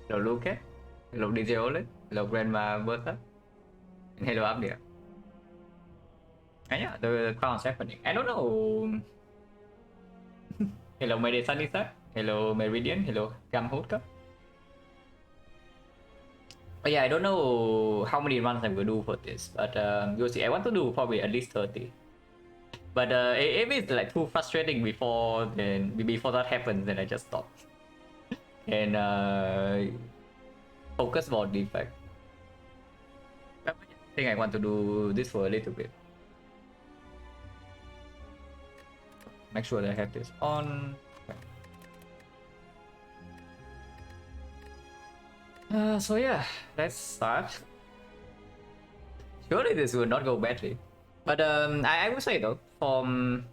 Hello Lucas. Hello DJ Ole. Hello Grandma Bertha. And hello Abdia. And yeah, the crown's happening. I don't know. Hello my dear Sunny. Hello Meridian. Hello Gamhotka. But yeah, I don't know how many runs I'm gonna do for this, but you'll see. I want to do probably at least 30. But if it's like too frustrating before that happens, then I just stop and focus more on the effect. I think I want to do this for a little bit. Make sure that I have this on. So yeah, let's start. Surely this will not go badly. But I would say though, from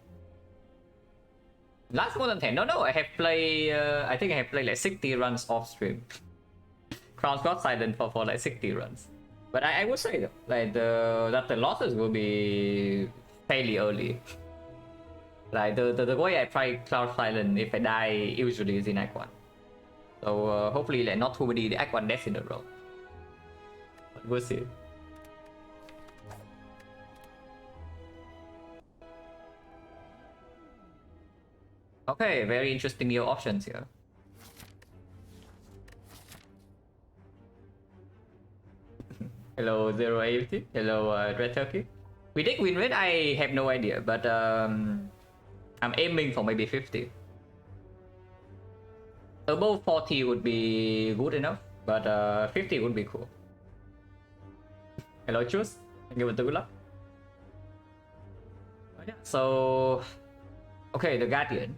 last more than 10, no, I have played, I think I have played like 60 runs off stream. Crown's got silent for like 60 runs. But I would say though, like that the losses will be fairly early. Like the way I try Cloud Silent, if I die, usually is in Act 1. So hopefully like not too many Act 1 deaths in a row. But we'll see. Okay, very interesting new options here. Hello 080. Hello Red Turkey. We think win-win? I have no idea, but I'm aiming for maybe 50. Above 40 would be good enough, but 50 would be cool. Hello Choose. Give it the good luck. So, okay, the Guardian.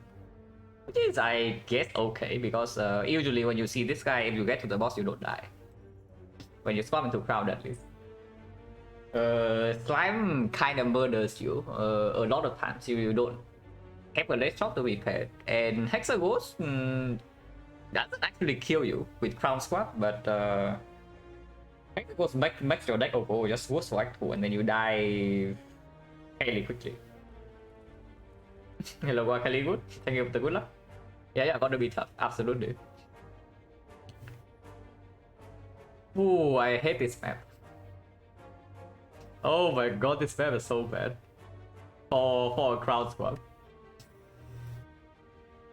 Which is, I guess, okay, because usually when you see this guy, if you get to the boss, you don't die. When you swap into crowd, at least. Slime kind of murders you a lot of times if you don't have a red shot to be paired. And Hexer Ghost doesn't actually kill you with Crown Swap, but Hexer Ghost makes your deck overall just worse for Act 2 and then you die fairly quickly. Hello Wakali, good. Thank you for the good luck. Yeah, gotta be tough, absolutely. Ooh, I hate this map. Oh my god, this map is so bad. For a crowd squad.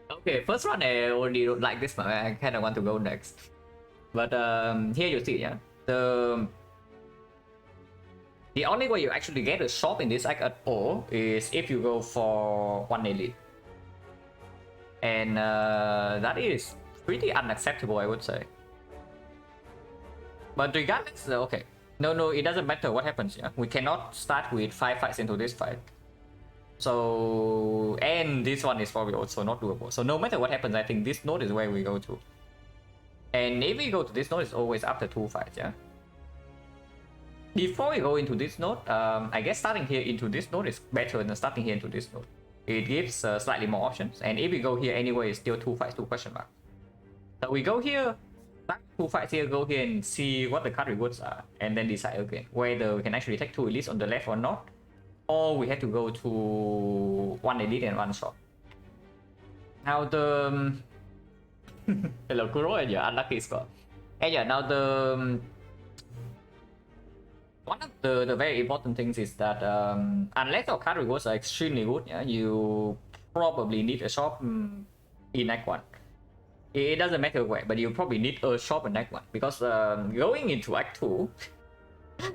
Okay, first run I already don't like this map. I kinda want to go next. But here you see, yeah. The only way you actually get a shop in this act at all is if you go for one elite. And that is pretty unacceptable, I would say. But regardless, okay. No, it doesn't matter what happens, yeah. We cannot start with 5 fights into this fight. So, and this one is probably also not doable. So no matter what happens, I think this node is where we go to. And if we go to this node, it's always after 2 fights, yeah. Before we go into this node, I guess starting here into this node is better than starting here into this node. It gives slightly more options. And if we go here anyway, it's still 2 fights, 2 question mark. So we go here, start 2 fights here, go here and see what the card rewards are. And then decide again whether we can actually take 2 elites on the left or not. Or we have to go to 1 elite and 1 shop. Now the... Hello Kuro and your unlucky score. And yeah, now the... One of the very important things is that unless your card rewards are extremely good, yeah, you probably need a shop in Act 1. It doesn't matter where, but you probably need a shop in Act 1 because going into Act 2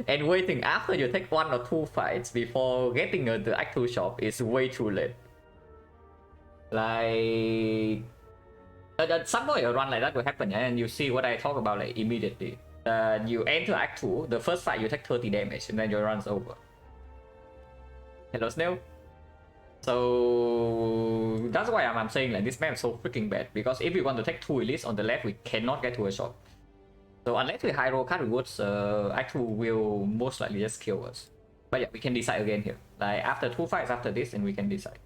and waiting after you take 1 or 2 fights before getting the Act 2 shop is way too late. Like at some point a run like that will happen, yeah, and you see what I talk about like immediately. You enter Act 2, the first fight you take 30 damage and then your run's over. Hello Snail. So that's why I'm saying like this map is so freaking bad, because if we want to take 2 elites on the left, we cannot get to a shop. So unless we high roll card rewards, Act 2 will most likely just kill us. But yeah, we can decide again here. Like after 2 fights after this, and we can decide.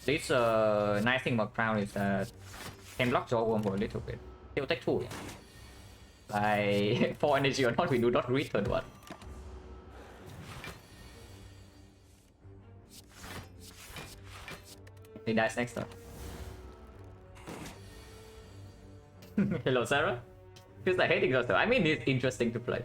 This nice thing about Crown is that can block your worm for a little bit. He'll take 2. Yeah. Like 4 energy or not, we do not return 1. He dies next turn. Hello, Sarah. Feels like hating yourself. I mean, it's interesting to play.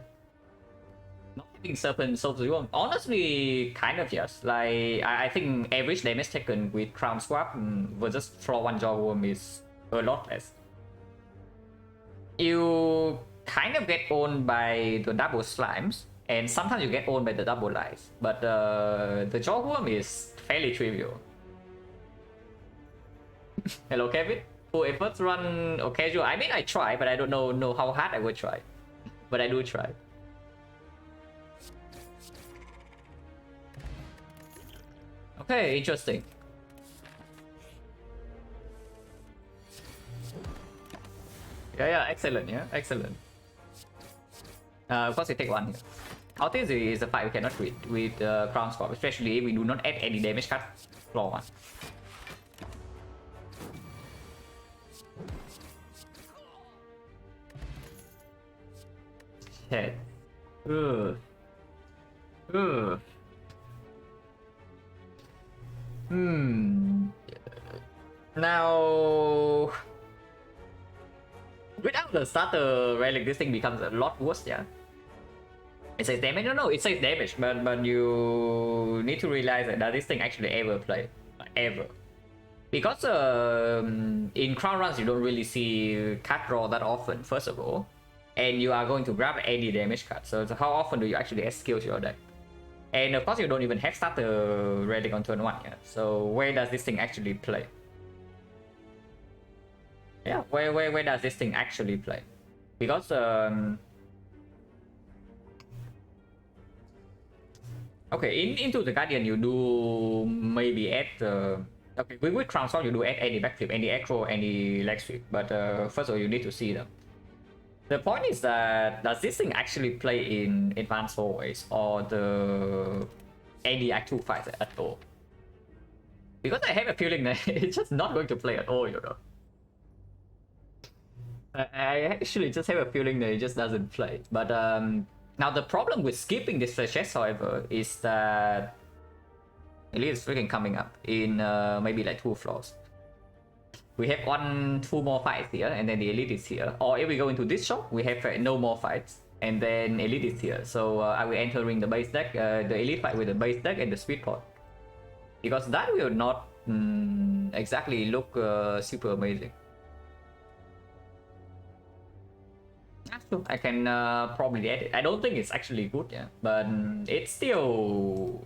Not having Serpent solves the problem. Honestly, kind of yes. Like, I think average damage taken with Crown Swap versus floor 1 Jawworm is a lot less. You kind of get owned by the double slimes, and sometimes you get owned by the double lies. But the Jawworm is fairly trivial. Hello, Kevin. Full efforts run or casual. I mean, I try, but I don't know how hard I would try. But I do try. Okay, interesting. Yeah, excellent. Yeah, excellent. Of course, we take one here. Outage is a fight we cannot treat with Crown Swap, especially if we do not add any damage cut floor 1. Shit. Ugh. Ugh. Now, without the starter relic, this thing becomes a lot worse, yeah. It says damage? No, it says damage, but you need to realize that does this thing actually ever play? Ever. Because in Crown Runs, you don't really see card draw that often, first of all. And you are going to grab any damage card. So how often do you actually execute your deck? And of course, you don't even have starter relic on turn 1 yet. So where does this thing actually play? Yeah, where does this thing actually play? Because okay, into the Guardian you do maybe add okay, with Crown Sword you do add any backflip, any echo, any leg sweep, but first of all you need to see them. The point is that does this thing actually play in advanced hallways or the any Act 2 fights at all? Because I have a feeling that it's just not going to play at all, you know. I actually just have a feeling that it just doesn't play. But now the problem with skipping this flashes, however, is that Elite is freaking coming up in maybe like 2 floors. We have 2 more fights here, and then the Elite is here. Or if we go into this shop, we have no more fights, and then Elite is here. So are we entering the base deck, the Elite fight with the base deck and the Sweet Pot? Because that will not exactly look super amazing. I can probably edit. I don't think it's actually good, yeah, but it's still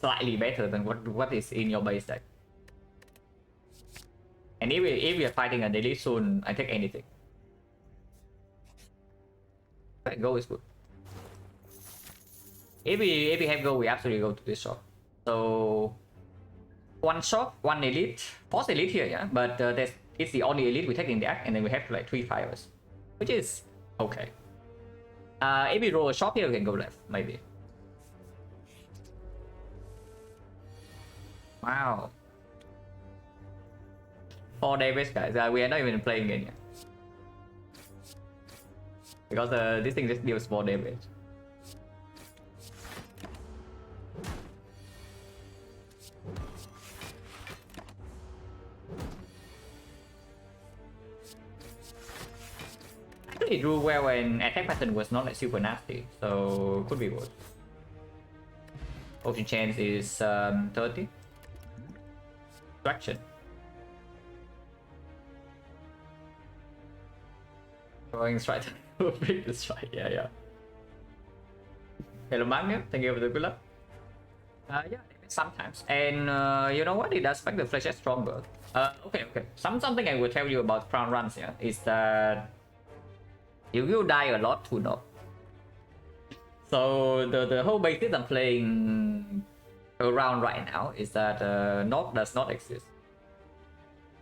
slightly better than what is in your base deck. And if we are fighting a daily soon, I take anything. But go is good. If we have go, we absolutely go to this shop. So 1 shop, 1 elite, force elite here, yeah. But it's the only elite we take in the act, and then we have like 3 fires, which is okay. If we roll a shop here, we can go left, maybe. Wow. 4 damage, guys. We are not even playing it yet. Because this thing just deals 4 damage. Actually, it drew well when attack pattern was not like super nasty, so could be worse. Ocean chance is 30. Distraction. Going straight to break the strike, yeah. Hello Magnum, thank you for the good luck. Yeah, sometimes. And you know what? It does make the flashes stronger. Okay. Something I will tell you about Crown Runs here is that you will die a lot to Nob. So the whole basis I'm playing around right now is that Nob does not exist.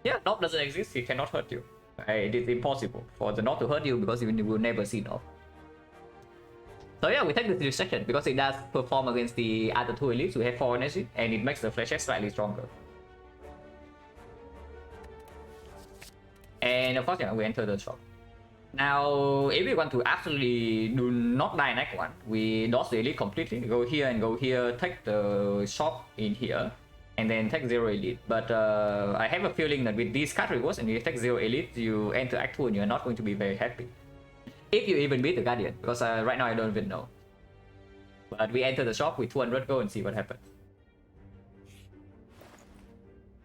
Yeah, Nob doesn't exist, he cannot hurt you. It is impossible for the Nob to hurt you because you will never see Nob. So yeah, we take this distraction because it does perform against the other 2 elites who have 4 energy, and it makes the flashes slightly stronger. And of course, yeah, we enter the shop. Now, if we want to absolutely do not die in Act 1, we dodge the elite completely, go here and go here, take the shop in here, and then take 0 elite. But I have a feeling that with these card rewards and you take 0 elite, you enter Act 2 and you're not going to be very happy. If you even beat the Guardian, because right now I don't even know. But we enter the shop with 200 gold and see what happens.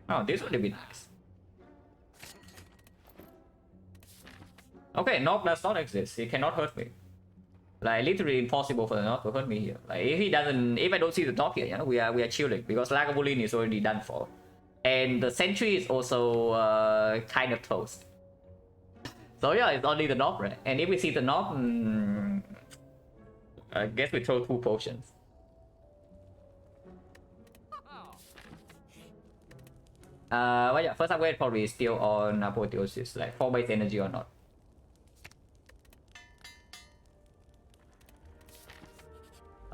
Oh, this would be nice. Okay, Knock does not exist. He cannot hurt me. Like literally impossible for the Knock to hurt me here. Like if he doesn't, if I don't see the Knock here, you know, we are chilling because Lagavulin is already done for, and the Sentry is also kind of toast. So yeah, it's only the Knock, right? And if we see the Knock, I guess we throw 2 potions. Well, yeah, first upgrade probably still on Apotheosis, like 4 base energy or not.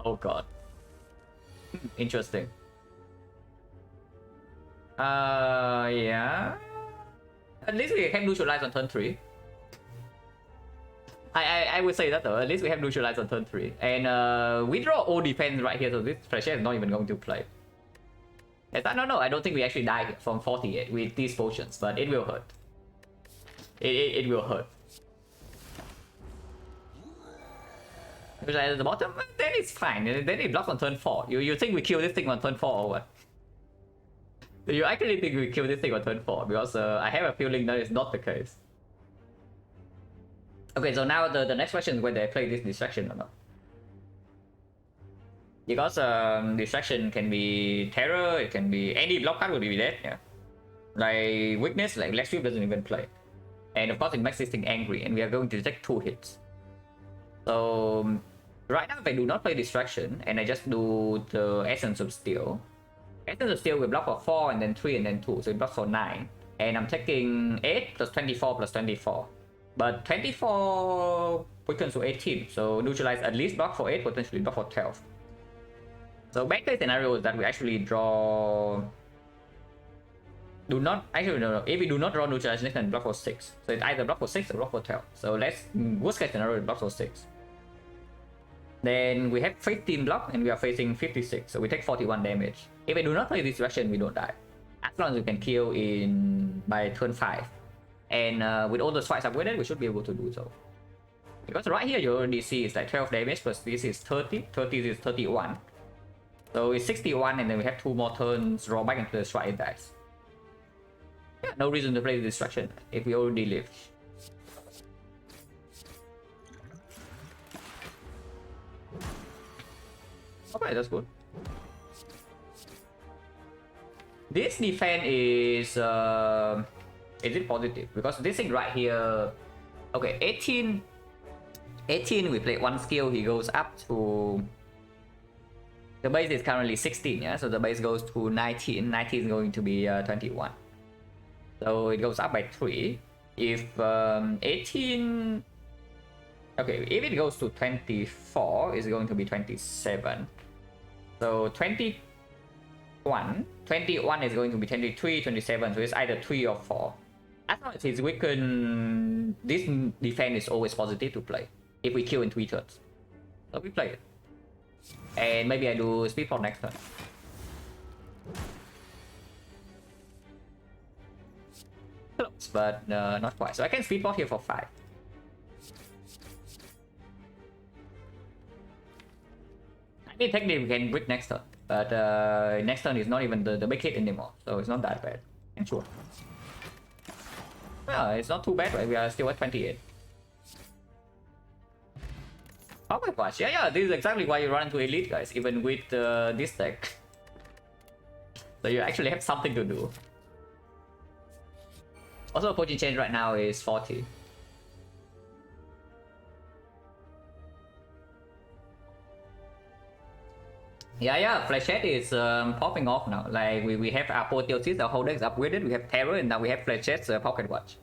Oh god. Interesting. Yeah. At least we have neutralize on turn 3. I would say that though. At least we have neutralize on turn 3. And we draw all defense right here, so this Freshet is not even going to play. Yes, I don't know. I don't think we actually die from 48 with these potions, but it will hurt. It will hurt. Because at the bottom, then it's fine. Then it blocks on turn 4. You think we kill this thing on turn 4 or what? You actually think we kill this thing on turn 4? Because I have a feeling that is not the case. Okay, so now the next question is whether I play this distraction or not. Because distraction can be terror, it can be any block card will be dead, yeah. Like weakness, like Lex Sweep doesn't even play. And of course it makes this thing angry, and we are going to take 2 hits. So right now if I do not play distraction and I just do the Essence of Steel. Essence of Steel will block for 4 and then 3 and then 2, so it blocks for 9. And I'm taking 8 plus 24 plus 24. But 24 weakens to 18, so neutralize at least block for 8, potentially block for 12. So best case scenario is that we actually draw... Do not... Actually no, if we do not draw neutralize next, then block for 6. So it's either block for 6 or block for 12. So let's... Worst case scenario is block for 6. Then we have 15 block and we are facing 56, so we take 41 damage. If I do not play distraction, we don't die. As long as we can kill in by turn 5. And with all the swipes upgraded, we should be able to do so. Because right here you already see it's like 12 damage plus this is 30. 30 is 31. So it's 61 and then we have 2 more turns draw back into the strike dice. Yeah, no reason to play the distraction if we already live. Okay, that's good. This defense is it positive? Because this thing right here, okay, 18 we play 1 skill, he goes up to, the base is currently 16, yeah, so the base goes to 19, 19 is going to be 21. So it goes up by 3. If 18, okay, if it goes to 24, it's going to be 27. So 21 is going to be 23, 27, so it's either 3 or 4. As long as he's weakened, this defense is always positive to play, if we kill in 3 turns. So we play it. And maybe I do speed pop next turn. Close, but not quite. So I can speed pop here for 5. I mean, technically we can break next turn, but next turn is not even the big hit anymore, so it's not that bad. And sure. Well, it's not too bad, right? We are still at 28. Oh my gosh, yeah, this is exactly why you run into Elite, guys, even with this deck. So you actually have something to do. Also, potion change right now is 40. Yeah, Flechette is popping off now. Like, we have Apotheosis, our whole deck is upgraded, we have Terror, and now we have Flechette's Pocket Watch.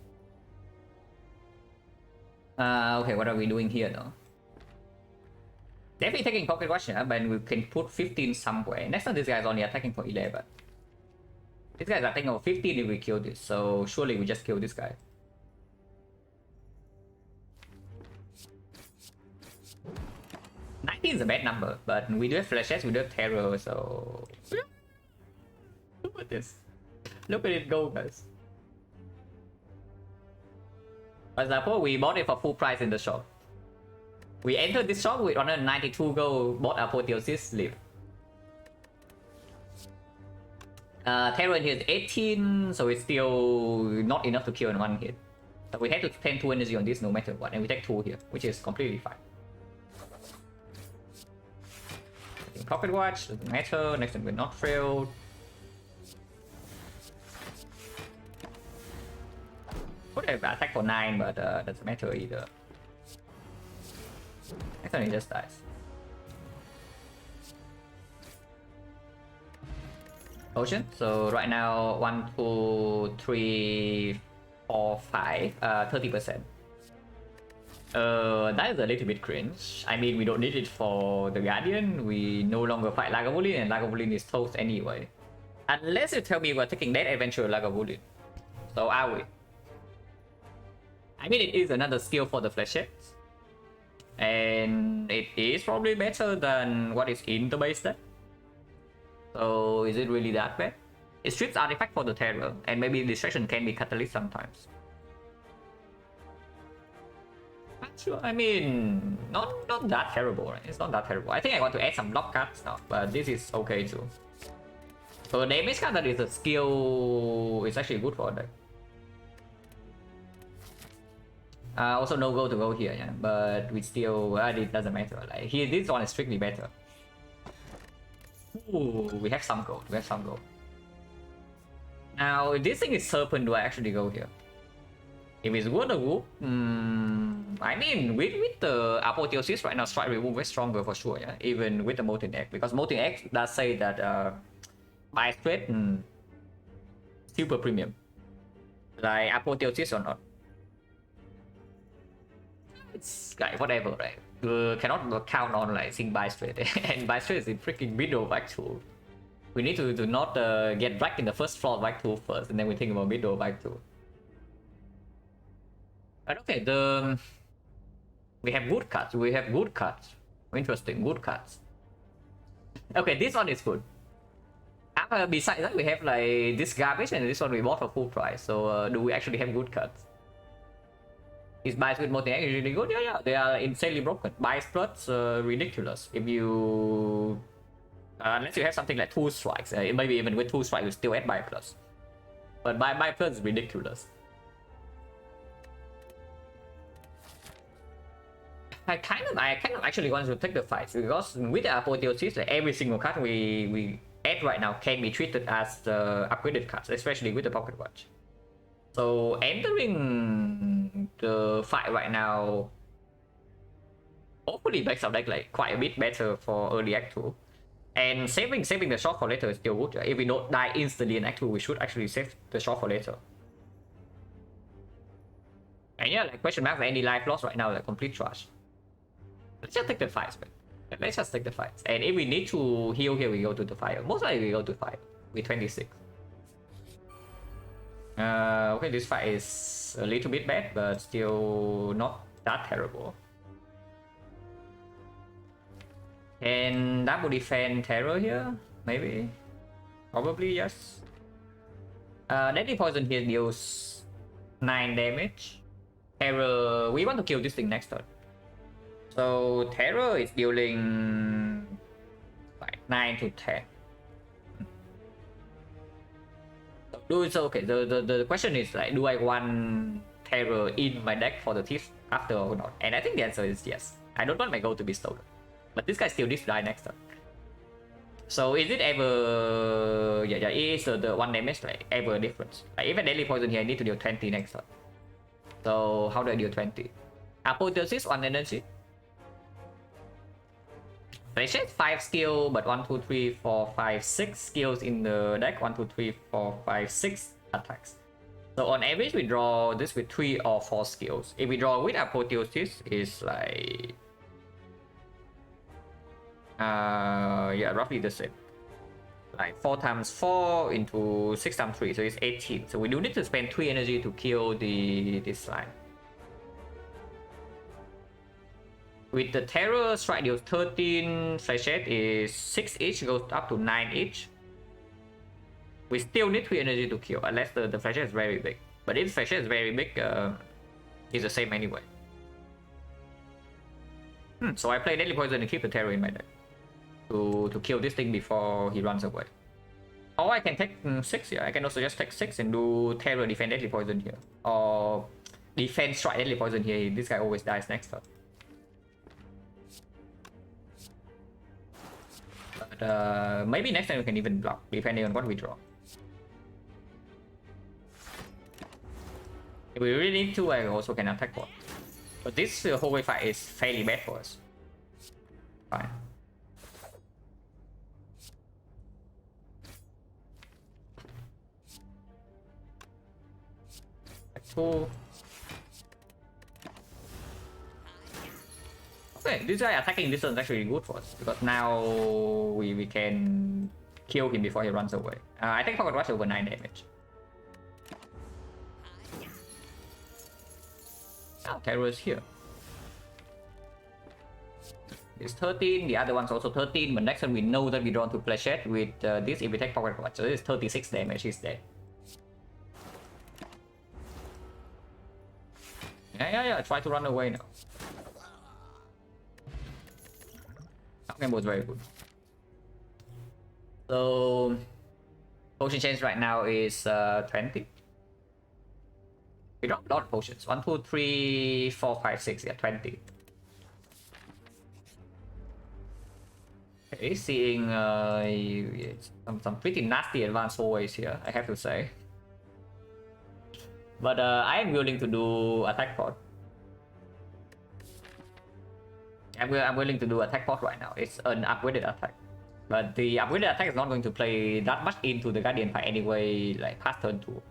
Okay, what are we doing here though? Definitely taking Pocket Watch, yeah, but we can put 15 somewhere. Next time this guy's only attacking for 11. This guy's attacking for 15 if we kill this, so surely we just kill this guy. Is a bad number, but we do have Flashes, we do have Terror, so at this. Look at it go, guys. For example, we bought it for full price in the shop. We entered this shop with 192 gold, bought Apotheosis sleeve. Terror in here is 18, so it's still not enough to kill in one hit. So we had to spend 2 energy on this no matter what, and we take 2 here, which is completely fine. Pocket watch, doesn't matter, next time we're not failed. Could have attack for 9, but doesn't matter either. Next time he just dies. Ocean, so right now 1, 2, 3, 4, 5, 30%. That is a little bit cringe. I mean, we don't need it for the Guardian. We no longer fight Lagavulin, and Lagavulin is toast anyway. Unless you tell me we're taking that adventure Lagavulin. So are we? I mean, it is another skill for the Flechette. And it is probably better than what is in the base deck. So is it really that bad? It strips artifact for the terror, and maybe distraction can be catalyst sometimes. Sure, I mean, not that terrible, right? It's not that terrible. I think I want to add some block cards now, but this is okay too. So damage card that is a skill is actually good for that. Also no go to go here, yeah, but we still, it doesn't matter. Like here, this one is strictly better. Ooh, we have some gold. We have some gold. Now, if this thing is serpent, do I actually go here? If it's Water Wolf, I mean, with the Apotheosis right now, Strike Remove is stronger for sure, yeah? Even with the Molten Egg. Because Molten Egg does say that buy straight, super premium. Like Apotheosis or not. It's like whatever, right? You cannot count on like seeing buy straight. And buy straight is in freaking middle of Act 2. We need to not get back in the first floor of Act 2 first, and then we think about middle of Act 2. But okay, we have good cards. We have good cards. Interesting, good cards. Okay, this one is good. Besides that, we have like this garbage, and this one we bought for full price. So do we actually have good cards? Is buys with Molten Egg really good? Yeah, they are insanely broken. Buy splits ridiculous. If you unless you have something like 2 strikes, maybe even with 2 strikes you still add buy plus. But buy plus is ridiculous. I kind of actually want to take the fight because with the Apotheosis, like every single card we add right now can be treated as the upgraded cards, especially with the Pocket Watch. So entering the fight right now hopefully makes our deck like quite a bit better for early Act 2. And saving the shot for later is still good. If we don't die instantly in Act 2, we should actually save the shot for later. And yeah, like question mark for any life loss right now, like complete trash. Let's just take the fights, man. Let's just take the fights. And if we need to heal here, we go to the fire. Most likely we go to fire with 26. Okay, this fight is a little bit bad, but still not that terrible. And double defend terror here, maybe? Probably yes. Deadly poison here deals 9 damage. Terror, we want to kill this thing next turn. So terror is dealing like 9 to 10. So okay, the question is like, do I want terror in my deck for the thief after or not? And I think the answer is yes. I don't want my gold to be stolen, but this guy still needs to die next turn. So is it ever? Yeah, is the 1 damage like ever a difference? Like even deadly poison here, I need to deal 20 next turn. So how do I deal 20? Apotheosis 1 energy. Flechette 5 skill, but 1, 2, 3, 4, 5, 6 skills in the deck. 1, 2, 3, 4, 5, 6 attacks. So on average, we draw this with 3 or 4 skills. If we draw with Apotheosis, it's like yeah, roughly the same. Like 4 times 4 into 6 times 3, so it's 18. So we do need to spend 3 energy to kill this line. With the terror, strike deals 13, Flechette is 6 each, goes up to 9 each. We still need 3 energy to kill, unless the flasher is very big. But if flasher is very big, it's the same anyway. So I play Deadly Poison to keep the terror in my deck. To kill this thing before he runs away. Or I can take 6 here. I can also just take 6 and do terror, defend Deadly Poison here. Or defend, strike Deadly Poison here. This guy always dies next turn. But maybe next time we can even block, depending on what we draw. If we really need to, I also can attack one. But this whole fight is fairly bad for us. Fine. Cool. Okay, this guy attacking this turn is actually good for us because now we can kill him before he runs away. I think Pocket Rush over 9 damage. Now Terror is here. It's 13, the other one's also 13, but next time we know that we draw to Flechette with this if we take Pocket Rush. So this is 36 damage, he's dead. Yeah, try to run away now. That game was very good. So potion change right now is 20. We dropped a lot of potions. 1, 2, 3, 4, 5, 6. Yeah, 20. Okay, seeing some pretty nasty advanced always here, I have to say. But I am willing to do attack pod. I'm willing to do attack pod right now. It's an upgraded attack. But the upgraded attack is not going to play that much into the Guardian fight anyway, like past turn 2.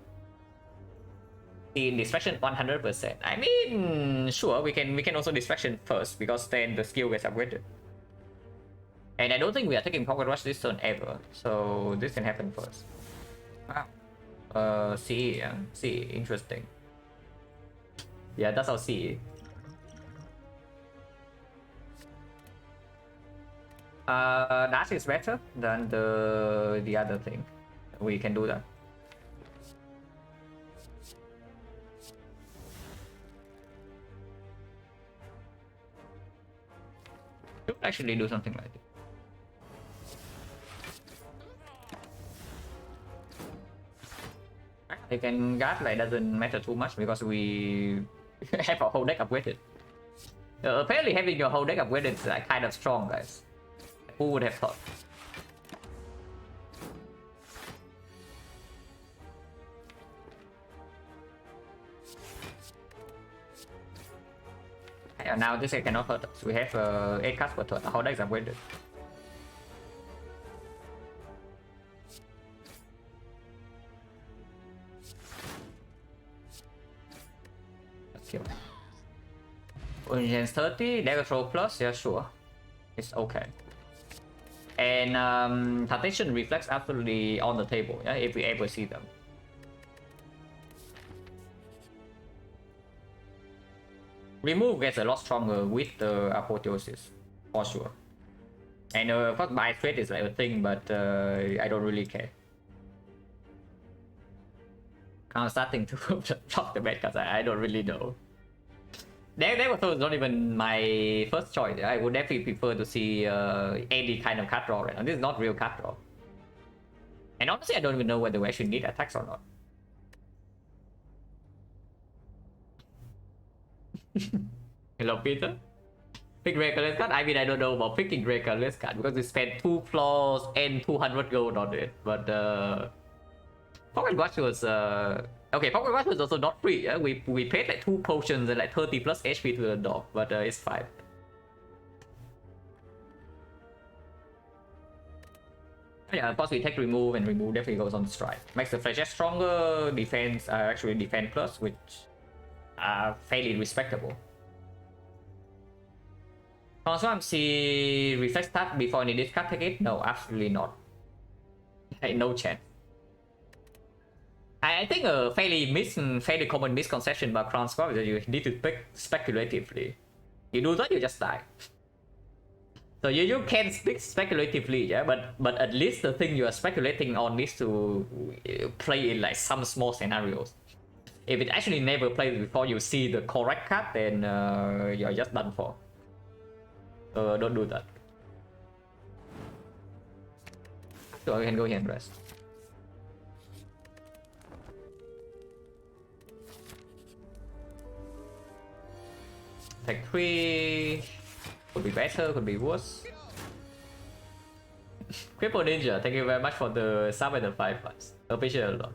In distraction 100%. I mean, sure, we can also distraction first because then the skill gets upgraded. And I don't think we are taking Pocket Rush this turn ever, so this can happen first. Wow. CE, yeah. CE, interesting. Yeah, that's our CE. Dash is better than the other thing. We can do that. Should actually do something like this. They can guard like doesn't matter too much because we have our whole deck upgraded. Apparently having your whole deck upgraded is like kind of strong, guys. Who would have thought? Yeah, now this guy cannot hurt us. We have 8 cards per turn. Our whole deck is upgraded. Kill. Intelligence 30, dagger throw plus, yeah, sure. It's okay. And Temptation Reflex absolutely on the table, yeah, if we ever see them. Remove gets a lot stronger with the Apotheosis, for sure. And of course, buy trade is like a thing, but I don't really care. I'm starting to drop the bet because I don't really know. That was not even my first choice. I would definitely prefer to see any kind of card draw right now. This is not real card draw. And honestly, I don't even know whether we actually need attacks or not. Hello, Peter. Pick reckless card? I mean, I don't know about picking reckless card because we spent 2 floors and 200 gold on it. But Pocket Watch was okay. Pocket Watch was also not free. Yeah? We paid like 2 potions and like 30 plus HP to the dog, but it's fine. Yeah, of course we take remove, and remove definitely goes on the strike. Makes the Flechette stronger. Defense actually defend plus, which are fairly respectable. Transform see reflex tap before any discard take it? No, absolutely not. No chance. I think a fairly common misconception about Crown Squad is that you need to pick speculatively. You do that, you just die. So you can speak speculatively, yeah, but at least the thing you are speculating on needs to play in like some small scenarios. If it actually never played before you see the correct card, then you're just done for. So don't do that. So I can go here and rest. Take 3. Could be better, could be worse. Cripple Ninja, thank you very much for the sub and the 5 months. Appreciate it a lot.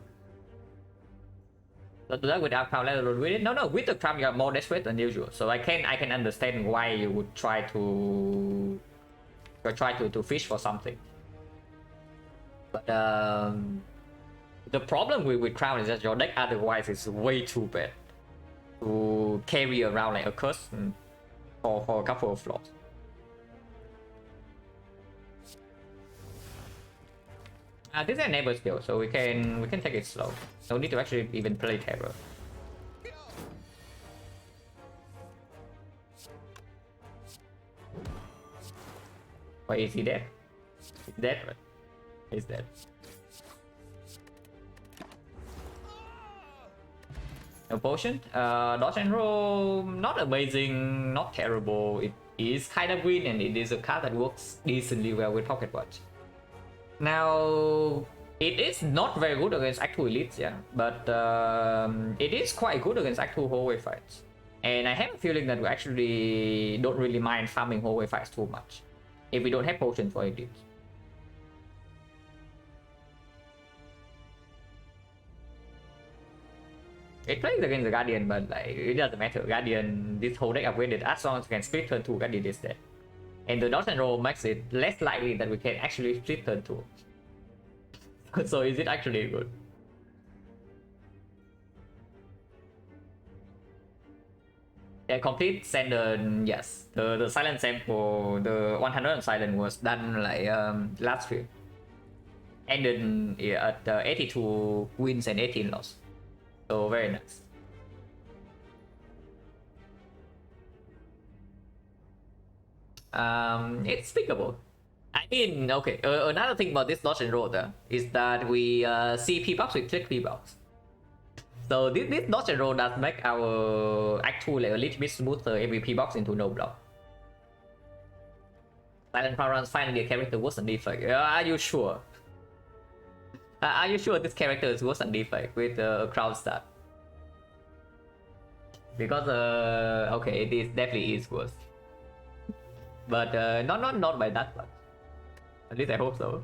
So do that without crown, let alone with it? No, with the crown you are more desperate than usual. So I can understand why you would try to fish for something. But the problem with crown is that your deck otherwise is way too bad to carry around like a curse for a couple of floors. This is a neighbor skill, so we can take it slow. No need to actually even play terror. Wait, is he dead? He's dead, right? He's dead. No potion. Dodge and roll, not amazing, not terrible. It is kind of green, and it is a card that works decently well with Pocket Watch. Now, it is not very good against Act 2 elites, yeah, but it is quite good against Act 2 hallway fights. And I have a feeling that we actually don't really mind farming hallway fights too much if we don't have potions for elites. It plays against the Guardian, but like, it doesn't matter. Guardian, this whole deck upgraded as long as we can split turn 2, Guardian is dead. And the dodge and roll makes it less likely that we can actually split turn 2. So is it actually good? Yeah, complete Sandon, yes. The silent sample, the 100 silent was done like last year. And then yeah, at 82 wins and 18 loss. So very nice. It's speakable. I mean, okay, another thing about this dodge and roll is that we see P-box with click P-box. So this dodge and roll does make our Act 2 like a little bit smoother every P-box into no block. Silent Crown runs finally a character worse than defect. Are you sure? Are you sure this character is worse than defect with a crowd start? Because okay, it is definitely is worse. But not by that much. At least I hope so.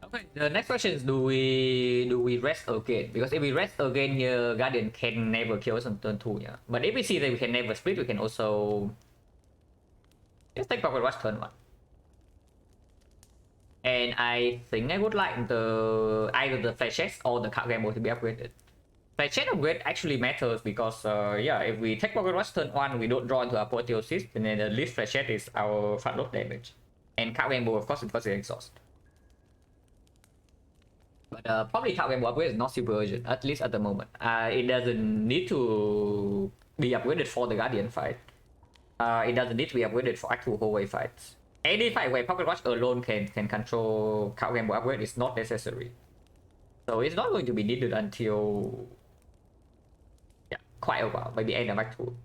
Okay, the next question is do we rest again? Because if we rest again here, Guardian can never kill us on turn 2, yeah. But if we see that we can never split, we can also just take Pocket Watch turn 1. And I think I would like either the Flechette or the card gamble to be upgraded. Flechette upgrade actually matters because yeah, if we take Pocket Watch turn 1, we don't draw into Apotheosis, and then at least Flechette is our front load damage. And card gamble, of course, because it's exhaust. But probably card gamble upgrade is not super urgent, at least at the moment. It doesn't need to be upgraded for the Guardian fight. It doesn't need to be upgraded for actual hallway fights. Any fight where Pocket Watch alone can control card gamble upgrade is not necessary. So it's not going to be needed until quite a while, maybe end of Act 2.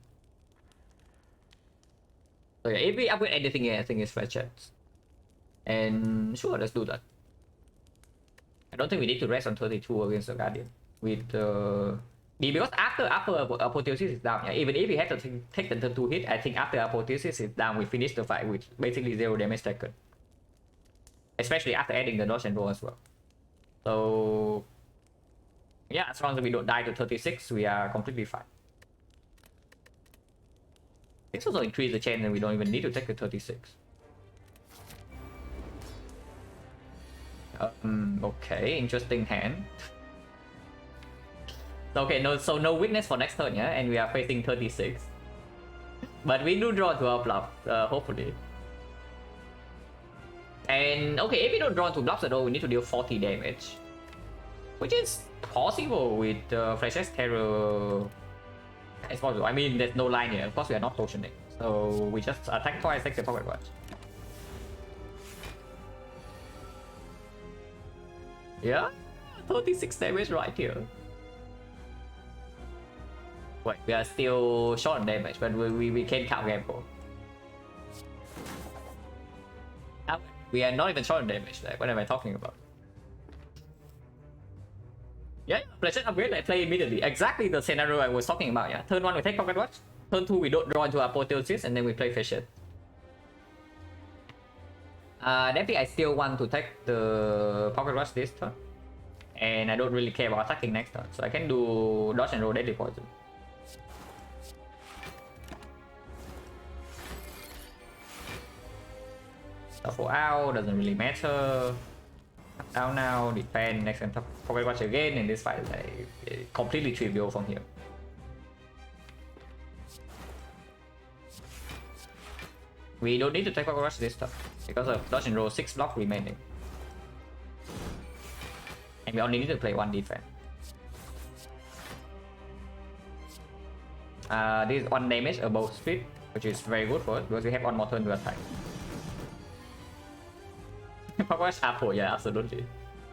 So yeah, if we upgrade anything here, I think it's Flechette. And sure, let's do that. I don't think we need to rest on 32 against the Guardian. With because after Apotheosis is down, yeah, even if we have to take the turn 2 hit, I think after Apotheosis is down, we finish the fight with basically 0 damage taken. Especially after adding the dodge and roll as well. So yeah, as long as we don't die to 36, we are completely fine. This also increases the chance that we don't even need to take the 36. Okay, interesting hand. Okay, so no witness for next turn, yeah, and we are facing 36. But we do draw to our bluff, hopefully. And okay, if we don't draw 2 blocks at all, we need to deal 40 damage. Which is possible with Flechette's Terror It's possible. I mean, there's no line here. Of course, we are not potioning. So we just attack twice, take the pocket watch. Yeah, 36 damage right here. Wait, we are still short on damage, but we can count gamble. We are not even short on damage. Like, what am I talking about? Yeah, pleasure upgrade, like play immediately. Exactly the scenario I was talking about, yeah. Turn 1 we take pocket watch. Turn 2 we don't draw into apotheosis and then we play fisher. Definitely I still want to take the pocket watch this turn. And I don't really care about attacking next turn. So I can do dodge and roll deadly poison. Shuffle out, doesn't really matter. Down now, defend, next time pocket watch again, and this fight is like completely trivial from here. We don't need to take pocket watch this time because of dodge and roll 6 block remaining. And we only need to play 1 defense. This is 1 damage above speed, which is very good for us because we have 1 more turn to attack. Pocket watch apple, yeah, absolutely.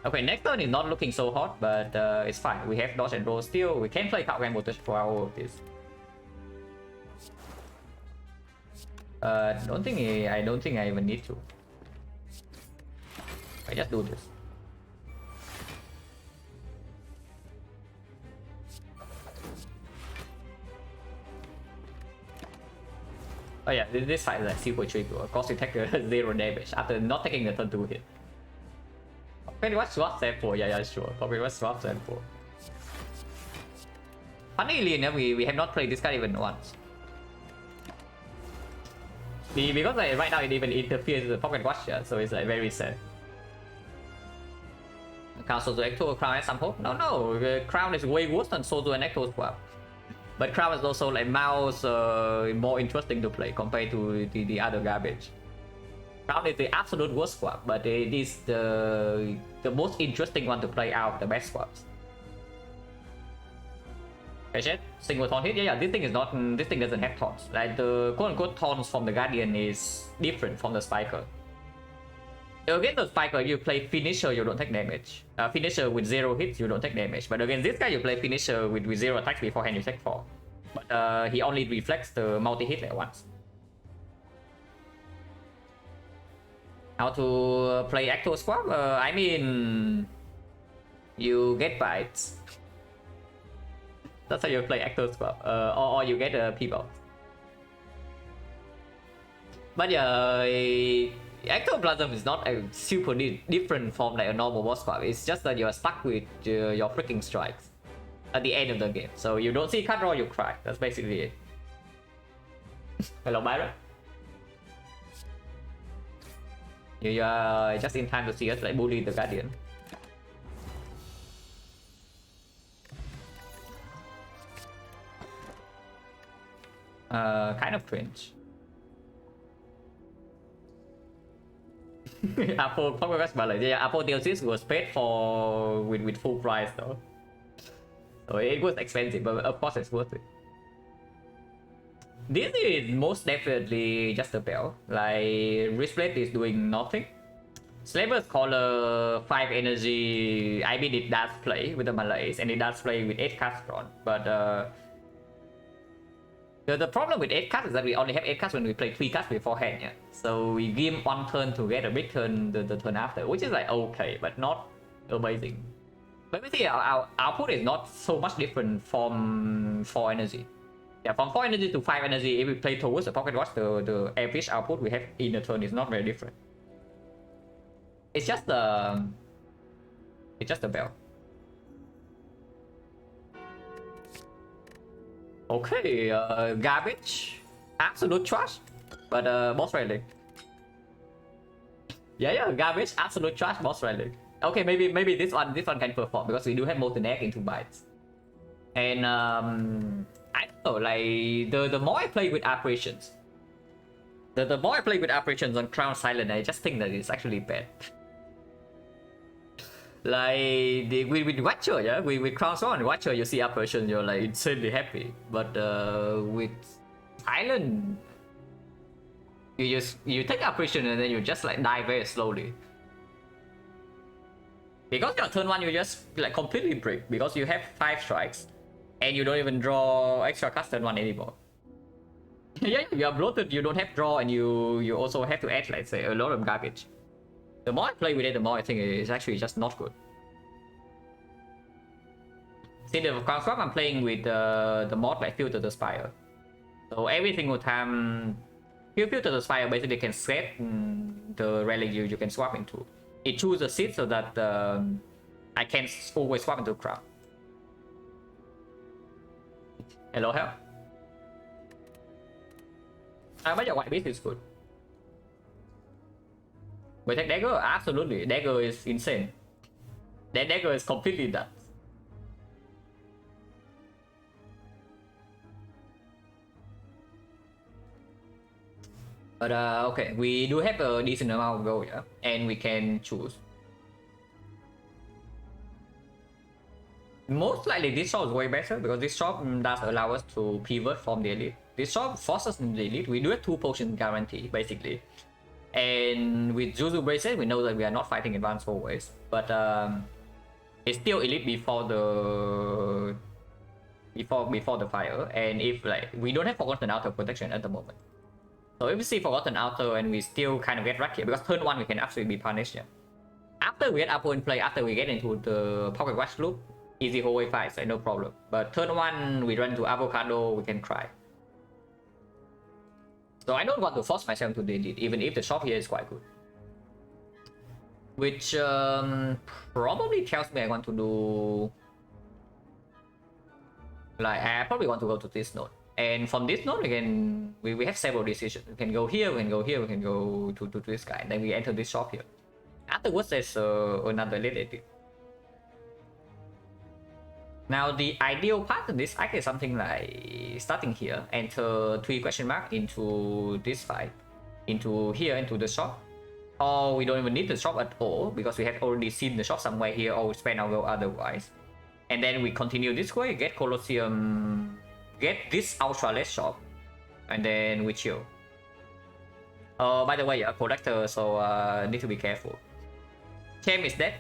Okay, next turn is not looking so hot, but it's fine. We have dodge and roll still. We can play card game voltage for all of this. I don't think I even need to. I just do this. Oh yeah, this fight is like super tricky. Of course, you take 0 damage after not taking the turn 2 hit. Pocket watch swap sample, yeah, sure. Pocket watch swap sample. Funnily enough, we have not played this card even once. Because like, right now it even interferes with the pocket watch, yeah, so it's like very sad. Crown Sozo Ecto, Crown has some hope? No, Crown is way worse than Sozo and Ecto swap. But Crown is also like mouse more interesting to play compared to the other garbage. Crown is the absolute worst swap, but it is the most interesting one to play out the best swaps. Okay, single taunt hit. Yeah, this thing is not. This thing doesn't have taunts. Like the quote-unquote taunts from the Guardian is different from the Spiker. Against the Spiker, you play Finisher, you don't take damage. Finisher with 0 hits, you don't take damage. But against this guy, you play Finisher with 0 attacks beforehand, you take 4. But he only reflects the multi-hit at once. How to play Ecto Swap? I mean, you get bites. That's how you play Ecto Swap. Or you get a P-Box. But yeah, Ectoplasm is not a super different from like a normal boss swap. It's just that you're stuck with your freaking strikes at the end of the game. So you don't see card draw, you cry. That's basically it. Hello, Byron. You are just in time to see us like bully the Guardian. Kind of cringe. Apple Pokédex bảo là apotheosis was paid for with full price though. So it was expensive, but of course it's worth it. This is most definitely just a bell. Like Wristplate is doing nothing. Slaver's Collar 5 energy. I mean it does play with the Malays and it does play with 8 cards drawn, but the problem with 8 cards is that we only have 8 cards when we play 3 cards beforehand, yeah. So we give him 1 turn to get a big turn the turn after, which is like okay, but not amazing. But we see our output is not so much different from 4 energy. Yeah, from 4 energy to 5 energy, if we play towards the pocket watch, the average output we have in a turn is not very different. It's just a bell. Okay, garbage, absolute trash, but boss relic. Yeah, garbage, absolute trash, boss relic. Okay, maybe this one can perform because we do have molten egg in 2 bites. And I don't know, like the more I play with apparitions, the more I play with apparitions on Crown Silent, I just think that it's actually bad. Like with Watcher, yeah, with Crown Sworn and Watcher, you see up version, you're like insanely happy. But with Silent, you take up version and then you just like die very slowly. Because your turn 1 you just like completely break because you have 5 strikes and you don't even draw extra cast turn 1 anymore. Yeah, you are bloated, you don't have draw, and you also have to add, let's say, a lot of garbage. The more I play with it, the more I think it's actually just not good. See, the Crown I'm playing with the mod like Filter the Spire. So every single time you Filter the Spire basically can set the relic you can swap into. It chooses a seed so that I can always swap into Crown. Hello, help. But your white beast is good. We take dagger? Absolutely. Dagger is insane. That dagger is completely nuts. But okay, we do have a decent amount of gold, yeah, and we can choose. Most likely this shop is way better because this shop does allow us to pivot from the elite. This shop forces in the elite. We do have 2 potions guarantee basically. And with Zuzu Bracelet, we know that we are not fighting advanced always, but it's still elite before the fire. And if like we don't have Forgotten Outer protection at the moment, so if we see Forgotten Outer and we still kind of get wrecked here because turn 1 we can absolutely be punished. Yeah. After we get Apo in play, after we get into the Pocket Watch loop, easy hallway fights, no problem. But turn 1 we run into Avocado, we can cry. So I don't want to force myself to delete, even if the shop here is quite good. Which probably tells me I want to do... Like, I probably want to go to this node. And from this node, again, we have several decisions. We can go here, we can go here, we can go to this guy. And then we enter this shop here. Afterwards, there's another elite edit. Now the ideal part of this act is something like starting here, enter 3 question mark into this fight, into here, into the shop. Or we don't even need the shop at all because we have already seen the shop somewhere here, or we spend our gold otherwise. And then we continue this way, get Colosseum, get this ultra-less shop, and then we chill. By the way, yeah, collector, so need to be careful. Chem is dead.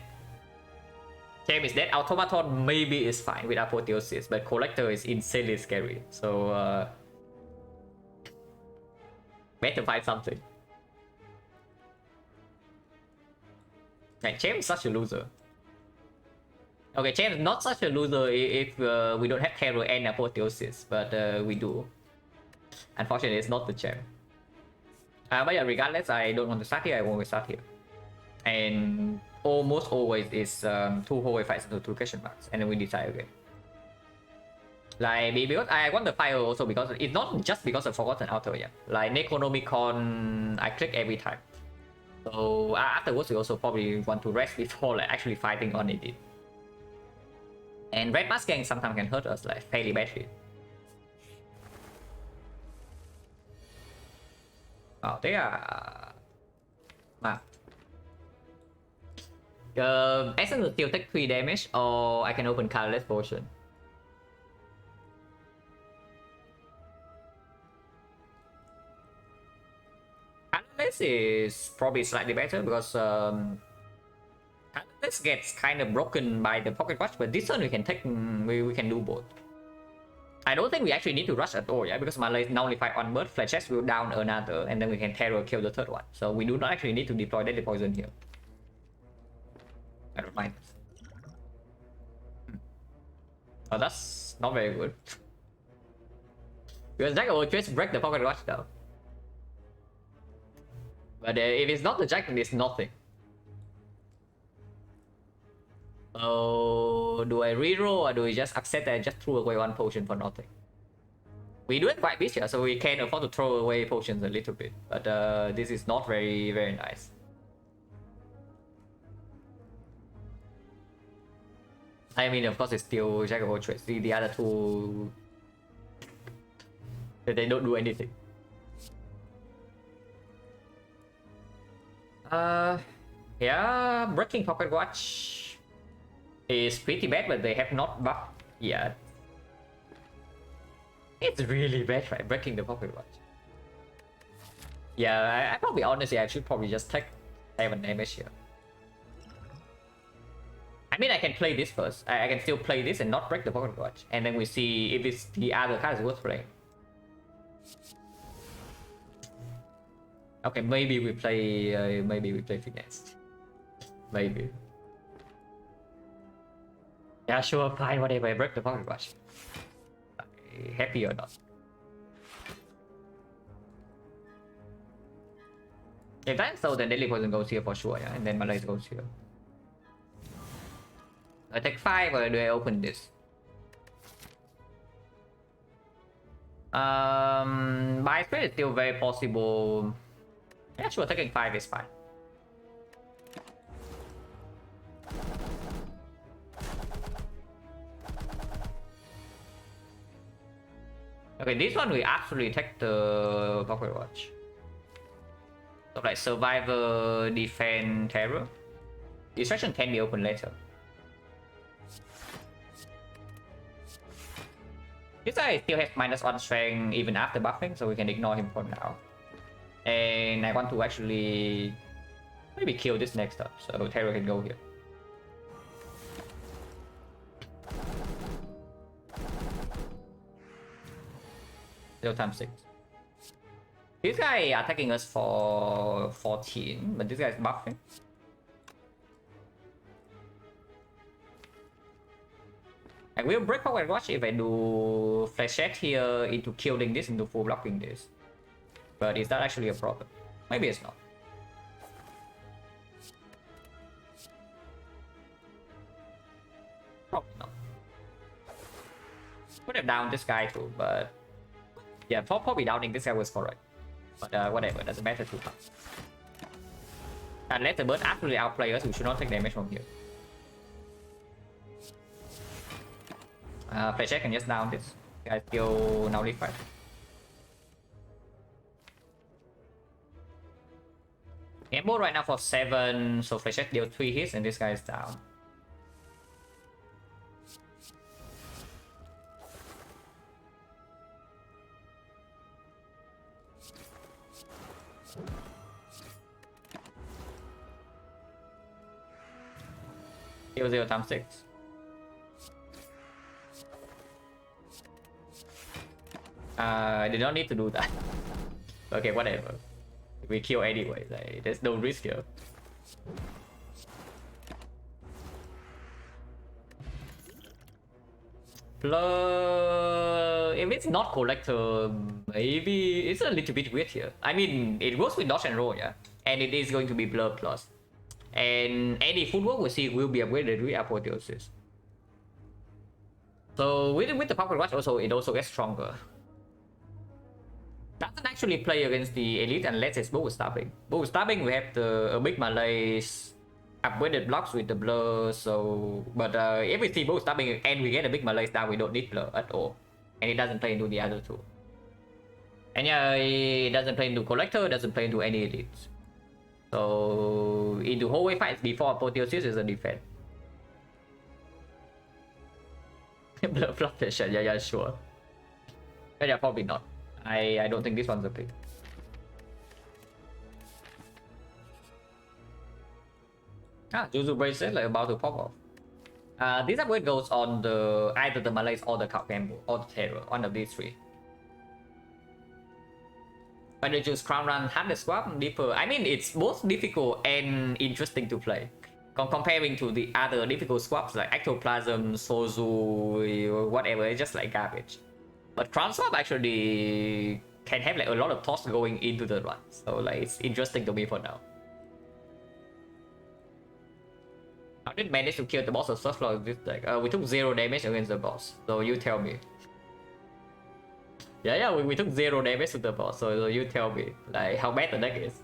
Chem is dead. Automaton maybe is fine with Apotheosis, but Collector is insanely scary. So better find something. Like Chem is such a loser. Okay, Chem is not such a loser if we don't have Carol and Apotheosis, but we do. Unfortunately, it's not the Chem. But yeah, regardless, I don't want to start here. I want to start here. And almost always is 2 hallway fights into 2 question marks, and then we decide again. Like because I want the fire also because it's not just because of Forgotten Outer, yeah. Like Necronomicon, I click every time. So afterwards, we also probably want to rest before like actually fighting on it. And Red Mask Gang sometimes can hurt us like fairly badly. Oh, they are Essence will still take 3 damage, or I can open Colorless Potion. Colorless is probably slightly better because Colorless gets kind of broken by the Pocket Watch, but this one we can take, we can do both. I don't think we actually need to rush at all, yeah, because Malay nullify one bird, Fletches will down another, and then we can terror kill the 3rd one. So we do not actually need to deploy Deadly Poison here. I don't mind. Oh, that's not very good. Because Jack will just break the Pocket Watch though. But if it's not the Jack, then it's nothing. Oh, do I reroll or do we just accept that I just threw away 1 potion for nothing? We do it quite big here, so we can afford to throw away potions a little bit. But this is not very, very nice. I mean, of course, it's still Jack of all trades. The other 2, they don't do anything. Yeah, breaking Pocket Watch. is pretty bad, but they have not buffed yet. It's really bad, right? Breaking the pocket watch. Yeah, I probably honestly I should probably just take 7 damage here. I mean, I can play this first. I can still play this and not break the pocket watch, and then we see if it's the other card is worth playing. Okay, maybe we play finesse. Maybe. Yeah, sure, fine, whatever. I break the pocket watch. Okay, happy or not? If that's so, then Deadly Poison goes here for sure, yeah, and then Malaise goes here. I take 5 or do I open this? By spread is still very possible. Yeah, sure, taking 5 is fine. Okay, this one we actually take the pocket watch. So like survivor, defend, terror. Distraction can be opened later. This guy still has -1 strength even after buffing, so we can ignore him for now. And I want to actually maybe kill this next up, so terror can go here. Zero times 6. This guy attacking us for 14, but this guy is buffing. I will break power watch if I do flashette here into killing this, into full blocking this. But is that actually a problem? Maybe it's not. Probably not. Could have downed this guy too, but yeah, probably downing this guy was correct. But whatever, doesn't matter too much. Unless the bird actually outplay us, we should not take damage from here. Play check and just down this. Guys still nullified. Game mode right now for 7, so flash check deal 3 hits and this guy is down. Deal 0 times 6. I did not need to do that. Okay, whatever. We kill anyway, like, there's no risk here. Plus, if it's not collector, maybe it's a little bit weird here. I mean, it goes with dodge and roll, yeah, and it is going to be blur plus, and any footwork we see will be upgraded with apotheosis. So with the pocket watch also, it also gets stronger. Doesn't actually play against the elite unless it's bow stabbing. Bow stabbing we have the big malaise upgraded blocks with the blur, so but if we see bow stabbing and we get a big malaise down, we don't need blur at all, and it doesn't play into the other two. And yeah, it doesn't play into collector, doesn't play into any elites. So into hallway fights before apotheosis is a defense. Blur flop pressure, yeah, sure. But yeah, probably not. I don't think this one's a pick. Juju bracelet like about to pop off. This upgrade goes on the either the malaise or the Calcambo or the terror, one of these 3. When you choose crown run, hard the swap, deeper. I mean, it's both difficult and interesting to play. Comparing to the other difficult swaps like ectoplasm, sozu, or whatever, it's just like garbage. But crown swap actually can have like a lot of toss going into the run, so like it's interesting to me for now. How did manage to kill the boss of first floor with this deck? We took 0 damage against the boss, so you tell me. Yeah, we took 0 damage to the boss, so you tell me like how bad the deck is.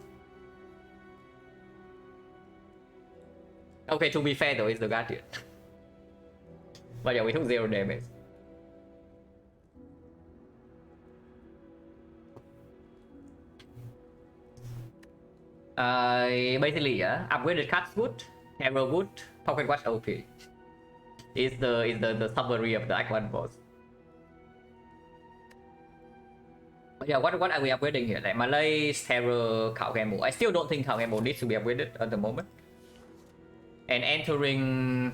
Okay, to be fair though, it's the Guardian. But yeah, we took 0 damage. Basically, yeah, upgraded cards good, hero good, pocket watch OP. is the summary of the Act 1 boss. But yeah, what are we upgrading here? Like Malay's Terror, Khao Gamble. I still don't think Khao Gamble needs to be upgraded at the moment. And entering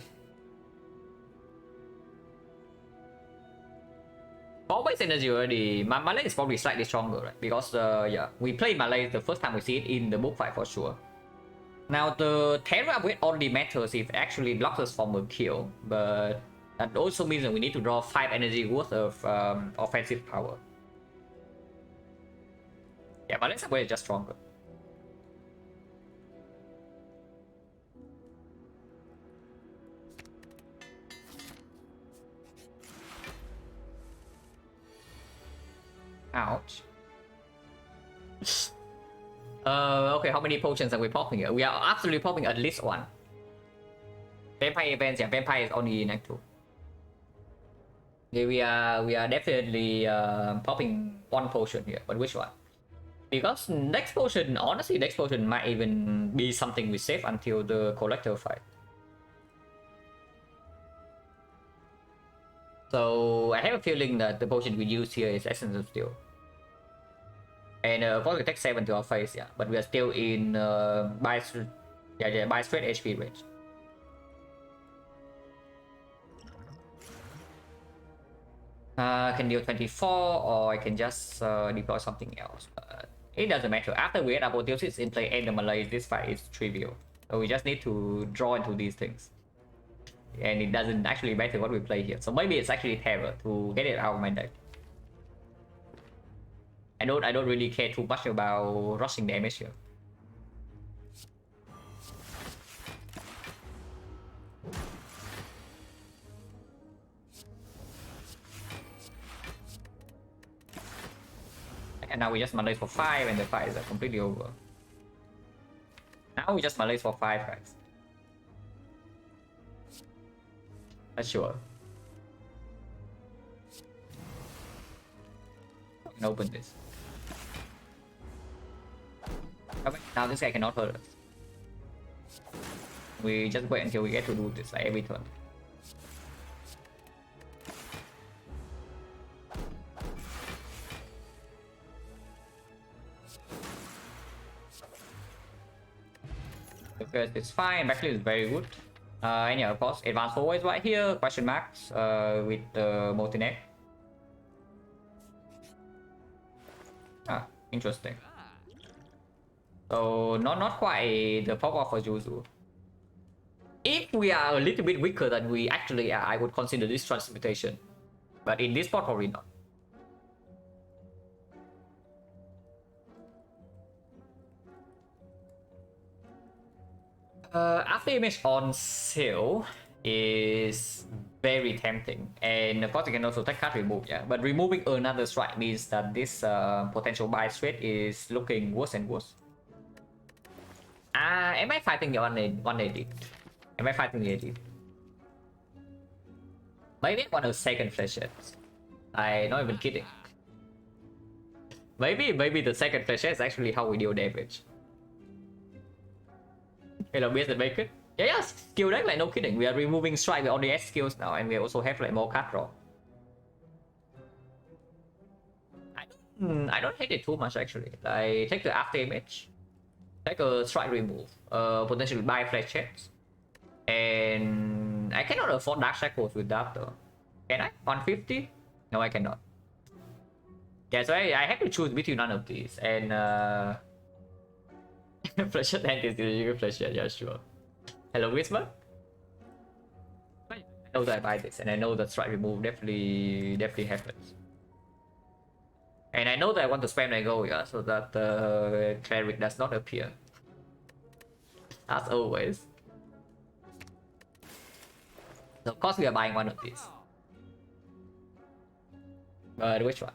always energy already. Malay is probably slightly stronger, right? Because yeah, we played Malay the first time we see it in the book fight for sure. Now the Terror upgrade only matters if it actually blocks us from a kill, but that also means that we need to draw 5 energy worth of offensive power. Yeah, Malay's upgrade is just stronger. Ouch. Okay, how many potions are we popping here? We are absolutely popping at least one. Vampire events, yeah, Vampire is only in Act 2. Okay, we are definitely popping one potion here, but which one? Because next potion, honestly, next potion might even be something we save until the Collector fight. So I have a feeling that the potion we use here is Essence of Steel. And probably take 7 to our face, yeah. But we are still in by straight HP range. Can deal 24, or I can just deploy something else. But it doesn't matter. After we get Apotheosis in play and the Malay, this fight is trivial. So we just need to draw into these things. And it doesn't actually matter what we play here. So maybe it's actually Terror to get it out of my deck. I don't really care too much about rushing damage here. And now we just Malays for 5 and the fight is completely over. Now we just Malays for 5, guys. That's sure. I can open this. Okay, now this guy cannot hurt us. We just wait until we get to do this like every turn. Because it's fine, backflip is very good. And yeah, of course, advanced forward is right here, question marks with the multi-net. Ah, interesting. So not quite the pop-off for Juzu. If we are a little bit weaker than we actually are, I would consider this transmutation. But in this spot, probably not. After image on sale is very tempting, and of course you can also take card remove, yeah. But removing another strike means that this potential buy straight is looking worse and worse. Am I fighting the 180? Am I fighting the 80? Maybe I want a second flashhead. I'm not even kidding. Maybe the second flashhead is actually how we deal damage. Hello, BS the Bacon. Yeah, skill deck, like no kidding. We are removing strike with all the S skills now, and we also have like more card draw. I don't hate it too much actually. Like take the after image, take a strike remove, potentially buy flash checks, and I cannot afford Dark Shackles with that though. Can I? 150? No, I cannot. Yeah, so I have to choose between none of these, and flash tank is the flash, yeah, sure. Hello, Whisper. I know that I buy this, and I know that strike remove definitely happens. And I know that I want to spam my go, yeah, so that the cleric does not appear. As always. So of course we are buying one of these. But which one?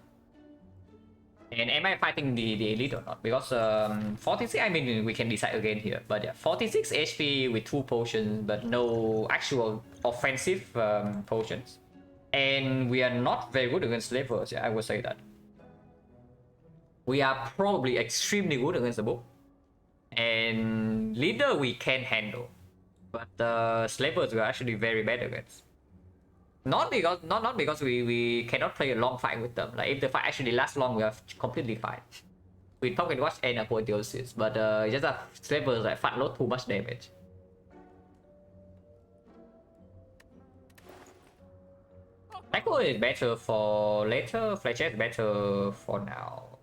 And am I fighting the elite or not? Because 46, I mean, we can decide again here. But yeah, 46 HP with 2 potions, but no actual offensive potions. And we are not very good against slavers, yeah, I would say that. We are probably extremely good against the book. And leader we can handle. But slavers we are actually very bad against. not because we cannot play a long fight with them. Like if the fight actually lasts long, we are completely fine. We Pocket Watch and Apotheosis, but just that slavers like front load too much damage. Shaco is better for later. Fletcher is better for now.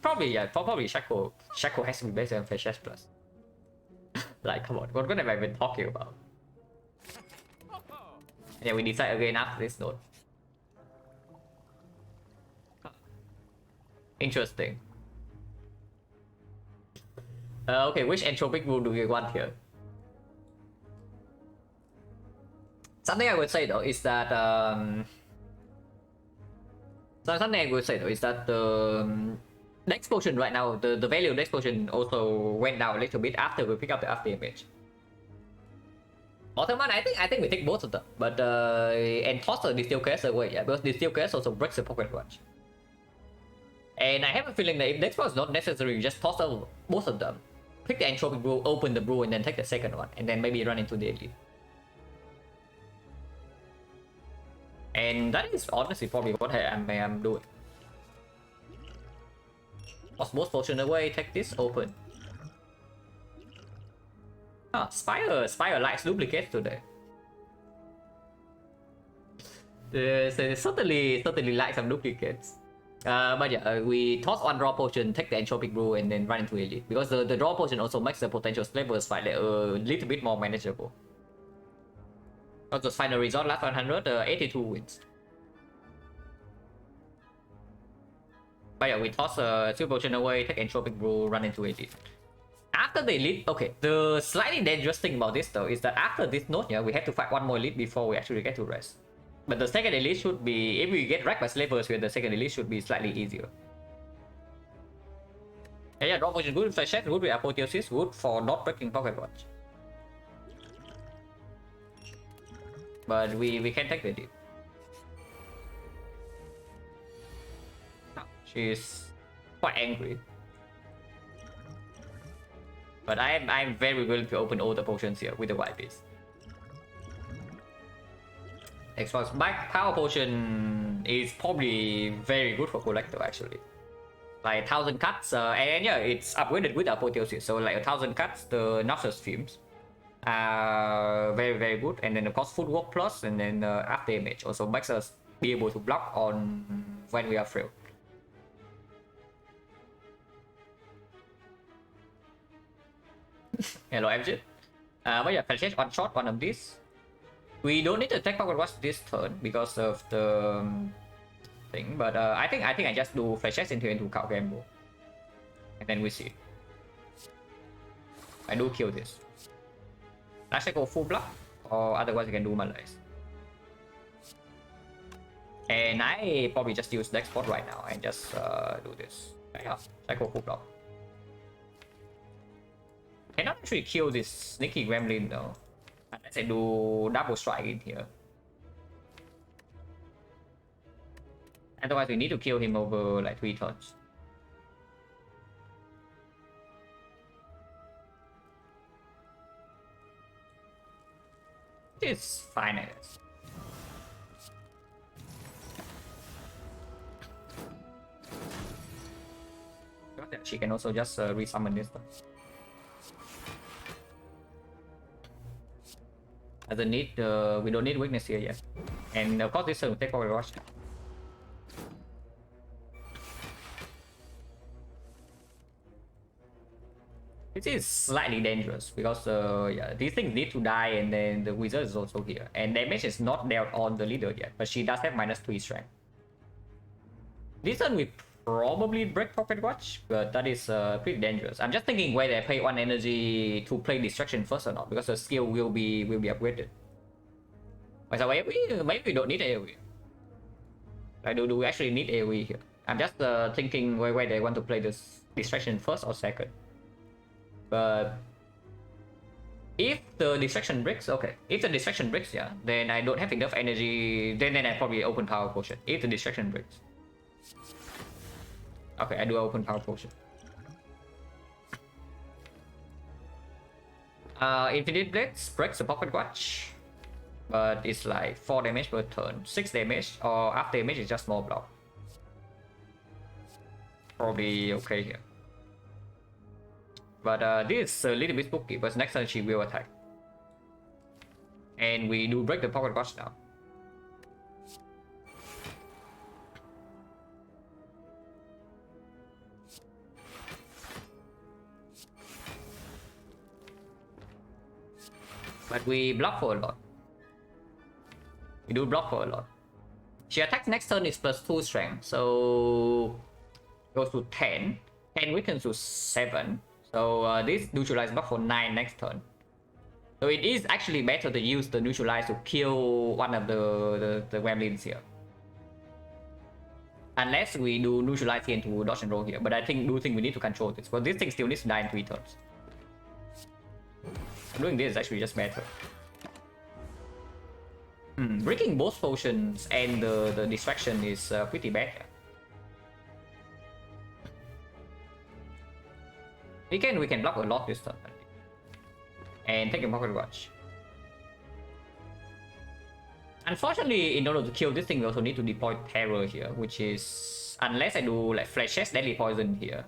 Probably yeah. Probably Shaco. Shaco has to be better than Fletcher plus. Like come on, what have I been talking about? Yeah, we decide again after this note. Interesting. Okay, which entropic rule do we want here? Something I would say though is that the explosion right now, the value of the explosion also went down a little bit after we pick up the after image. Bottom one, I think we take both of them, but and toss the Distill Case away, yeah, because Distill Case also breaks the Pocket Watch. And I have a feeling that if the explosion is not necessary, you just toss out both of them, pick the entropic brew, open the brew, and then take the second one, and then maybe run into the elite. And that is honestly probably what I am doing. Toss both potion away, take this, open. Ah, Spire likes duplicates today. So certainly like some duplicates. But yeah, we toss one draw potion, take the entropic brew, and then run into elite. Because the draw potion also makes the potential slavers fight a little bit more manageable. Because the final result last 100, 82 wins. But yeah, we toss two potion away, take entropic brew, run into elite. After the elite, okay, the slightly dangerous thing about this though is that after this node, yeah, we have to fight one more elite before we actually get to rest. But the second elite should be, if we get wrecked by slavers here, the second elite should be slightly easier. Yeah, draw potion good, flash set, good with Apotheosis, good for not breaking Pocket Watch. But we can take the elite. Oh, she's quite angry. But I'm very willing to open all the potions here with the white base. Xbox back power potion is probably very good for collector actually. Like 1000 cuts, and yeah, it's upgraded with Apotheosis. So like 1000 cuts, the Noxious Fumes are very good. And then of course Footwork Plus, and then after image also makes us be able to block on when we are frail. Hello MJ. But yeah, Flash one shot one of these. We don't need to attack Pocket Watch this turn because of the thing, but I think I just do Flash into Cow Gamble, and then we see. I do kill this. Last I go full block, or otherwise I can do Malaise. And I probably just use Dex Spot right now and just do this. Yeah, I go full block. Cannot actually kill this sneaky gremlin though, unless I do double strike in here. Otherwise we need to kill him over like 3 turns. It's fine I guess. She can also just resummon this one. Doesn't need, we don't need weakness here yet. And of course this will take Pocket Watch. This is slightly dangerous because yeah, these things need to die, and then the wizard is also here. And damage is not dealt on the leader yet, but she does have -3 strength. This one we probably break Pocket Watch, but that is pretty dangerous. I'm just thinking whether I pay 1 energy to play Distraction first or not, because the skill will be upgraded. So maybe we don't need AoE. Like, do we actually need AoE here? I'm just thinking whether I want to play this Distraction first or second. But if the Distraction breaks, okay. If the Distraction breaks, yeah, then I don't have enough energy. Then I probably open Power Potion. If the Distraction breaks. Okay, I do open Power Potion. Infinite Blades breaks the Pocket Watch. but it's like 4 damage per turn, 6 damage, or after damage is just small block. Probably okay here. But this is a little bit spooky, but next turn she will attack. And we do break the pocket watch now. But we block for a lot. We do block for a lot. She attacks next turn is +2 strength, so goes to 10. 10 weakens to 7. So this neutralize block for 9 next turn. So it is actually better to use the neutralize to kill one of the gremlins here. Unless we do neutralize here into dodge and roll here. But I think we need to control this. But this thing still needs to die in 3 turns. Doing this is actually just better. Breaking both potions and the distraction is pretty bad here. We can block a lot this turn. And take a pocket watch. Unfortunately, in order to kill this thing, we also need to deploy terror here, which is unless I do like flashes, deadly poison here.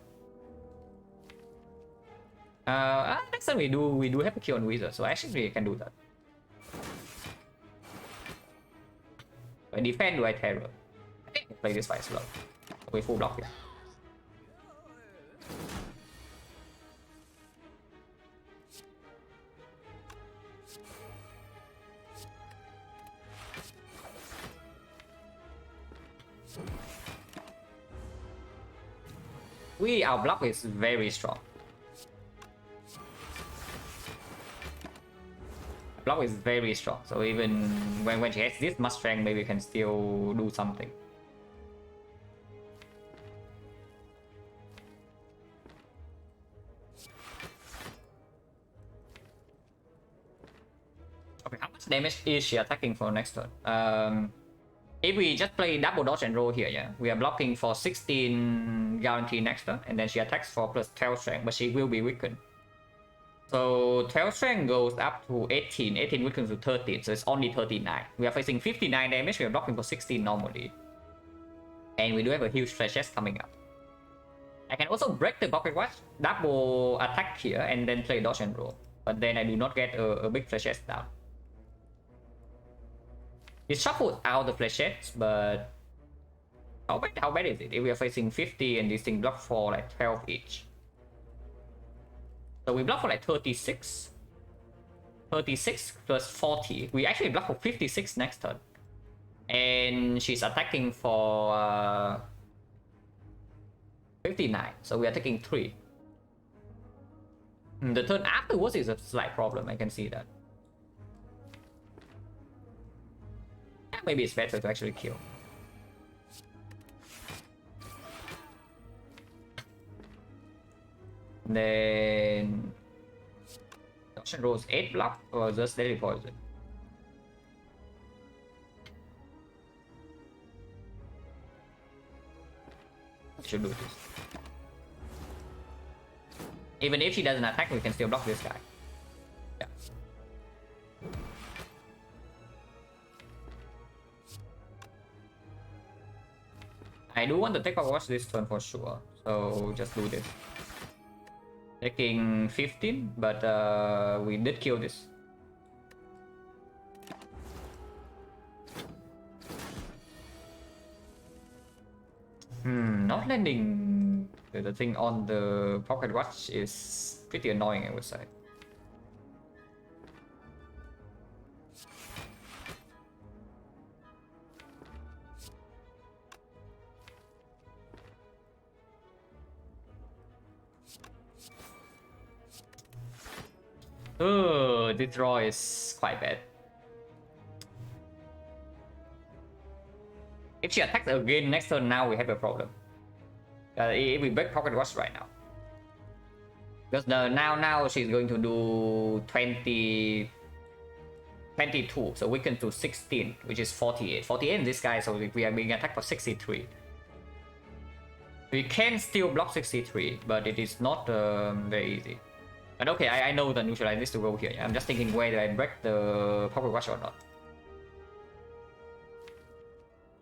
Next time we do have a kill on wizard, so actually we can do that. I defend, do I terror? I think I play this fight slow. We full block here. Our block is very strong. Block is very strong, so even when she has this much strength, maybe we can still do something. Okay, how much damage is she attacking for next turn? If we just play double dodge and roll here, yeah, we are blocking for 16 guarantee next turn, and then she attacks for +12 strength, but she will be weakened. So 12 strength goes up to 18, 18 weakens to 13, so it's only 39. We are facing 59 damage, we are blocking for 16 normally. And we do have a huge flash S coming up. I can also break the pocket watch, double attack here, and then play dodge and roll. But then I do not get a big flash S down. It shuffles out the flashettes, but how bad is it? If we are facing 50 and this thing block for like 12 each. So we block for like 36. 36 plus 40. We actually block for 56 next turn. And she's attacking for 59. So we are taking 3. The turn afterwards is a slight problem, I can see that. Maybe it's better to actually kill. Then Dodge and rolls 8 block or just deadly poison. Should do this. Even if she doesn't attack, we can still block this guy. Yeah. I do want to take a watch this turn for sure, so just do this. Taking 15, but we did kill this. Not landing the thing on the pocket watch is pretty annoying, I would say. Oh, this draw is quite bad. If she attacks again next turn, now we have a problem. If we break pocket watch right now, because now she's going to do 22, so we can do 16, which is 48. 48 in this guy, so if we are being attacked for 63. We can still block 63, but it is not very easy. But okay, I know the neutralize needs to go here. I'm just thinking whether I break the pocket watch or not.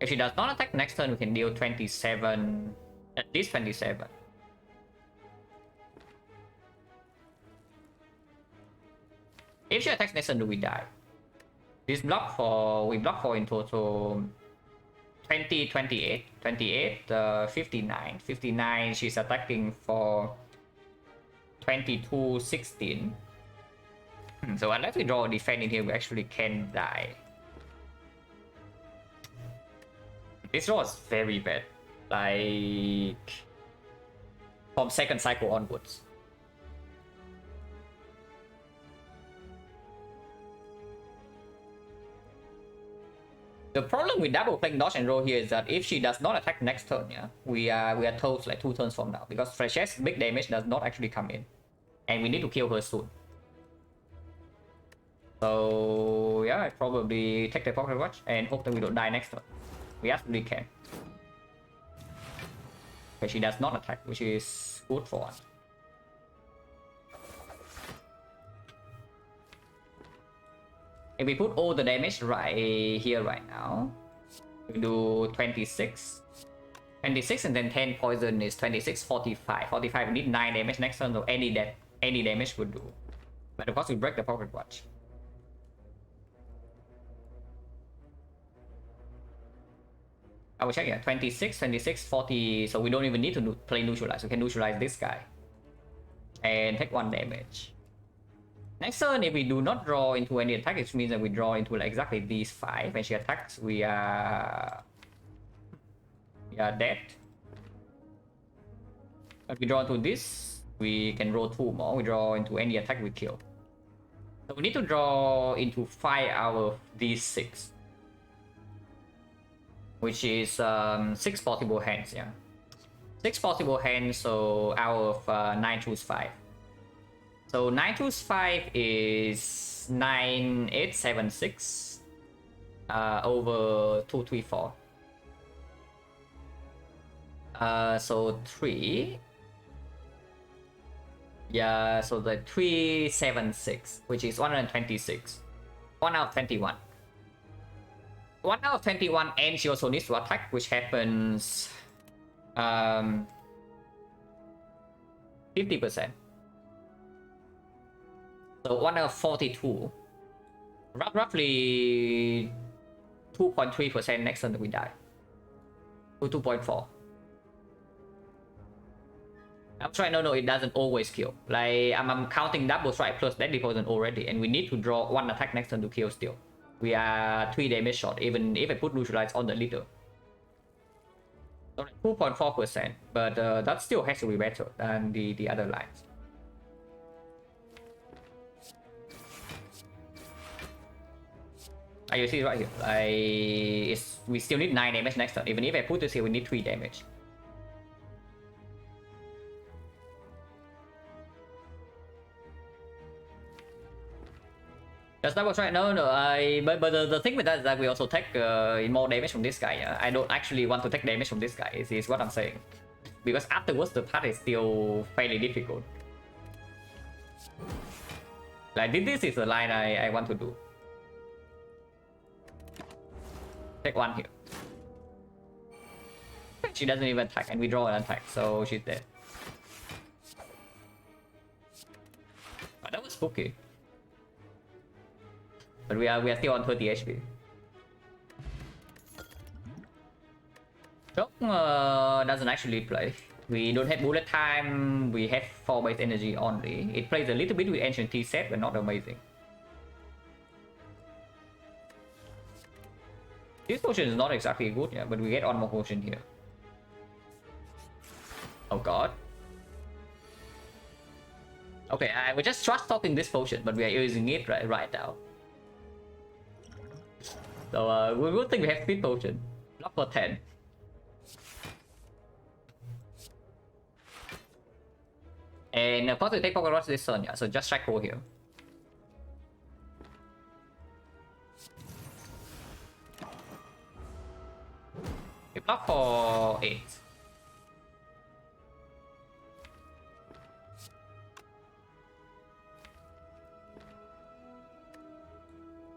If she does not attack next turn, we can deal 27, at least 27. If she attacks next turn, do we die? This block for, we block for in total 20, 28, 28, 59, 59, she's attacking for 22, 16. So unless we draw a defense in here, we actually can die. This draw is very bad. Like, from second cycle onwards. The problem with double playing dodge and roll here is that if she does not attack next turn, yeah, we are toast like 2 turns from now, because Fresh's big damage does not actually come in, and we need to kill her soon. So yeah, I probably take the pocket watch and hope that we don't die next turn. We absolutely can. But she does not attack, which is good for us. If we put all the damage right here right now, we do 26. 26 and then 10 poison is 26, 45. 45 we need 9 damage next turn, so any damage would do. But of course we break the pocket watch. I will check, yeah, 26, 26, 40, so we don't even need to play neutralize. We can neutralize this guy and take 1 damage. Next turn, if we do not draw into any attack, it means that we draw into like exactly these 5. When she attacks, we are dead. But we draw into this, we can roll 2 more. We draw into any attack, we kill. So we need to draw into 5 out of these 6. Which is 6 possible hands, yeah. 6 possible hands, so out of 9 choose 5. So 9 choose 5 is 9, 8, 7, 6 over 2, 3, 4. So 3. Yeah, so the 3, 7, 6, which is 126. 1 out of 21. 1 out of 21, and she also needs to attack, which happens 50%. So 1 out of 42. Roughly 2.3% next turn that we die. To 2.4. I'm trying, no, it doesn't always kill. Like, I'm counting double strike plus deadly poison already, and we need to draw 1 attack next turn to kill still. We are 3 damage short, even if I put neutralize on the leader. So 2.4%, but that still has to be better than the other lines. You see right here, we still need 9 damage next turn. Even if I put this here, we need 3 damage. Just double strike. No. But the thing with that is that we also take more damage from this guy. Yeah? I don't actually want to take damage from this guy. Is what I'm saying, because afterwards the path is still fairly difficult. Like this is the line I want to do. Take 1 here. She doesn't even attack, and we draw an attack, so she's dead. Oh, that was spooky. But we are still on 30 HP. Chok doesn't actually play. We don't have bullet time. We have 4 base energy only. It plays a little bit with ancient T set, but not amazing. This potion is not exactly good, yeah, but we get on more potion here. Oh god. Okay, I will just trust talking this potion, but we are using it right now. So we good thing we have speed potion. Block for 10. And of course we take Poker Watch this turn, yeah, so just strike 4 here. We block for 8.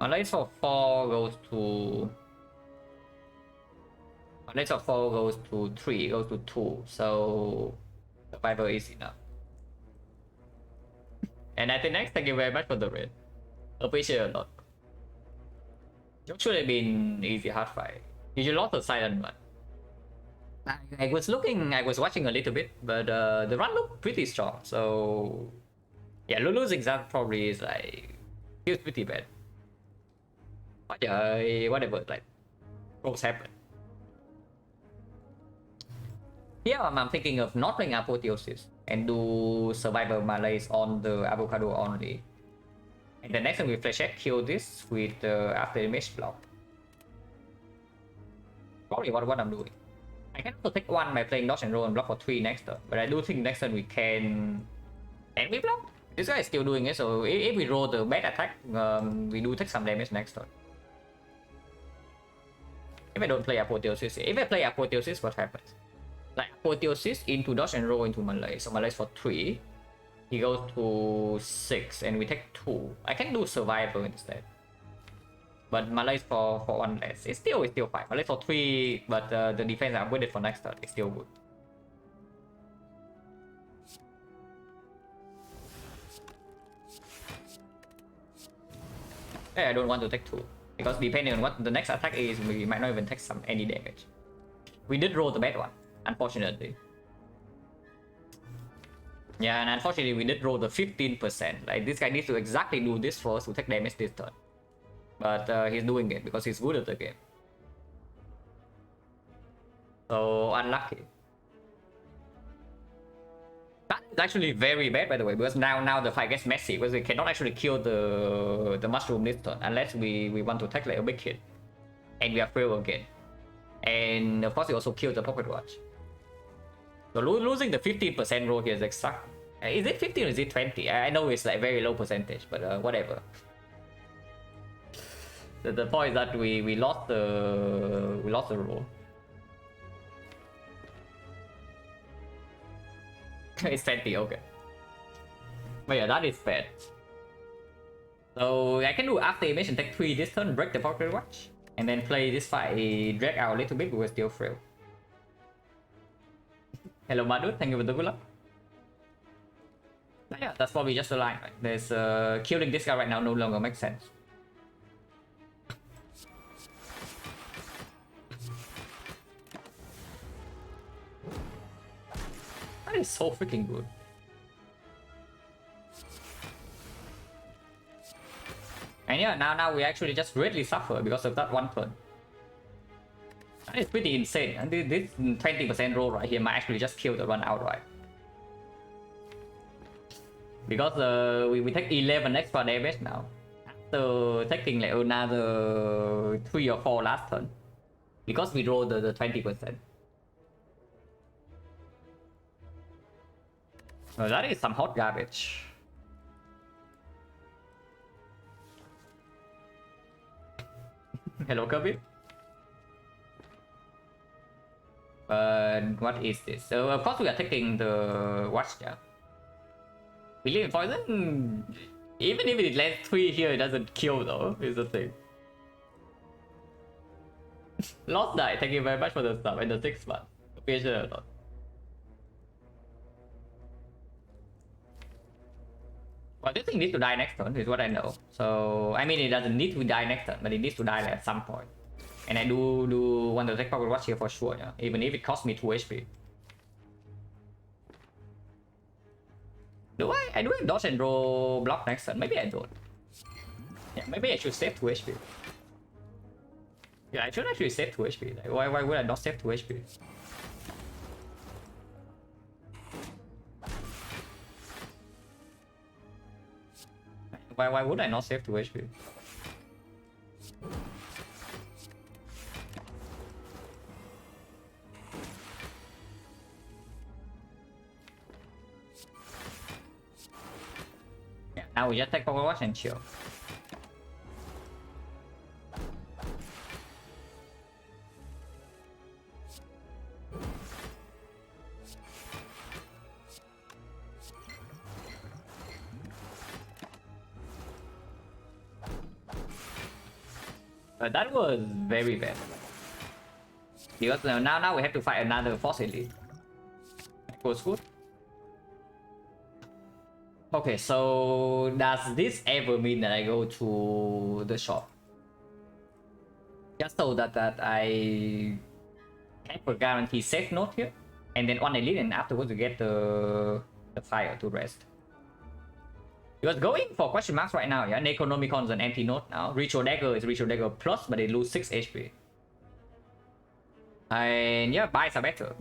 Unless for 4 goes to Next of 4 goes to 3, goes to 2, so survivor is enough. And I think next, thank you very much for the raid. Appreciate a lot. It should have been easy hard fight. You should lost the silent one. I was watching a little bit, but the run looked pretty strong, so yeah, losing that probably is like, feels pretty bad. But yeah, whatever, like, rolls happen. Here I'm thinking of not playing Apotheosis and do Survivor Malays on the Avocado only. And the next time we flash check, kill this with the after image block. Probably what I'm doing. I can also take 1 by playing dodge and roll and block for 3 next turn, but I do think next turn we can we block? This guy is still doing it, so if we roll the bad attack, we do take some damage next turn. If I don't play Apotheosis, if I play Apotheosis, what happens? Like Apotheosis into dodge and roll into Malay, so Malay for 3. He goes to 6 and we take 2. I can do Survivor instead. But Malay for 1 less. It's still fine. Malay for 3, but the defense I'm waiting for next turn is still good. I don't want to take 2. Because depending on what the next attack is, we might not even take any damage. We did roll the bad one, unfortunately. Yeah, and unfortunately we did roll the 15%. Like, this guy needs to exactly do this for us to take damage this turn. But he's doing it because he's good at the game. So, unlucky. That is actually very bad, by the way, because now the fight gets messy, because we cannot actually kill the mushroom this turn unless we want to take like a big hit. And we are fail again. And of course we also kill the pocket watch. So losing the 15% roll here is exact. Is it 15 or is it 20? I know it's like very low percentage, but whatever. The point is that we lost the roll. It's 20, okay. But yeah, that is bad. So I can do after image and take 3 this turn, break the pocket watch, and then play this fight, drag out a little bit, but we're still frail. Hello Madud, thank you for the good luck. But yeah, that's probably just a line, right? There's killing this guy right now no longer makes sense. That is so freaking good. And yeah, now we actually just greatly suffer because of that 1 turn. That is pretty insane. And this 20% roll right here might actually just kill the run outright. Because we take 11 extra damage now. After taking like another 3 or 4 last turn. Because we rolled the 20%. Oh, that is some hot garbage. Hello Kirby. What is this? So of course we are taking the watch, yeah. We live in poison. Even if it lands 3 here, it doesn't kill though, is the thing. Lost die, thank you very much for the stuff and the 6 months. Appreciate it a lot. Well, this thing needs to die next turn, is what I know. So, I mean, it doesn't need to die next turn, but it needs to die at some point. And I do want to take pocket watch here for sure, yeah? Even if it costs me 2 HP. Do I dodge and roll block next turn? Maybe I don't. Yeah, maybe I should save 2 HP. Yeah, I should actually save 2 HP. Like, why would I not save 2 HP? Why would I not save 2 HP? Yeah, now we just take power watch and chill. That was very bad. Because now we have to fight another Force Elite. Goes good. Okay, so does this ever mean that I go to the shop? Just so that I have a guaranteed safe note here, and then one elite, and afterwards you get the fire to rest. Because going for question marks right now, yeah, Necronomicon's an empty note now. Ritual Dagger is Ritual Dagger plus, but they lose 6 HP. And yeah, buys are better,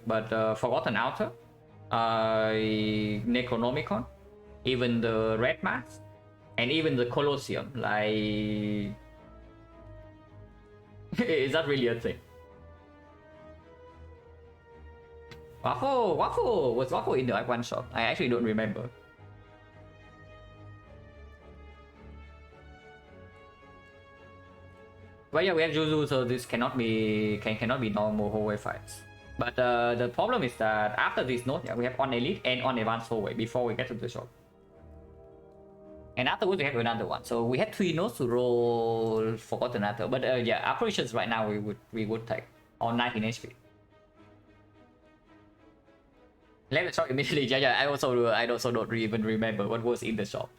but Forgotten Outer, Necronomicon, even the Red Mask, and even the Colosseum, like... is that really a thing? Was Waffle in the one shot? I actually don't remember. But yeah, we have Juzu, so this cannot be normal hallway fights. But the problem is that after this node, yeah, we have on elite and on advanced hallway before we get to the shop. And afterwards we have another one. So we had 3 nodes to roll Forgotten Outer. But yeah, apparitions right now we would take on 19 HP. Left the shop immediately. Yeah, I also don't even remember what was in the shop.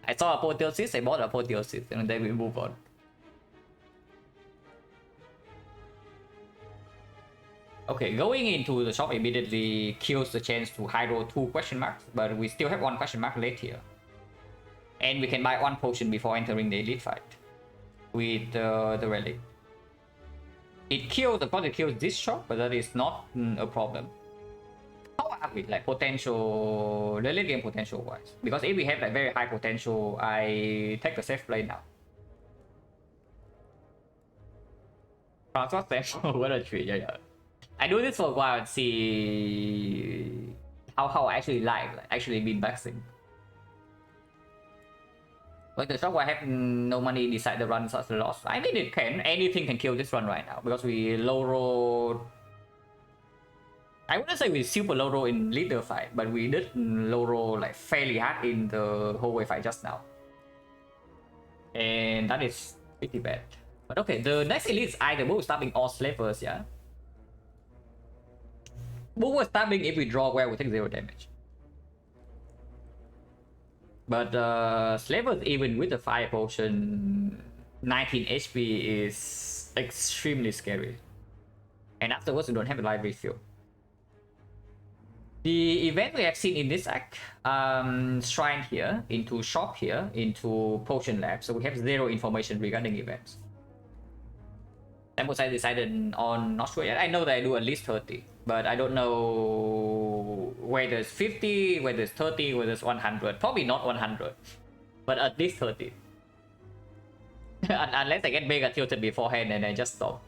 I saw Apotheosis, I bought Apotheosis, and then we move on. Okay, going into the shop immediately kills the chance to hydro 2 question marks, but we still have 1 question mark left here. And we can buy 1 potion before entering the elite fight with the relic. It kills, of course it kills this shop, but that is not a problem. How are we, like potential, the late game potential wise? Because if we have like very high potential, I take the safe play now. Transfer step what a tree, yeah. I do this for a while and see how I actually actually been maxing. Like the shop where I have no money decide the run such a loss. I mean it can, anything can kill this run right now because we low roll. I wouldn't say we super low roll in leader fight, but we did low roll like fairly hard in the hallway fight just now. And that is pretty bad. But okay, the next elite is either both stabbing or slavers, yeah. Both stabbing, if we draw well, we take 0 damage. But slavers, even with the fire potion, 19 HP is extremely scary. And afterwards, we don't have a life refill. The event we have seen in this act, shrine here, into shop here, into potion lab, so we have 0 information regarding events. I decided on not sure yet. I know that I do at least 30, but I don't know whether it's 50, whether it's 30, whether it's 100. Probably not 100, but at least 30. Unless I get mega tilted beforehand and I just stop.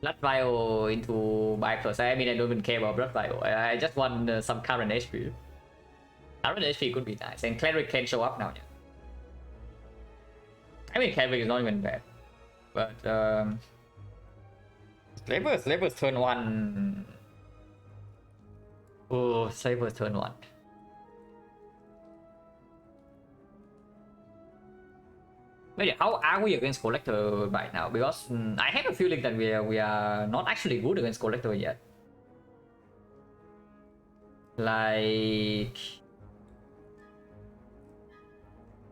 Blood Vial into Bifrost. I mean, I don't even care about Blood Vial. I just want some current HP. Current HP could be nice, and Cleric can show up now. Yeah. I mean, Cleric is not even bad, but Slavers turn 1. Oh, Slavers turn 1. But yeah, how are we against Collector right now? Because I have a feeling that we are not actually good against Collector yet. Like,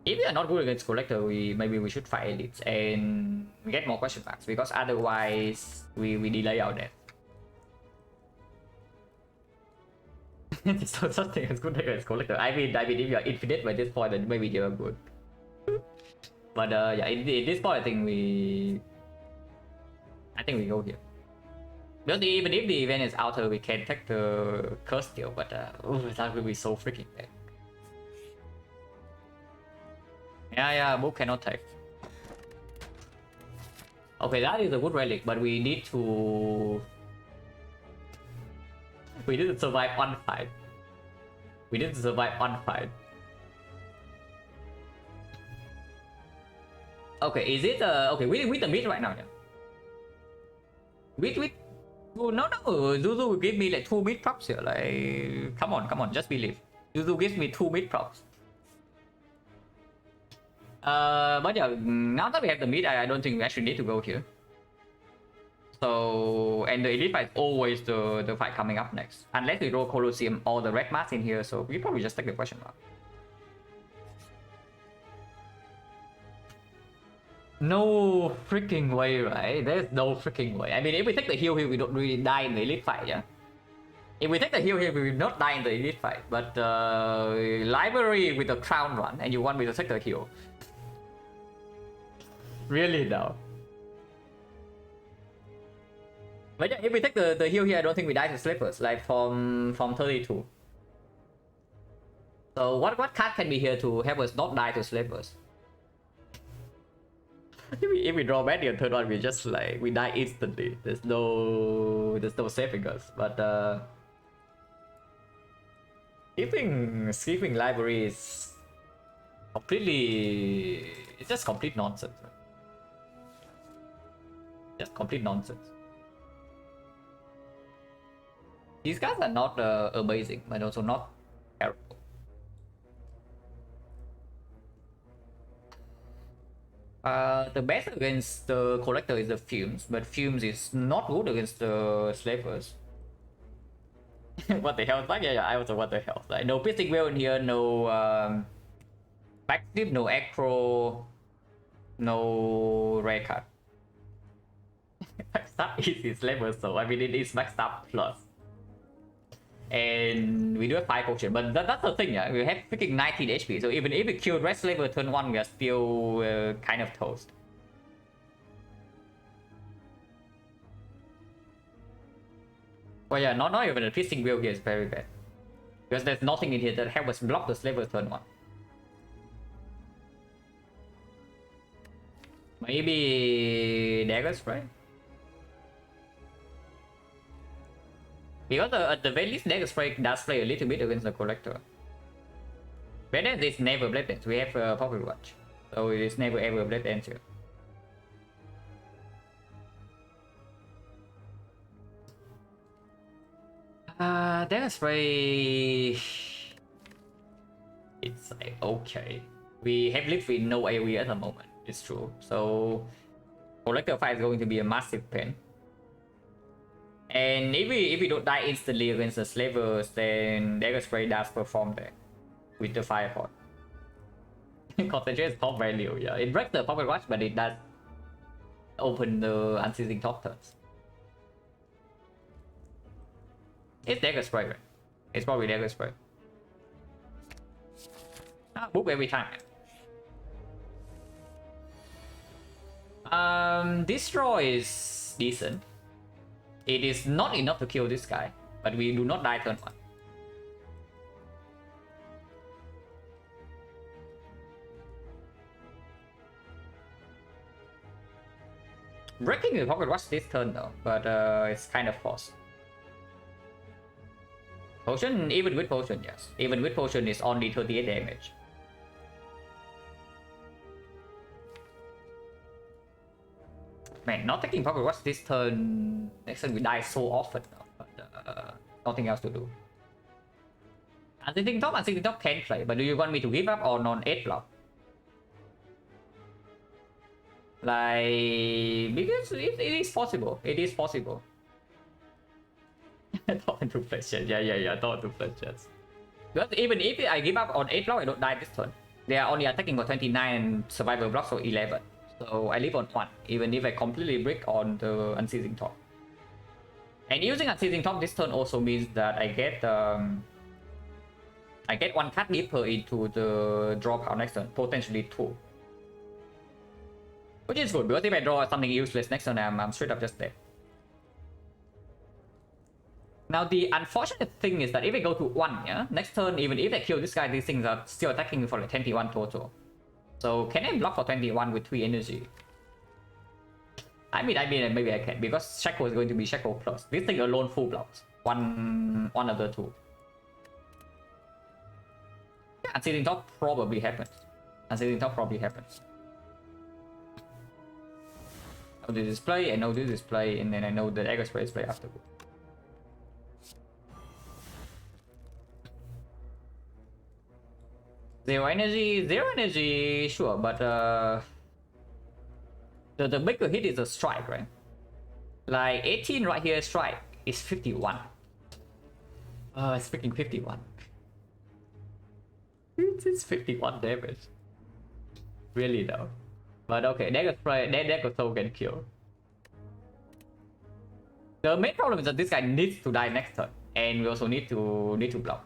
if we are not good against Collector, maybe we should fight Elites and get more question marks, because otherwise we delay our death. There's no such thing as good against Collector. I mean, if you are infinite by this point, then maybe you are good. But yeah, in this point, I think we go here. Because even if the event is outer, we can take the curse deal, but that will be so freaking bad. Yeah, book cannot take. Okay, that is a good relic, but we need to survive one fight. We need to survive one fight. Okay, is it okay with the mid right now? Yeah. With oh, no, Zuzu will give me like 2 mid props here. Like, come on, just believe. Zuzu gives me 2 mid props. But yeah, now that we have the mid, I don't think we actually need to go here. So, and the elite fight is always the fight coming up next. Unless we roll Colosseum or the red mask in here, so we probably just take the question mark. No freaking way, right? There's no freaking way. I mean, if we take the heal here, we don't really die in the elite fight, yeah? If we take the heal here, we will not die in the elite fight. But library with the crown run, and you want me to take the heal. Really though. But yeah, if we take the heal here, I don't think we die to slippers, like from 32. So what card can be here to help us not die to slippers? if we draw bad on third one, we just like we die instantly. There's no saving us. But skipping library is completely, it's just complete nonsense. Just complete nonsense. These guys are not amazing, but also not terrible. The best against the collector is the fumes, but fumes is not good against the slavers. What the hell? Like, yeah, I also what the hell. Like, no piercing wheel in here, no backstep, no acro, no rare card. Backstab is his level, so I mean it is backstab plus. And we do have 5 potion, but that's the thing, yeah. We have freaking 19 HP, so even if we kill Red Slaver turn 1, we are still kind of toast. Well, yeah, not even a piercing wheel here is very bad. Because there's nothing in here that helps us block the Slaver turn 1. Maybe daggers, right? Because at the very least, Dagger Spray does play a little bit against the Collector. But then it's never Blade Dance. We have Pocket Watch. So it is never ever Blade Dance here. Dagger Spray... It's like, okay. We have literally no AoE at the moment. It's true. So Collector fight is going to be a massive pain. And if we don't die instantly against the slavers, then Dagger Spray does perform there with the Firepot. Concentrate is top value, yeah. It breaks the Pocket Watch, but it does open the unceasing top turns. It's Dagger Spray, right? It's probably Dagger Spray. Boop every time. Destroy is decent. It is not enough to kill this guy, but we do not die turn 1. Breaking the Pocket Watch this turn though, but it's kind of forced. Potion, even with potion, yes. Even with potion is only 38 damage. Man, not taking Pocket Watch this turn, next turn we die so often now, but nothing else to do. Unseating Top can play, but do you want me to give up on 8 block? Like, because it is possible, it is possible. Top and 2 flash chest, yeah, top and 2 flash chest. Because even if I give up on 8 block, I don't die this turn. They are only attacking for 29 and survival block, so 11. So I live on 1, even if I completely break on the Unceasing Top. And using Unceasing Top this turn also means that I get 1 card deeper into the draw pile next turn, potentially 2. Which is good, because if I draw something useless next turn, I'm straight up just dead. Now the unfortunate thing is that if I go to 1, yeah, next turn, even if I kill this guy, these things are still attacking me for like 21 total. So can I block for 21 with 3 energy? I mean maybe I can, because Shackle is going to be Shackle plus. This thing alone full blocks. One of the 2. Yeah, Unseating Top probably happens. Unseating Top probably happens. I know this is play, I know this is play, and then I know the Dagger Spray is play afterward. Zero energy, sure, but the bigger hit is a strike, right? Like 18 right here, strike is 51. It's freaking 51. It's 51 damage. Really though. But okay, dagger spray, dagger throw can kill. The main problem is that this guy needs to die next turn, and we also need to block.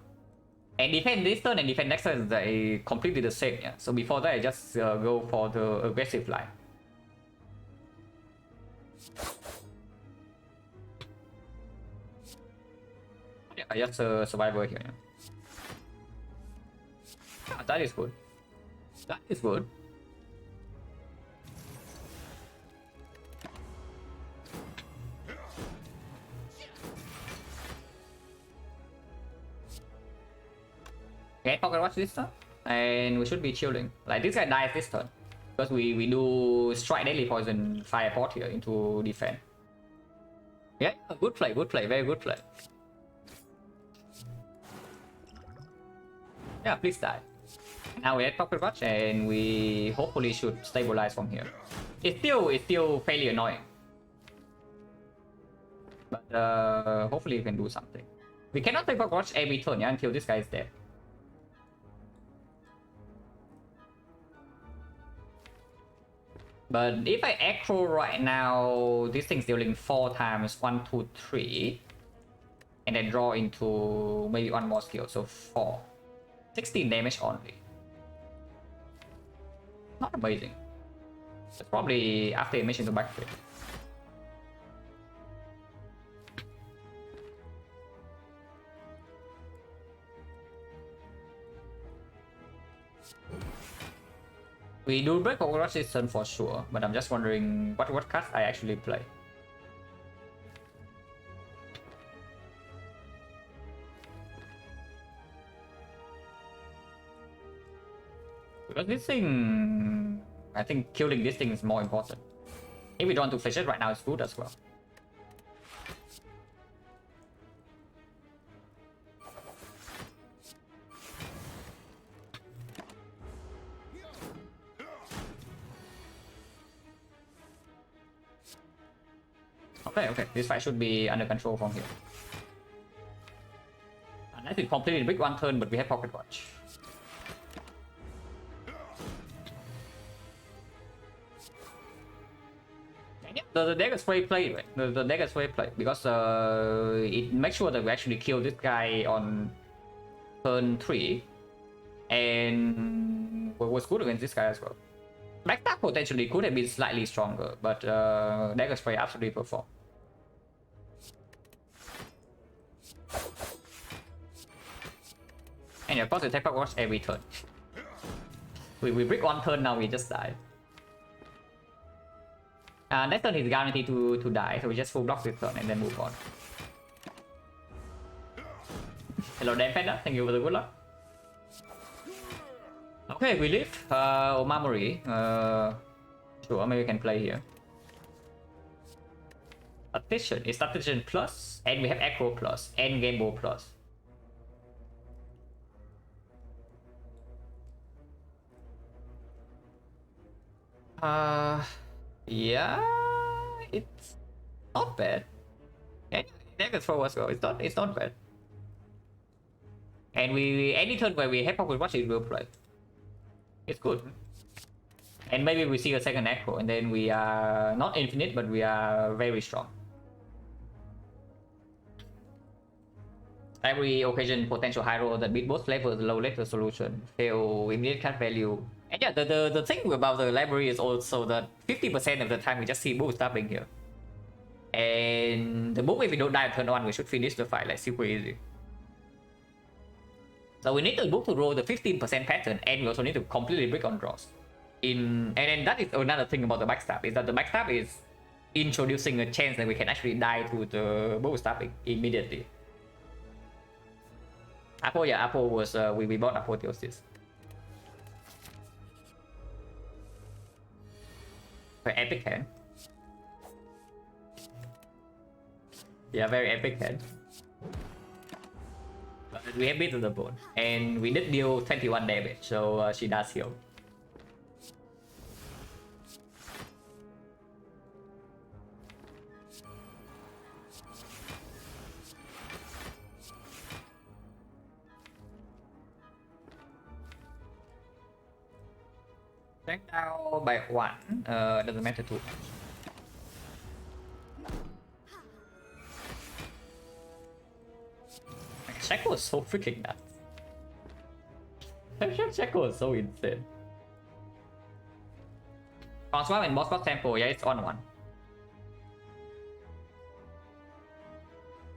And defend this turn and defend next turn is completely the same, yeah. So before that, I just go for the aggressive line. Yeah, I just survivor here. Yeah. Ah, that is good. That is good. Okay, pocket watch this turn, and we should be chilling. Like this guy dies this turn because we do strike deadly poison fire pot here into defense. Yeah, good play, very good play. Yeah, please die. Now we have pocket watch, and we hopefully should stabilize from here. It's still fairly annoying, but hopefully we can do something. We cannot take pocket watch every turn, yeah, until this guy is dead. But if I aggro right now, this thing's dealing 4 times 1, 2, 3, and then draw into maybe one more skill, so 4. 16 damage only. Not amazing. It's probably after emission to back flip. We do break Overwatch this turn for sure, but I'm just wondering what cards I actually play. Because this thing, I think killing this thing is more important. If we don't want to flash it right now, it's good as well. Okay, this fight should be under control from here. Unless we completely break one turn, but we have pocket watch. The dagger spray play, right? The dagger spray play, because it makes sure that we actually kill this guy on turn 3, and was good against this guy as well. Backstab potentially could have been slightly stronger, but dagger spray absolutely performed. And of course, we take pocket watch every turn. we break one turn now, we just die. Next turn is guaranteed to die, so we just full block this turn and then move on. Hello Dan Panda, thank you for the good luck. Okay, we leave Omamori. Sure, maybe we can play here. Statistician is Statistician plus, and we have Echo plus, and Game Ball plus. Yeah, it's not bad. And dagger throw as well. It's not bad. And we any turn where we have pocket watch, it will play. It's good. And maybe we see a second echo, and then we are not infinite, but we are very strong. Every occasion, potential high roll that beat both flavors, low later solution, fail immediate card value. And yeah, the thing about the library is also that 50% of the time we just see both stopping here. And the moment if we don't die on turn 1, we should finish the fight like super easy. So we need the book to roll the 15% pattern, and we also need to completely break on draws. And then that is another thing about the backstab, is that the backstab is introducing a chance that we can actually die to the bow stabbing immediately. Apple, yeah, Apple was we bought Apotheosis. Very epic hand. Yeah, very epic hand. We have beaten the bone, and we did deal 21 damage, so she does heal. Strength down by 1, doesn't matter too much. Shaco is so freaking nuts. Shaco is so insane. On swap and boss box tempo, yeah, it's on 1.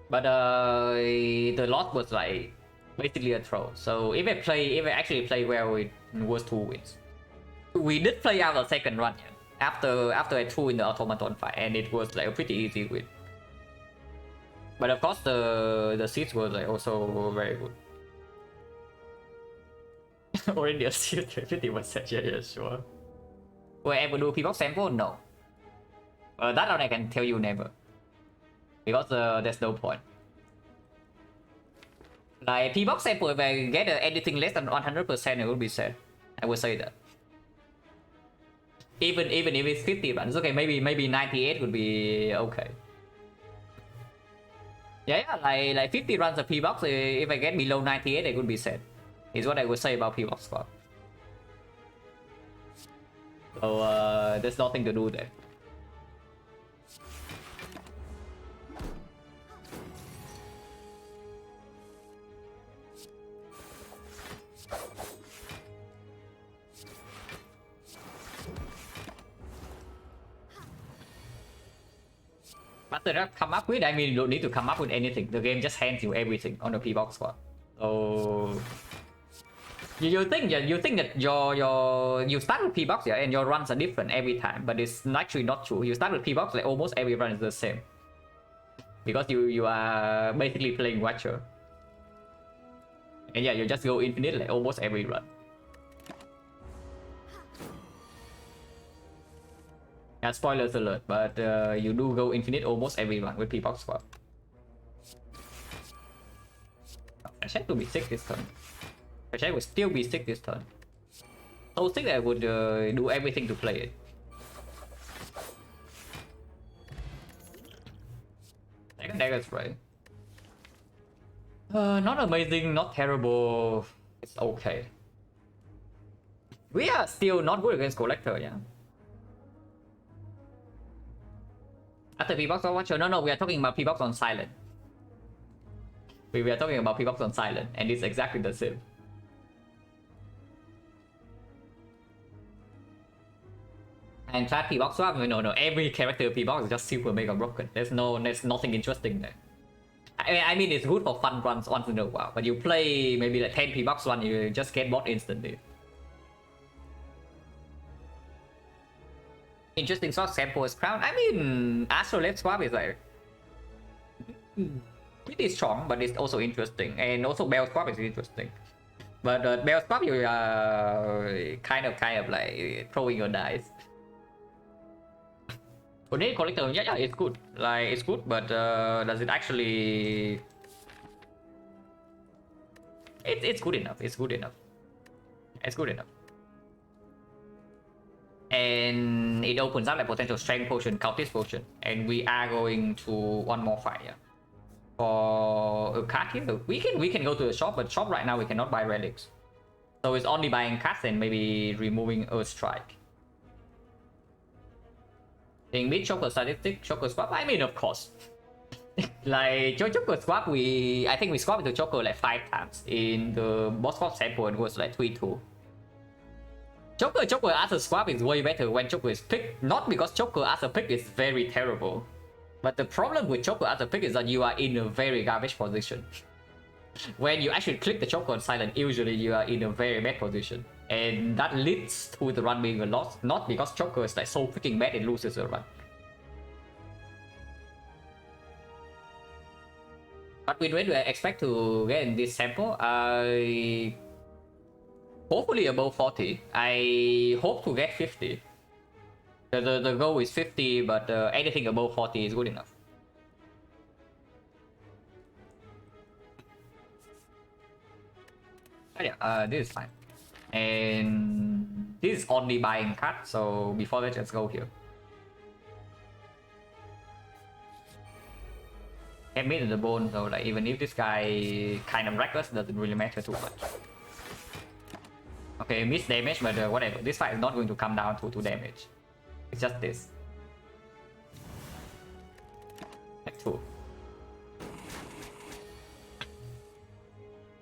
But the loss was like basically a throw. So if I actually play well, it was 2 wins. We did play out the second run, yeah, after I threw in the automaton fight, and it was like a pretty easy win. But of course the seeds were like also very good. Already a seed 50%, yeah, sure. Will I ever do P-Box sample? No. That one I can tell you never. Because there's no point. Like P-Box sample, if I get anything less than 100%, it will be sad. I would say that. Even if it's 50 runs, okay, maybe 98 would be okay. Yeah, like 50 runs of P-Box, if I get below 98, it would be sad. Is what I would say about P-Box squad. So there's nothing to do there. But to come up with, I mean, you don't need to come up with anything. The game just hands you everything on the P-Box squad. So you think that you start with P-Box, yeah, and your runs are different every time, but it's actually not true. You start with P-Box, like almost every run is the same, because you are basically playing Watcher, and yeah, you just go infinite like almost every run. Yeah, spoilers alert, but you do go infinite almost every run with P-Box squad. I check to be sick this turn. I check would still be sick this turn. So sick that I would do everything to play it. Second dagger's right. Not amazing, not terrible. It's okay. We are still not good against Collector, yeah. After P-Box or Watcher? No, we are talking about P-Box on Silent. We are talking about P-Box on Silent, and it's exactly the same. And class P-Box swap? No, every character P-Box is just super mega broken. There's nothing interesting there. I mean, it's good for fun runs once in a while, but you play maybe like 10 P-Box run, you just get bought instantly. Interesting swap, Sampo's Crown. I mean, Astrolabe swap is like pretty strong, but it's also interesting. And also Bell swap is interesting. But Bell swap, you are kind of like throwing your dice. Tornado Collector, yeah, it's good. Like, it's good, but does it actually... It's good enough. It's good enough. It's good enough. And it opens up like potential strength potion, cultist potion, and we are going to one more fight. Yeah. For a card here, we can go to the shop, but shop right now we cannot buy relics, so it's only buying cards and maybe removing Earth Strike. In mid Choker statistic, Choker swap. I mean, of course, like Choker swap, I think we swapped into Choker like 5 times. In the boss swap sample, it was like 3-2. Choker as a swap is way better when Choker is picked, not because Choker as a pick is very terrible, but the problem with Choker as a pick is that you are in a very garbage position. When you actually click the Choker on Silent, usually you are in a very bad position, and that leads to the run being a loss, not because Choker is like so freaking bad it loses a run. But with what do I expect to get in this sample? Hopefully above 40. I hope to get 50. The goal is 50, but anything above 40 is good enough. Yeah, this is fine. And this is only buying card, so before that, let's go here. Get me to the bone, so like even if this guy kind of reckless, doesn't really matter too much. Okay, miss damage, but whatever. This fight is not going to come down to damage. It's just this. Like 2.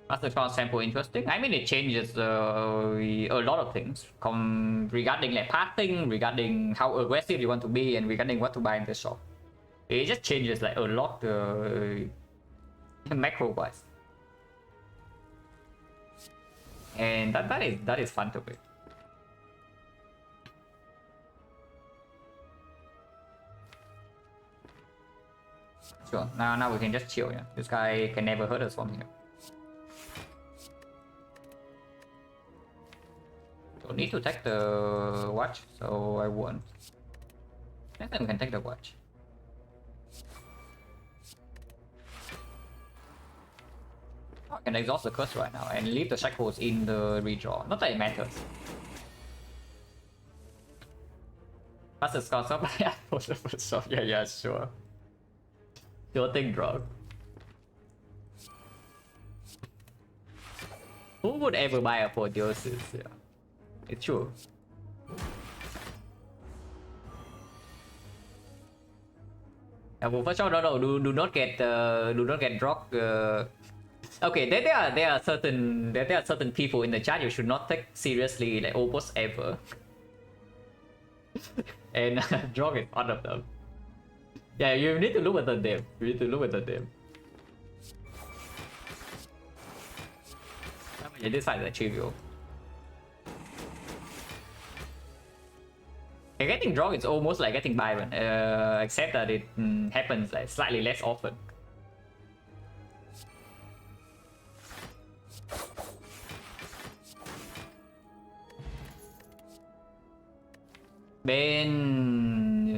Master Crown sample interesting. I mean, it changes a lot of things regarding like pathing, regarding how aggressive you want to be, and regarding what to buy in the shop. It just changes like a lot macro wise, and that is fun to play. Sure. Now we can just chill. Yeah, this guy can never hurt us from here. Don't need to take the watch, so I won't. Next time we can take the watch. I can exhaust the curse right now and leave the shackles in the redraw. Not that it matters. What's the score? So yeah, for the first shot. Yeah, sure. Sure thing, bro. Who would ever buy a Apotheosis? Yeah, it's true. Well, first of all, no, do not get dropped. Okay, there are certain people in the chat you should not take seriously, like almost ever. And Drog is one of them. Yeah, you need to look at the them. You need to look at the them. Yeah, this fight is trivial. Getting Drog is almost like getting Byron, except that it happens like slightly less often. Then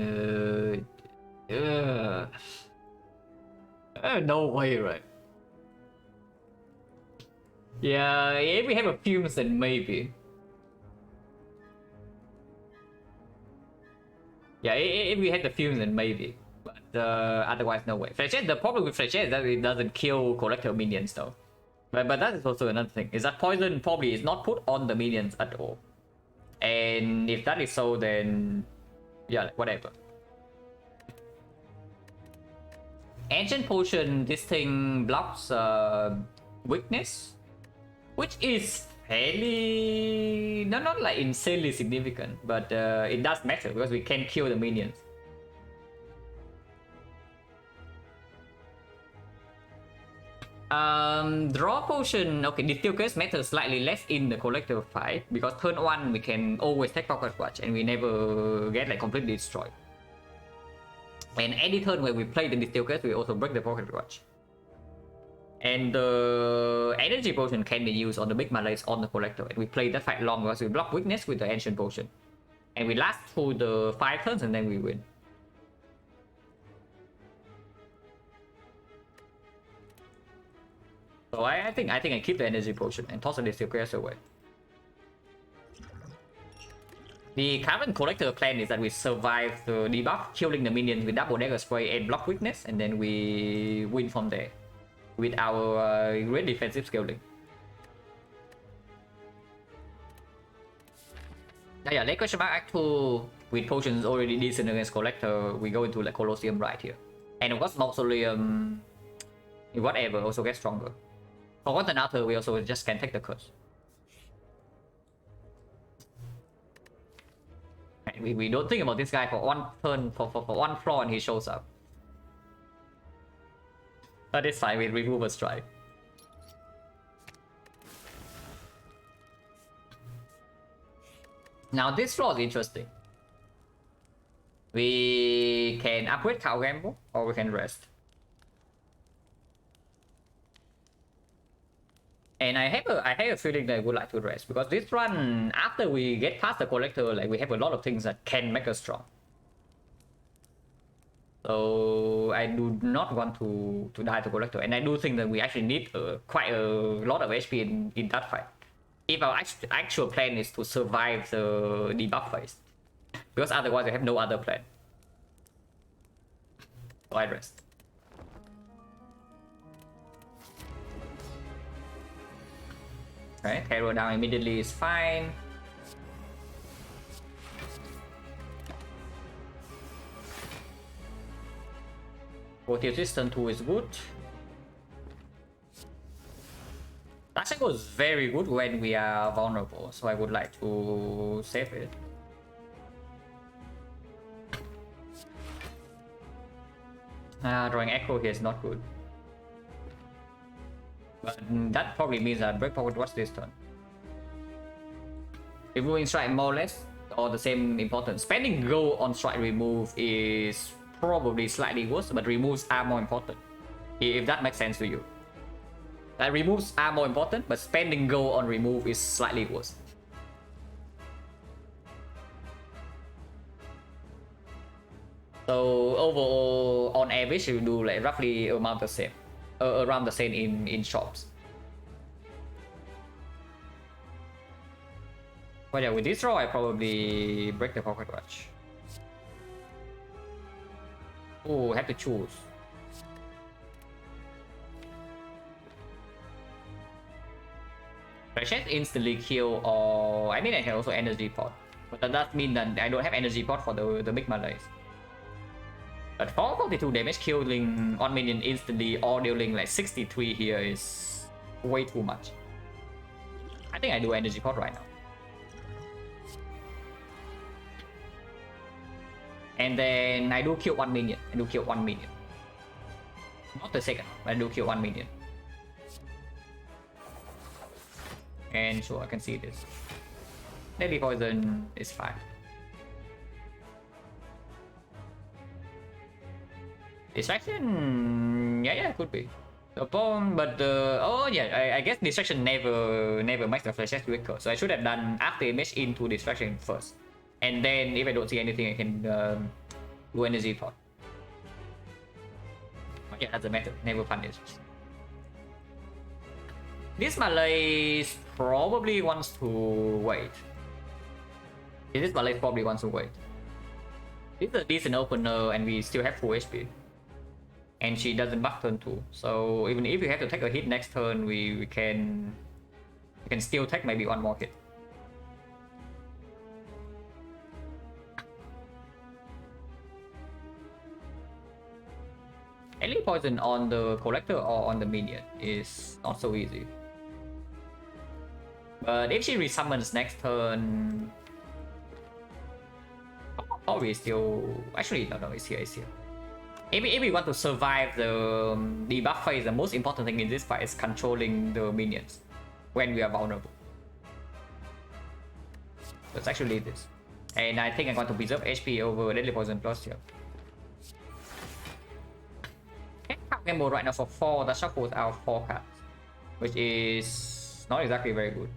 no way, right? Yeah, if we have a fumes, then maybe. Yeah, if we had the fumes, then maybe. But otherwise, no way. Fletcher, the problem with Fletcher is that it doesn't kill collector minions, though. But that is also another thing. Is that poison probably is not put on the minions at all. And if that is so, then yeah, like, whatever. Ancient Potion, this thing blocks weakness, which is fairly not like insanely significant, but it does matter because we can kill the minions. Draw potion. Okay, Distill Curse matters slightly less in the collector fight because turn 1 we can always take Pocket Watch and we never get like completely destroyed. And any turn where we play the Distill Curse, we also break the Pocket Watch. And the energy potion can be used on the big malays on the collector, and we play that fight long because we block weakness with the ancient potion, and we last through the 5 turns and then we win. So I think I keep the energy potion and toss the Distill Curse away. The current collector plan is that we survive the debuff, killing the minions with double dagger spray and block weakness, and then we win from there with our great defensive scaling. Yeah, late question mark Act 2 with potions already decent against collector. We go into like Colosseum right here, and of course Mausoleum, whatever, also gets stronger. For one another, we also just can take the curse. And we don't think about this guy for one turn, for one floor, and he shows up. But it's fine, we remove a strike. Now this floor is interesting. We can upgrade Cow Gamble, or we can rest. And I have a feeling that I would like to rest because this run, after we get past the collector, like we have a lot of things that can make us strong. So So I do not want to die to Collector, and I do think that we actually need quite a lot of HP in that fight. If our actual plan is to survive the debuff phase, because otherwise I have no other plan. So I rest. Right, hero down immediately is fine. Rotate turn 2 is good. That goes very good when we are vulnerable, so I would like to save it. Drawing Echo here is not good. But that probably means that Break Pocket Watch this turn. Removing Strike more or less, or the same importance. Spending Go on Strike remove is probably slightly worse, but removes are more important. If that makes sense to you. Like removes are more important, but spending Go on remove is slightly worse. So overall, on average, you do like roughly around the same, in shops. But yeah, with this draw, I probably break the Pocket Watch. Oh, have to choose. I can instantly kill, or I mean I can also energy pot, but that does mean that I don't have energy pot for the big malaise. But for 42 damage, killing 1 minion instantly or dealing like 63 here is way too much. I think I do energy pot right now. And then I do kill 1 minion. Not the second, but I do kill 1 minion. And sure, I can see this. Deadly Poison is fine. Distraction, yeah, could be. The bomb, but oh yeah, I guess distraction never makes the flash quicker. So I should have done after image into distraction first, and then if I don't see anything, I can do energy pot. But yeah, doesn't matter. Never punish. This malaise probably wants to wait. This malaise probably wants to wait. This is a decent opener, and we still have full HP. And she doesn't buff turn 2, so even if we have to take a hit next turn, we can still take maybe one more hit. Deadly Poison on the Collector or on the minion is not so easy. But if she resummons next turn, probably still. Actually, no, it's here. If we want to survive the debuff phase, the most important thing in this fight is controlling the minions when we are vulnerable. Let's actually this. And I think I'm going to preserve HP over Deadly Poison Plus here. Okay, game mode right now for 4, that shuffles out 4 cards, which is not exactly very good.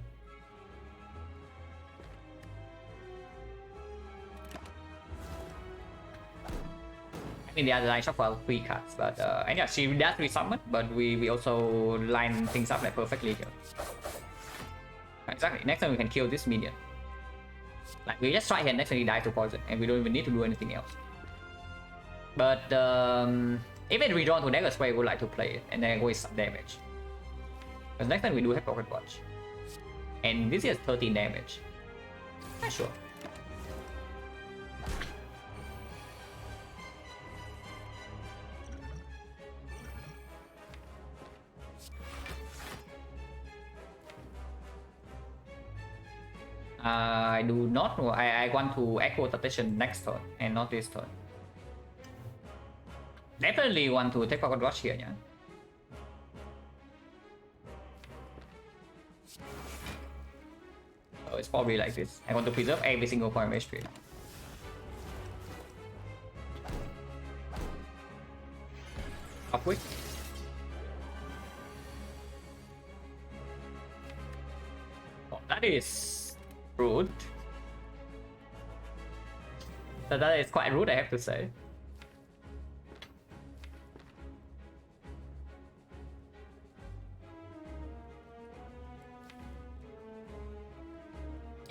In the other line shuffle 3 cards, but and yeah, she does resummon, but we also line things up like perfectly here. Exactly. Next time we can kill this minion. Like we just try here, next time we die to poison, and we don't even need to do anything else. But if it redrawn to Dagger Spray, we would like to play it and then go with some damage. Because next time we do have Pocket Watch, and this is 13 damage. Yeah, sure. I do not know. I want to echo Temptation next turn and not this turn. Definitely want to take Pocket Watch here, yeah. So it's probably like this. I want to preserve every single point of HP. Up quick. Oh, that is rude. So that is quite rude, I have to say.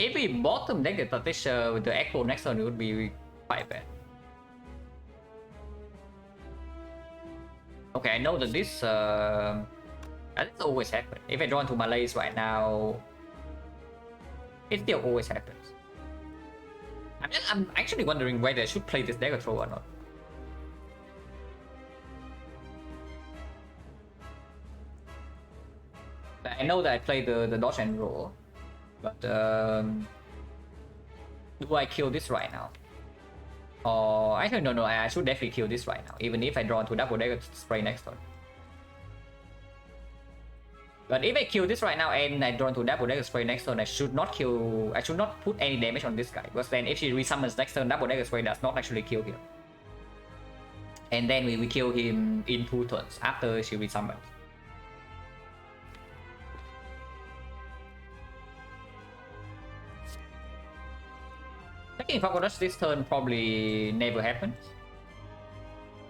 If we bottom deck the Tatisha with the Echo next turn, it would be quite bad. Okay, I know that this always happens. If I draw into Malays right now, it still always happens. I'm actually wondering whether I should play this dagger throw or not. I know that I play the dodge and roll, but do I kill this right now? Or actually no, I should definitely kill this right now, even if I draw into double dagger spray next turn. But if I kill this right now and I draw into double dagger spray next turn, I should not put any damage on this guy, because then if she resummons next turn, double dagger spray does not actually kill him. And then we kill him in 2 turns after she resummons. Taking Pocket Rush this turn probably never happens.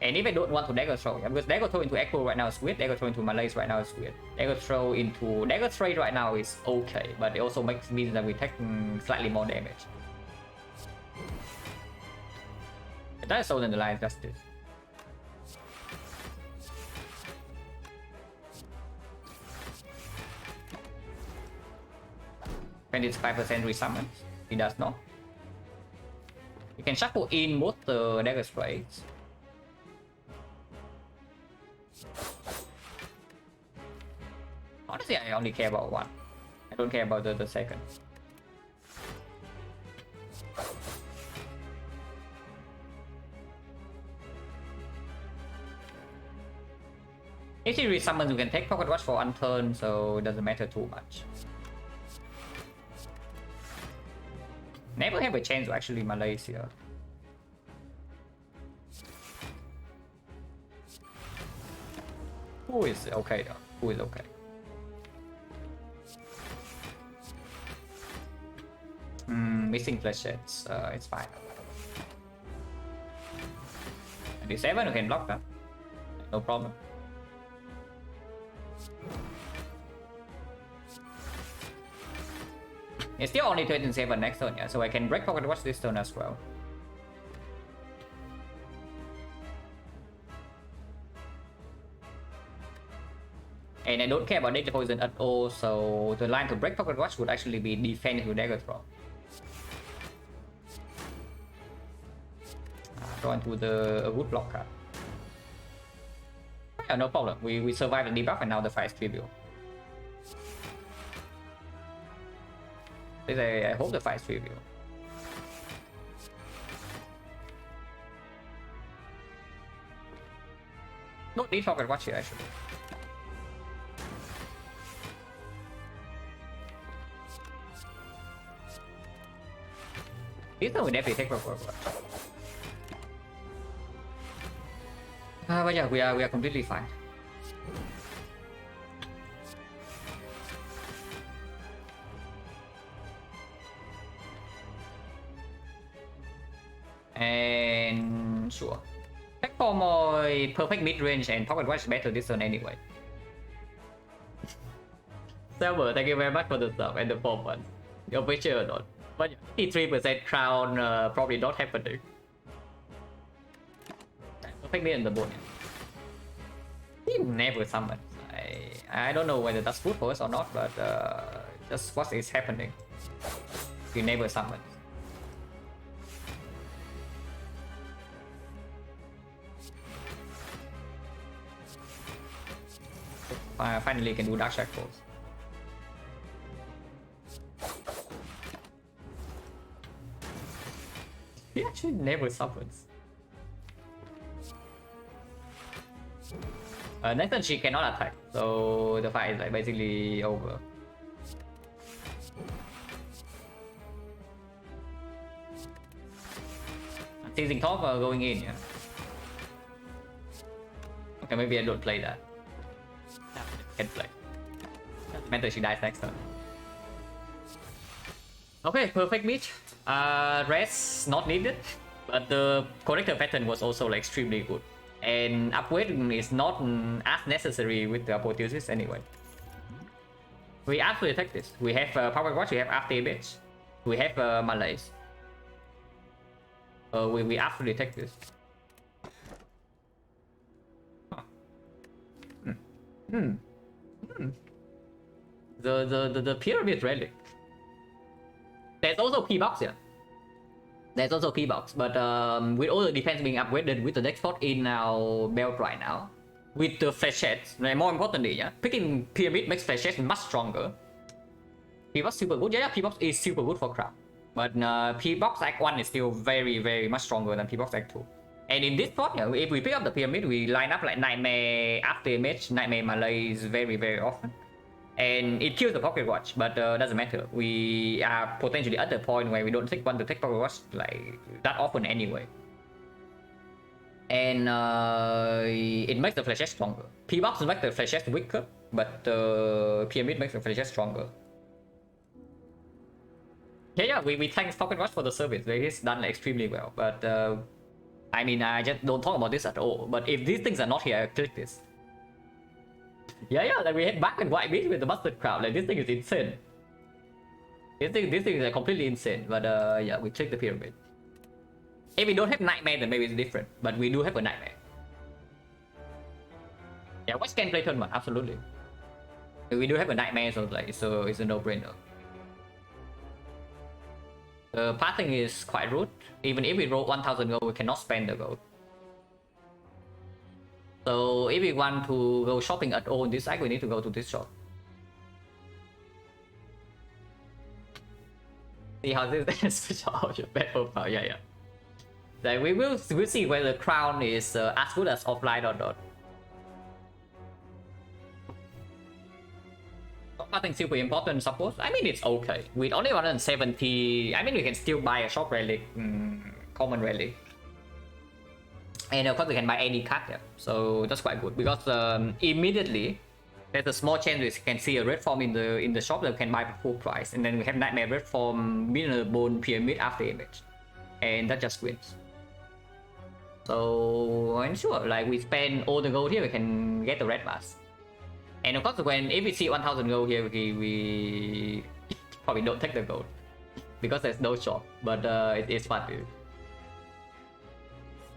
And if I don't want to dagger throw, because dagger throw into Echo right now is weird, dagger throw into Malays right now is weird. Dagger throw into dagger trade right now is okay, but it also means that we take slightly more damage. That is Soul in the Line, that's this. When it's 5% resummons, he does not. You can shuffle in both the dagger sprays. Honestly, I only care about one. I don't care about the second. If she resummons, you can take Pocket Watch for 1 turn, so it doesn't matter too much. Never have a chance to actually Malaysia. Who is okay though? Who is okay? Missing flashes. It's fine. 27, you can block that. No problem. It's still only 27 next turn, yeah, so I can break Pocket Watch this turn as well. And I don't care about Dagger Poison at all, so the line to break Pocket Watch would actually be defend with Dagger Throw. Draw into the Wood Block card. Yeah, no problem. We survived the debuff and now the fight is trivial. I hope the fight is trivial. No need Pocket Watch here actually. This one we definitely take Pocket Watch. But yeah, we are completely fine. And sure. Check for my perfect mid range and Pocket Watch better this turn anyway. Silver, thank you very much for the sub and the 4 months. Your picture or not. But 53% crown probably not happening. Perfect mid in the board. He never summons. I don't know whether that's good for us or not, but just what is happening. He never summons. Finally you can do Dark Shackles. He actually never summons. Next turn she cannot attack, so the fight is like basically over. Seizing top going in, yeah. Okay, maybe I don't play that. Can play. Doesn't matter, she dies next turn. Okay, perfect mid. Rest not needed, but the corrector pattern was also like extremely good. And upgrade is not as necessary with the apotheosis anyway. We actually attack this. We have Power Watch, we have After Image. We have Malays. We absolutely take this. Huh. Hmm. The pyramid relic. There's also P-box here. There's also P-box, but with all the defense being upgraded with the deck spot in our belt right now, with the flechettes, and more importantly, yeah, picking pyramid makes flechettes much stronger. P-box super good. Yeah, P-box is super good for Crown, but P-box Act 1 is still very much stronger than P-box Act 2. And in this spot, yeah, if we pick up the pyramid, we line up like Nightmare Afterimage, Nightmare Malays very often. And it kills the pocket watch, but doesn't matter. We are potentially at the point where we don't want to take pocket watch like that often anyway. And it makes the flechette stronger. P-box makes the flechette weaker, but pyramid makes the flechette stronger. Yeah, we thank pocket watch for the service. It's done extremely well. But I mean, I just don't talk about this at all. But if these things are not here, I click this. Yeah, like we had black and white beats with the Busted Crown. Like this thing is insane. This thing is like, completely insane. But yeah, we click the pyramid. If we don't have Nightmare, then maybe it's different. But we do have a Nightmare. Yeah, watch can play turn 1, absolutely. We do have a Nightmare, so like it's a no-brainer. The pathing is quite rude. Even if we roll 1000 gold, we cannot spend the gold. So if we want to go shopping at all in this side, we need to go to this shop. See how this is special out your bad profile. Yeah. Like we'll see whether Crown is as good as offline or not. Nothing super important, suppose. I mean, it's okay. With only 170, I mean, we can still buy a shop relic, common relic. And of course, we can buy any card here. So that's quite good because immediately there's a small chance we can see a red form in the shop that we can buy for full price. And then we have Nightmare red form, Mineral Bone, Pyramid after image. And that just wins. So I'm sure, like we spend all the gold here, we can get the red mask. And of course, if we see 1000 gold here, we probably don't take the gold because there's no shop. But it's fun, dude.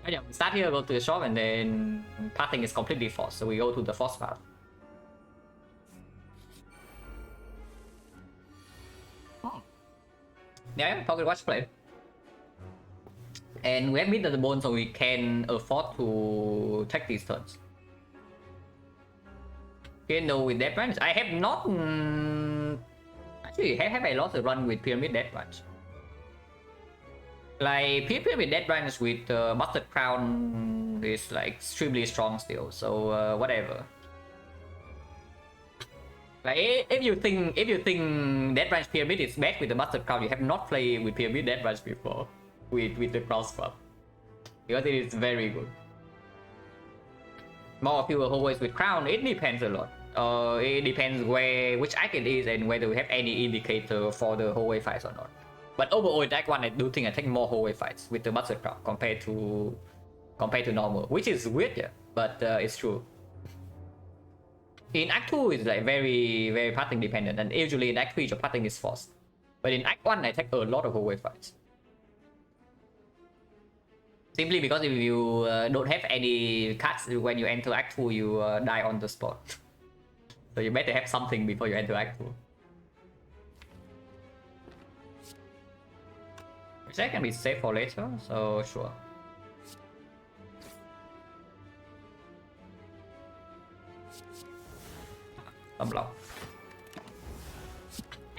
Yeah, we start here, go to the shop, and then pathing is completely forced. So we go to the force path. Oh. Yeah, pocket watch play. And we have mid the bone, so we can afford to take these turns. Okay, no, with Death Branch, I have not actually have I lost a run with Pyramid Death Branch. Like Pyramid Death Branch with Busted Crown is like extremely strong still, so whatever. Like if you think Death Branch Pyramid is bad with the Busted Crown, you have not played with Pyramid Death Branch before with the cross swap, because it is very good. More fewer always with Crown, it depends a lot. It depends which act it is and whether we have any indicator for the hallway fights or not. But overall in Act 1, I do think I take more hallway fights with the Busted Crown compared to normal, which is weird, yeah, but it's true. In Act 2, it's like very pathing dependent, and usually in Act 3, your pathing is forced. But in Act 1, I take a lot of hallway fights. Simply because if you don't have any cards when you enter Act 2, you die on the spot. So you better have something before you enter Act 2. Which I can be saved for later, so sure. Unblock.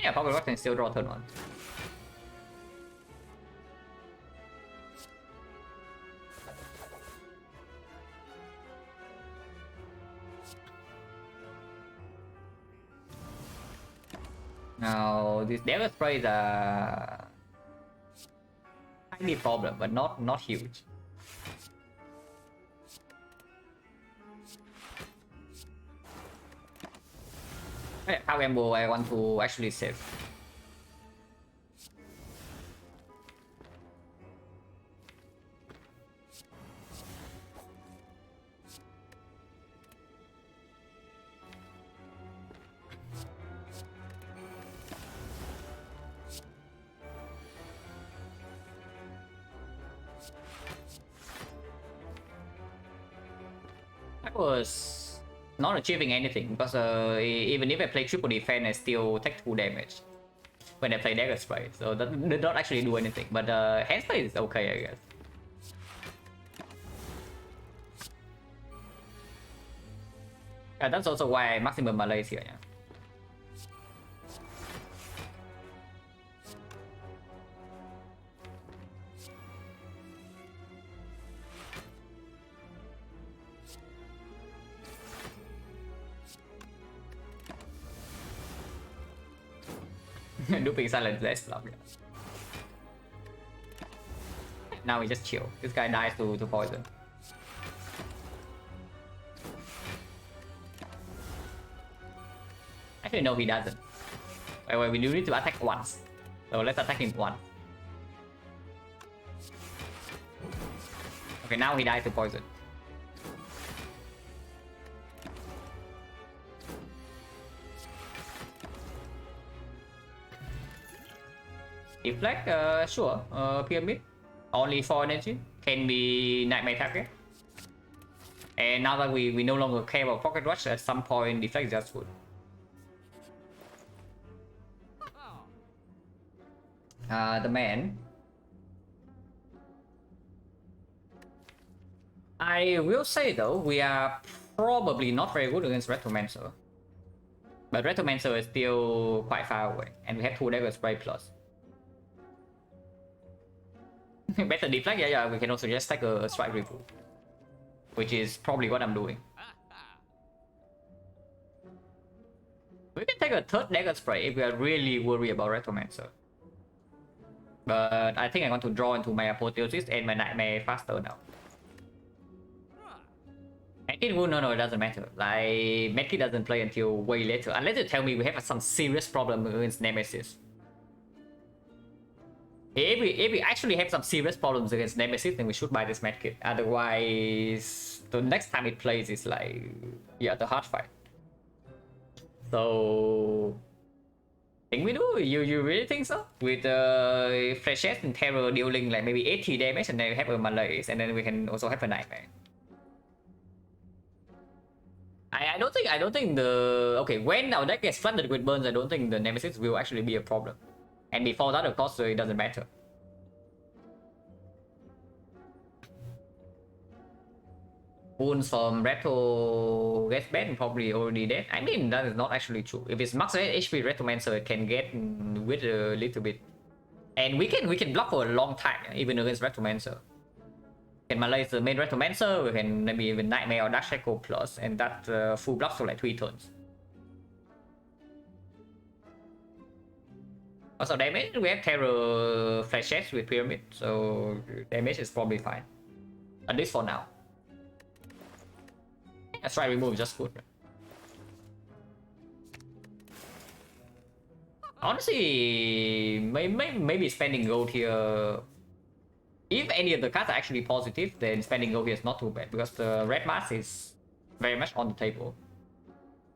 Yeah, Power Rock can still draw turn 1. Now, this Devil Spray is a tiny problem, but not huge. However, I want to actually save. was not achieving anything because even if I play triple defense, I still take 2 damage when I play dagger spray. So that did not actually do anything. But hand spray is okay, I guess. Yeah, that's also why I maximum malaise here. Yeah. Duping silent less flop. Yeah. Now we just chill. This guy dies to poison. Actually, no, he doesn't. Wait, we do need to attack once. So let's attack him once. Okay, now he dies to poison. Deflect, sure. Pyramid. Only 4 energy. Can be Nightmare target. And now that we no longer care about Pocket Rush, at some point Deflect is just good. The man. I will say though, we are probably not very good against Retromancer. But Retromancer is still quite far away, and we have 2 Dagger Spray plus. Better deflect, yeah, we can also just take a strike ripple, which is probably what I'm doing. We can take a 3rd Dagger Spray if we are really worried about Retromancer. But I think I want to draw into my Apotheosis and my Nightmare faster now. Medkit Wound, no, it doesn't matter. Like, Medkit doesn't play until way later. Unless you tell me we have some serious problem against Nemesis. If we actually have some serious problems against Nemesis, then we should buy this Medkit. Otherwise, the next time it plays is like, yeah, the hard fight. So... think we do? You really think so? With Flashes and Terror dealing like maybe 80 damage, and then we have a Malaise, and then we can also have a Nightmare. I don't think the... okay, when our deck gets flooded with burns, I don't think the Nemesis will actually be a problem. And before that, of course, it doesn't matter. Wounds from Retro gets banned, probably already dead. I mean, that is not actually true. If it's max HP Retromancer, it can get with a little bit. And we can block for a long time, even against Retromancer. We can Malaise the main Retromancer, we can maybe even Nightmare or Dark Shackle plus, and that full blocks for like 3 turns. Also damage, we have Terror Flashes with Pyramid, so damage is probably fine. At least for now. Let's try remove just good. Honestly, maybe spending gold here. If any of the cards are actually positive, then spending gold here is not too bad because the red mask is very much on the table.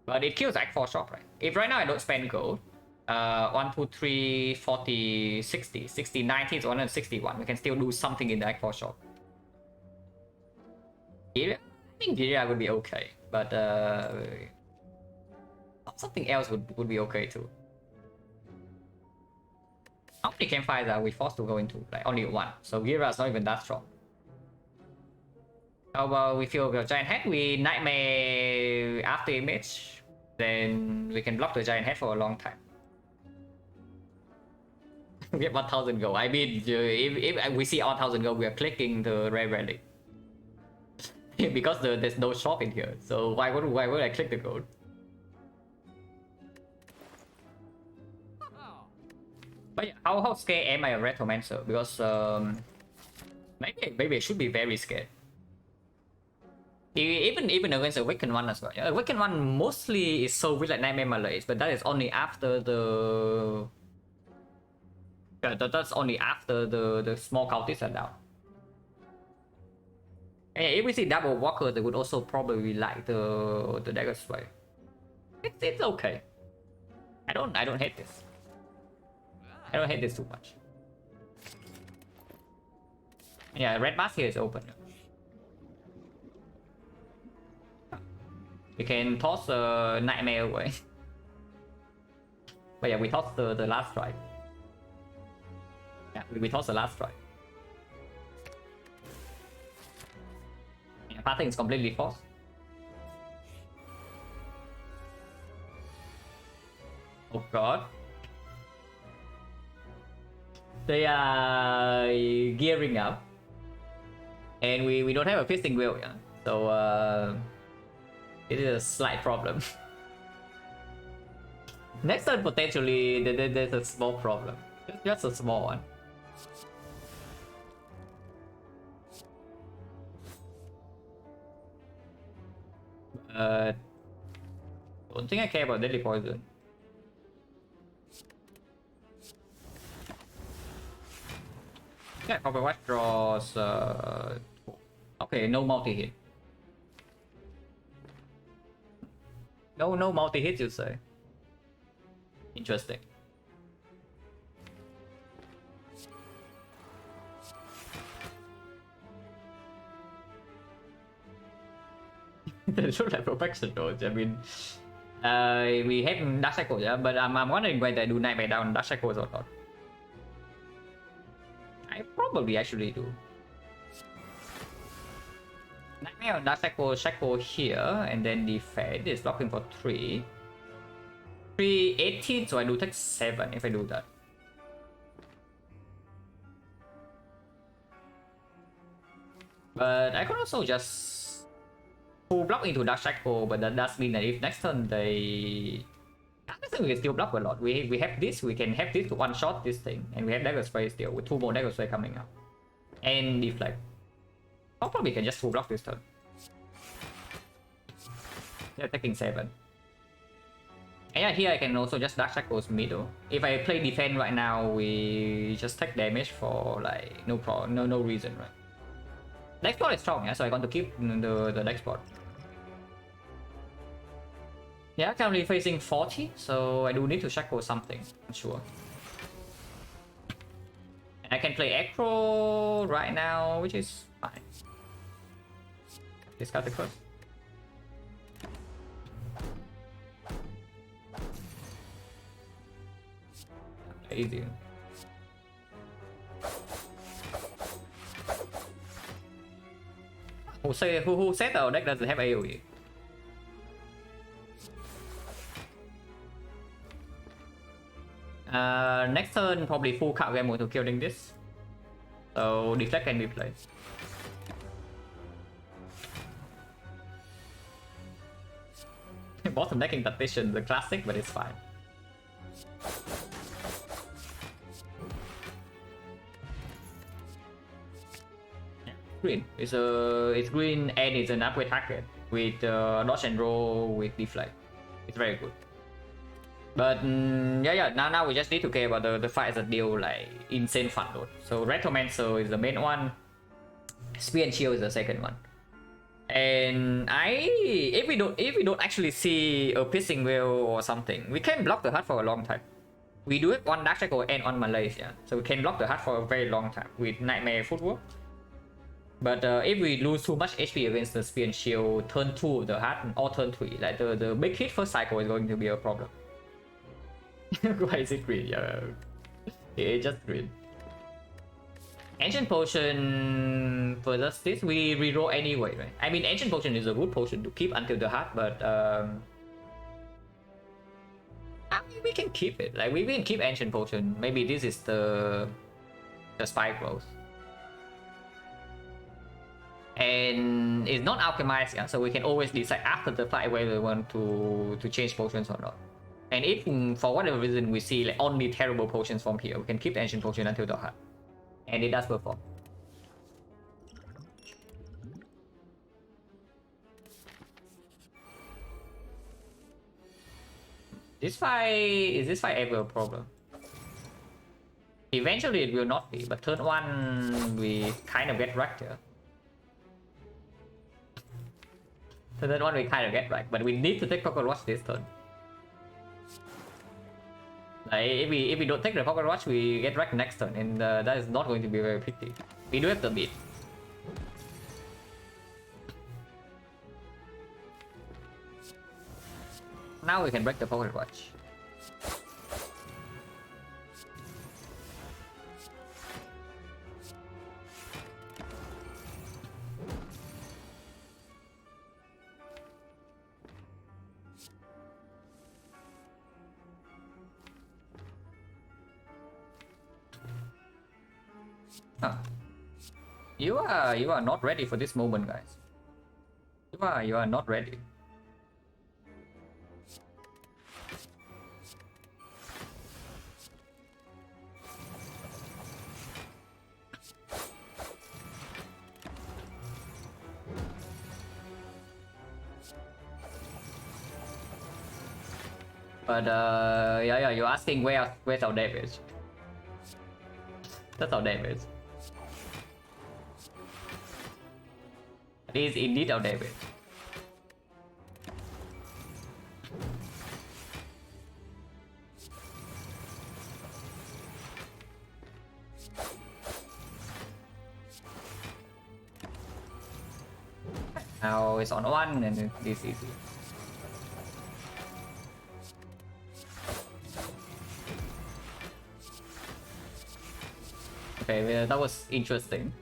But it kills Act 4 shop, right? If right now I don't spend gold, 1, 2, 3, 40, 60, 60, 90 to 161, we can still do something in the Act 4 shop. I think Giria would be okay, but something else would be okay too. How many campfires are we forced to go into? Like only 1, so Gira is not even that strong. How about we fill the giant head? We Nightmare after image, then we can block the giant head for a long time. We have 1000 gold. I mean, if we see 1000 gold, we are clicking the rare relic. Because there's no shop in here, so why would I click the gold? But yeah, how scared am I of Retromancer? Because maybe I should be very scared. Even against Awakened one as well. Yeah, Awakened one mostly is so weak like Nightmare Malaise, but that is only after the... yeah, that's only after the small cultists are down. And if we see double walker, they would also probably like the dagger spray. It's okay. I don't hate this. I don't hate this too much. Yeah, red mask here is open. We can toss Nightmare away. But yeah, we toss the last strike. Yeah, we toss the last strike. Yeah, pathing is completely forced. Oh god. They are gearing up. And we don't have a fisting wheel, yeah. So it is a slight problem. Next turn potentially there's a small problem. Just a small one. Don't think I care about deadly poison. Yeah, Overwatch draws okay, no multi-hit. No multi-hit, you say? Interesting. They should have perfection though. I mean, we have Dark Cycle, yeah, but I'm wondering whether I do Nightmare down Dark Cycles or not. I probably actually do. Nightmare on Dark Cycle here, and then the Fed is blocking for 3. 318, so I do take 7 if I do that. But I could also just full block into Dark Cycle, but that does mean that if next turn they... I think we can still block a lot. We have this, we can have this to one-shot this thing, and we have Dagger Spray still, with 2 more Dagger Spray coming up. And deflect. Or probably can just full block this turn. They're taking 7. And yeah, here I can also just Dark Shackles middle. If I play defense right now, we just take damage for like no reason, right? Deck spot is strong, yeah, so I want to keep the deck spot. Yeah, currently facing 40, so I do need to shackle something, I'm sure. And I can play Acro right now, which is fine. Discard the curse. Easy. Who said our deck doesn't have AoE? Next turn probably full card game to killing this. So deflect can be played. Bottom decking Tactician, the classic, but it's fine. Green. It's green and it's an upgrade target with dodge and roll with deflect. It's very good. But yeah. Now we just need to care about the fight as a deal like insane fun load. So Retromancer is the main one. Spear and Shield is the second one. And if we don't actually see a piercing wheel or something, we can block the heart for a long time. We do it on Dark Cycle and on Malaysia, so we can block the heart for a very long time with Nightmare Footwork. But if we lose too much HP against the Spear and Shield turn 2 the heart or turn 3, like the big hit first cycle is going to be a problem. Why is it green? Yeah, it's just green. Ancient Potion versus this, we reroll anyway, right? I mean, Ancient Potion is a good potion to keep until the heart, but I mean, we can keep it. Like we can keep Ancient Potion. Maybe this is the spike growth. And it's not alchemized, yeah? So we can always decide after the fight whether we want to change potions or not. And if for whatever reason we see like only terrible potions from here, we can keep the Ancient Potion until the heart. And it does perform. Is this fight ever a problem? Eventually it will not be, but turn 1 we kind of get wrecked here. Turn 1 we kind of get wrecked, but we need to take Pocket Watch this turn. Like, if we don't take the Pocket Watch, we get wrecked next turn, and that is not going to be very pretty. We do have the beat. now we can break the pocket watch. Huh. You are not ready for this moment, guys. You are not ready. But yeah, you're asking where's our damage? That's our damage. It is indeed our damage. Now it's on 1 and this is easy. Okay, well, that was interesting.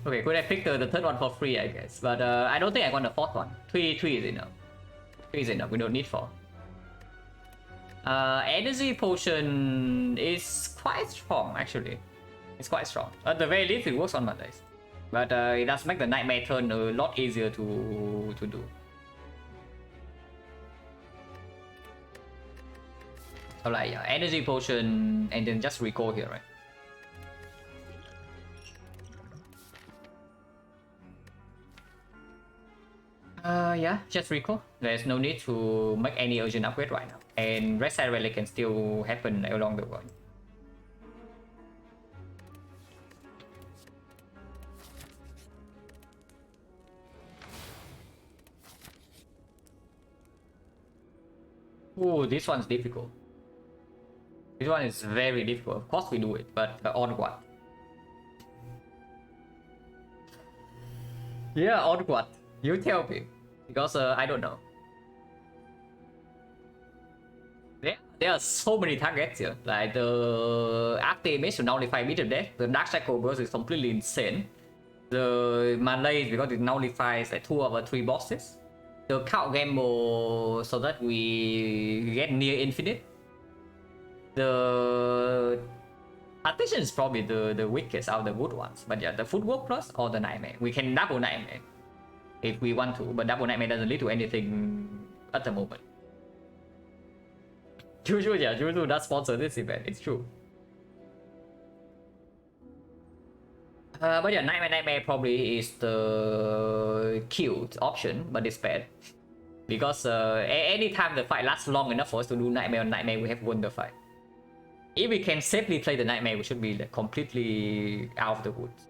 Okay, could I pick the third one for free, I guess. But I don't think I want the fourth one. 3 is enough. 3 is enough, we don't need 4. Energy potion is quite strong, actually. It's quite strong. At the very least, it works on Mondays. But it does make the nightmare turn a lot easier to do. So like, yeah, energy potion and then just recall here, right? Yeah, just recall. There's no need to make any urgent upgrade right now. And Red Side Rally can still happen along the way. Ooh, this one's difficult. This one is very difficult. Of course we do it, but on what? Yeah, on what? You tell me. Because I don't know. There are so many targets here. Like the Artemis to nullify Meter Death. The Dark Cycle burst is completely insane. The Malaise because it nullifies like 2 over 3 bosses. The Count Gamble so that we get near infinite. The Partition is probably the weakest out of the good ones. But yeah, the Footwork Plus or the Nightmare. We can double Nightmare if we want to, but double Nightmare doesn't lead to anything at the moment. Juju, yeah, Juju does sponsor this event, it's true. But yeah, Nightmare probably is the cute option, but it's bad. Because anytime the fight lasts long enough for us to do Nightmare on Nightmare, we have won the fight. If we can safely play the Nightmare, we should be like, completely out of the woods.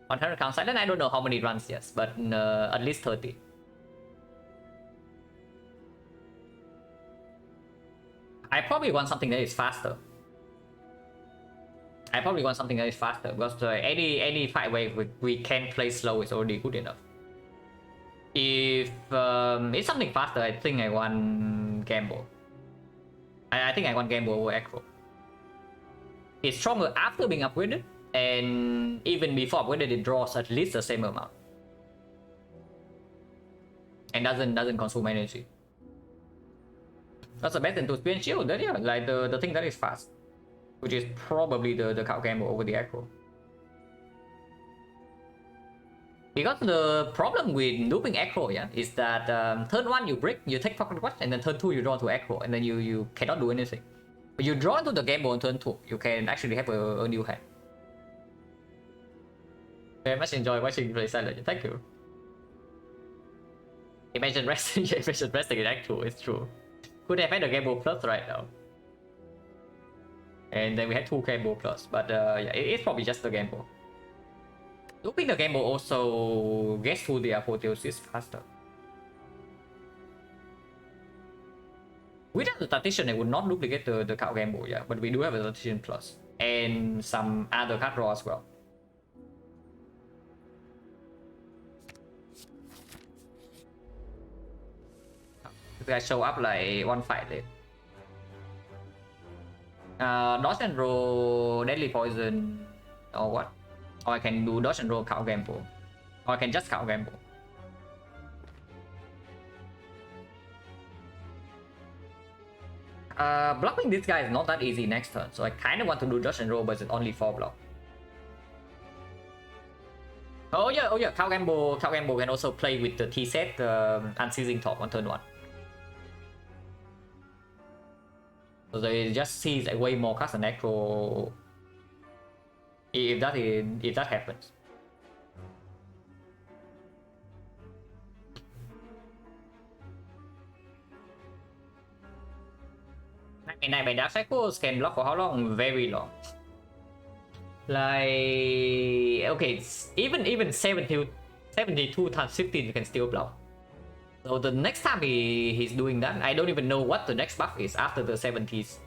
100 count silent, I don't know how many runs, yes, but at least 30. I probably want something that is faster. Because any fight where we can play slow is already good enough. If it's something faster, I think I want Gamble. I think I want Gamble over Acro. It's stronger after being upgraded. And even before upgraded, it draws at least the same amount. And doesn't consume energy. That's the best into Spin Shield, that, yeah, like the thing that is fast. Which is probably the Count Gamble over the Acro. Because the problem with looping Acro, yeah, is that turn 1 you break, you take Pocket Watch, and then turn 2 you draw to Acro, and then you cannot do anything. But you draw into the Gamble on turn 2, you can actually have a new hand. Very much enjoy watching play silent. Thank you. Imagine resting. Imagine resting in Act 2. It's true. Could have had a Gamble Plus right now. And then we had 2 Gamble Plus. But yeah, it's probably just the Gamble. Looping the Gamble also gets to the apotheosis faster. Without the Tactician, I would not duplicate the Count Gamble, yeah. But we do have a Tactician Plus. and some other card draw as well. This guy show up like one fight late. Dodge and roll deadly poison or what? Or I can do dodge and roll cow gamble. Or I can just cow gamble. Blocking this guy is not that easy next turn, so I kind of want to do dodge and roll, but it's only 4 block. Oh yeah, cow gamble can also play with the T set unceasing top on turn 1. So they just sees like way more cards than actual if that happens. Nightmare Dark Cycles can block for how long? Very long. Like okay, even 72 times 15 you can still block. So the next time he's doing that, I don't even know what the next buff is after the 70s,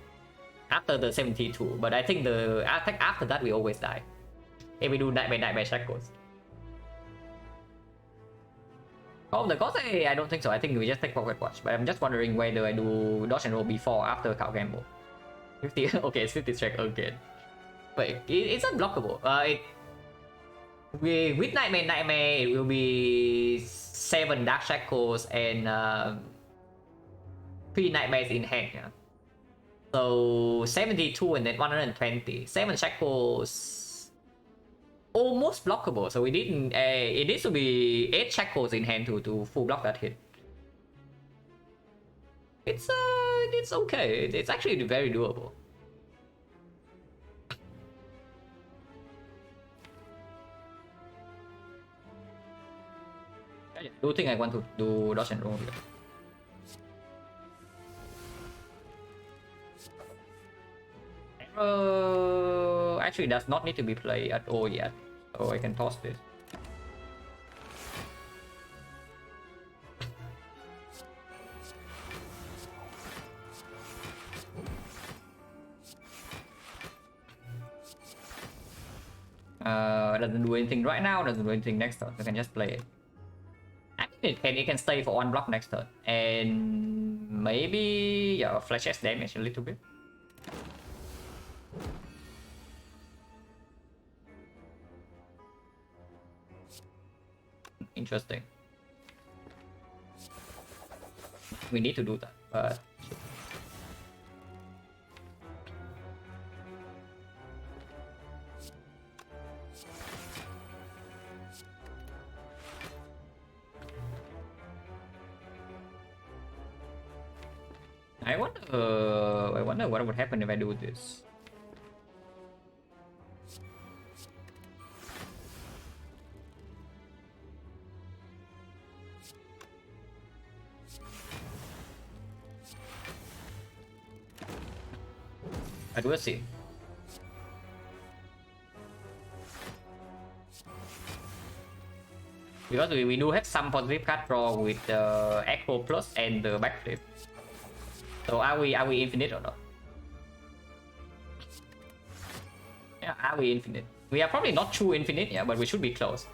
after the 72. But I think the attack after that we always die if we do Nightmare Shackles. Oh, the cost I don't think so. I think we just take Pocket Watch. But I'm just wondering whether I do dodge and roll before or after Cow Gamble. 50. Okay, it's 50 strike again. But it's unblockable. With Nightmare, it will be 7 Dark Shackles and 3 Nightmares in hand. Yeah? So 72 and then 120. 7 Shackles, almost blockable. So we didn't. It needs to be 8 Shackles in hand to full block that hit. It's okay. It's actually very doable. I do think I want to do dodge and roll here. Arrow actually does not need to be played at all yet, so I can toss this. Doesn't do anything right now, doesn't do anything next turn, so I can just play it. It can stay for 1 block next turn, and maybe yeah, flash S damage a little bit. Interesting. We need to do that, but I wonder what would happen if I do this. I will see. Because we do have some positive card draw with the Echo Plus and the backflip. So are we infinite or not? Yeah, are we infinite? We are probably not true infinite, yeah, but we should be close.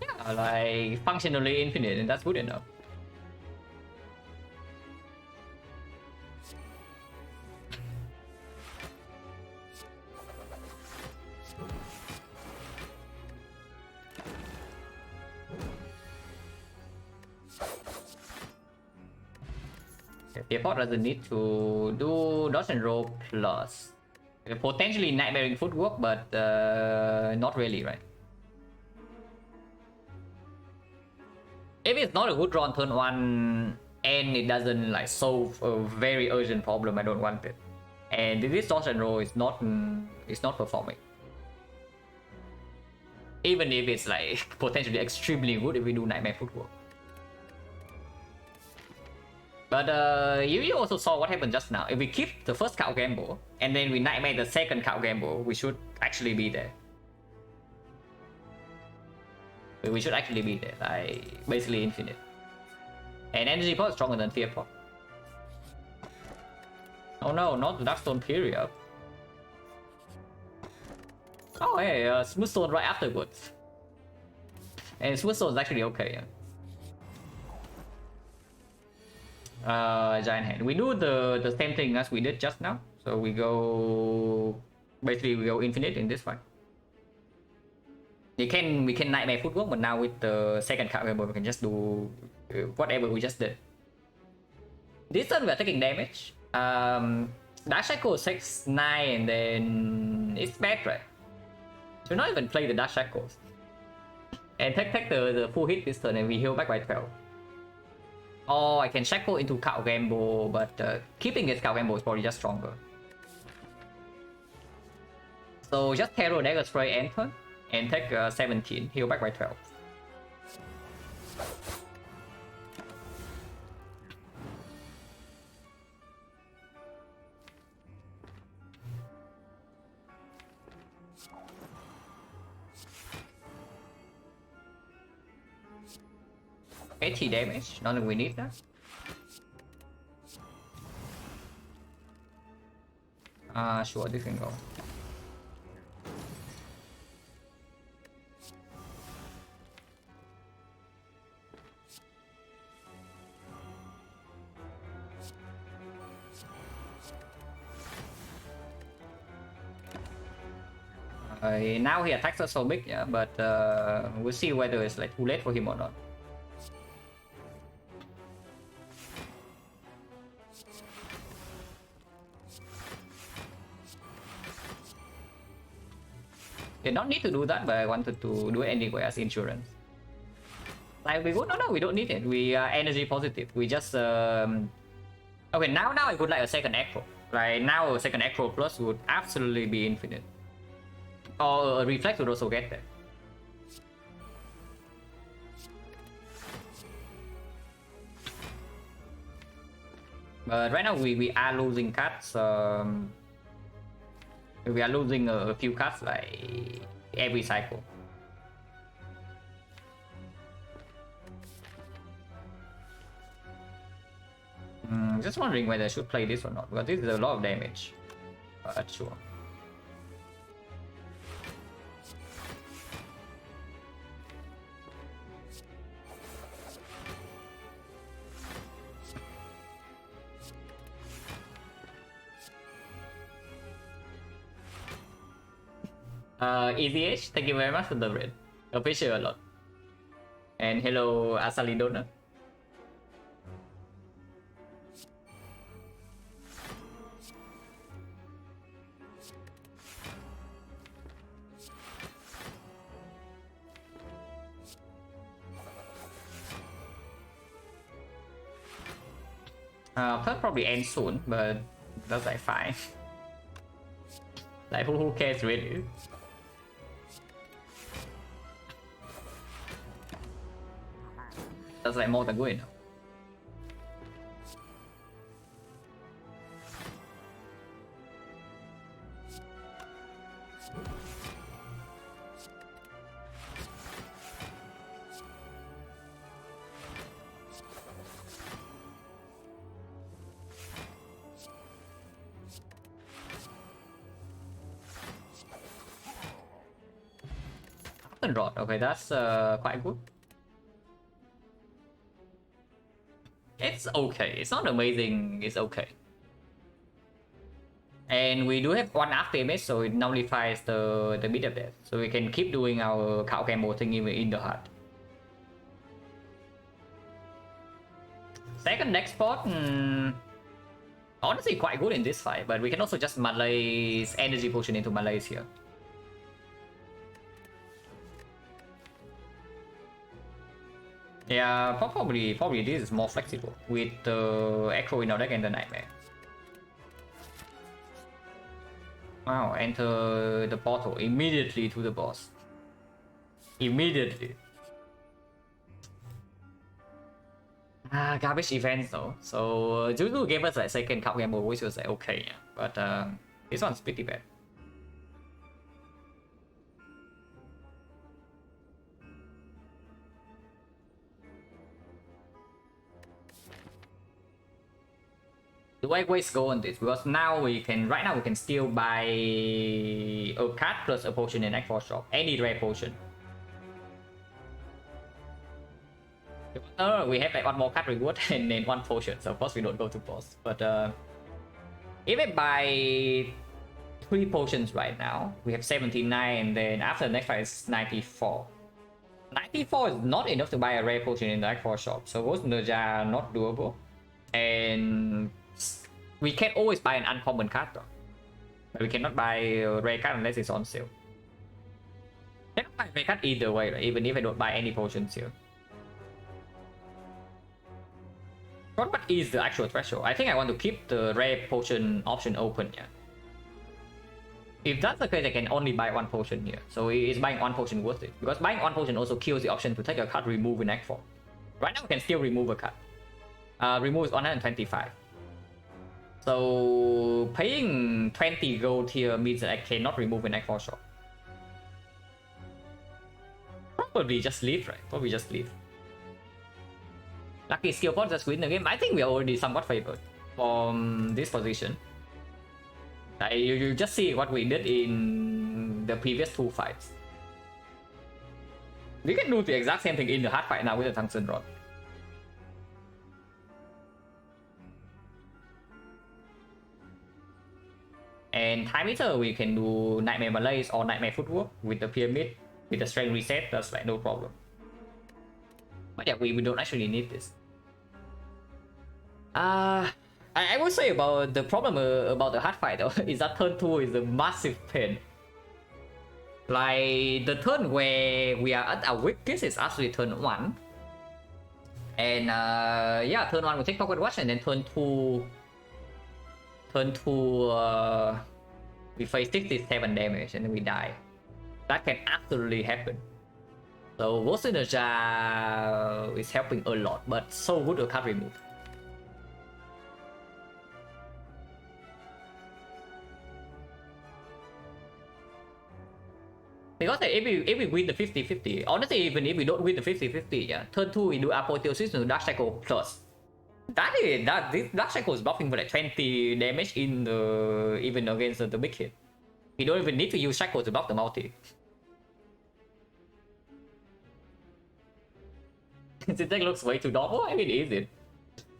Yeah, like functionally infinite, and that's good enough. The bot doesn't need to do dodge and roll plus. Potentially nightmaring footwork, but not really, right? If it's not a good draw on turn 1 and it doesn't like solve a very urgent problem, I don't want it. And this dodge and roll is not performing. Even if it's like potentially extremely good if we do nightmare footwork. But you also saw what happened just now. If we keep the first cow gamble and then we nightmare the second cow gamble, we should actually be there. We should actually beat it, like basically infinite. And energy pot is stronger than fear pot. Oh no, not the Darkstone period. Oh hey, Smooth Stone right afterwards. And Smooth Stone is actually okay. Giant Hand. We do the same thing as we did just now. So we go, basically we go infinite in this fight. We can Nightmare Footwork, but now with the second card we can just do whatever we just did. This turn we are taking damage. Dash Shackle 6, 9, and then it's bad, right? Should not even play the Dash Shackles. And take the full hit this turn and we heal back by 12. Or I can Shackle into Cow Gamble, but keeping it Cow Gamble is probably just stronger. So just Terror Dagger Spray end turn and take 17, heal back by 12. $80 damage, not that we need that. Sure, this can go. Now he attacks us so big, yeah, but we'll see whether it's like too late for him or not. They don't need to do that, but I wanted to do it anyway as insurance. Like we would, no, we don't need it. We are energy positive. We just okay. Now I would like a second Echo. Like now a second Echo plus would absolutely be infinite. Or a reflex would also get that. But right now we are losing cards. We are losing a few cards like every cycle. Just wondering whether I should play this or not, because this is a lot of damage. But sure. EZH, thank you very much for the raid. Appreciate a lot. And hello, Asalidona. Third probably end soon, but that's like fine. Like who cares really? That's like more than good enough. Rod, okay, that's quite good. It's okay. It's not amazing. It's okay. And we do have one after image, so it nullifies the bit of that. So we can keep doing our cow camo thing even in the heart. Second next spot, honestly quite good in this fight, but we can also just Malaise energy potion into Malaise here. Yeah, probably this is more flexible with the Echo in our deck and the Nightmare. Wow, enter the portal immediately to the boss. Immediately. Garbage events though. So Juju gave us like second cup gamble, which was like okay, yeah. But this one's pretty bad. Do I waste go on this? Because now we can, right now we can still buy a card plus a potion in X4 shop. Any rare potion. No, we have like one more card reward and then one potion. So of course we don't go to boss. But if I buy 3 potions right now, we have 79, and then after the next fight is 94. 94 is not enough to buy a rare potion in the X4 shop. So Ghost Ninja not doable. And we can always buy an uncommon card though. But we cannot buy a rare card unless it's on sale. Cannot buy a rare card either way, right? Even if I don't buy any potions here. What is the actual threshold? I think I want to keep the rare potion option open, yeah. If that's the case, I can only buy 1 potion here. So is buying 1 potion worth it? Because buying 1 potion also kills the option to take a card remove in Act 4. Right now we can still remove a card. Remove is 125. So paying 20 gold here means that I cannot remove an Act 4 shop. Probably just leave, right? Probably just leave. Lucky skill points just win the game. I think we are already somewhat favored from this position. You just see what we did in the previous 2 fights. We can do the exact same thing in the hard fight now with the tungsten rod. And time eater, we can do Nightmare Malaise or Nightmare Footwork with the pyramid, with the strength reset. That's like no problem. But yeah, we don't actually need this. I would say about the problem about the hard fight though is that turn 2 is a massive pain. Like the turn where we are at our weakest is actually turn 1. And yeah, turn 1 we take Pocket Watch, and then turn 2 we face 67 damage and then we die. That can absolutely happen. So Ghost Ninja is helping a lot, but so good a card remove. Because if we win the 50-50, honestly, even if we don't win the 50-50, yeah, turn 2 we do Apotheosis to Dark Cycle plus. This Dark Cycle is buffing for like 20 damage in the even against the big hit. You don't even need to use Cycle to buff the multi. Syntax looks way too normal. I mean, is it?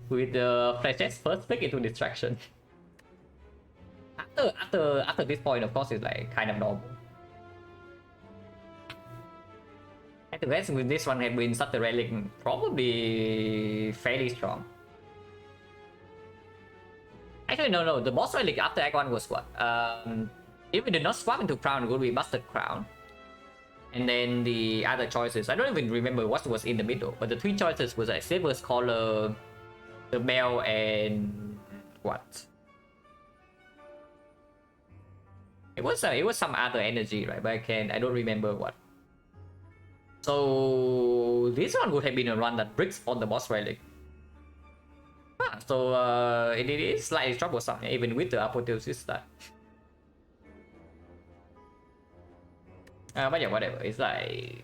With the flashes first pick into distraction. After this point, of course, it's like kind of normal. And the rest with this one had been such a relic, probably fairly strong. Actually, no, the boss relic after Act 1 was what? If we did not swap into Crown, it would be Busted Crown. And then the other choices, I don't even remember what was in the middle, but the 3 choices was like Silver's Collar, the Bell, and what? It was some other energy, right? But I don't remember what. So this one would have been a run that bricks on the boss relic. So it is slightly troublesome, even with the Apotheosis start. But yeah, whatever. It's like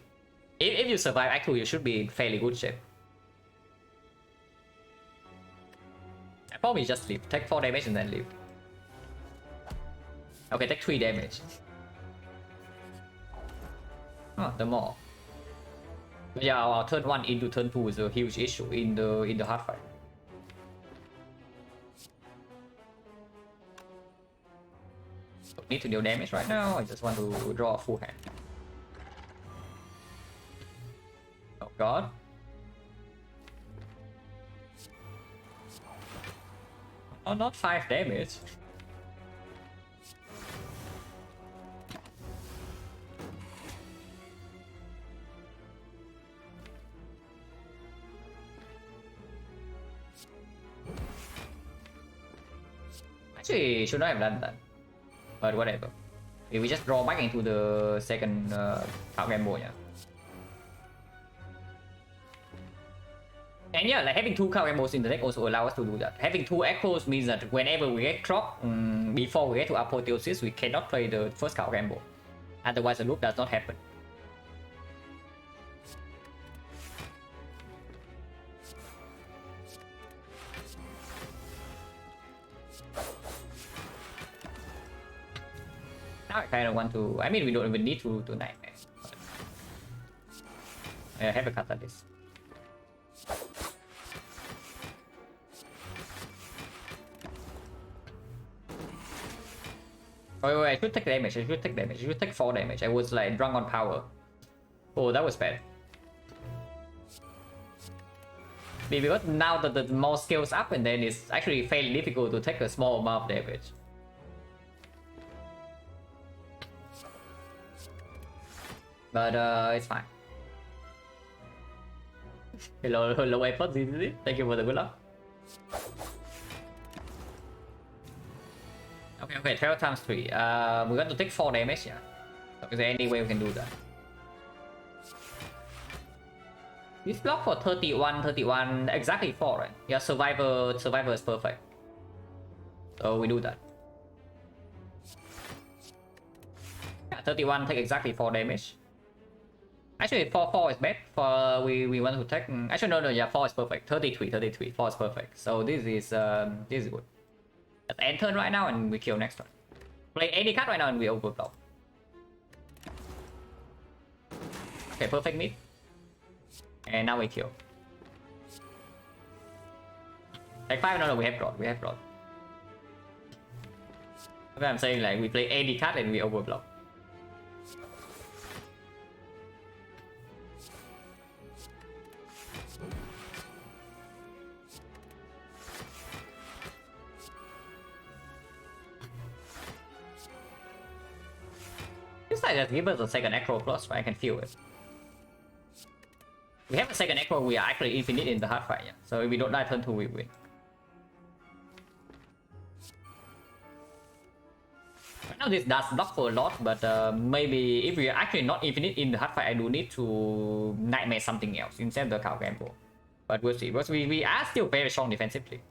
if you survive Act 2, you should be in fairly good shape. I probably just leave. Take 4 damage and then leave. Okay, take 3 damage. Oh, the more. But yeah, our turn 1 into turn 2 is a huge issue in the hard fight. Don't need to deal damage right now. I just want to draw a full hand. Oh god. Oh, not 5 damage. Actually, should not have done that. But whatever. If we just draw back into the second card gamble, yeah. And yeah, like having 2 card gambos in the deck also allows us to do that. Having 2 echoes means that whenever we get clock, before we get to Apotheosis, we cannot play the first card gamble. Otherwise, the loop does not happen. Now I kind of want to. I mean, we don't even need to nightmare. I have a catalyst. Oh, wait, I should take damage. I should take damage. I should take 4 damage. I was like drunk on power. Oh, that was bad. Because now that the more scales up, and then it's actually fairly difficult to take a small amount of damage. But it's fine. Hello effort, thank you for the good luck. Okay, 12 times 3. We're going to take 4 damage, yeah. Is there any way we can do that? This block for 31, exactly 4, right? Yeah, survivor is perfect. So we do that. Yeah, 31 take exactly 4 damage. Actually, 4 is bad. For we want to take. Actually, no, yeah, 4 is perfect. 33, 4 is perfect. So this is good. Let's end turn right now and we kill next one. Play any card right now and we overblock. Okay, perfect mid. And now we kill. Like 5, no, we have block. Okay, I'm saying like we play any card and we overblock. This side just give us a second Acro plus, right? I can feel it. We have a second Acro, we are actually infinite in the hard fight, yeah. So if we don't die turn 2, we win. Right now this does block for a lot, but maybe if we are actually not infinite in the hard fight, I do need to nightmare something else instead of the cow gamble. But we'll see, because we are still very strong defensively.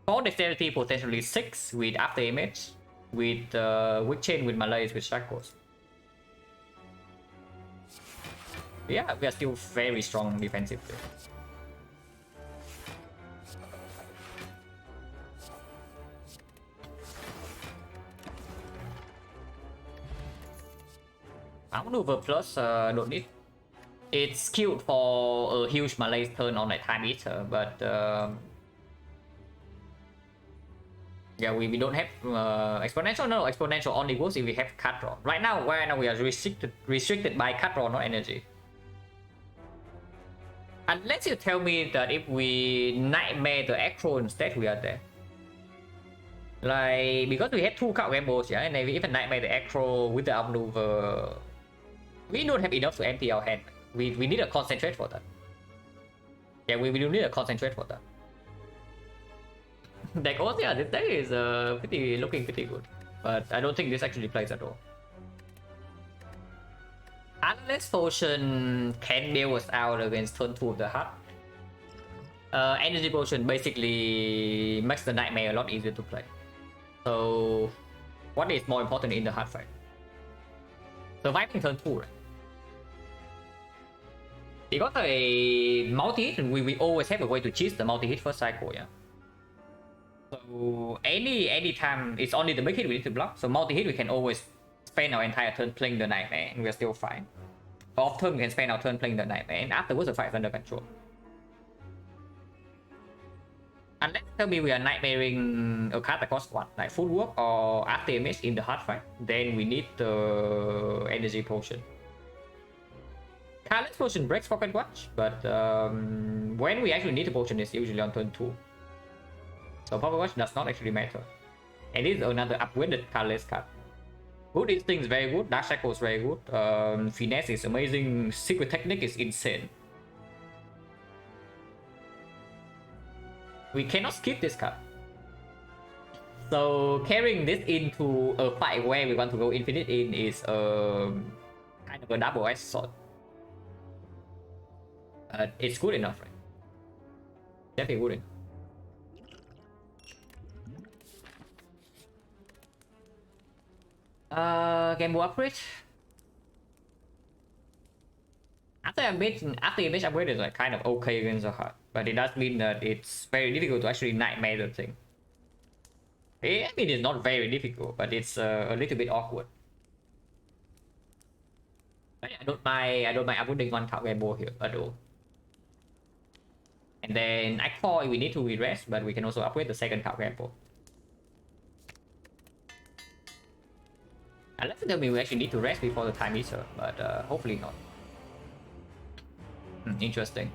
For dexterity, potentially 6 with after image, with weak chain, with malaise, with shackles. Yeah, we are still very strong defensively. Maneuver plus don't need. It's cute for a huge malaise turn on a time eater, but yeah, we don't have exponential. No, exponential only goes if we have cut draw. Right now we are restricted by cut draw, not energy. Unless you tell me that if we nightmare the Acro instead, we are there. Like, because we have 2 card gambles, yeah, and if we even nightmare the Acro with the outmaneuver, we don't have enough to empty our hand. We need a concentrate for that. Yeah, we do need a concentrate for that. Deck also, yeah, this deck is looking pretty good. But I don't think this actually plays at all. Unless Potion can bail us out against turn 2 of the heart. Energy Potion basically makes the Nightmare a lot easier to play. So, what is more important in the hard fight? Surviving turn 2, right? Because a multi-hit, we always have a way to cheat the multi-hit first cycle, yeah? So, any time, it's only the big hit we need to block. So, multi-hit, we can always spend our entire turn playing the Nightmare and we're still fine. Off turn, we can spend our turn playing the Nightmare and afterwards the fight is under control. Unless tell me we are nightmaring a card that costs 1, like Footwork or after image in the hard fight, then we need the energy potion. Careless potion breaks Pocket Watch, but when we actually need a potion is usually on turn 2. So Pocket Watch does not actually matter. And this is another upgraded Careless card. Good Instinct is very good, Dark Shackle is very good, Finesse is amazing, Secret Technique is insane. We cannot skip this card. So carrying this into a fight where we want to go infinite in is kind of a double-edged sword. It's good enough, right? Definitely good enough. Gamble upgrade. After image upgrade is like kind of okay against the heart, but it does mean that it's very difficult to actually nightmare the thing. I mean, it's not very difficult, but it's a little bit awkward. But I don't mind. I don't mind uploading one card gamble here at all. And then Act 4, we need to rest, but we can also upgrade the second card gamble. Unless it tells me we actually need to rest before the time eater, but hopefully not. Interesting.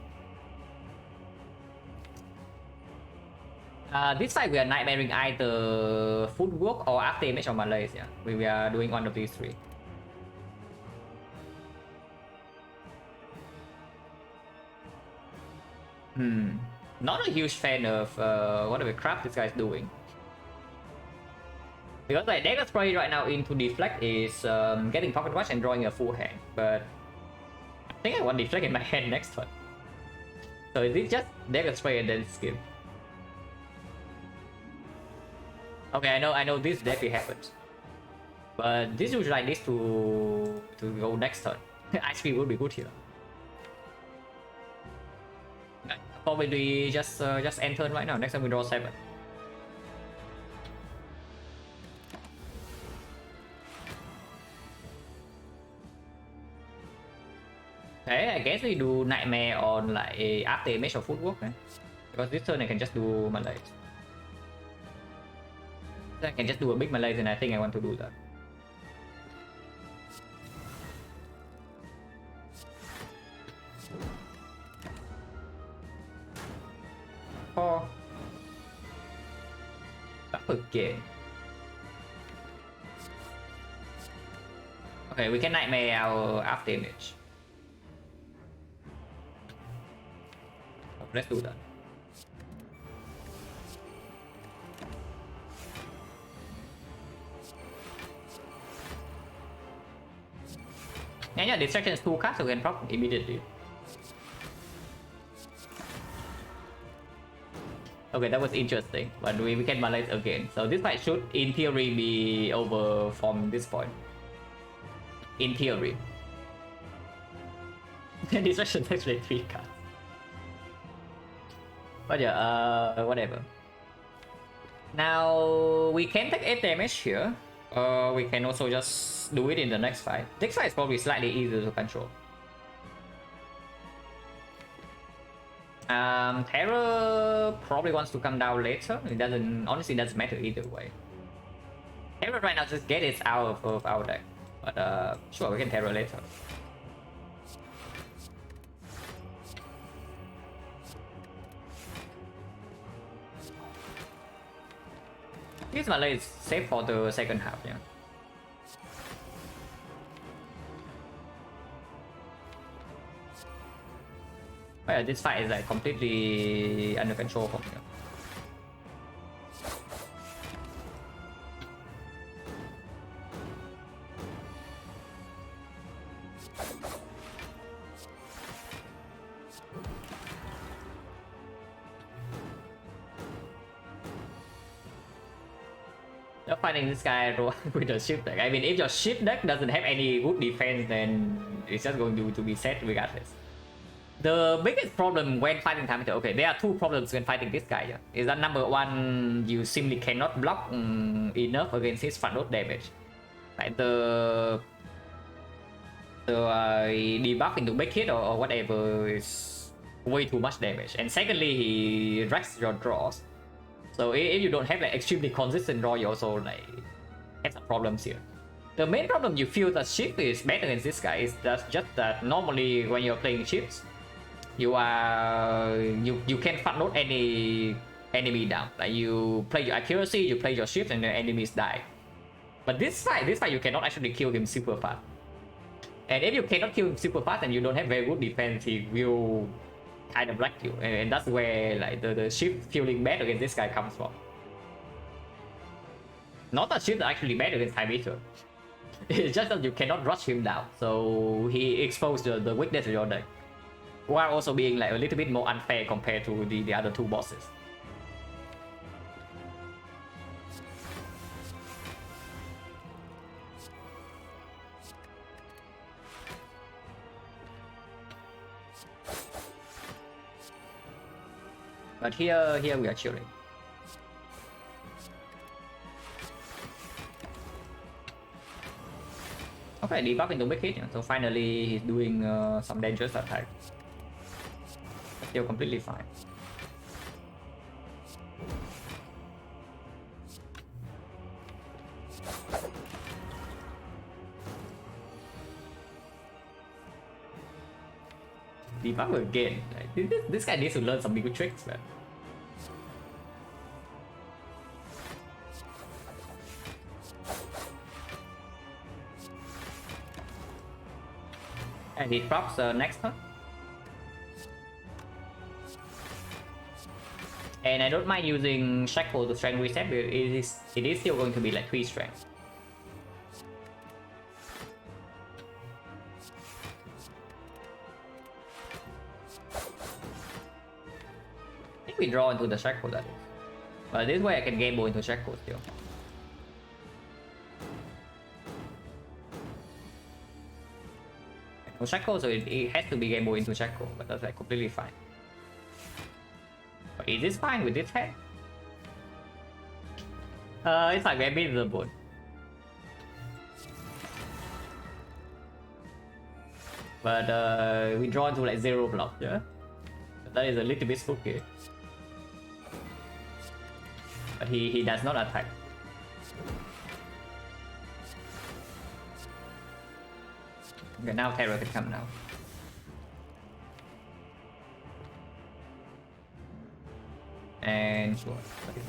This fight we are nightmaring either footwork or after image or Malays. Yeah, we are doing one of these three. Not a huge fan of whatever crap this guy's doing. Because like Dagger Spray right now into Deflect is getting Pocket Watch and drawing a full hand, but I think I want Deflect in my hand next turn. So is it just Dagger Spray and then skip? Okay, I know this definitely happens, but this usually like this to go next turn. Ice Cream would be good here. Probably just end turn right now. Next time we draw 7. Okay, I guess we do Nightmare on like after image or footwork, eh? Because this turn I can just do Malays. I can just do a big Malays, and I think I want to do that. Oh, up again. Okay, we can Nightmare our after image. Let's do that. Yeah, distraction is 2 cards, so we can proc immediately. Okay, that was interesting, but we can Malays again. So this fight should, in theory, be over from this point. In theory. Distraction is actually 3 cards. But yeah, whatever. Now, we can take 8 damage here. We can also just do it in the next fight. Next fight is probably slightly easier to control. Terror probably wants to come down later. It doesn't, honestly, doesn't matter either way. Terror right now just get it out of our deck. But sure, we can Terror later. This Malay is safe for the second half, yeah. But yeah, this fight is like completely under control from here. You're fighting this guy with a ship deck. I mean, if your ship deck doesn't have any good defense, then it's just going to be set regardless. The biggest problem when fighting Time Eater, okay, there are 2 problems when fighting this guy. Yeah, is that number 1, you simply cannot block enough against his front load damage. Like the debuff into big hit or whatever is way too much damage. And secondly, he wrecks your draws. So if you don't have like extremely consistent draw, you also like have some problems here. The main problem you feel that ship is better against this guy is just that normally when you're playing ships, you can front load any enemy down. Like you play your accuracy, you play your shift, and the enemies die. But this fight you cannot actually kill him super fast. And if you cannot kill him super fast and you don't have very good defense, he will kind of wreck you, and that's where like the shift feeling bad against this guy comes from. Not that shift actually bad against Time Eater. It's just that you cannot rush him down, so he exposed the weakness of your deck, while also being like a little bit more unfair compared to the other 2 bosses. But here we are chilling. Okay, debuff into big hit, so finally he's doing some dangerous attack. Still completely fine. Debuff again. Like, this guy needs to learn some big tricks, man. And he drops next turn. And I don't mind using Shackle to strength reset, but it is still going to be like 3 strength. I think we draw into the Shackle, that is. But this way I can gamble into Shackle still. No Shackle, so it has to be gamble into Shackle, but that's like completely fine. But is this fine with this hand? It's like very miserable. But we draw into like 0 block, yeah? That is a little bit spooky. But he does not attack. Okay, now Terror can come now. And sure. Okay.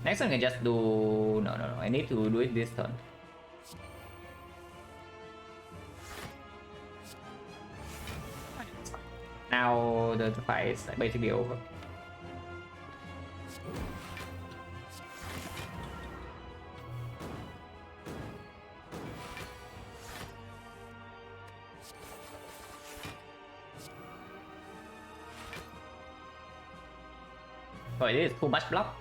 Next one I can just do... No, I need to do it this turn. Now the fight is basically over. Oh, it is too much block.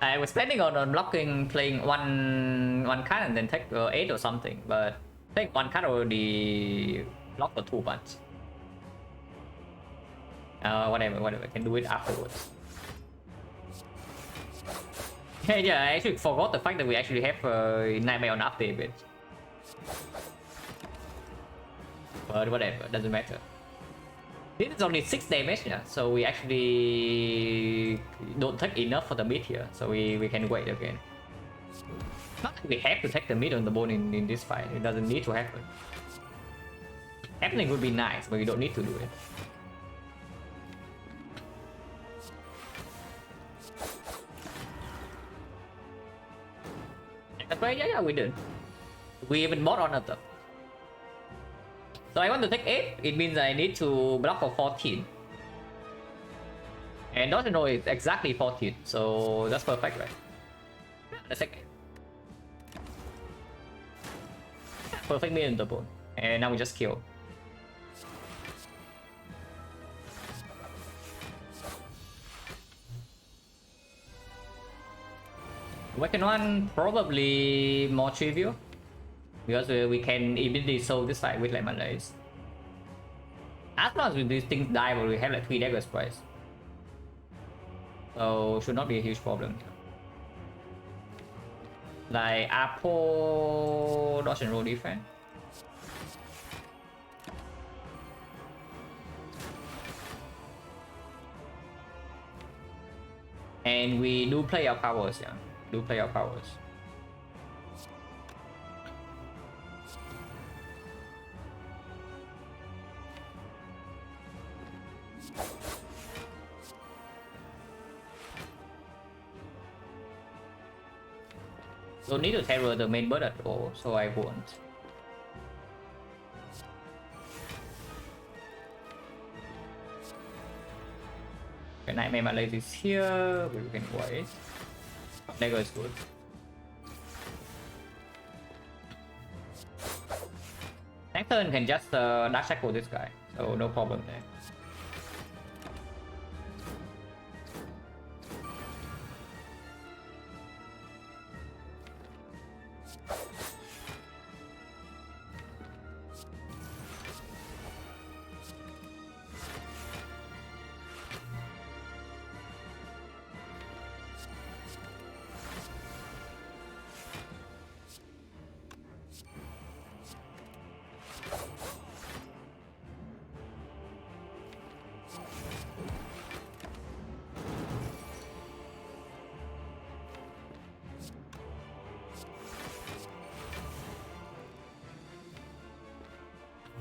I was planning on blocking, playing one card and then take 8 or something, but I think one card already blocked for too much. Whatever, I can do it afterwards. Yeah, I actually forgot the fact that we actually have Nightmare on update bit. But whatever, doesn't matter. This is only 6 damage, yeah, so we actually don't take enough for the mid here, so we can wait again. Not that we have to take the mid on the bone in this fight, it doesn't need to happen. Happening would be nice, but we don't need to do it. But yeah, we did. We even bought on it though. So I want to take 8, it means I need to block for 14. And don't know it's exactly 14, so that's perfect, right? Yeah, let's take 8. Yeah, perfect mid on the bone. And now we just kill. Weapon 1 probably more trivial because we can immediately solve this fight with like Malays. As long as these things die, but we have like 3 daggers price, so should not be a huge problem. Like Apo dodge and roll defense. And we do play our powers, yeah. Do play our powers. Don't need to terror the main bird at all, so I won't. Okay, Nightmare Malays is here, we can wait. Dagger is good. Next turn can just dash shackle this guy, so no problem there.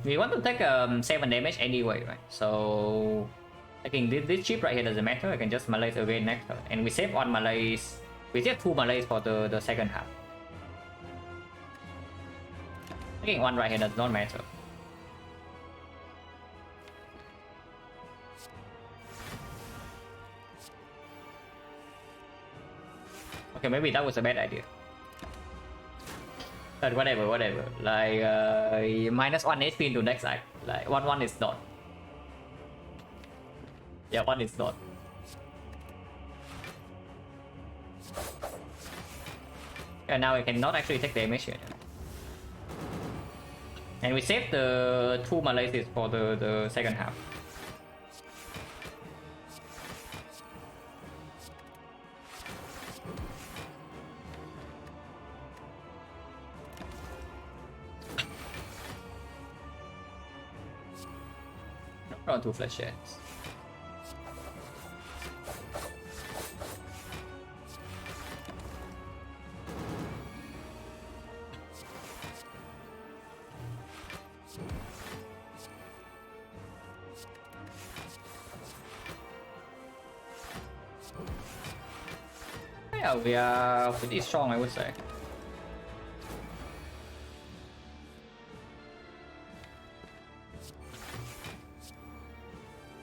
We want to take 7 damage anyway, right? So taking this chip right here doesn't matter. I can just malaise again next turn, and we save 1 malaise. We save 2 malaise for the second half. Taking 1 right here does not matter. Okay, maybe that was a bad idea. But whatever. Like -1 HP into next act. Like 1/1 is not. Yeah, 1 is not. And now I cannot actually take damage here. And we save the 2 malaises for the second half. Around 2 flash shots. Yeah, we are pretty strong, I would say.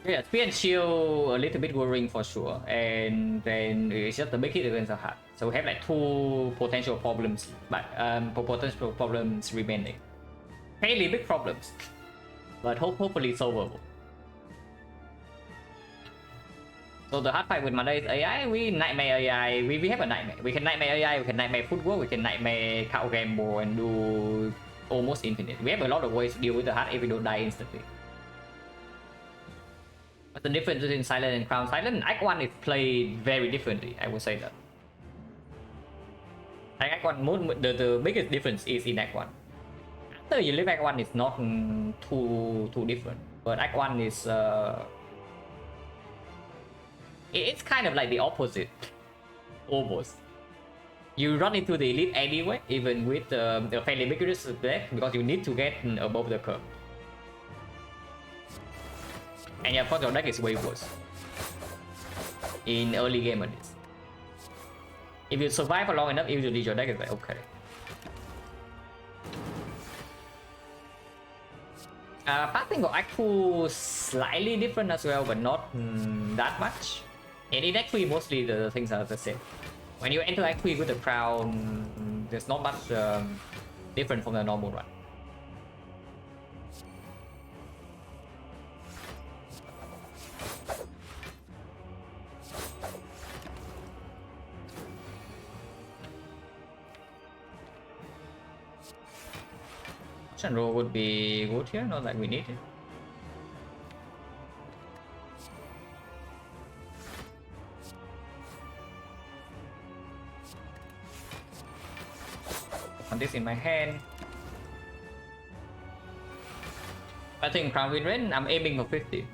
Yeah, spear and shield a little bit worrying for sure, and then it's just a big hit against the heart. So we have like 2 potential problems, but potential problems remaining. Fairly big problems, but hopefully solvable. So the hard fight with Malaise AI, we nightmare AI. We have a nightmare. We can nightmare AI. We can nightmare footwork. We can nightmare cow gamble and do almost infinite. We have a lot of ways to deal with the hard if we don't die instantly. But the difference between Silent and Crown, Silent and Act 1 is played very differently, I would say that. Like Act 1, the biggest difference is in Act 1. After you leave Act 1, it's not too different. But Act 1 is... it's kind of like the opposite. Almost. You run into the elite anyway, even with a fairly vigorous deck, because you need to get above the curve. And yeah, of course your deck is way worse in early game at least. If you survive for long enough, usually your deck is like okay. Pathing of Act 2 slightly different as well, but not that much. And in Act 3 mostly the things are the same. When you enter Act 3 with the crown, there's not much different from the normal run. Roll would be good here, not that we need it. Put this in my hand. I think Crown win rate, I'm aiming for 50.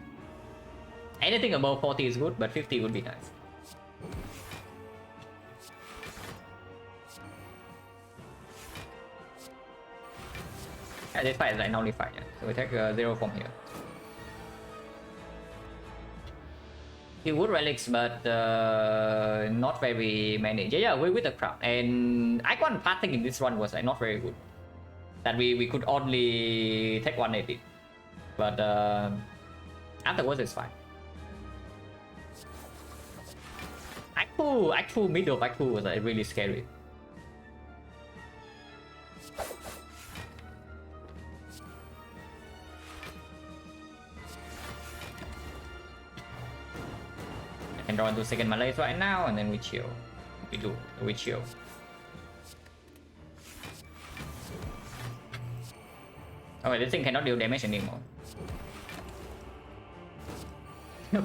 Anything above 40 is good, but 50 would be nice. Yeah, this fight is like nullified, yeah. So we take 0 from here. Few wood relics, but not very many. Yeah, we with the crown. And Icon pathing in this one was like not very good. That we could only take 180. But afterwards it's fine. Act 2, middle of Act 2 was like really scary. Can draw into second malaise right now, and then we chill. We chill. Okay, this thing cannot deal damage anymore.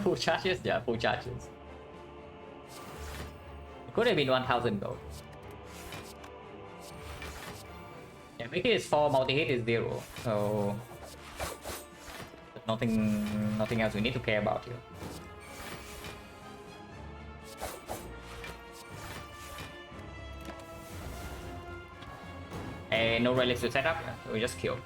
Full charges? Yeah, full charges. It could have been 1000 gold. Yeah, make it is 4, multi-hit is 0. So... nothing else we need to care about here. And no relics to set up, so we just kill.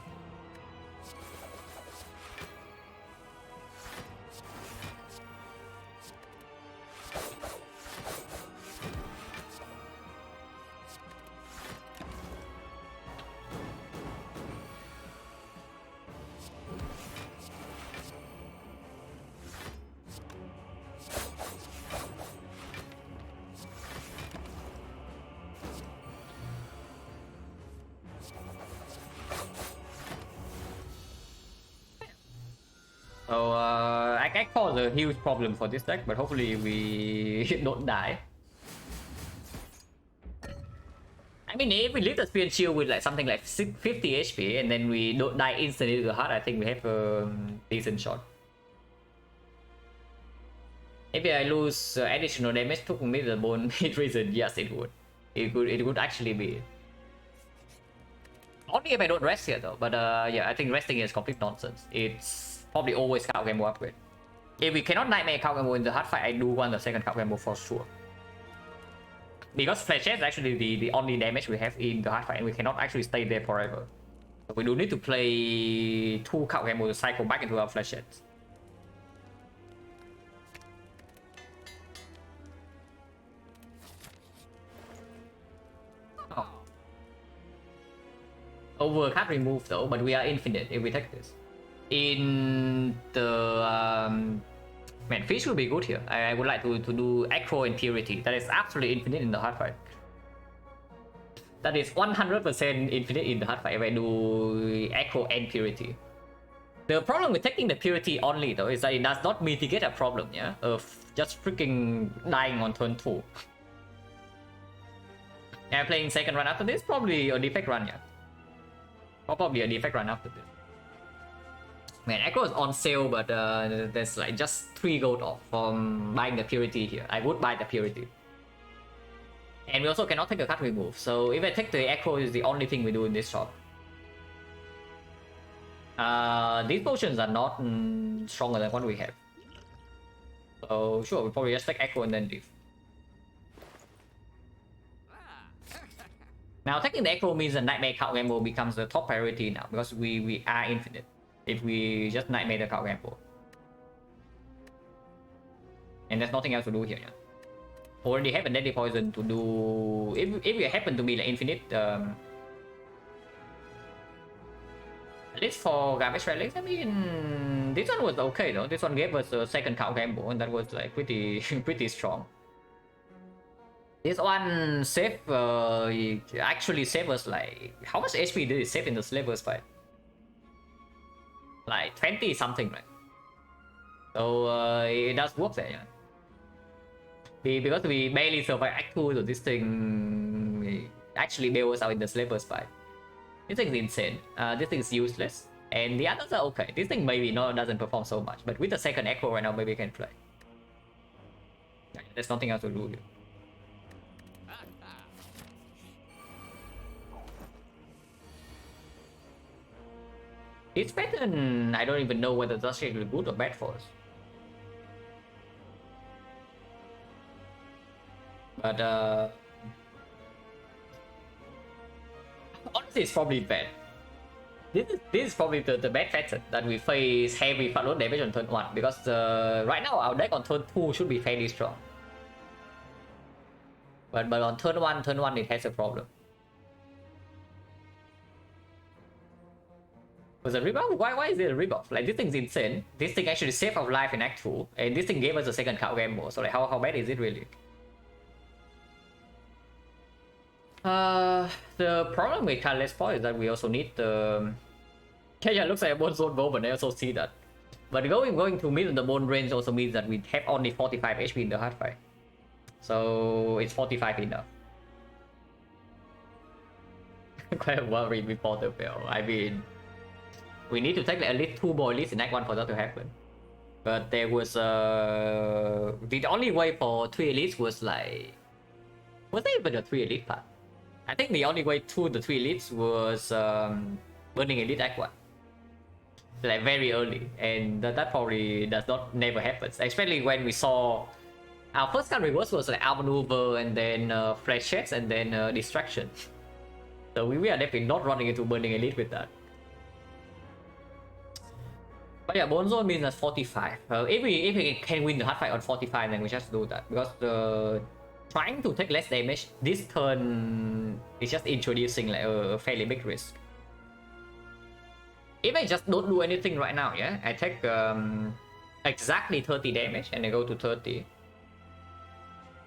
So I can cause a huge problem for this deck, but hopefully we don't die. I mean, if we leave the Spear and Shield with like something like 50 HP and then we don't die instantly to the heart, I think we have a decent shot. If I lose additional damage to me the bone reason, yes, it would. It would actually be. Only if I don't rest here though. But yeah, I think resting is complete nonsense. It's probably always cow game upgrade. If we cannot nightmare cow game in the hard fight, I do want the second cow game for sure. Because Flash is actually the only damage we have in the hard fight, and we cannot actually stay there forever. So we do need to play 2 cow game to cycle back into our Flash heads. Over card remove though, but we are infinite if we take this. In the man, fish will be good here. I would like to do Acro and Purity. That is absolutely infinite in the hard fight. That is 100% infinite in the hard fight if I do Acro and Purity. The problem with taking the Purity only though is that it does not mitigate a problem, yeah, of just freaking dying on turn 2. And playing second run after this, probably a defect run, yeah. Probably a defect run after this. Man, Acro is on sale, but there's like just 3 gold off from buying the Purity here. I would buy the Purity. And we also cannot take a card remove, so if I take the Acro, is the only thing we do in this shop. These potions are not stronger than what we have. So sure, we'll probably just take Acro and then leave. Now taking the Acro means the Nightmare Card Gamble becomes the top priority now, because we are infinite if we just Nightmare the Card Gamble. And there's nothing else to do here, yeah. Already have a Deadly Poison to do... If we happen to be like infinite, at least for Garbage Relics, I mean... This one was okay though, this one gave us a second Card Gamble and that was like pretty pretty strong. This one save, actually save us like... How much HP did it save in the Slavers fight? Like 20 something, right? So it does work there, yeah. Because we barely survive Act 2, so this thing actually bails us out in the Slavers fight. This thing is insane. This thing is useless. And the others are okay. This thing maybe doesn't perform so much, but with the second Echo right now, maybe we can play. Yeah, there's nothing else to do here. This pattern, I don't even know whether that's actually good or bad for us. But honestly, it's probably bad. This is probably the bad pattern that we face heavy frontload damage on turn 1, because right now our deck on turn 2 should be fairly strong. But on turn 1 it has a problem. Was a rebuff? Why is it a rebuff? Like, this thing's insane. This thing actually saved our life in Act 2, and this thing gave us a second card gamble. So like, how bad is it really? The problem with Cardless Point is that we also need the... Yeah, looks like a bone zone bow, but I also see that. But going to mid in the bone range also means that we have only 45 HP in the hard fight. So it's 45 enough. Quite worried with Porterville. I mean... We need to take like at least 2 more elites in Act 1 for that to happen. But there was the only way for 3 elites was like... Was there even a 3 elite part? I think the only way to the 3 elites was burning elite Act 1. Like very early. And that probably never happens. Especially when we saw... Our first card reverse was like Outmaneuver and then Flash Heads and then Distraction. So we are definitely not running into burning elite with that. But yeah, Bone Zone means that's 45. If we can win the hard fight on 45, then we just do that. Because trying to take less damage this turn is just introducing like a fairly big risk. If I just don't do anything right now, yeah, I take exactly 30 damage and I go to 30.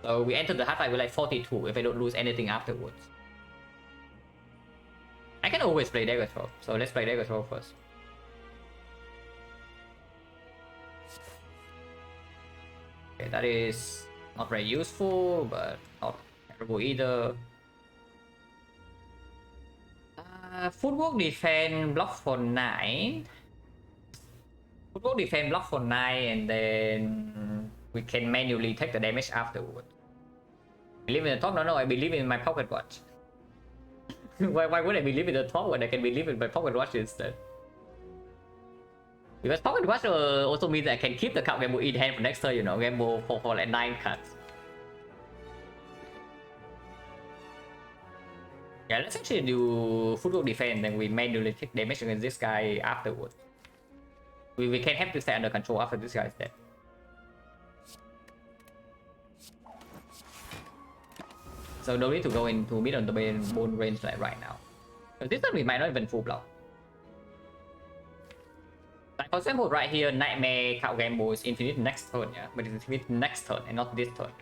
So we enter the hard fight with like 42 if I don't lose anything afterwards. I can always play Dagger Throw, so let's play Dagger Throw first. Okay, that is not very useful, but not terrible either. Footwork defense block for 9. Footwork defense block for 9, and then we can manually take the damage afterward. Believe in the top? No, I believe in my pocket watch. why would I believe in the top when I can believe in my pocket watch instead? Because pocket watch also means I can keep the card gamble in hand for next turn, you know, gamble for like 9 cards. Yeah, let's actually do footwork defense, then we manually take damage against this guy afterwards. We can have this under control after this guy is dead. So don't need to go into mid on the bone range like right now. Because this time we might not even full block. Like for example, right here, Nightmare Cow Gamble is infinite next turn, yeah, but it's infinite next turn and not this turn.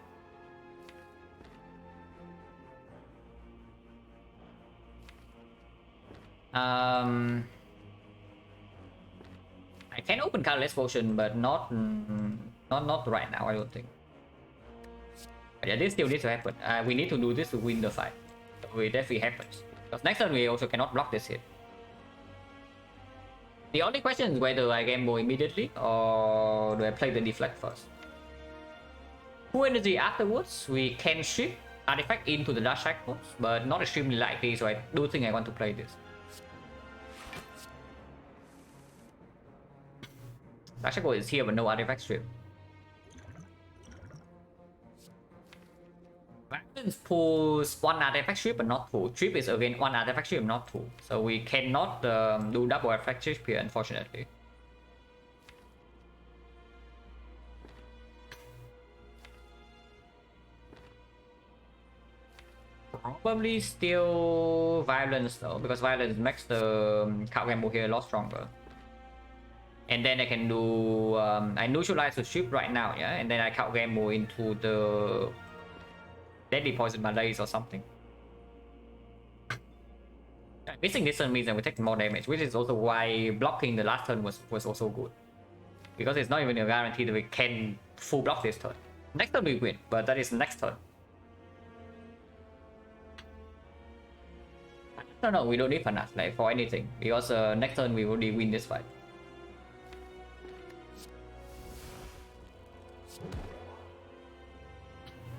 I can open colorless potion, but not right now. I don't think. But yeah, this still needs to happen. We need to do this to win the fight. So it definitely happens. Because next turn we also cannot block this hit. The only question is whether I gamble immediately or do I play the deflect first. Full energy afterwards, we can ship artifact into the Dark Shackles, but not extremely likely, so I do think I want to play this. Dark Shackle is here, but no artifact strip. Violence pulls 1 artifact strip, but not 2. Trip is again 1 artifact strip, not 2. So we cannot do double artifact strip here, unfortunately. Probably still Violence though, because Violence makes the card gamble here a lot stronger. And then I can do I neutralize the ship right now, yeah, and then I count gamble into the Deadly Poison Malaise or something. Missing this turn means that we take more damage, which is also why blocking the last turn was also good. Because it's not even a guarantee that we can full block this turn. Next turn we win, but that is next turn. No, we don't need Panas like for anything, because next turn we already win this fight.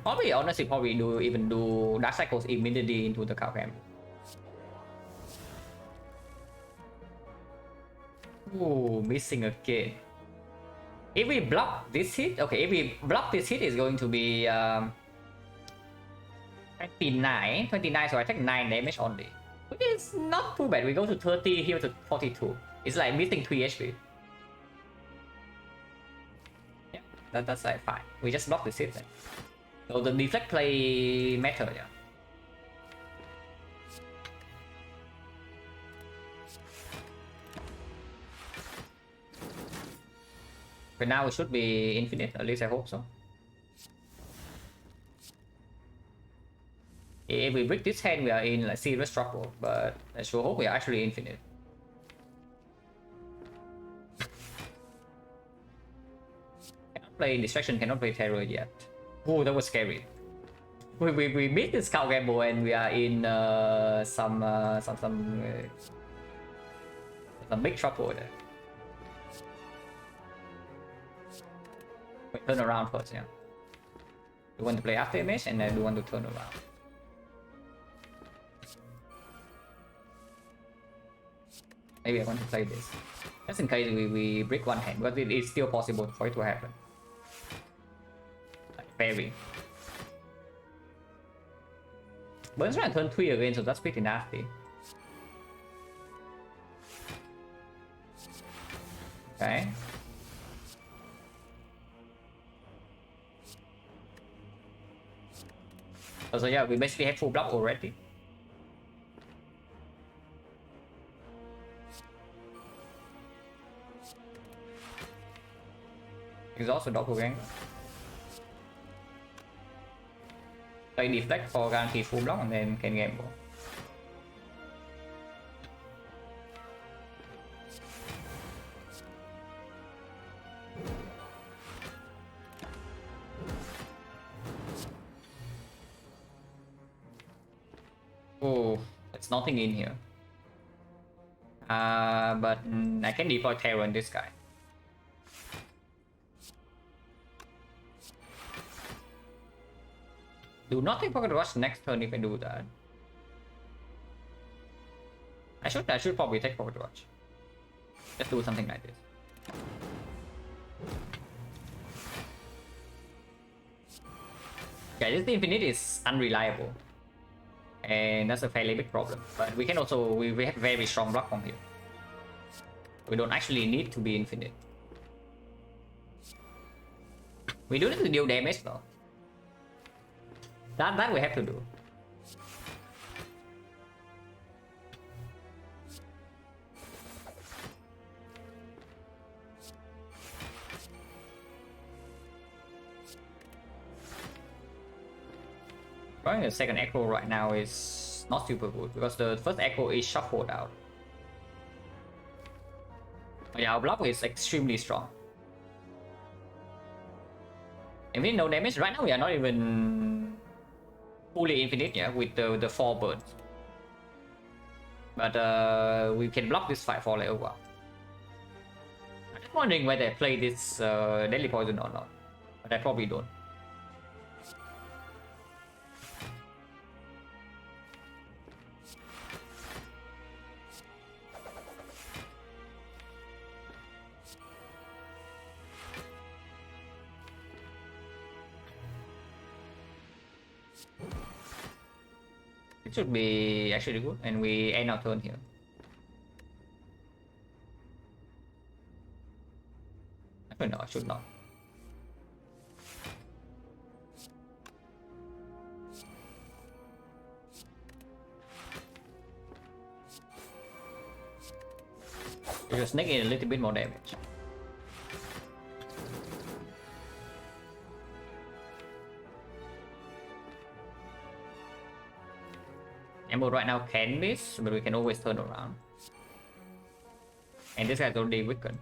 Probably, honestly, even do Dark Cycles immediately into the card game. Ooh, missing again. If we block this hit, okay, if we block this hit, it's going to be 29, so I take 9 damage only. Which is not too bad. We go to 30, here to 42. It's like missing 3 HP. Yeah, that's like fine. We just block this hit then. So the deflect play matter, yeah. But now it should be infinite, at least I hope so. If we break this hand, we are in like serious trouble, but I sure hope we are actually infinite. Cannot play distraction, cannot play terror yet. Oh, that was scary. We beat this cow gamble and we are in some big trouble there. Wait, turn around first, yeah. We want to play after image and then we want to turn around. Maybe I want to play this. Just in case we break one hand, but it is still possible for it to happen. Like very. Burns trying to turn 3 again, so that's pretty nasty. Okay. So yeah, we basically have full block already. Exhaust the doppelganger. Play deflect for guarantee full block and then can gamble. There's nothing in here. But I can deploy terror on this guy. Do nothing Pocket Watch next turn if I do that. I should probably take Pocket Watch. Let's do something like this. Yeah, this infinite is unreliable. And that's a fairly big problem. But we can also we have very strong block from here. We don't actually need to be infinite. We do need to deal damage though. That we have to do. Drawing the second echo right now is not super good because the first echo is shuffled out. Yeah, our block is extremely strong. And with no damage, right now we are not even fully infinite, yeah, with the 4 burns. But we can block this fight for like a while. I'm just wondering whether I play this Deadly Poison or not. But I probably don't. It should be actually good, and we end our turn here. Actually, no, I should not. We just sneak in a little bit more damage. Emerald right now can miss, but we can always turn around. And this guy's already weakened.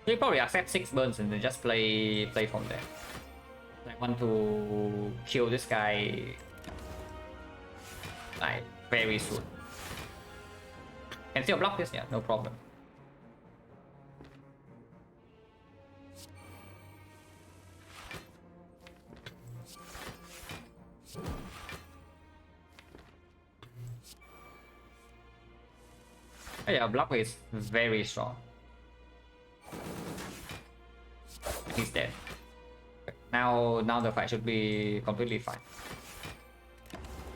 We probably accept 6 burns and then just play from there. I want to kill this guy like very soon. Can still block this, yeah, no problem. Oh, yeah, block is very strong. He's dead. Now the fight should be completely fine.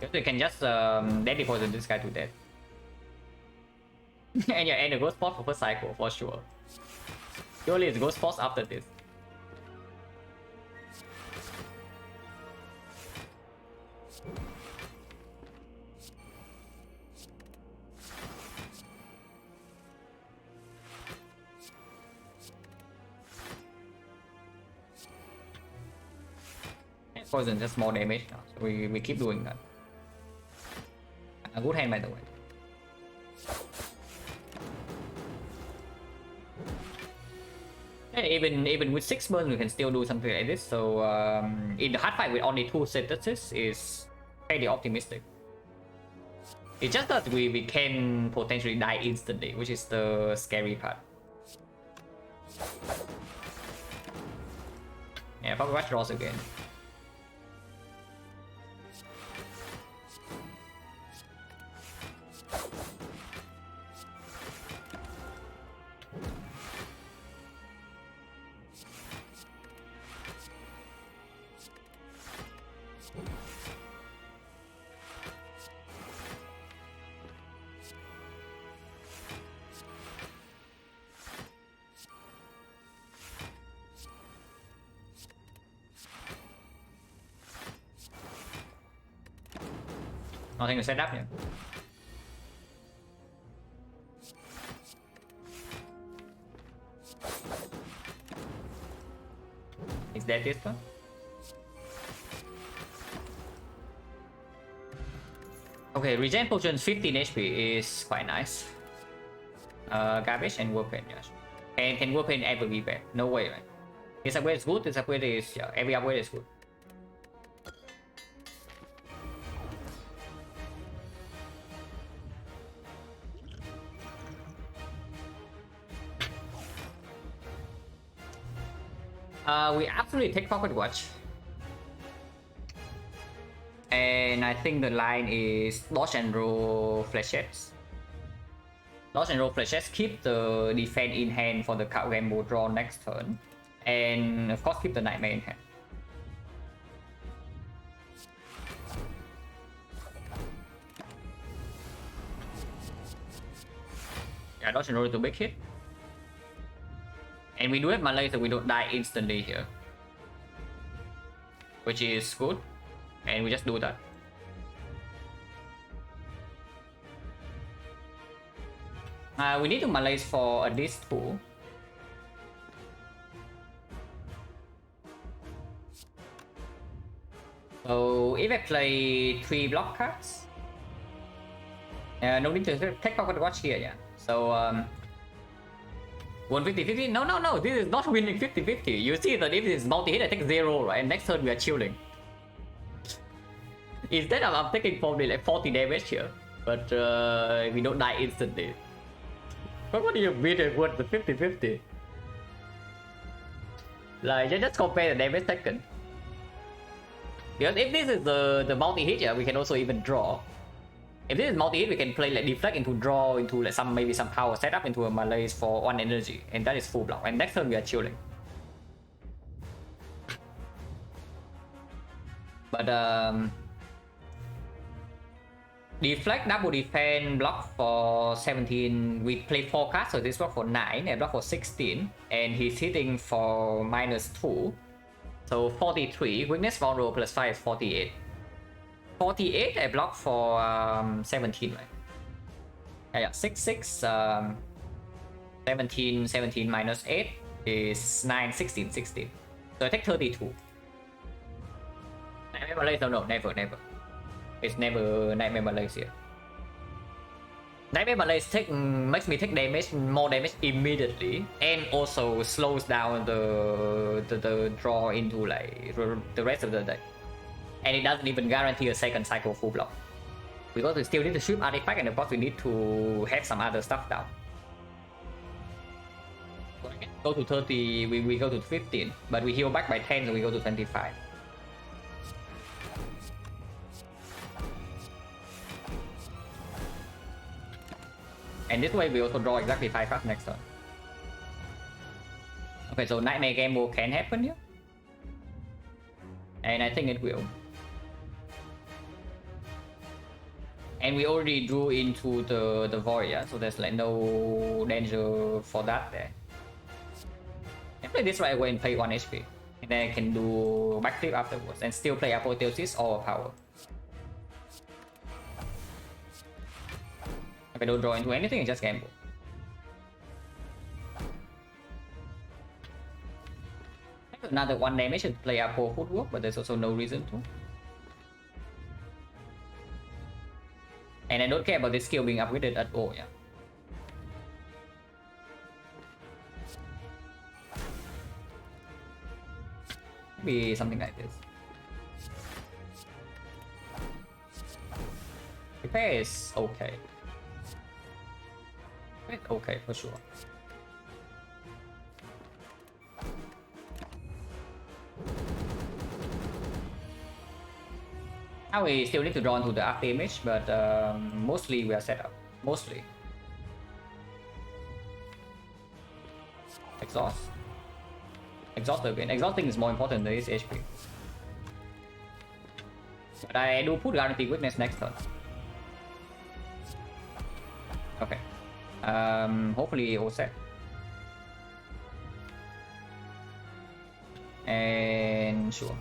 Because we can just deadly poison this guy to death. And yeah, and the ghost force for first cycle for sure. Surely it's ghost force after this. Poison just more damage now, so we keep doing that. A good hand by the way. And even with 6 burns we can still do something like this, so in the hard fight with only 2 synthesis is fairly optimistic. It's just that we can potentially die instantly, which is the scary part. Yeah, Power Rush draws again. Nothing to set up here. Is that this one? Okay, regen potion 15 HP is quite nice. Garbage and weapon, yes. And can weapon ever be bad? No way, right? This upgrade is good, this upgrade is, yeah, every upgrade is good. We absolutely take Pocket Watch. And I think the line is dodge and roll flashes. Dodge and roll flashes, keep the defense in hand for the card rainbow draw next turn. And of course keep the nightmare in hand. Yeah, dodge and roll to big hit. And we do have Malay, so we don't die instantly here. Which is good. And we just do that. We need to Malays for at least 2. So if I play 3 block cards, no need to take Pocket Watch here, yeah. So 150-50? No, this is not winning 50-50. You see that if this is multi-hit, I take 0, right? And next turn we are chilling. Instead I'm taking probably like 40 damage here, but we don't die instantly. But what do you mean it worth the 50-50? Like, just compare the damage taken. Because if this is the multi-hit, yeah, we can also even draw. If this is multi-hit, we can play like deflect into draw into like maybe some power setup into a Malays for 1 energy, and that is full block. And next turn we are chilling. But deflect, double defense, block for 17. We play 4 cards, so this block for 9 and block for 16. And he's hitting for -2. So 43. Weakness vulnerable plus 5 is 48. 48, I block for 17, right? Yeah, 6, 17 minus 8 is 9, 16. So I take 32. Nightmare Malays? No, never. It's never Nightmare Malays here. Nightmare Malays makes me take damage, more damage immediately, and also slows down the draw into like the rest of the deck. And it doesn't even guarantee a second cycle full block. Because we still need to shoot artifact, and of course we need to have some other stuff down. So again, go to 30, we go to 15, but we heal back by 10, so we go to 25. And this way we also draw exactly 5 cards next turn. Okay, so Nightmare Gamble can happen here. And I think it will. And we already drew into the void, yeah? So there's like no danger for that there. I play this right away and play 1 HP. And then I can do backflip afterwards and still play Apotheosis or Power. If I don't draw into anything, I just gamble. Another 1 damage to play Apo footwork, but there's also no reason to. And I don't care about this skill being upgraded at all, yeah. Maybe something like this. Repair is okay. It's okay for sure. Now we still need to draw into the up damage, but mostly we are set up. Mostly. Exhaust. Exhaust again. Exhausting is more important than this HP. But I do put guaranteed weakness next turn. Okay. Hopefully all set. And sure.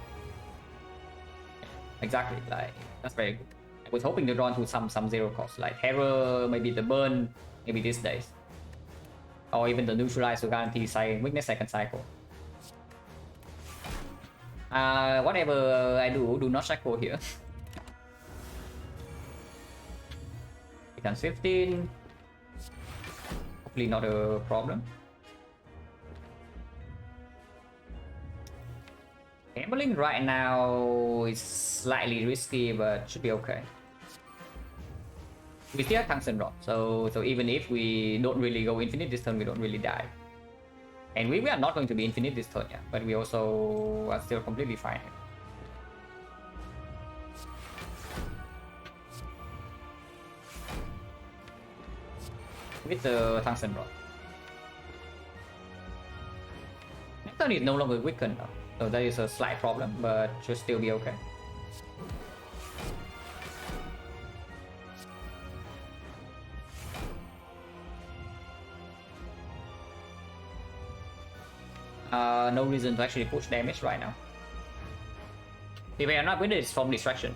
Exactly, like that's very good. I was hoping to draw into some zero cost, like Terror, maybe the Burn, maybe these days. Or even the Neutralize to guarantee weakness second cycle. Whatever I do not cycle here. Becomes 15. Hopefully not a problem. Gambling right now is slightly risky, but should be okay. We still have Tungsten Rod, so even if we don't really go infinite this turn, we don't really die. And we are not going to be infinite this turn, yeah, but we also are still completely fine. With the Tungsten Rod. Next turn is no longer weakened though, so that is a slight problem, but should still be okay. No reason to actually push damage right now. If we are not with it, it's from distraction.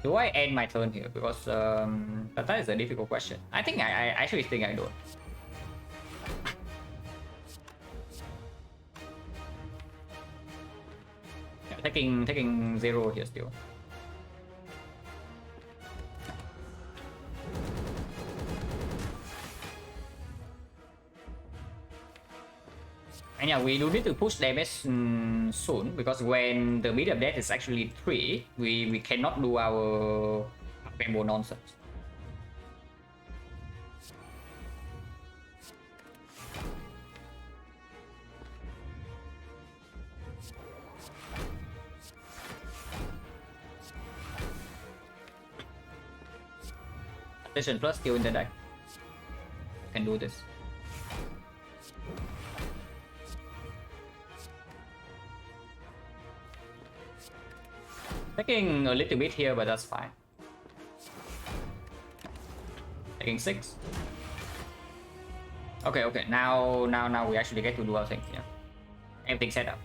Do I end my turn here? Because that is a difficult question. I actually think I don't. Yeah, taking 0 here still. And yeah, we do need to push damage soon, because when the meter of death is actually 3, we cannot do our rainbow nonsense. Attention plus skill in the deck. Can do this. Taking a little bit here, but that's fine. Taking 6. Okay. Now we actually get to do our thing. Yeah, everything set up.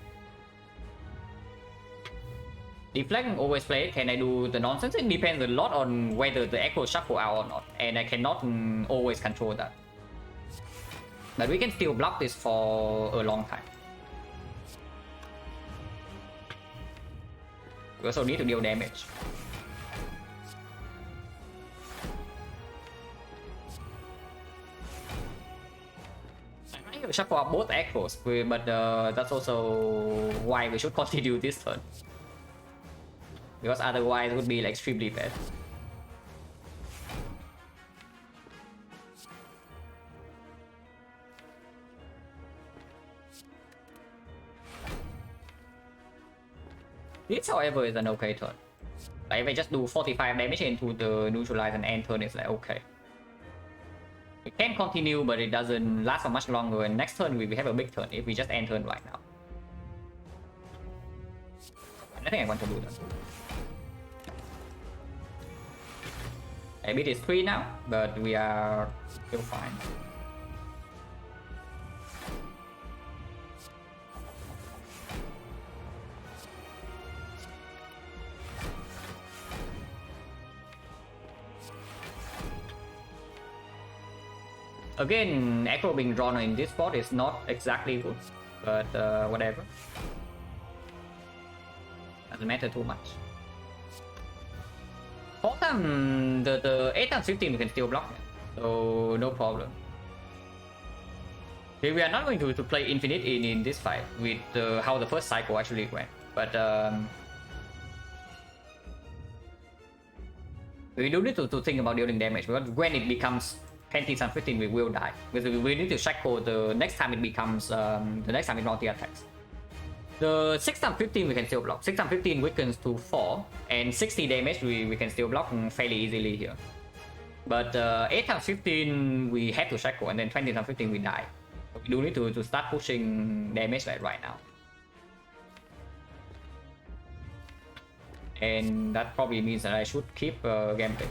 Deflect always play. Can I do the nonsense? It depends a lot on whether the echo shuffle out or not, and I cannot always control that. But we can still block this for a long time. We also need to deal damage. I might shuffle up both echoes, but that's also why we should continue this turn. Because otherwise it would be like extremely bad. This, however, is an okay turn. Like if I just do 45 damage into the neutralize and end turn, it's like okay. We can continue, but it doesn't last for much longer. And next turn we have a big turn if we just end turn right now. I think I want to do that. Maybe it is 3 now, but we are still fine. Again, Echo being drawn in this spot is not exactly good, but whatever. Doesn't matter too much. 4 times, the 8 times 15 we can still block it, so no problem. Okay, we are not going to play infinite in this fight with how the first cycle actually went, but we do need to think about dealing damage, because when it becomes 20 times 15 we will die, because we need to cycle the next time it becomes the next time it multi-attacks. The 6 times 15 we can still block. 6 times 15 weakens to 4, and 60 damage we can still block fairly easily here. But 8 times 15 we have to cycle, and then 20 times 15 we die. So we do need to start pushing damage like right now. And that probably means that I should keep gameplay.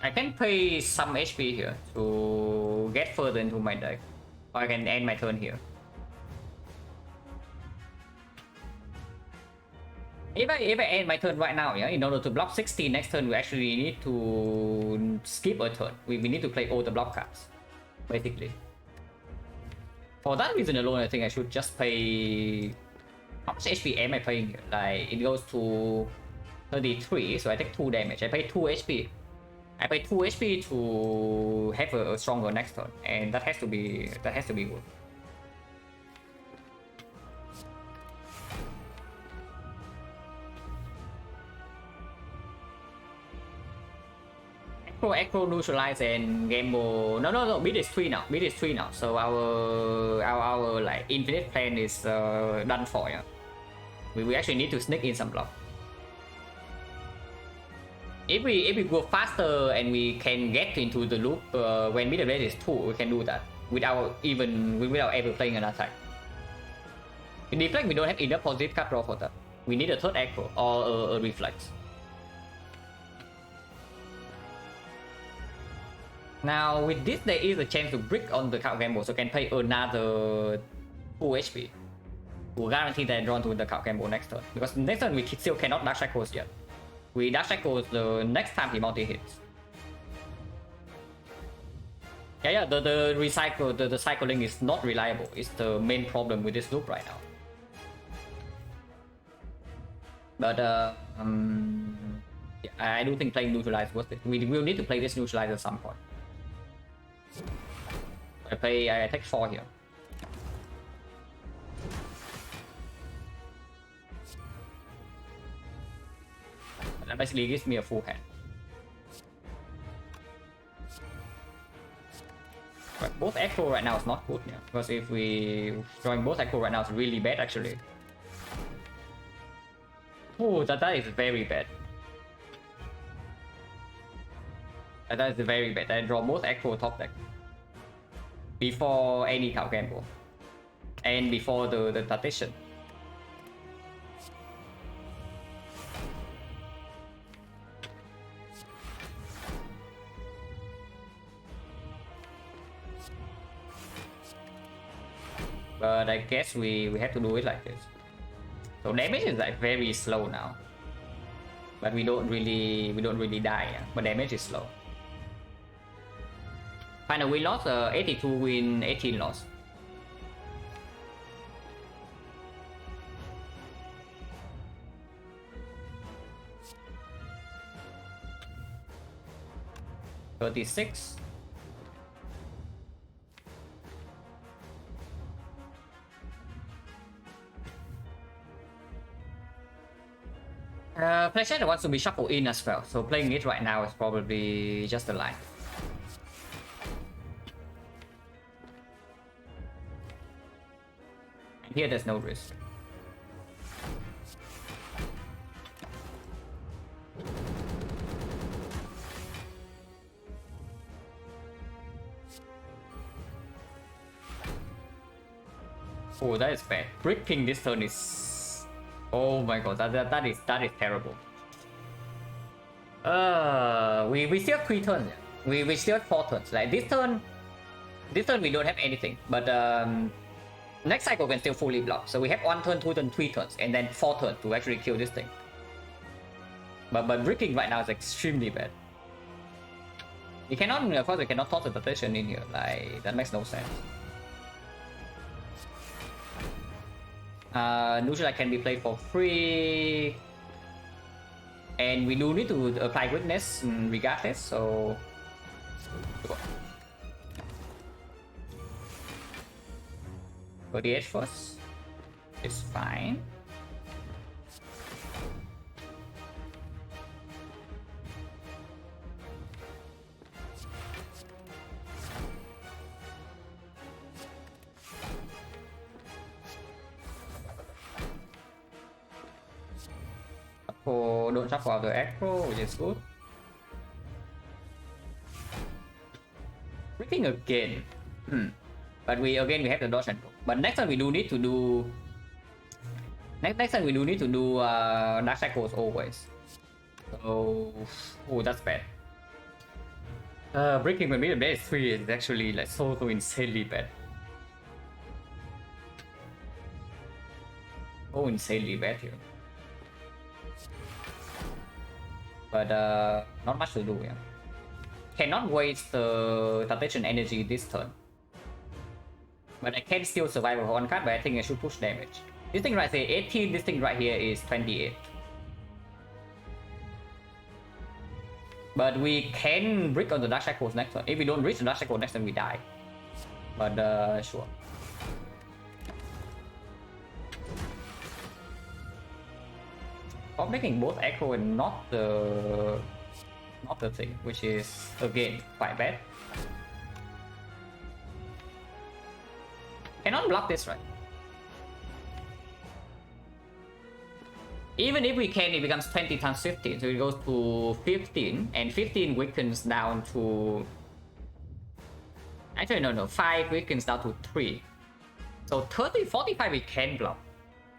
I can pay some HP here to get further into my deck, or I can end my turn here. If I end my turn right now, yeah, in order to block 60 next turn, we actually need to skip a turn. We need to play all the block cards, basically. For that reason alone, I think I should just pay... How much HP am I paying here? Like, it goes to 33, so I take 2 damage. I pay 2 HP. I pay 2 HP to have a stronger next turn, and that has to be worth. Acro neutralize and gamble. No. Beat is 3 now. Beat is 3 now. So our like infinite plan is done for. Yeah. We actually need to sneak in some block. If we go faster and we can get into the loop when middle rate is 2, we can do that without ever playing an attack. In deflect, we don't have enough positive card draw for that. We need a third acro or a reflex. Now with this, there is a chance to brick on the card gamble, so can pay another 2 HP to guarantee that I draw to the card gamble next turn. Because next turn we still cannot dash cycles yet. We dash cycles the next time he multi hits. Yeah, the recycle, the cycling is not reliable. It's the main problem with this loop right now. But yeah, I do think playing neutralize worth it. We will need to play this neutralize at some point. I take 4 here. That basically gives me a full hand. But both echo right now is not good, yeah. Because if we drawing both echo right now is really bad actually. Oh, that is very bad. That is very bad. I draw both echo top deck before any card gamble and before the partition. But I guess we have to do it like this. So damage is like very slow now. But we don't really die, yeah. But damage is slow. Final win loss, 82 win, 18 loss. $36. Flashlight wants to be shuffled in as well, so playing it right now is probably just a line. And here there's no risk. Oh, that is bad. Bricking this turn is... Oh my god, that is terrible. We still have 3 turns. We still have 4 turns. Like this turn we don't have anything. But next cycle we can still fully block. So we have 1 turn, 2 turn, 3 turns, and then 4 turns to actually kill this thing. But bricking right now is extremely bad. You cannot, of course, you cannot toss a partition in here. Like that makes no sense. Neutralize can be played for free, and we do need to apply witness regardless, so 30H first is fine. Don't shuffle out the acro, which is good. Breaking again. But we have the dodge and go. But next time we do need to do next time we do need to do dark cycles always. So that's bad. Breaking my middle base 3 is actually like so insanely bad. So insanely bad here. But not much to do, yeah. Cannot waste the Temptation energy this turn. But I can still survive with one card, but I think I should push damage. This thing right here 18, this thing right here is 28. But we can brick on the Dark Shackles next turn. If we don't reach the Dark Shackles next turn, we die. But sure. I'm making both Echo and not the thing, which is again quite bad. Cannot block this, right? Even if we can, it becomes 20 times 15, so it goes to 15, and 15 weakens down to... Actually, no, 5 weakens down to 3. So 30, 45 we can block.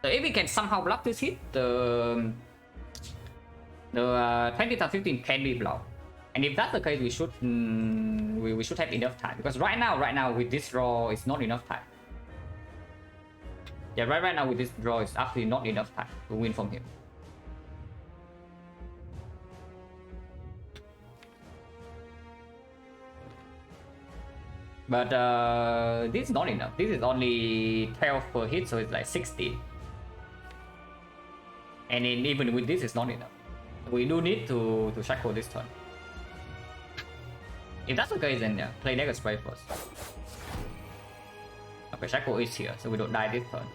So if we can somehow block this hit, the 20 times 15 can be blocked. And if that's the case, we should we should have enough time, because right now with this draw, it's not enough time. Yeah, right now with this draw, it's actually not enough time to win from him. But this is not enough. This is only 12 per hit, so it's like 60. And even with this, it's not enough. We do need to shackle this turn. If that's the case, then yeah, play Dagger Spray first. Okay, shackle is here, so we don't die this turn.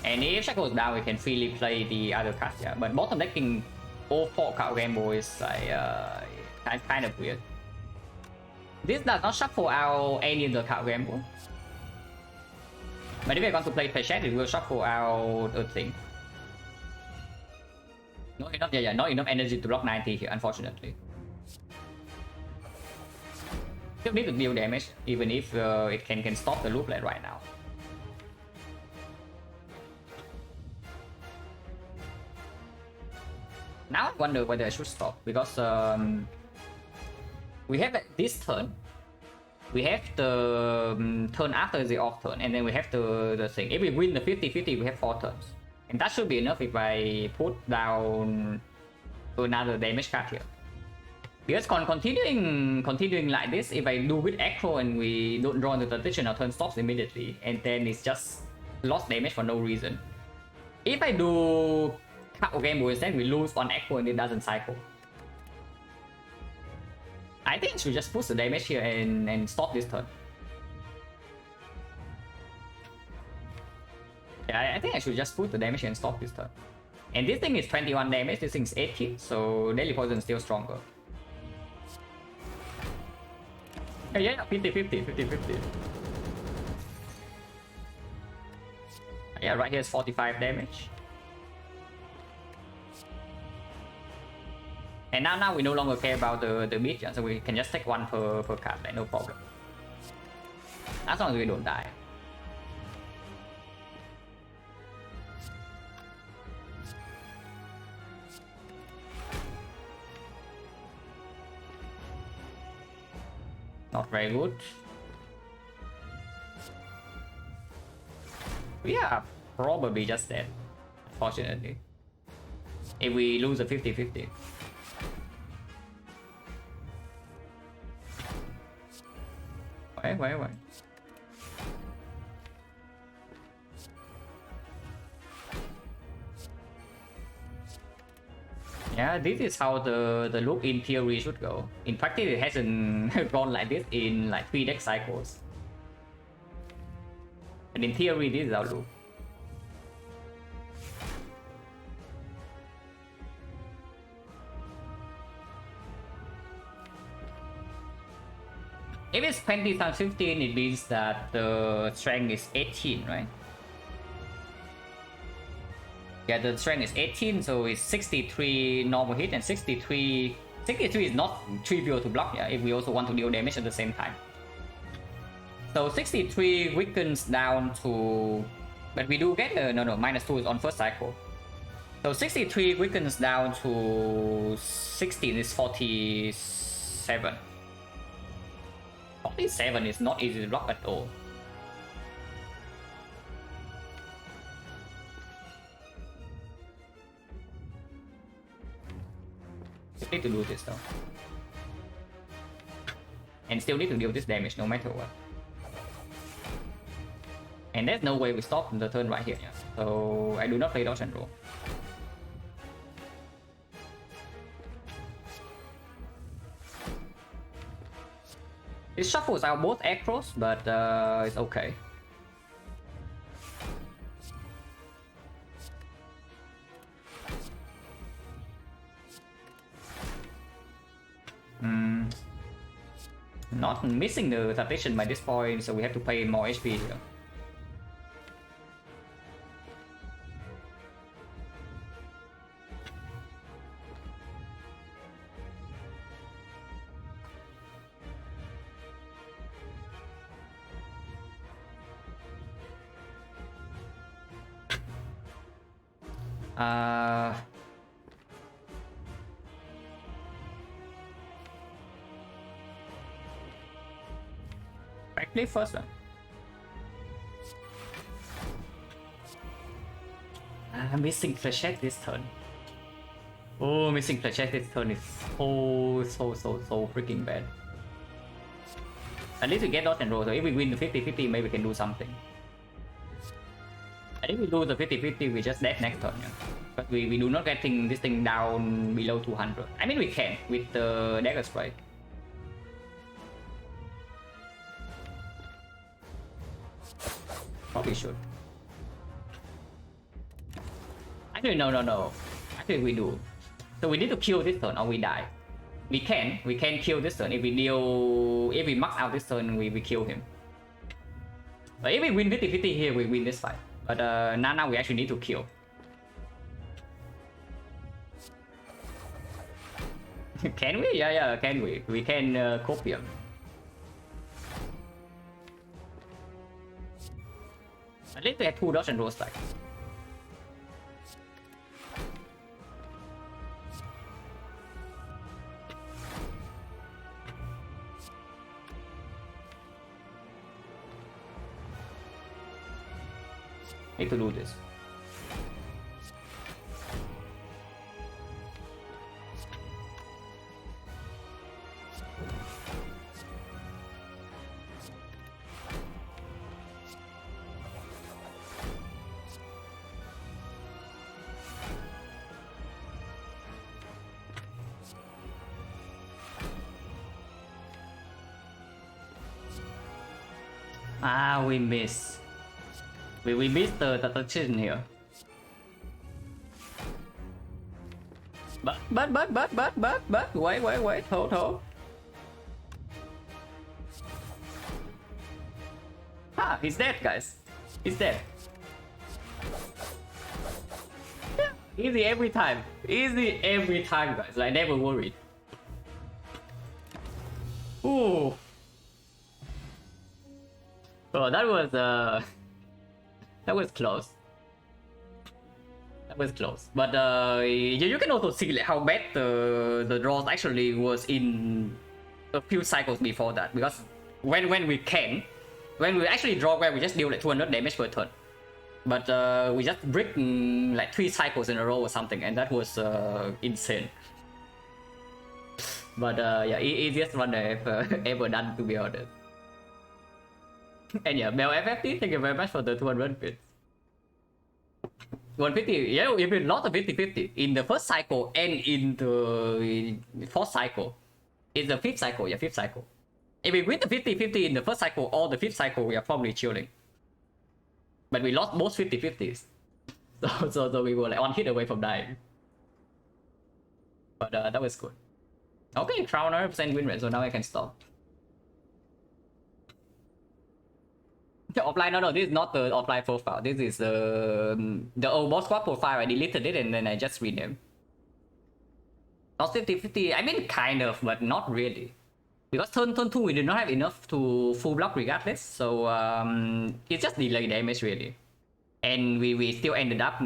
And if shackle is down, we can freely play the other cards, yeah. But bottom decking all 4 card gamble is like kind of weird. This does not shuffle out any of the card gamble. But if we're going to play Paycheck, it will shuffle out a thing. Not enough, yeah, not enough energy to block 90 here, unfortunately. Still need to deal damage, even if it can stop the loop like right now. Now I wonder whether I should stop, because we have this turn. We have the turn after the off turn, and then we have the thing. If we win the 50-50, we have 4 turns. And that should be enough if I put down another damage card here. Because continuing like this, if I do with Echo and we don't draw into the position, our turn stops immediately. And then it's just lost damage for no reason. If I do Card Gamble instead, we lose on Echo and it doesn't cycle. I think I should just push the damage here and stop this turn. Yeah, I think I should just put the damage here and stop this turn. And this thing is 21 damage, this thing is 80, so Daily Poison is still stronger. Yeah, 50-50. Yeah, right here is 45 damage. And now we no longer care about the beat, so we can just take 1 per card, like, no problem. As long as we don't die. Not very good. We are probably just dead, unfortunately. If we lose a 50-50. Wait. Yeah, this is how the loop in theory should go. In practice, it hasn't gone like this in like 3 deck cycles. And in theory, this is our loop. If it's 20 times 15, it means that the strength is 18, right? Yeah, the strength is 18, so it's 63 normal hit and 63 is not trivial to block, yeah, if we also want to deal damage at the same time. So 63 weakens down to... But we do get a... No, -2 is on first cycle. So 63 weakens down to 16 is 47. 47 is not easy to block at all. Just need to do this though. And still need to deal this damage no matter what. And there's no way we stop the turn right here. Yeah. So I do not play dodge and roll. It shuffles out both acros, but it's okay. Not missing the tactician by this point, so we have to pay more HP here. I play first one. I'm missing flechette this turn. Oh, missing flechette this turn is so freaking bad. At least we get dodge and roll, so if we win the 50-50, maybe we can do something. And if we lose the 50-50, we just dead next turn. Yeah. But we do not getting this thing down below 200. I mean, we can with the dagger strike. Probably should. Actually, no. Actually, we do. So we need to kill this turn or we die. We can kill this turn if we max out this turn, we kill him. But if we win 50-50 here, we win this fight. But now we actually need to kill. Can we? Yeah, can we? We can copium. At least we have 2 dodge and roll strike. Need to do this. We miss. We missed the tactician here. But wait, hold. Ah, he's dead, guys. He's dead. Yeah, easy every time. Easy every time, guys. I never worried. Ooh. Oh, that was close. That was close. But you can also see like how bad the draws actually was in a few cycles before that. Because when we actually draw well, we just deal like 200 damage per turn. But we just brick like 3 cycles in a row or something, and that was insane. But yeah, easiest run I've ever done, to be honest. And yeah, Bell FFT, thank you very much for the 200 bits. 150, yeah, we been lost of 50-50 in the first cycle and in the 4th cycle. It's the 5th cycle, yeah, 5th cycle. If we win the 50-50 in the 1st cycle or the 5th cycle, we are probably chilling. But we lost both 50-50s. So we were like 1 hit away from dying. But that was good. Okay, Crown 100% win rate, so now I can stop. Offline, no, this is not the offline profile. This is the old boss squad profile. I deleted it and then I just renamed. Not 50-50. I mean, kind of, but not really. Because turn 2 we did not have enough to full block regardless. So it's just delay damage really. And we still ended up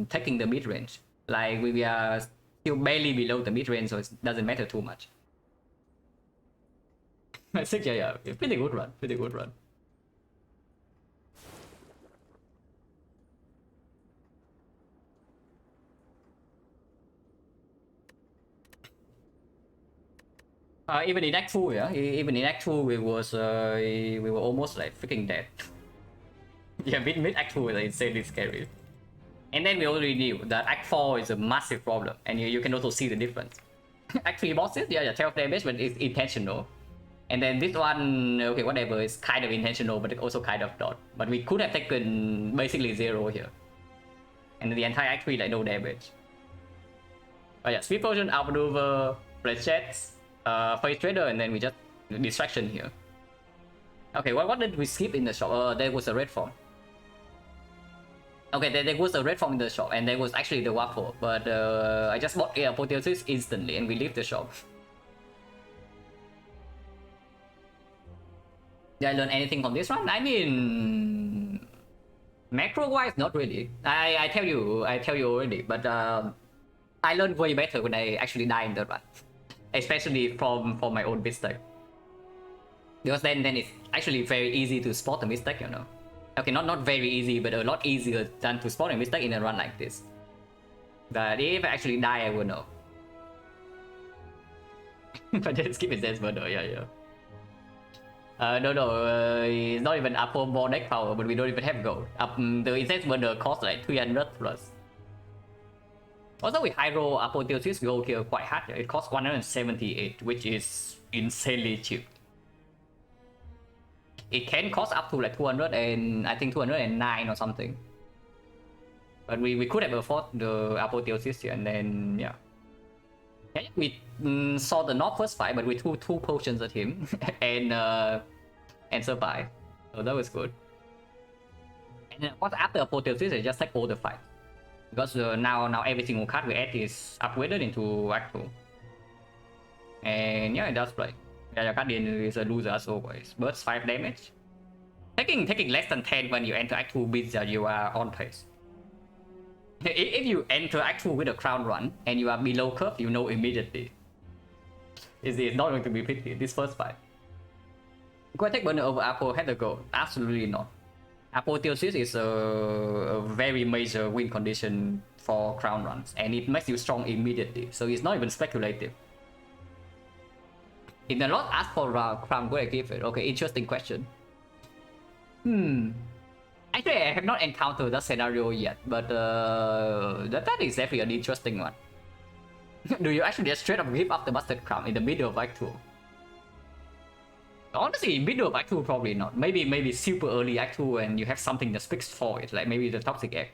taking the mid range. Like we are still barely below the mid range, so it doesn't matter too much. I think yeah, pretty good run, pretty good run. Even in Act 2, yeah, even in Act 2, we were almost like freaking dead. Yeah, mid Act 2 is insanely scary. And then we already knew that Act 4 is a massive problem, and you can also see the difference. Act 3 bosses, yeah, 12 damage, but it's intentional. And then this one, okay, whatever, it's kind of intentional, but also kind of not. But we could have taken basically 0 here. And the entire Act 3, like, no damage. But yeah, Sweep Potion, Outmaneuver, Fletchets, Face Trader, and then we just distraction here. Okay, what did we skip in the shop? There was a red form. Okay, there was a red form in the shop, and there was actually the waffle, but I just bought apotheosis instantly, and we leave the shop. Did I learn anything from this run? I mean, macro-wise, not really. I tell you already, but I learned way better when I actually die in the run, especially from my own mistake. Because then it's actually very easy to spot a mistake, you know. Okay, not very easy, but a lot easier than to spot a mistake in a run like this. But if I actually die, I will know. But then skip is Zen's murder, yeah. No, it's not even up for more deck power, but we don't even have gold. The Incense Murder costs like 300 plus. Also, with Hydro Apotheosis gold here quite hard. It costs 178, which is insanely cheap. It can cost up to like 200 and I think 209 or something. But we could have afforded the Apotheosis here, and then yeah. We saw the North first fight, but we threw 2 potions at him and survived. So that was good. And then after Apotheosis, I just take all the fight. Because now every single card we add is upgraded into Act 2. And yeah, it does play. Yeah, Guardian is a loser as always. Bursts 5 damage. Taking less than 10 when you enter Act 2 means that you are on pace. If you enter Act 2 with a crown run and you are below curve, you know immediately. It's not going to be pretty, this first fight. Could I take Burner over Apo had the goal? Absolutely not. Apotheosis is a very major win condition for crown runs, and it makes you strong immediately, so it's not even speculative. In the lot ask for crown, would I give it? Okay, interesting question. Actually, I have not encountered that scenario yet, but that is definitely an interesting one. Do you actually just straight up give up the Mustard Crown in the middle of Act 2? Honestly, in middle of Act 2, probably not. Maybe super early Act 2 and you have something that speaks for it, like maybe the Toxic Egg.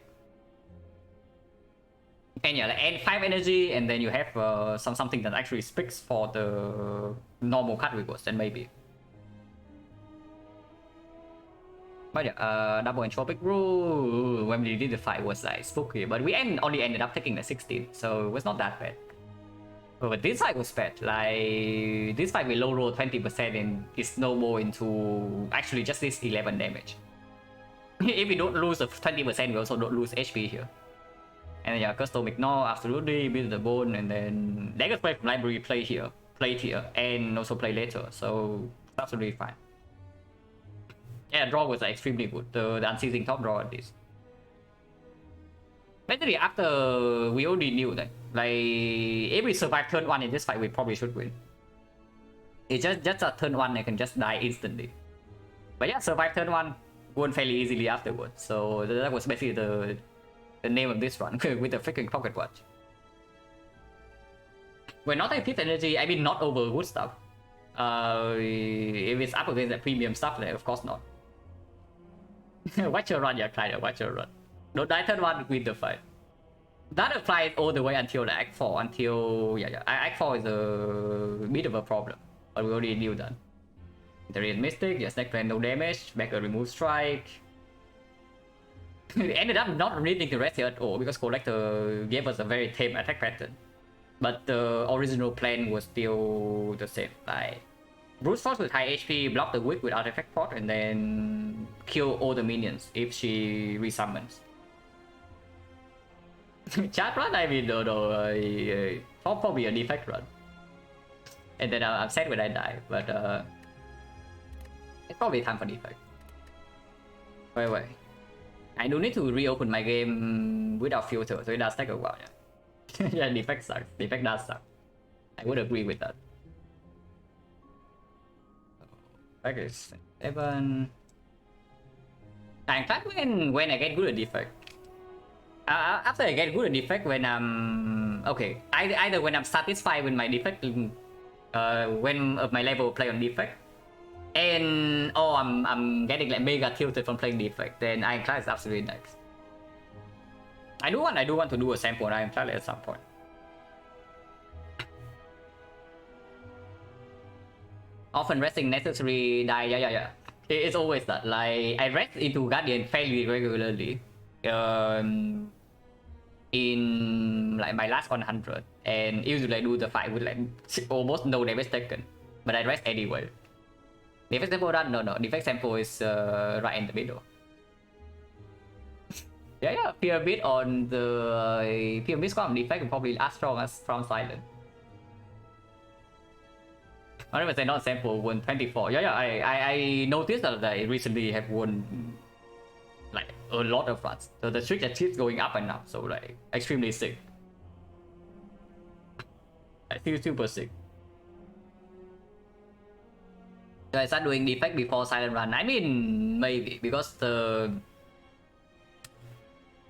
And yeah, like and 5 energy, and then you have something that actually speaks for the normal card rewards, then maybe. But yeah, double entropic rule when we did the fight was like spooky, but we only ended up taking the 16, so it was not that bad. But this fight was bad. Like this fight we low roll 20% and it snowball into actually just this 11 damage. If we don't lose the 20%, we also don't lose HP here. And yeah, custom ignore absolutely, build the bone, and then Dagger Spray from library play here, and also play later, so absolutely fine. Yeah, draw was like, extremely good. The unceasing top draw at least. Basically, after we already knew that, like, if we survive turn 1 in this fight, we probably should win. It's just a turn 1, I can just die instantly. But yeah, survive turn 1, won fairly easily afterwards. So that was basically the name of this run with the freaking pocket watch. We're not at 5th energy, I mean not over good stuff. If it's up against the premium stuff, then of course not. Watch your run, yeah, Kryder, watch your run. Don't die turn 1, win the fight. That applies all the way until the Act 4, until, yeah, Act 4 is a bit of a problem. But we already knew that. There is Mystic, just next turn no damage, back a remove strike. We ended up not needing the rest here at all because Collector gave us a very tame attack pattern. But the original plan was still the same. Like, Brute Force with high HP, block the Wick with Artifact Pot, and then kill all the minions if she resummons. Chat run, I mean, no, probably a defect run. And then I'm sad when I die, but it's probably time for defect. Wait. I do need to reopen my game without filter, so it does take a while, yeah. Yeah, defect sucks. Defect does suck. I would agree with that. Okay, 7. I'm glad when I get good at defect. After I get good at defect, when I'm okay, either when I'm satisfied with my defect, when my level play on defect, and I'm getting like mega tilted from playing defect, then Iron Class is absolutely next. I do want to do a sample on Iron Class at some point. Often resting necessary die, yeah. It's always that. Like I rest into Guardian fairly regularly. In like my last 100, and usually I do the fight with like almost no damage taken, but I rest anyway. Defect sample run? No. Defect sample is right in the middle. Yeah. Pyramid on the pyramid squad defect probably as strong as from silent. 100% non sample won 24. Yeah. I noticed that I recently have won like a lot of runs. So the streak that keeps going up and up. So like extremely sick. I feel super sick. So I start doing defect before silent run. I mean, maybe because the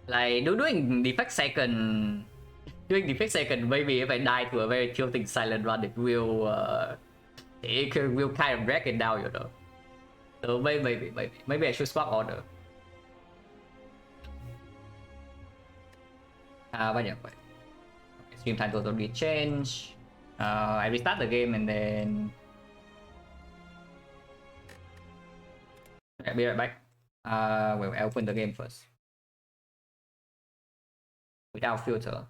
like doing defect second, maybe if I die to a very tilting silent run, it will kind of drag it down, you know. So maybe I should swap order. Bao nhiêu vậy? Okay, stream time totally change. I restart the game and then I'll be right back. Well, I open the game first without filter.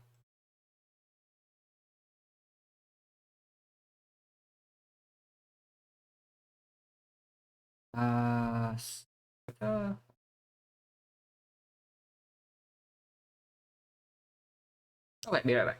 Okay, be right back.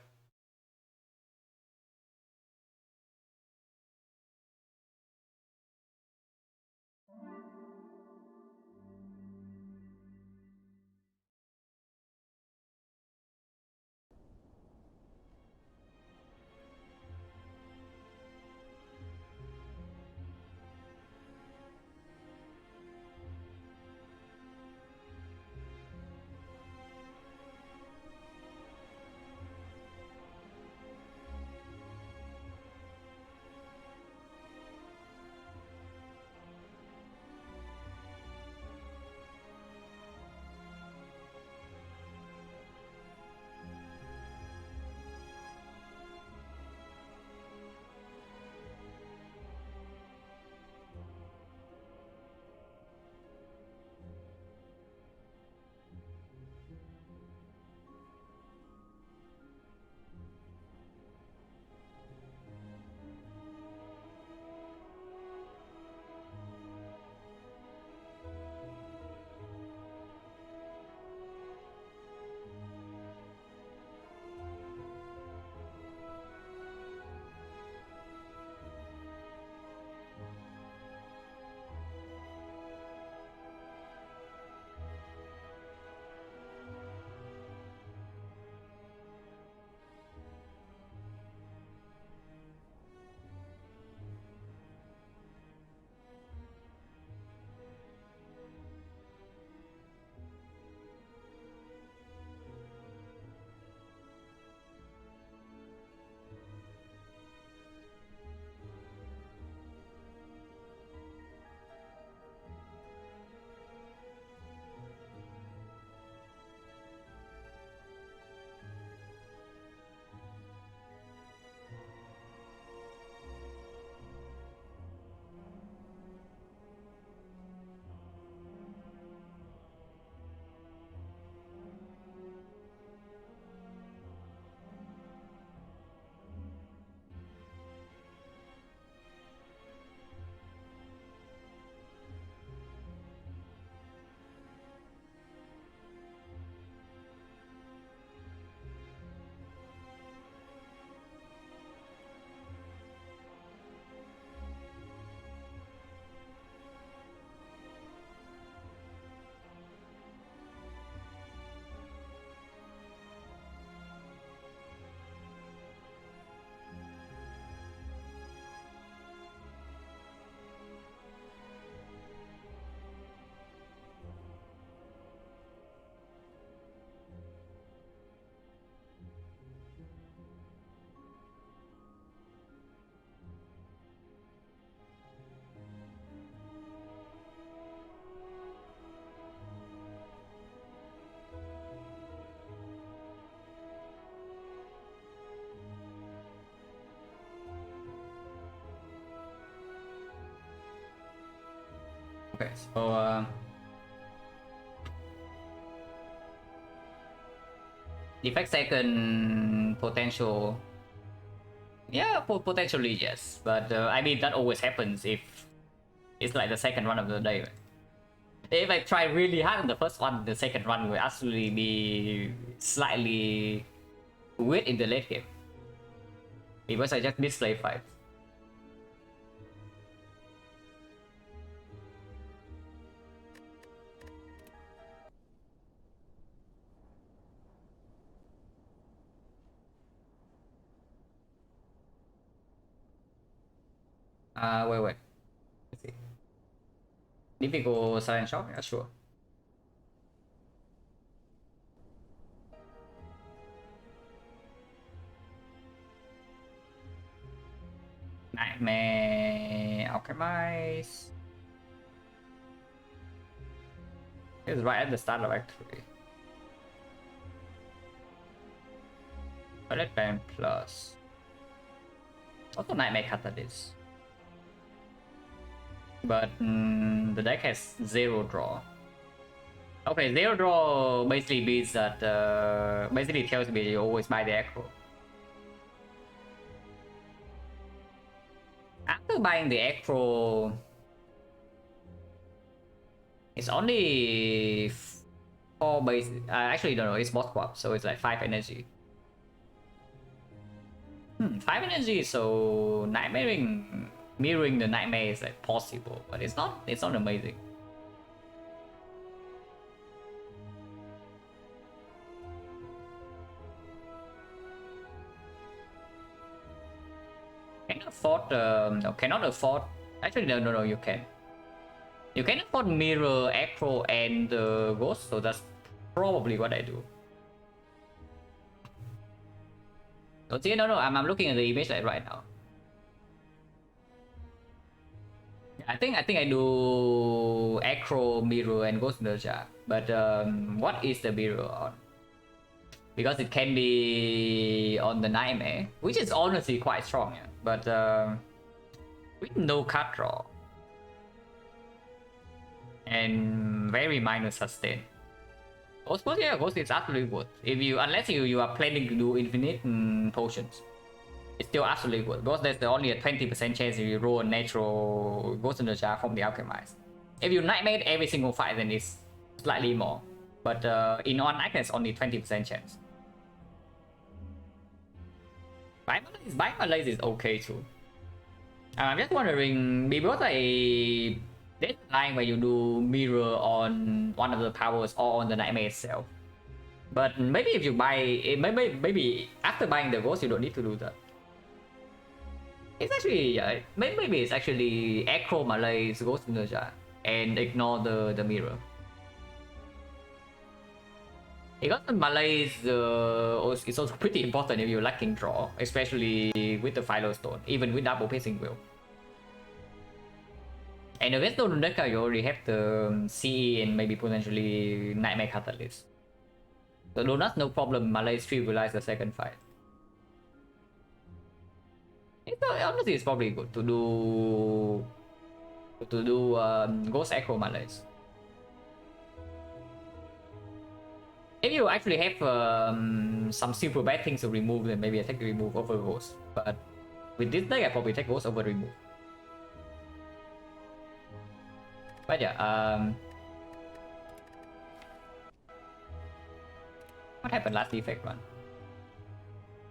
Okay, so defect second potential. Yeah, potentially yes, but I mean that always happens if it's like the second run of the day. Right? If I try really hard on the first one, the second run will actually be slightly weird in the late game because I just missed slave fight. Wait. Let's see. If we go silent shock, yeah, sure. Nightmare Alchemize. It's right at the start of Act 3. Toilet Band Plus. Also Nightmare Catalyst. But the deck has 0 draw. Okay, 0 draw basically means that basically tells me you always buy the acro. After buying the acro, it's only 4 base. Actually, no, it's boss swap, so it's like 5 energy. 5 energy, so mirroring the nightmare is like possible, but it's not amazing. Cannot afford no, cannot afford. Actually, no, you can. You can afford mirror, acro, and ghost, so that's probably what I do. So see, no, I'm looking at the image like right now. I think I do acro, mirror, and ghost ninja. But what is the mirror on? Because it can be on the nightmare, which is honestly quite strong, yeah. But with no card draw and very minor sustain. Ghost, yeah, Ghost is absolutely good. If you, unless you are planning to do infinite potions, it's still absolutely good. Because there's only a 20% chance if you roll a natural Ghost in the Jar from the Alchemized. If you nightmare every single fight, then it's slightly more. But in on act, there's only 20% chance. Buying Malaise is okay too. I'm just wondering, because there's a line where you do mirror on one of the powers or on the nightmare itself. But maybe if you buy, maybe after buying the ghost, you don't need to do that. It's actually, yeah, maybe it's actually acro Malaise Ghost in the Jar and ignore the mirror. Because the Malaise is also pretty important if you're lacking draw, especially with the Philo Stone, even with double pacing wheel. And against the Rundeka, you already have the CE and maybe potentially Nightmare Catalyst. So Donuts, no problem, Malaise trivialize the second fight. Honestly, it's probably good to do Ghost Echo Malaise. If you actually have some super bad things to remove, then maybe I take remove over Ghost. But with this deck, I probably take Ghost over remove. But yeah, what happened last defect one?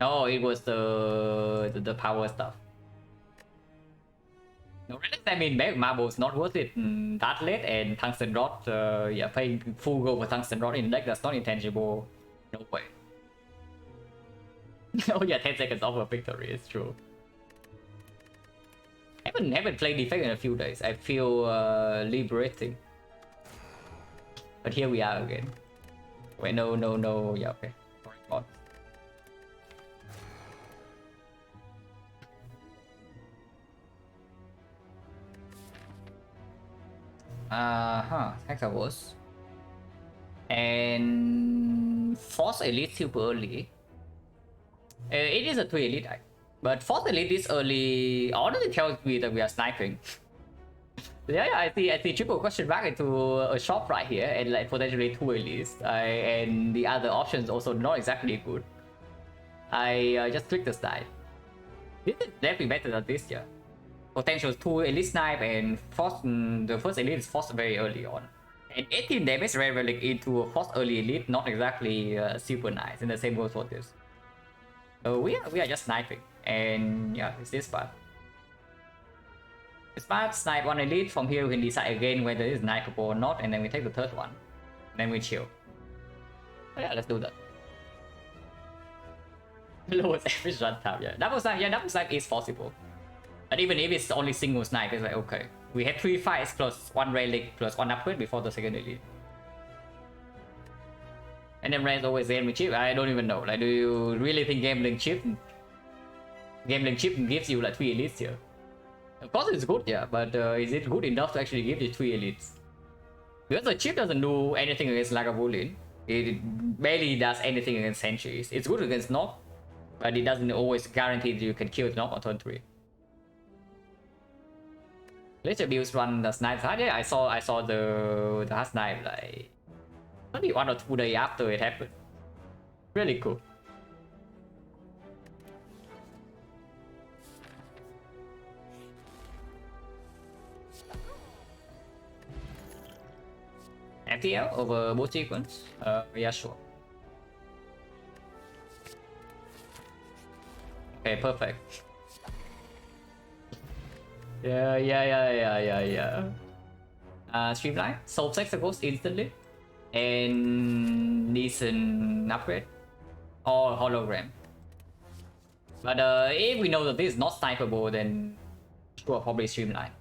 No, it was the power stuff. No, I mean, Marble's not worth it that late, and Tungsten Rod, yeah, paying full gold for Tungsten Rod in the deck that's not intangible. No way. Oh yeah, 10 seconds off a victory, it's true. Haven't played defect in a few days. I feel liberating. But here we are again. Wait, no, yeah, okay. God. Hexavos. And Force Elite super early. It is a 3 Elite deck. But Force Elite is early honestly tells me that we are sniping. Yeah, yeah, I see triple question mark into a shop right here, and like potentially two elites, and the other options also not exactly good. I just click the snipe. This is definitely better than this, yeah. Potential two elite snipe and force. The first elite is forced very early on, and 18 damage leveling into a forced early elite, not exactly super nice. And the same goes for this. So we are just sniping, and yeah, it's this part. Smart snipe one elite. From here we can decide again whether it's snipeable or not, and then we take the third one. Then we chill. So yeah, let's do that. Lowest average runtime, yeah. Double snipe is possible. But even if it's only single snipe, it's like okay. We had 3 fights plus 1 relic plus 1 upgrade before the second elite. And then rank always end with chip. I don't even know. Like, do you really think gambling chip gives you like 3 elites here? Of course it's good, yeah, but is it good enough to actually give you 3 elites? Because the chip doesn't do anything against Lagavulin. It barely does anything against Sentries. It's good against Knock, but it doesn't always guarantee that you can kill the Knock on turn 3. Let's abuse run the snipe hard. Yeah, I saw the hard snipe like maybe 1 or 2 days after it happened. Really cool. FTL over both sequence? Yeah, sure. Okay, perfect. Yeah. Streamline, Soul Sex goes instantly, and decent upgrade, or hologram. But if we know that this is not snipeable, then sure, probably Streamline,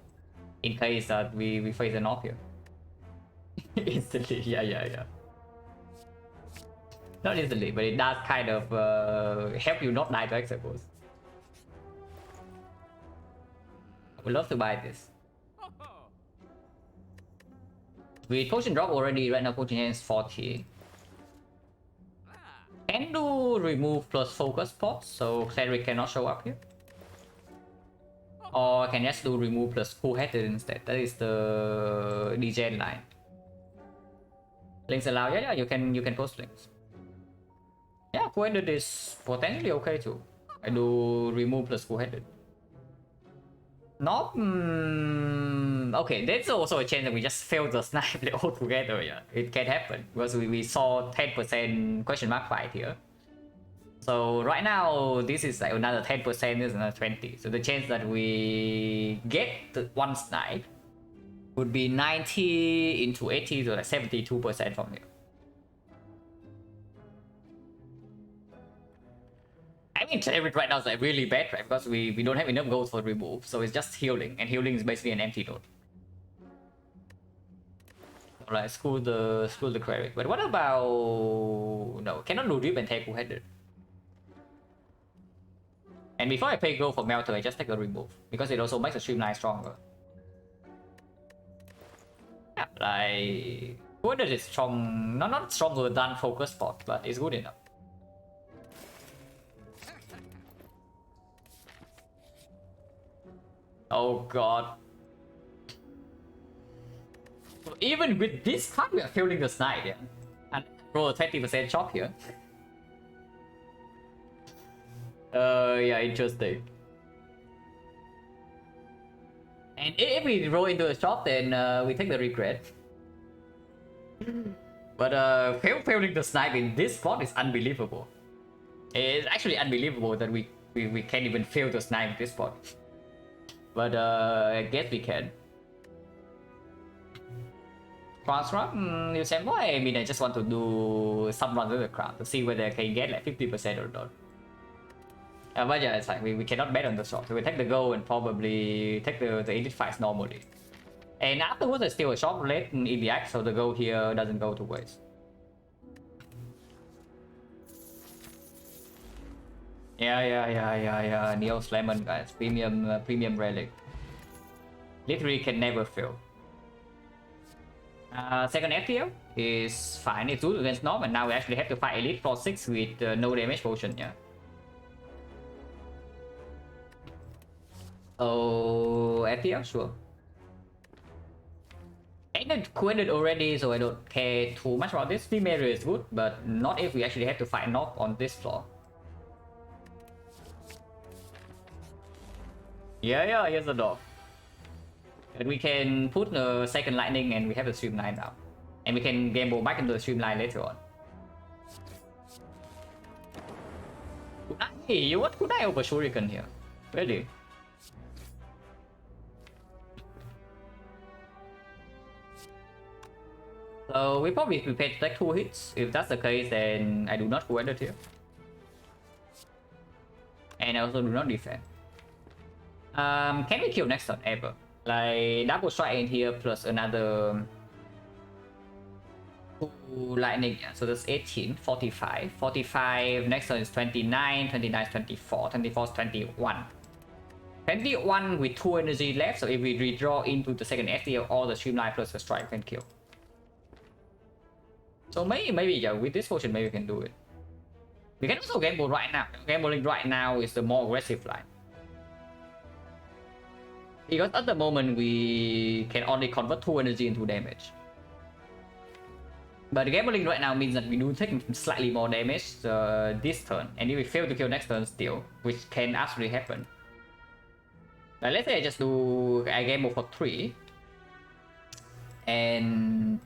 in case that we face an off here. Instantly, yeah. Not instantly, but it does kind of help you not die to Execna's. I would love to buy this. With potion drop already, right now potion is 40. Can do remove plus focus pot, so cleric cannot show up here. Or I can just do remove plus cool-headed instead. That is the degen line. Links allow, yeah, you can post links. Yeah, cool-headed is potentially okay too. I do remove plus cool-headed. Not okay, there's also a chance that we just fail the snipe altogether, yeah. It can happen because we saw 10% question mark fight here. So right now this is like another 10%, this is another 20. So the chance that we get the one snipe would be 90 into 80, so like 72% from here. I mean, Cleric right now is like really bad, right? Because we don't have enough goals for remove, so it's just healing, and healing is basically an antidote. Alright, school the Cleric. But what about no? Cannot do Rip and take headed. And before I pay gold for Melter, I just take a remove because it also makes the streamline stronger. Yeah, like whether it's strong, not stronger than focus spot, but it's good enough. Oh god. So even with this card, we are failing the snipe, yeah. And roll a 20% chop here. Yeah, interesting. And if we roll into a chop, then we take the regret. But failing the snipe in this spot is unbelievable. It's actually unbelievable that we can't even fail the snipe in this spot. But I guess we can. Construct? You said why? I mean, I just want to do some runs with the crown to see whether I can get like 50% or not. But yeah, it's like we cannot bet on the shot. So we take the goal and probably take the elite fights normally. And afterwards, there's still a shot late in the act, so the goal here doesn't go to waste. Yeah. Neo's Lemon, guys. Premium relic. Literally can never fail. Second FTL is fine. It's good against Norm, and now we actually have to fight Elite for 6 with no damage potion, yeah. So FTL, sure. ended already, so I don't care too much about this. Team area is good, but not if we actually have to fight knock on this floor. Yeah, here's the dog. And we can put the second lightning and we have the streamline now. And we can gamble back into the streamline later on. Hey, you want Kunai over Shuriken here? Really? So we probably prepare to take 2 hits. If that's the case, then I do not go edit here. And I also do not defend. Can we kill next turn ever? Like double strike in here plus another 2 lightning. Yeah. So that's 18, 45. 45, next turn is 29, 29 is 24, 24 is 21. 21 with 2 energy left, so if we redraw into the second FTL, all the streamline plus the strike can kill. So maybe yeah, with this potion maybe we can do it. We can also gamble right now. Gambling right now is the more aggressive line. Because at the moment we can only convert 2 energy into damage. But gambling right now means that we do take slightly more damage this turn, and if we fail to kill next turn still, which can absolutely happen. But let's say I just do a gamble for 3, and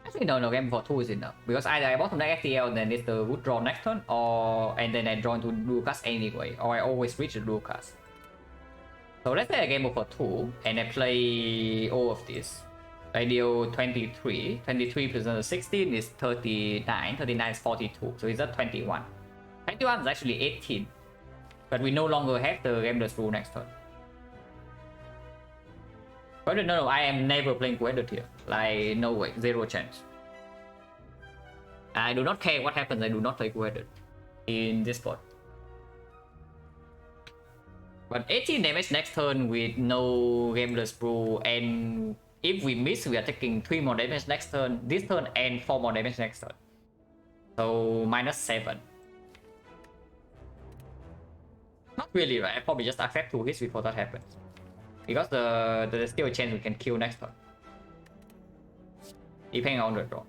actually no, gamble for 2 is enough, because either I bottom deck FTL then it's the withdraw next turn, or and then I draw into dual cast anyway, or I always reach the dual cast. So let's say I gamble for 2 and I play all of this. I deal 23. 23 plus 16 is 39. 39 is 42. So it's at 21. 21 is actually 18. But we no longer have the Gambler's Rule next turn. But no, I am never playing Quedded here. Like, no way. 0 chance. I do not care what happens. I do not play Quedded in this spot. But 18 damage next turn with no Gambler's Brew, and if we miss, we are taking 3 more damage next turn, this turn, and 4 more damage next turn. So -7. Not really, right? I probably just accept 2 hits before that happens. Because there's still a chance we can kill next turn. Depending on the draw.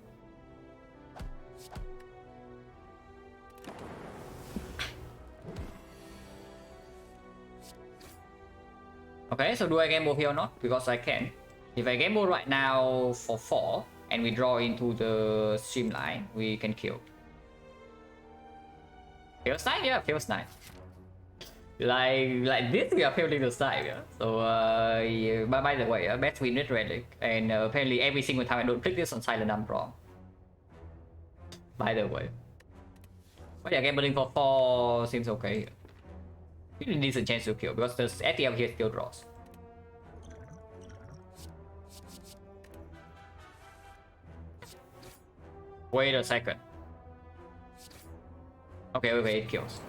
Okay, so do I gamble here or not? Because I can. If I gamble right now for 4 and we draw into the streamline, we can kill. Feels nice? Yeah, feels nice. Like this, we are failing the side, yeah. So, yeah. By the way, best win with relic, and apparently every single time I don't click this on silent, I'm wrong. By the way, but yeah, gambling for 4 seems okay. Really decent chance to kill because the FTL here still draws. Wait a second. Okay, it kills.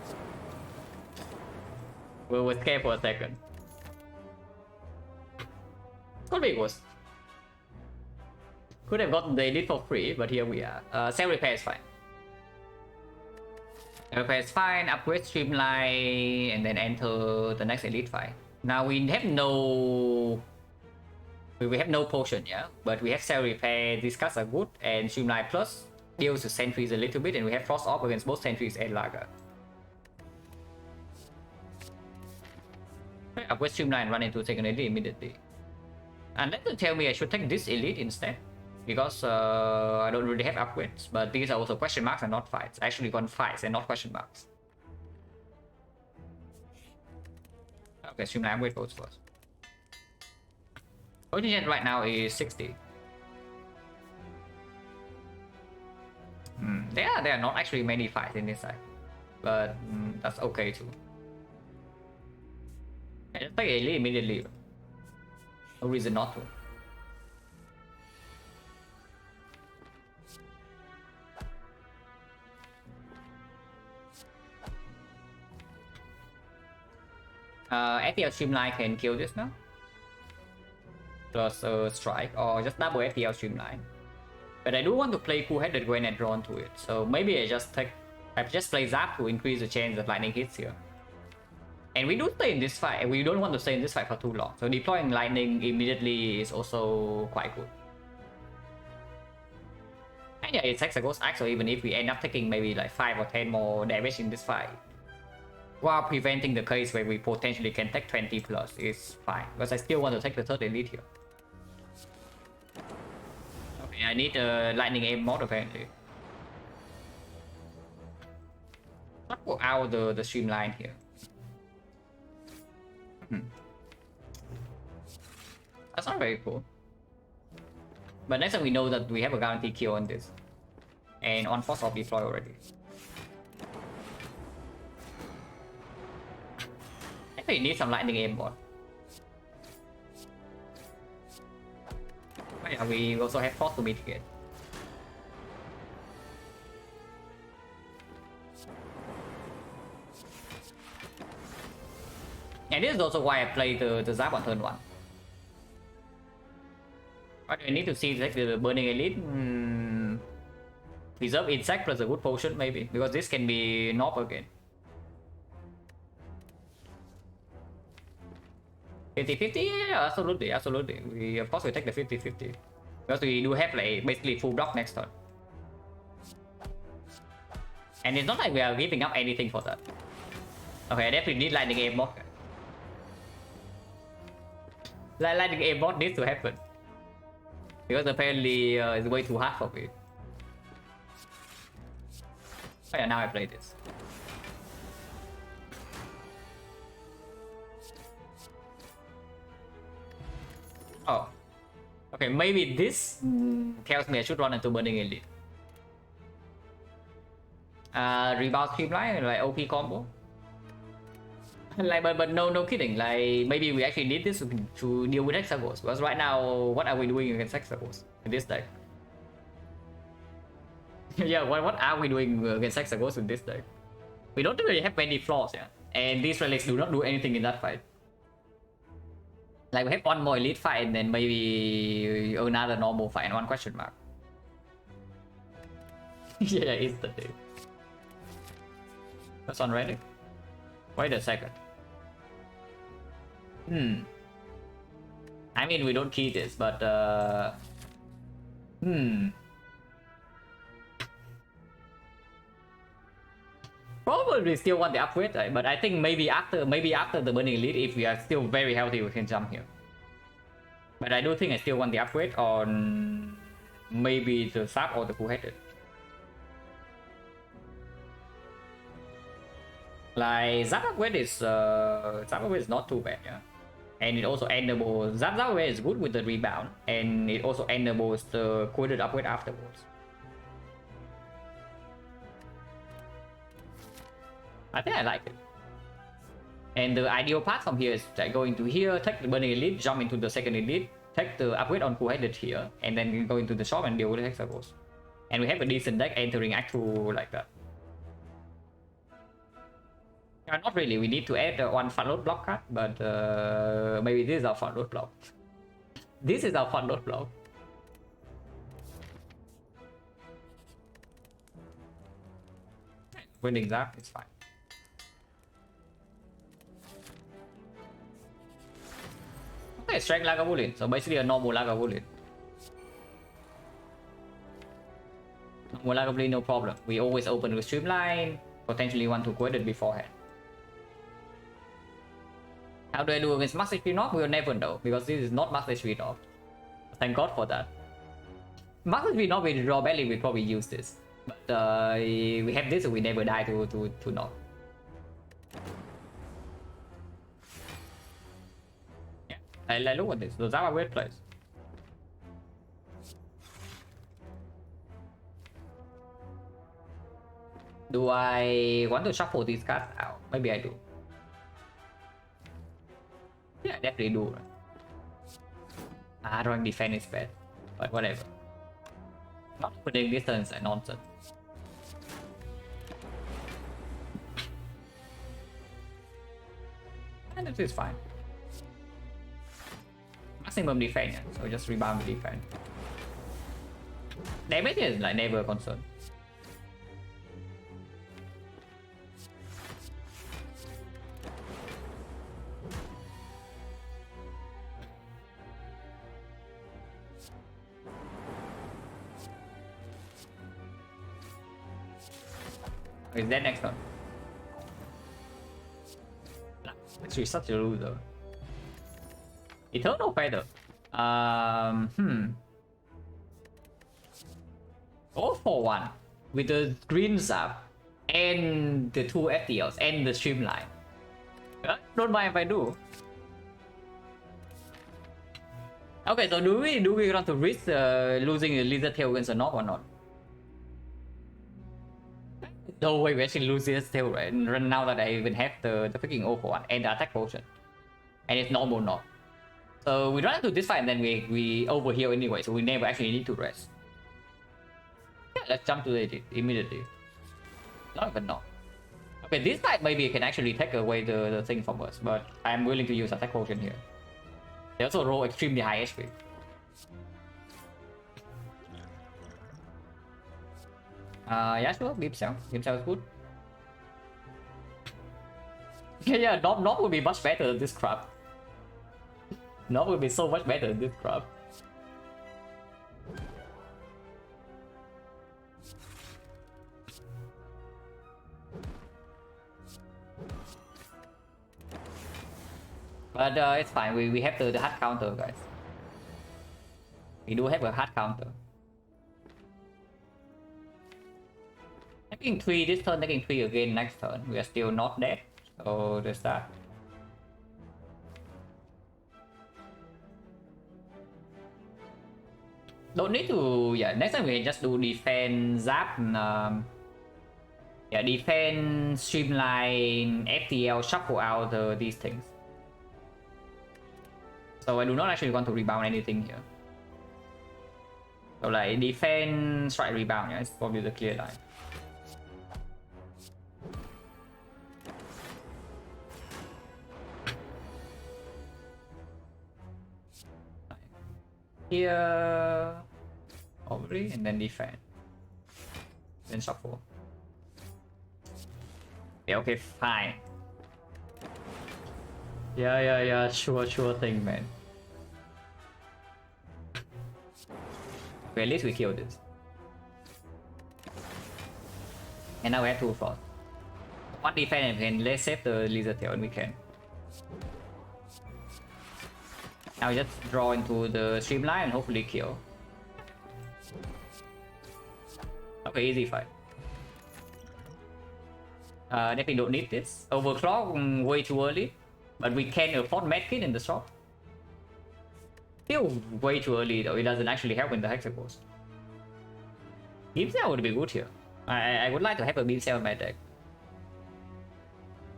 We'll escape for a second. Could be worse. Could have gotten the elite for free, but here we are. Self repair is fine. Repair is fine, upgrade streamline, and then enter the next elite fight. Now we have no potion, yeah, but we have self repair. These cards are good, and streamline plus deals with sentries a little bit, and we have frost off against both sentries and lager. Upgrade streamline, run into second elite immediately. And let them tell me I should take this elite instead, because I don't really have upgrades, but these are also question marks and not fights. I actually got fights and not question marks. Okay, streamline upgrade goes first. Contingent right now is 60. There are not actually many fights in this side, but that's okay too. I just take elite immediately. No reason not to. FTL streamline can kill this now. Plus strike, or just double FTL streamline. But I do want to play cool-headed when I draw into it, so maybe I just play Zap to increase the chance of lightning hits here. And we do stay in this fight, we don't want to stay in this fight for too long, so deploying lightning immediately is also quite good. And yeah, it's Hexagon's axe, so even if we end up taking maybe like 5 or 10 more damage in this fight, while preventing the case where we potentially can take 20 plus, is fine. Because I still want to take the third elite here. Okay, I need a lightning aim mod apparently. Let's put out the streamline here. That's not very cool. But next time we know that we have a guaranteed kill on this. And on force of deploy already. I think we need some lightning aim mod. But yeah, we also have force to mitigate. And this is also why I play the Zap on turn 1. But I need to see like the Burning Elite. Reserve Insect plus a good potion maybe, because this can be knob again. 50-50? Yeah, absolutely, absolutely. We of course we take the 50-50. Because we do have like basically full block next turn. And it's not like we are giving up anything for that. Okay, I definitely need lightning aim mod. Lightning aim mod needs to happen. Because apparently it's way too hard for me. Oh yeah, now I play this. Oh. Okay, maybe this tells me I should run into Burning Elite. Rebound Streamline, like OP combo. Like, but no kidding. Like, maybe we actually need this to deal with Hexagons. Because right now, what are we doing against Hexagons in this deck? Yeah, what are we doing against Hexagons in this deck? We don't really have many flaws, yeah. And these relics do not do anything in that fight. Like, we have one more elite fight and then maybe another normal fight and one question mark. Yeah, instantly. That's on ready. Wait a second. I mean, we don't key this, but probably still want the upgrade, right? But I think maybe after the Burning Elite, if we are still very healthy, we can jump here. But I do think I still want the upgrade on maybe the Sap or the Full-Headed. Like Zap upgrade is not too bad, yeah. And it also enables Zap upgrade is good with the rebound, and it also enables the coded upgrade afterwards. I think I like it. And the ideal path from here is like going to here, take the Burning Elite, jump into the second elite, take the upgrade on Full-Headed here, and then go into the shop and deal with the Hexagons. And we have a decent deck entering Act 2 like that. Not really, we need to add one fun load block card, but maybe this is our fun load block. This is our fun load block. Winning that, it's fine. Okay, strength Lagavulin, so basically a normal Lagavulin. Normal Lagavulin, no problem. We always open with Streamline, potentially want to quit it beforehand. How do I do against Master Speed Knock? We'll never know, because this is not Master Speed Knock. Thank God for that. Master Speed Knock with Raw Belly, we probably use this. But we have this, so we never die to knock. Yeah, I look at this. Those are weird plays. Do I want to shuffle these cards out? Maybe I do. Yeah, I definitely do. Drawing defense is bad, but whatever. Not putting distance and nonsense. And it is fine. Maximum defense, yeah, so just rebound the defense. Damage is like never a concern. Is that next turn? Actually, such a loser. Eternal Feather. Go for one with the green zap and the two FTLs and the streamline. Don't mind if I do. Okay, so do we want to risk losing a Lizard Tail against a knock or not? No way we actually lose this tail, right? Now that I even have the freaking O for one and the attack potion. And it's normal knock. So we run into this fight and then we overheal anyway, so we never actually need to rest. Yeah, let's jump to it immediately. Not even knock. Okay, this fight maybe can actually take away the thing from us, but I'm willing to use attack potion here. They also roll extremely high HP. Yeah, sure, Beam Cell. Beam Cell is good. Yeah, Knob would be much better than this crap. Knob would be so much better than this crap. But it's fine, we have the hard counter, guys. We do have a hard counter. Taking 3 this turn, taking 3 again next turn. We are still not dead, so there's that. Don't need to, yeah, next time we can just do defense, zap, and, yeah, defense, streamline, FTL, shuffle out these things. So I do not actually want to rebound anything here. So like defense, strike, rebound, yeah, it's probably the clear line. Here, ovary, and then defend. Then shuffle. Yeah, okay, fine. Yeah, sure thing, man. Okay, at least we killed it. And now we have 2 force. One defense and let's save the Lizard Tail when we can. Now we just draw into the streamline and hopefully kill. Okay, easy fight. Definitely don't need this. Overclock way too early, but we can afford medkit in the shop. Still way too early though, it doesn't actually help in the hexagons. Beam Cell would be good here. I would like to have a Beam Cell in my deck.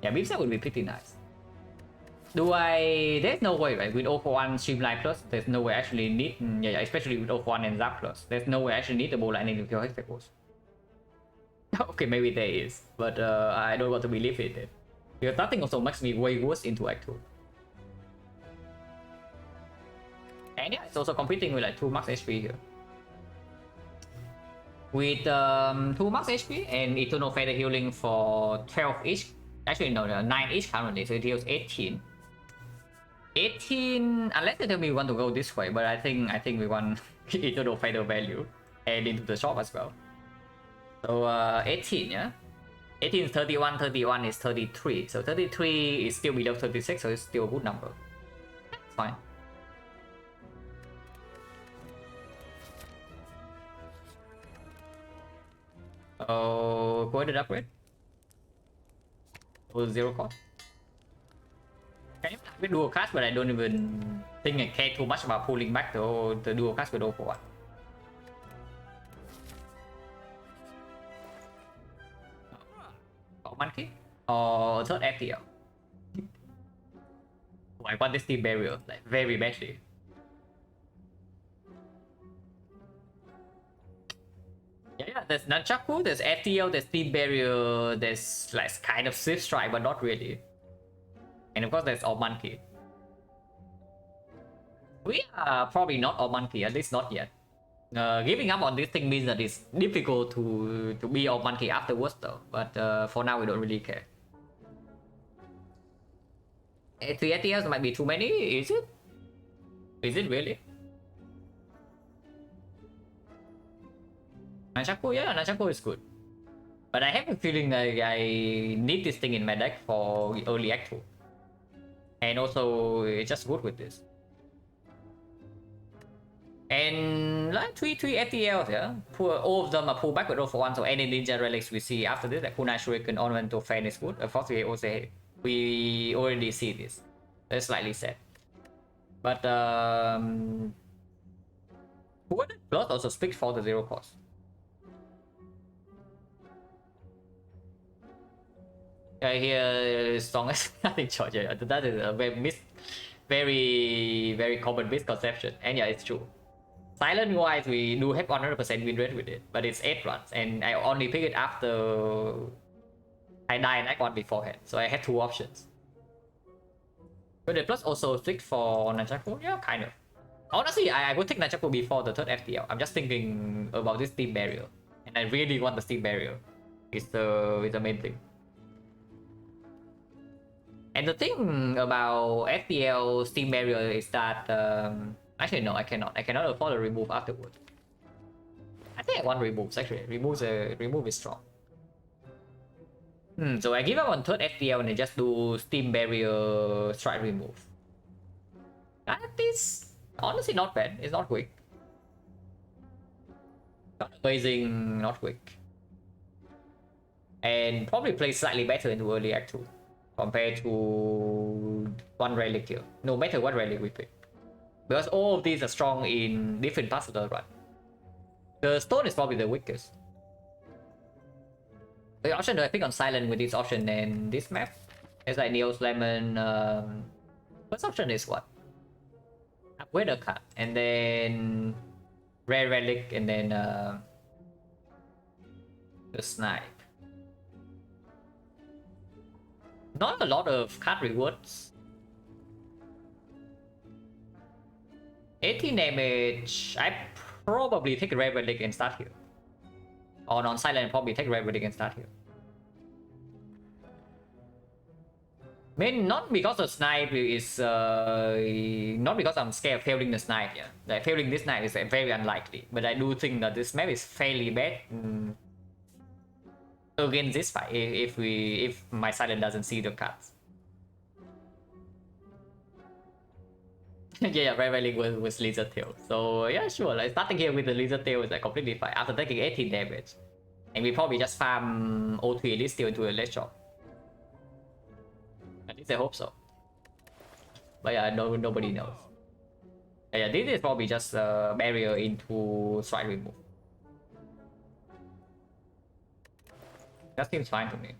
Yeah, Beam Cell would be pretty nice. There's no way, right? With 041 Streamline Plus, there's no way I actually need, yeah, especially with 041 and Zap Plus, there's no way I actually need the Bow Lightning to kill hexagons. Okay, maybe there is, but I don't want to believe it. Because nothing also makes me way worse into Act 2. And yeah, it's also competing with like 2 max HP here. With 2 max HP and Eternal Feather healing for 12 each. Actually, no, 9 each currently, so it heals 18. 18, unless you tell me we want to go this way, but I think we want Eternal Feather value and into the shop as well. So 18, yeah? 18 is 31, 31 is 33. So 33 is still below 36, so it's still a good number. It's fine. Oh, go ahead and upgrade. Oh, 0 cost. Can you upgrade dual cast, but I don't even think I care too much about pulling back the dual cast with 041. Monkey or third FTL. Oh, I want this team barrier like very badly. Yeah, there's Nunchaku, there's FTL, there's team barrier, there's like kind of Swift Strike, but not really. And of course, there's All Monkey. We are probably not All Monkey, at least not yet. Giving up on this thing means that it's difficult to be All Monkey afterwards though, but for now we don't really care. 3 ATS might be too many, is it? Is it really? Nunchaku, yeah, Nunchaku is good. But I have a feeling that I need this thing in my deck for early act 2. And also, it's just good with this. And like 3 FTLs, yeah. All of them are pulled back with 0 for 1, so any ninja relics we see after this, like Kunai Shuriken, Ornamental Fan is good. Unfortunately, also, we already see this. That's slightly sad. But, Blood also speaks for the 0 cost. Here, strongest, I think Georgia. That is a very common misconception. And yeah, it's true. Silent wise, we do have 100% win rate with it, but it's 8 runs, and I only pick it after I die in Act 1 beforehand, so I had 2 options. But the plus also strict for Nunchaku? Yeah, kind of. Honestly, I would take Nunchaku before the 3rd FTL. I'm just thinking about this Steam Barrier, and I really want the Steam Barrier. It's the main thing. And the thing about FTL Steam Barrier is that actually no, I cannot afford a remove afterward. I think I want removes actually. Remove is strong. So I give up on 3rd FTL and I just do Steam Barrier Strike remove. That is honestly not bad. It's not quick. Not amazing, not quick. And probably plays slightly better into early act 2 compared to one relic here. No matter what relic we pick. Because all of these are strong in different parts of the run. The stone is probably the weakest. The option that I pick on silent with this option and this map is like Neo's Lemon. First option is what? Upgrade a card and then rare relic and then the snipe. Not a lot of card rewards. 18 damage. I probably take rare relic and start here. Or on silent, probably take rare relic and start here. I mean, not because the snipe is not because I'm scared of failing the snipe. Yeah, like failing this snipe is very unlikely. But I do think that this map is fairly bad against this fight if my silent doesn't see the cards. Yeah, rare relic was lizard tail. So yeah, sure. Like starting here with the lizard tail is like completely fine after taking 18 damage, and we probably just farm O3 Elite Steel into a late shot. At least I hope so. But yeah, nobody knows. Yeah, this is probably just a barrier into strike remove. That seems fine to me.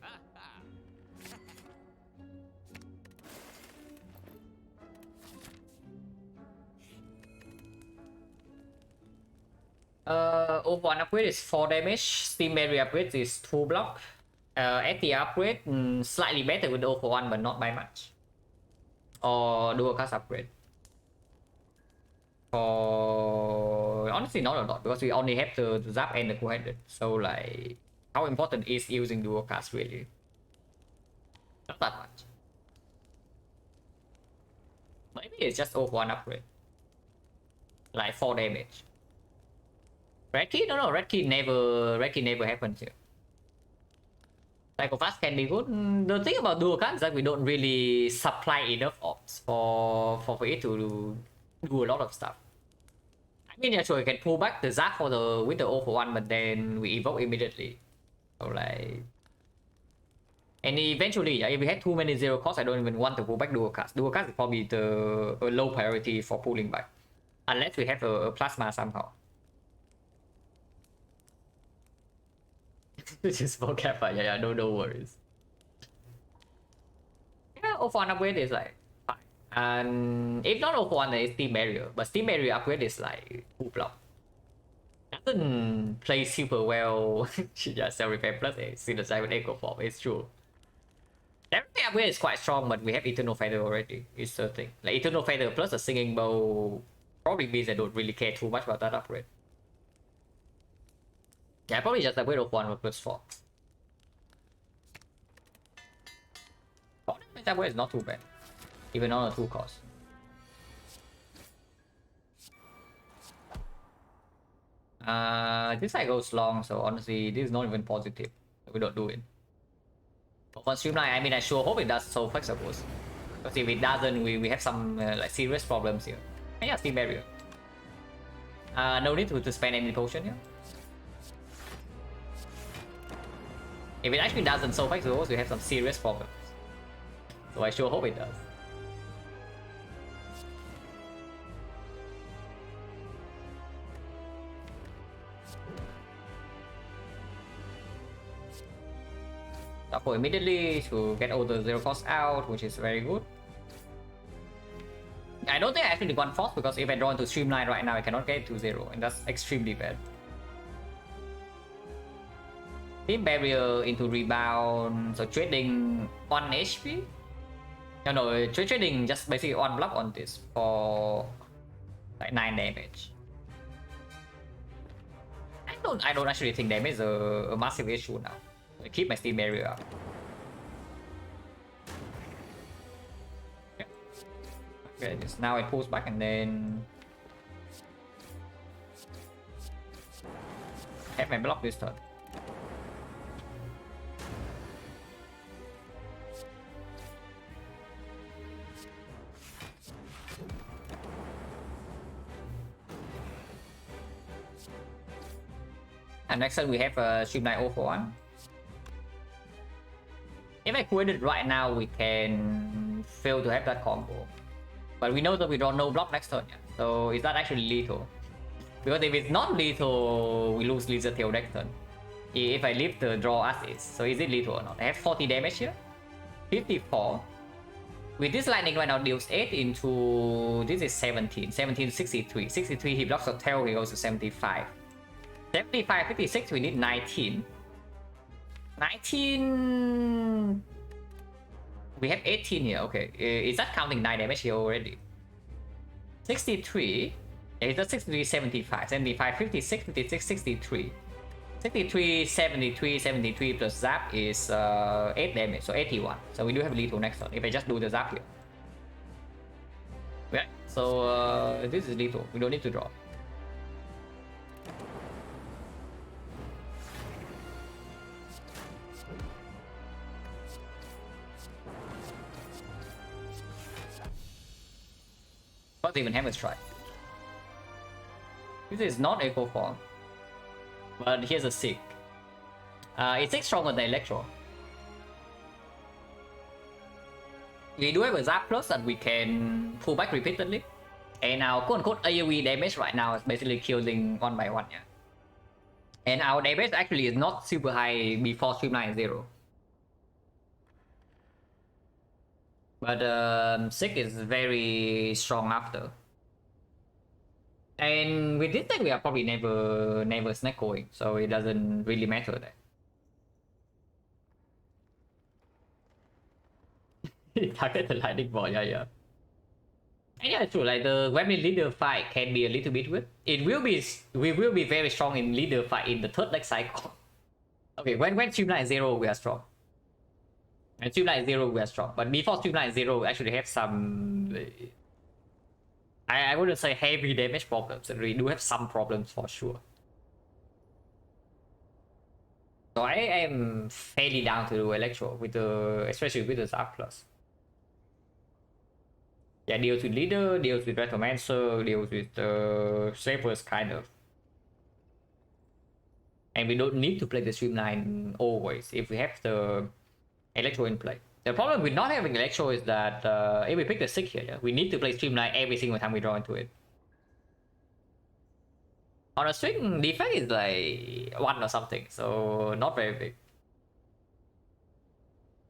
One upgrade is 4 damage. Steam Barrier upgrade is 2 block. ST upgrade slightly better with 0 for 1, but not by much. Or dual cast upgrade. For honestly not a lot because we only have the zap and the 200. So like, how important is using dual cast really? Not that much. Maybe it's just 0 for 1 upgrade. Like 4 damage. Red key? No, red key never happens here. Psycho Fast can be good. The thing about dual cast is that we don't really supply enough ops for it to do a lot of stuff. I mean, yeah, sure, we can pull back the Zap with the 0 for 1, but then we evoke immediately. So like, and eventually, yeah, if we had too many 0 costs, I don't even want to pull back dual cast. Dual cast is probably a low priority for pulling back, unless we have a plasma somehow. This is vocab, yeah, no worries. Yeah, 0 for 1 upgrade is like fine. And if not 0 for 1, then it's Steam Barrier. But Steam Barrier upgrade is like 2 block. Doesn't play super well. Yeah, Cell Repair plus a Synergize with Echo Form, it's true. Everything upgrade is quite strong, but we have Eternal Feather already. It's the thing. Like Eternal Feather plus a Singing Bow probably means I don't really care too much about that upgrade. Yeah, probably just upgrade 0 for 1 with plus 4. That way is not too bad, even on a 2 cost. This side goes long, so honestly, this is not even positive. We don't do it. But for Streamline, I mean, I sure hope it does so flexible. Because if it doesn't, we have some like serious problems here. And yeah, Steam Barrier. No need to spend any potion here. If it actually doesn't so flexible, we have some serious problems. So I sure hope it does. Double immediately to get all the zero cost out, which is very good. I don't think I actually want force because if I draw into Streamline right now, I cannot get to 0, and that's extremely bad. Team Barrier into Rebound, so trading 1 HP? No, trading just basically 1 block on this for like 9 damage. I don't actually think damage is a massive issue now. I keep my Steam Barrier up. Okay, just now it pulls back and then have my block this turn. And next turn we have a Streamline 0 for 1. If I quit it right now, we can fail to have that combo. But we know that we draw no block next turn, yeah. So is that actually lethal? Because if it's not lethal, we lose Lizard Tail next turn. If I leave the draw as is. So is it lethal or not? I have 40 damage here. 54. With this lightning right now deals 8 into... This is 17. 17 63. 63 he blocks a tail, he goes to 75. 75, 56, we need 19. 19... We have 18 here, okay. Is that counting 9 damage here already? 63. Yeah, it's just 63, 75. 75, 56, 56, 63. 63, 73, 73 plus zap is 8 damage, so 81. So we do have lethal next turn, if I just do the zap here. Yeah, so this is lethal, we don't need to draw. Not even Hammer Strike. This is not Echo Form. But here's a Sick. It's 6 stronger than Electro. We do have a Zap Plus that we can pull back repeatedly. And our quote-unquote AoE damage right now is basically killing 1 by 1, yeah. And our damage actually is not super high before Streamline 0. But Sick is very strong after. And with this deck we are probably never snack going, so it doesn't really matter that. Target the lightning ball, yeah. And yeah, true, like the Gremlin leader fight can be a little bit weird. We will be very strong in leader fight in the 3rd deck cycle. Okay, when Streamline 0 we are strong. And Streamline 0 we are strong, but before Streamline 0 we actually have some... I wouldn't say heavy damage problems, and we do have some problems for sure. So I am fairly down to do Electro, with the, especially with the Zap Plus. Yeah, deals with Leader, deals with Retromancer, deals with the Shapers kind of. And we don't need to play the Streamline always if we have the Electro in play. The problem with not having Electro is that if we pick the Sick here, we need to play Streamline every single time we draw into it. On a string, the effect is like 1 or something, so not very big.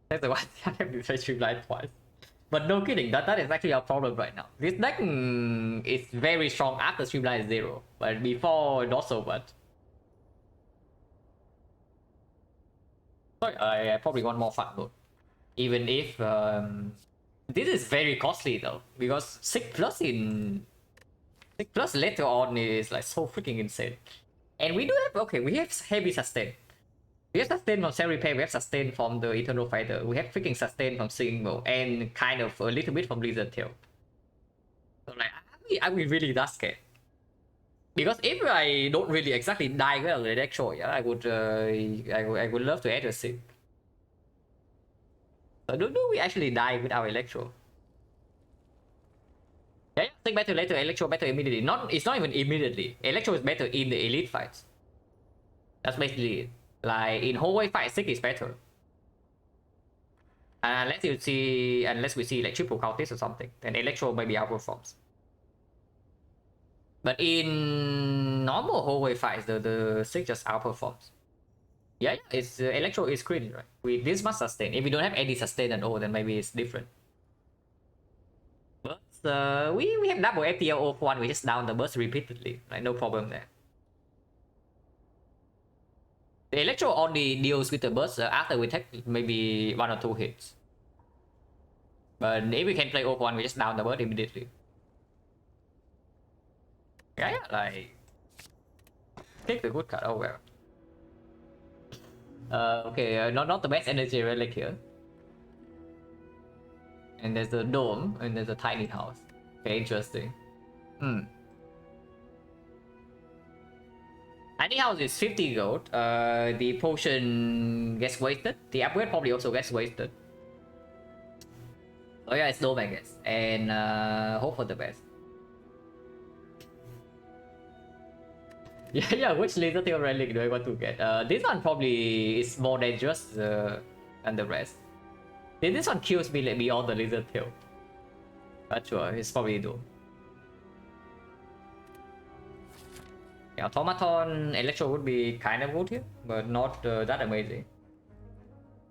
That's the one I have to play Streamline twice. But no kidding, that is actually our problem right now. This deck is very strong after Streamline 0, but before not so much. Sorry, I probably want more fun mode. Even if this is very costly though, because 6 plus later on is like so freaking insane. And we do have, okay, we have heavy sustain. We have sustain from Cell Repair, we have sustain from the Eternal Fighter, we have freaking sustain from Single, and kind of a little bit from Lizard Tail. So like, are we really that scared? Because if I don't really exactly die with the electro, yeah, I would love to add a sig. So do we actually die with our electro? Yeah, sig better later, electro better immediately. It's not even immediately. Electro is better in the elite fights. That's basically it. Like in hallway fight, sig is better. Unless we see like triple cultist or something, then electro maybe outperforms. But in normal hallway fights, the sig just outperforms. Yeah, it's electro is crit, right? With this much sustain. If we don't have any sustain at all, then maybe it's different. But we have double FPL of one. We just down the burst repeatedly, like no problem there. The electro only deals with the burst after we take maybe 1 or 2 hits. But if we can play of one, we just down the burst immediately. Yeah, like take the good card. Oh well. Okay, not the best energy relic here. And there's a dome, and there's a tiny house. Okay, interesting. Tiny house is 50 gold. The potion gets wasted. The upgrade probably also gets wasted. Oh yeah, it's dome, I guess. And hope for the best. Yeah, which laser tail relic do I want to get? This one probably is more dangerous than the rest. This one kills me like beyond the laser tail. But sure, it's probably Doom. Yeah, Automaton Electro would be kind of good here, but not that amazing.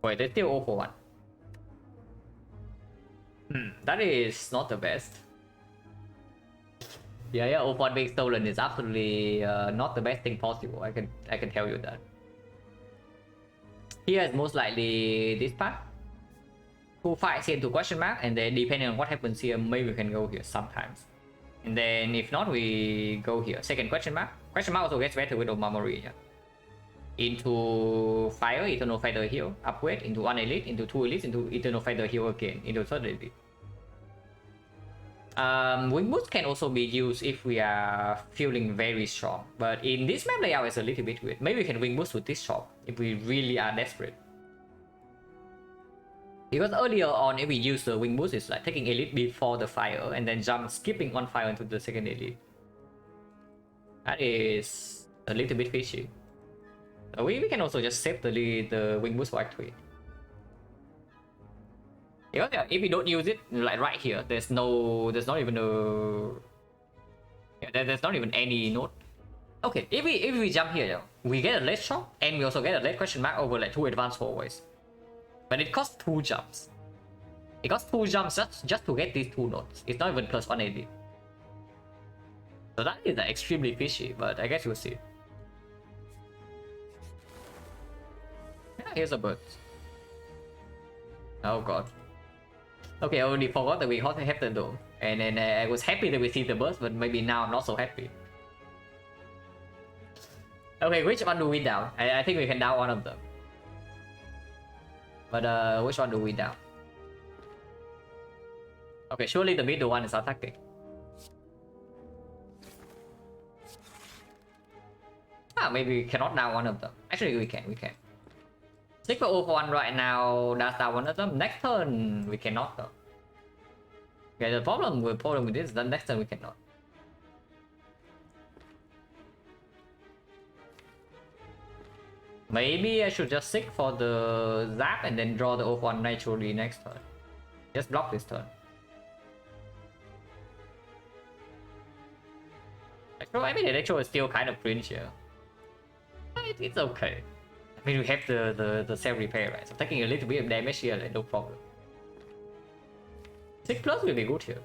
Wait, there's still 0 for 1. That is not the best. Yeah, 0 for 1 being stolen is absolutely not the best thing possible. I can tell you that. Here is most likely this part. 2 fights here into question mark, and then depending on what happens here, maybe we can go here sometimes. And then if not, we go here. Second question mark. Question mark also gets better with Omamori. Yeah. Into fire, Eternal Fighter heal, upgrade, into 1 elite, into 2 elites, into Eternal Fighter heal again, into 3rd elite. Wing boost can also be used if we are feeling very strong, but in this map layout is a little bit weird. Maybe we can wing boost with this shop if we really are desperate. Because earlier on, if we use the wing boost, it's like taking elite before the fire and then skipping on fire into the 2nd elite. That is a little bit fishy. So we can also just save the wing boost for Act 3. Because if we don't use it, like right here, there's not even a... Yeah, there's not even any note. Okay, if we jump here, we get a late shot, and we also get a late question mark over like 2 advanced hallways. But it costs 2 jumps. It costs 2 jumps just to get these 2 notes. It's not even plus 180. So that is extremely fishy, but I guess we'll see. Yeah, here's a bird. Oh god. Okay, I already forgot that we have the dome. And then I was happy that we see the burst, but maybe now I'm not so happy. Okay, which one do we down? I think we can down one of them. But which one do we down? Okay, surely the middle one is attacking. Maybe we cannot down one of them. Actually, we can. Stick for 0 for 1 right now, that's down one of them. Next turn, we cannot though. Okay, the problem with this is that next turn we cannot. Maybe I should just seek for the zap and then draw the 0 for 1 naturally next turn. Just block this turn. I mean, Electro is still kind of cringe here. It's okay. I mean, we have the self repair, right? So taking a little bit of damage here, like, no problem. 6 plus will be good here.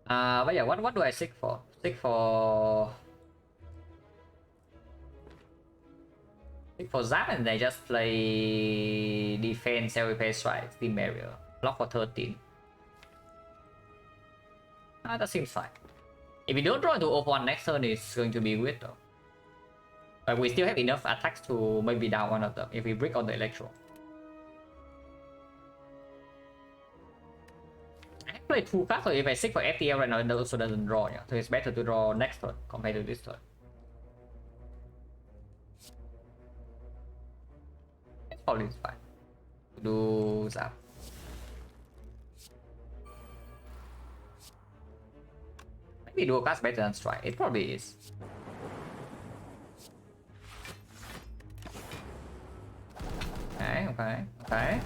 But yeah, what do I seek for? Seek for Zap, and they just play defense, self repair, strike, steam barrier, block for 13. That seems fine. If we don't draw into 0 for 1 next turn, it's going to be weird though. But we still have enough attacks to maybe down one of them if we break on the Electro. I have play 2 cards, so if I seek for FTL right now, it also doesn't draw, yeah. So it's better to draw next turn compared to this turn. It's probably fine. Do zap. Maybe dual cast better than strike. It probably is. Okay.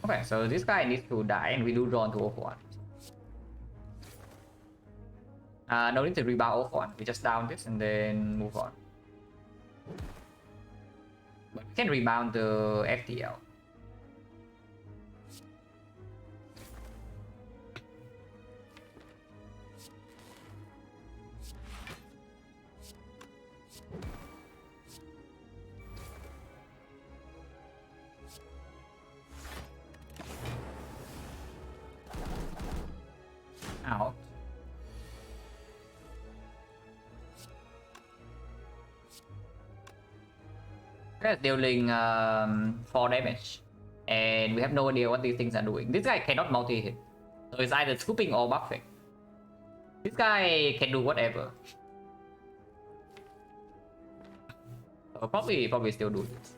Okay, so this guy needs to die and we do draw into off one. No need to rebound off one. We just down this and then move on. But we can rebound the FTL. Out. That's dealing 4 damage. And we have no idea what these things are doing. This guy cannot multi-hit. So it's either scooping or buffing. This guy can do whatever. So probably still do this.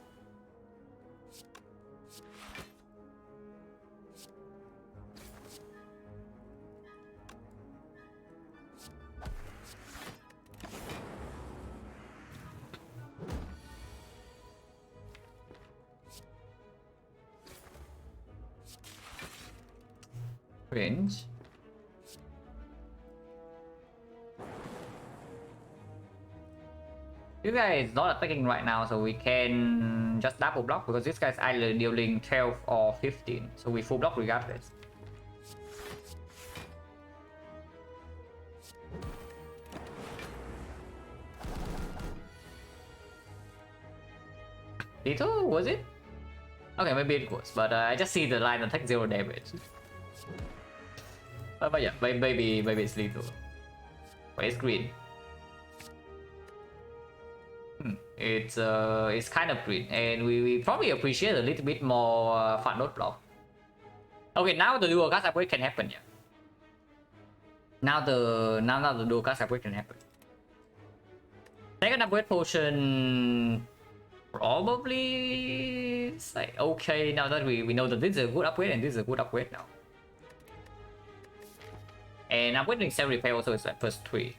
Cringe. This guy is not attacking right now, so we can just double block because this guy is either dealing 12 or 15, so we full block regardless. Little, was it? Okay, maybe it was, but I just see the line attack 0 damage. But yeah, maybe it's lethal. But it's green. It's kind of green, and we probably appreciate a little bit more fun note block. Okay, now the dual cast upgrade can happen, yeah. Now the dual cast upgrade can happen. Second upgrade potion probably is like okay now that we know that this is a good upgrade and this is a good upgrade now. And upgrading cell repair also is like +3.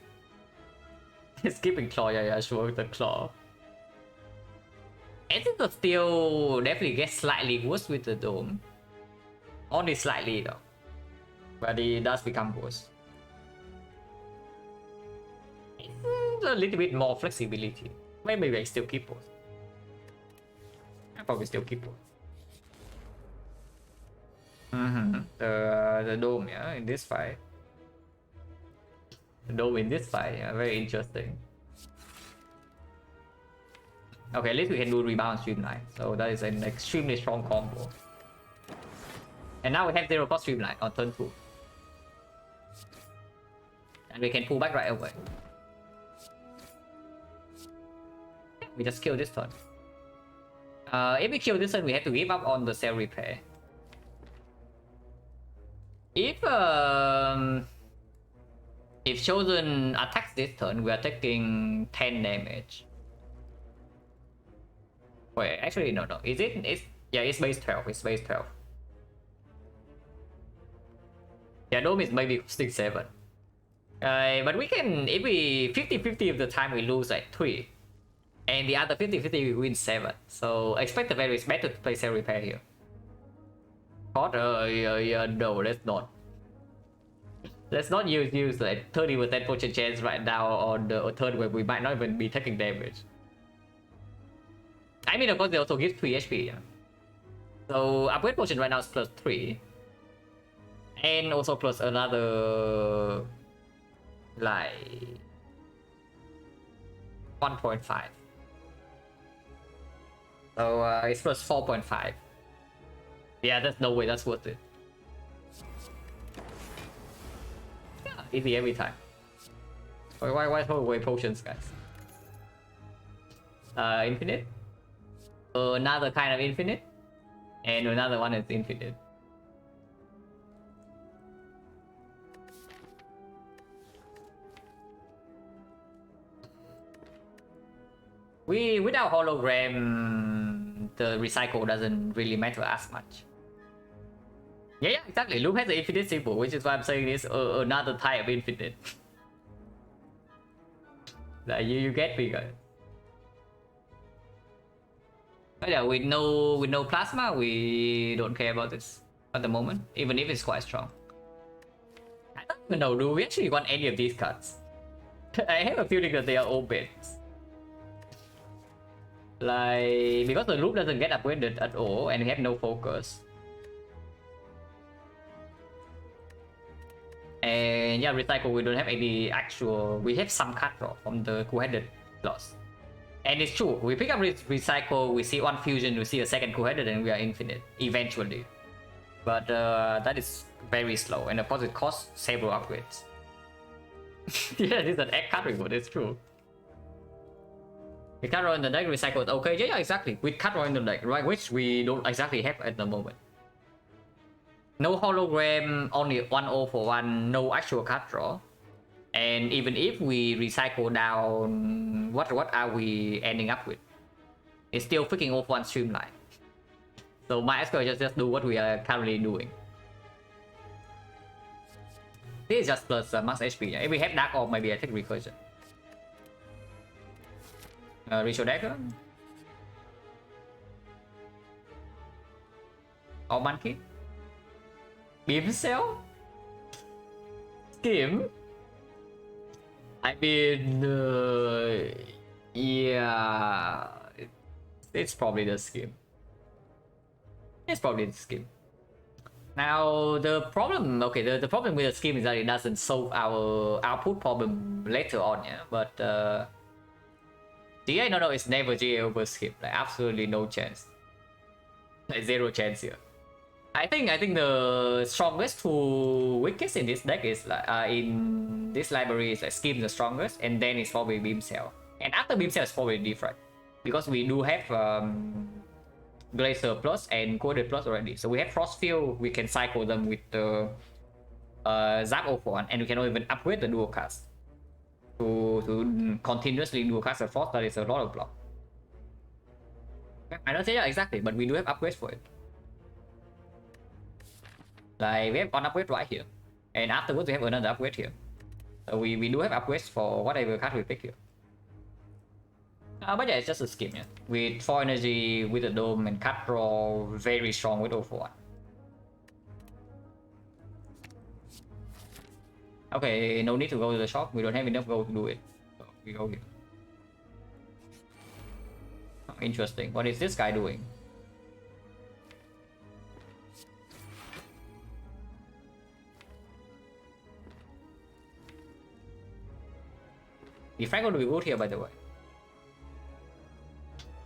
Skipping claw, yeah, sure, with the claw. I think the steel definitely gets slightly worse with the dome. Only slightly though. But it does become worse. It's a little bit more flexibility. Maybe I still keep both. I probably still keep both. The dome, yeah, in this fight. The dome in this fight, yeah, very interesting. Okay, at least we can do rebound streamline, so that is an extremely strong combo. And now we have 0 cost streamline on turn 2. And we can pull back right away. We just kill this turn. If we kill this turn, we have to give up on the cell repair. If Chosen attacks this turn, we are taking 10 damage. Wait, actually no. Is it? It's base 12. It's base 12. Yeah, dome is maybe costing 7. But we can, if we 50-50 of the time we lose like 3. And the other 50-50 we win 7. So expect the value is better to play cell repair here. But no, let's not. Let's not use like 30% potion chance right now on the turn where we might not even be taking damage. I mean, of course, they also give 3 HP, yeah. So upgrade potion right now is +3. And also plus another like 1.5. So it's +4.5. Yeah, there's no way that's worth it. Yeah, easy every time. Why throw away potions, guys? Infinite. Another kind of infinite. And another one is infinite. Without hologram, the recycle doesn't really matter as much. Yeah, exactly. Loop has an infinite symbol, which is why I'm saying it's another type of infinite. Like you get me, guys. But yeah, with no plasma, we don't care about this at the moment, even if it's quite strong. I don't even know, do we actually want any of these cards? I have a feeling that they are all bets. Like, because the loop doesn't get upgraded at all and we have no focus. And yeah, recycle, we don't have any actual, we have some card draw from the cool-headed loss. And it's true, we pick up recycle, we see one fusion, we see a second cool-headed, and we are infinite, eventually. But that is very slow, and of course it costs several upgrades. Yeah, this is an egg card reward, it's true. With card draw in the deck, recycle, okay, yeah, exactly. With card draw in the deck, right, which we don't exactly have at the moment. No hologram, only 1/0 for 1, no actual card draw. And even if we recycle down, what are we ending up with? It's still freaking 0/1 streamline. So might as well just do what we are currently doing. This is just plus max HP. If we have Dark Orb, maybe I take Recursion. Ritual Dagger. Or Monkey. Beam Cell? Skim? I mean, yeah, it's probably the Skim. It's probably the Skim. Now, the problem, okay, the problem with the Skim is that it doesn't solve our output problem later on, yeah, but GA, no, it's never GA over Skim, like absolutely no chance. Like zero chance here. I think the strongest to weakest in this deck is like in this library is like Skim the strongest, and then it's probably Beam Cell. And after Beam Cell is probably different because we do have Glacier Plus and Coded Plus already. So we have Frost Field, we can cycle them with the Zap 0/1, and we can even upgrade the dual cast to continuously dual cast the Frost. That is a lot of block. I don't say yeah exactly, but we do have upgrades for it. Like we have one upgrade right here, and afterwards we have another upgrade here. So we do have upgrades for whatever card we pick here. But yeah, it's just a Skim, yeah. With 4 energy, with a dome and card draw, very strong with 0/1. Okay, no need to go to the shop. We don't have enough gold to do it. So we go here. Oh, interesting. What is this guy doing? If I'm going to be good here, by the way.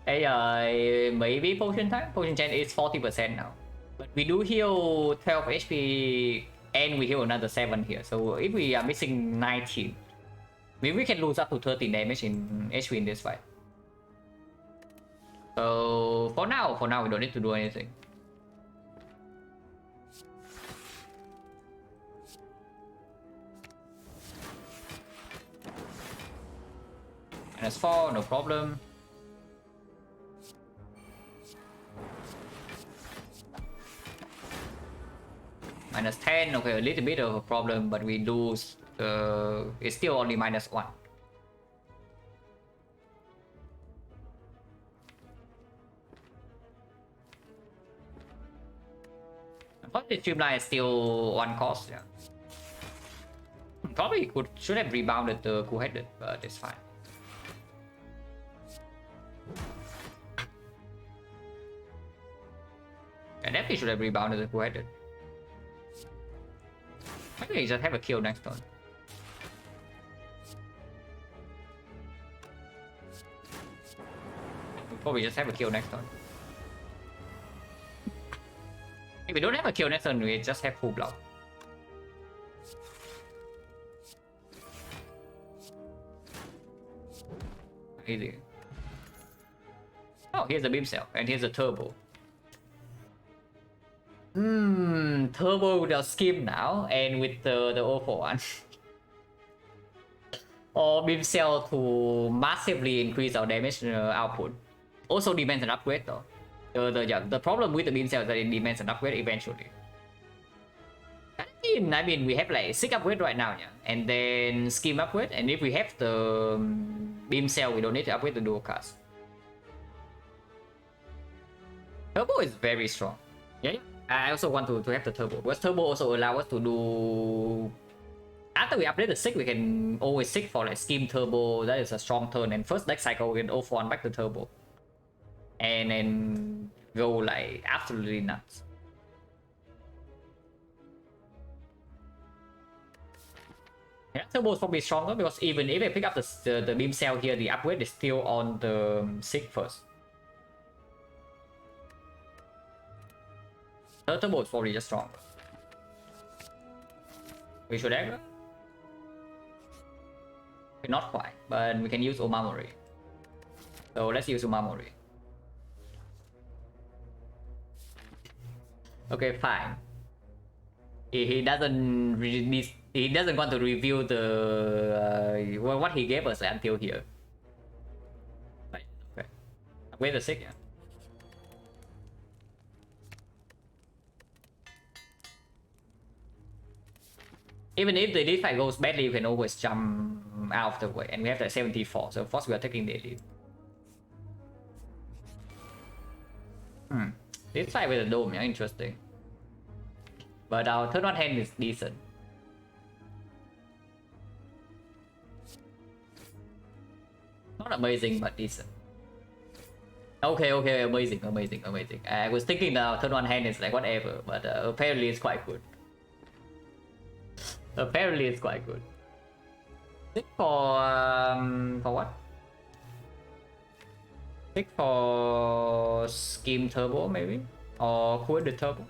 Hey, maybe potion time? Potion chain is 40% now. But we do heal 12 HP and we heal another 7 here. So if we are missing 19, maybe we can lose up to 30 damage in HP in this fight. So for now we don't need to do anything. -4, no problem. -10, okay, a little bit of a problem, but we lose. It's still only -1. But the streamline is still 1 cost, yeah. Probably should have rebounded the cool-headed, but it's fine. And definitely should have rebounded the cool-headed. Maybe just have a kill next turn. We'll probably just have a kill next turn. If we don't have a kill next turn, we just have full block. Easy. Oh, here's a beam cell, and here's a turbo. Turbo without Skim now, and with the 0/1. or beam cell to massively increase our damage output. Also demands an upgrade though. The problem with the beam cell is that it demands an upgrade eventually. I mean, we have like 6 upgrade right now, yeah, and then scheme upgrade, and if we have the beam cell, we don't need to upgrade the dual cast. Turbo is very strong. Yeah, I also want to have the turbo, because turbo also allow us to do. After we upgrade the SIG, we can always SIG for like scheme turbo. That is a strong turn, and first deck cycle we can 0-1 back the turbo, and then go like absolutely nuts. Yeah, turbo is probably stronger because even if I pick up the beam cell here, the upgrade is still on the SIG first. The turbo is probably just stronger. We should have. Not quite, but we can use Omamori. So let's use Omamori. Okay, fine. He doesn't really he doesn't want to review the what he gave us until here. Right. Okay. Wait a second. Even if the elite fight goes badly, you can always jump out of the way, and we have that 74, so of course we are taking the elite. This fight with the dome, yeah, interesting. But our third one hand is decent. Not amazing, but decent. Okay, amazing. I was thinking the third one hand is like whatever, but apparently it's quite good. Apparently it's quite good. Stick for what? Stick for scheme turbo maybe, or quit the turbo.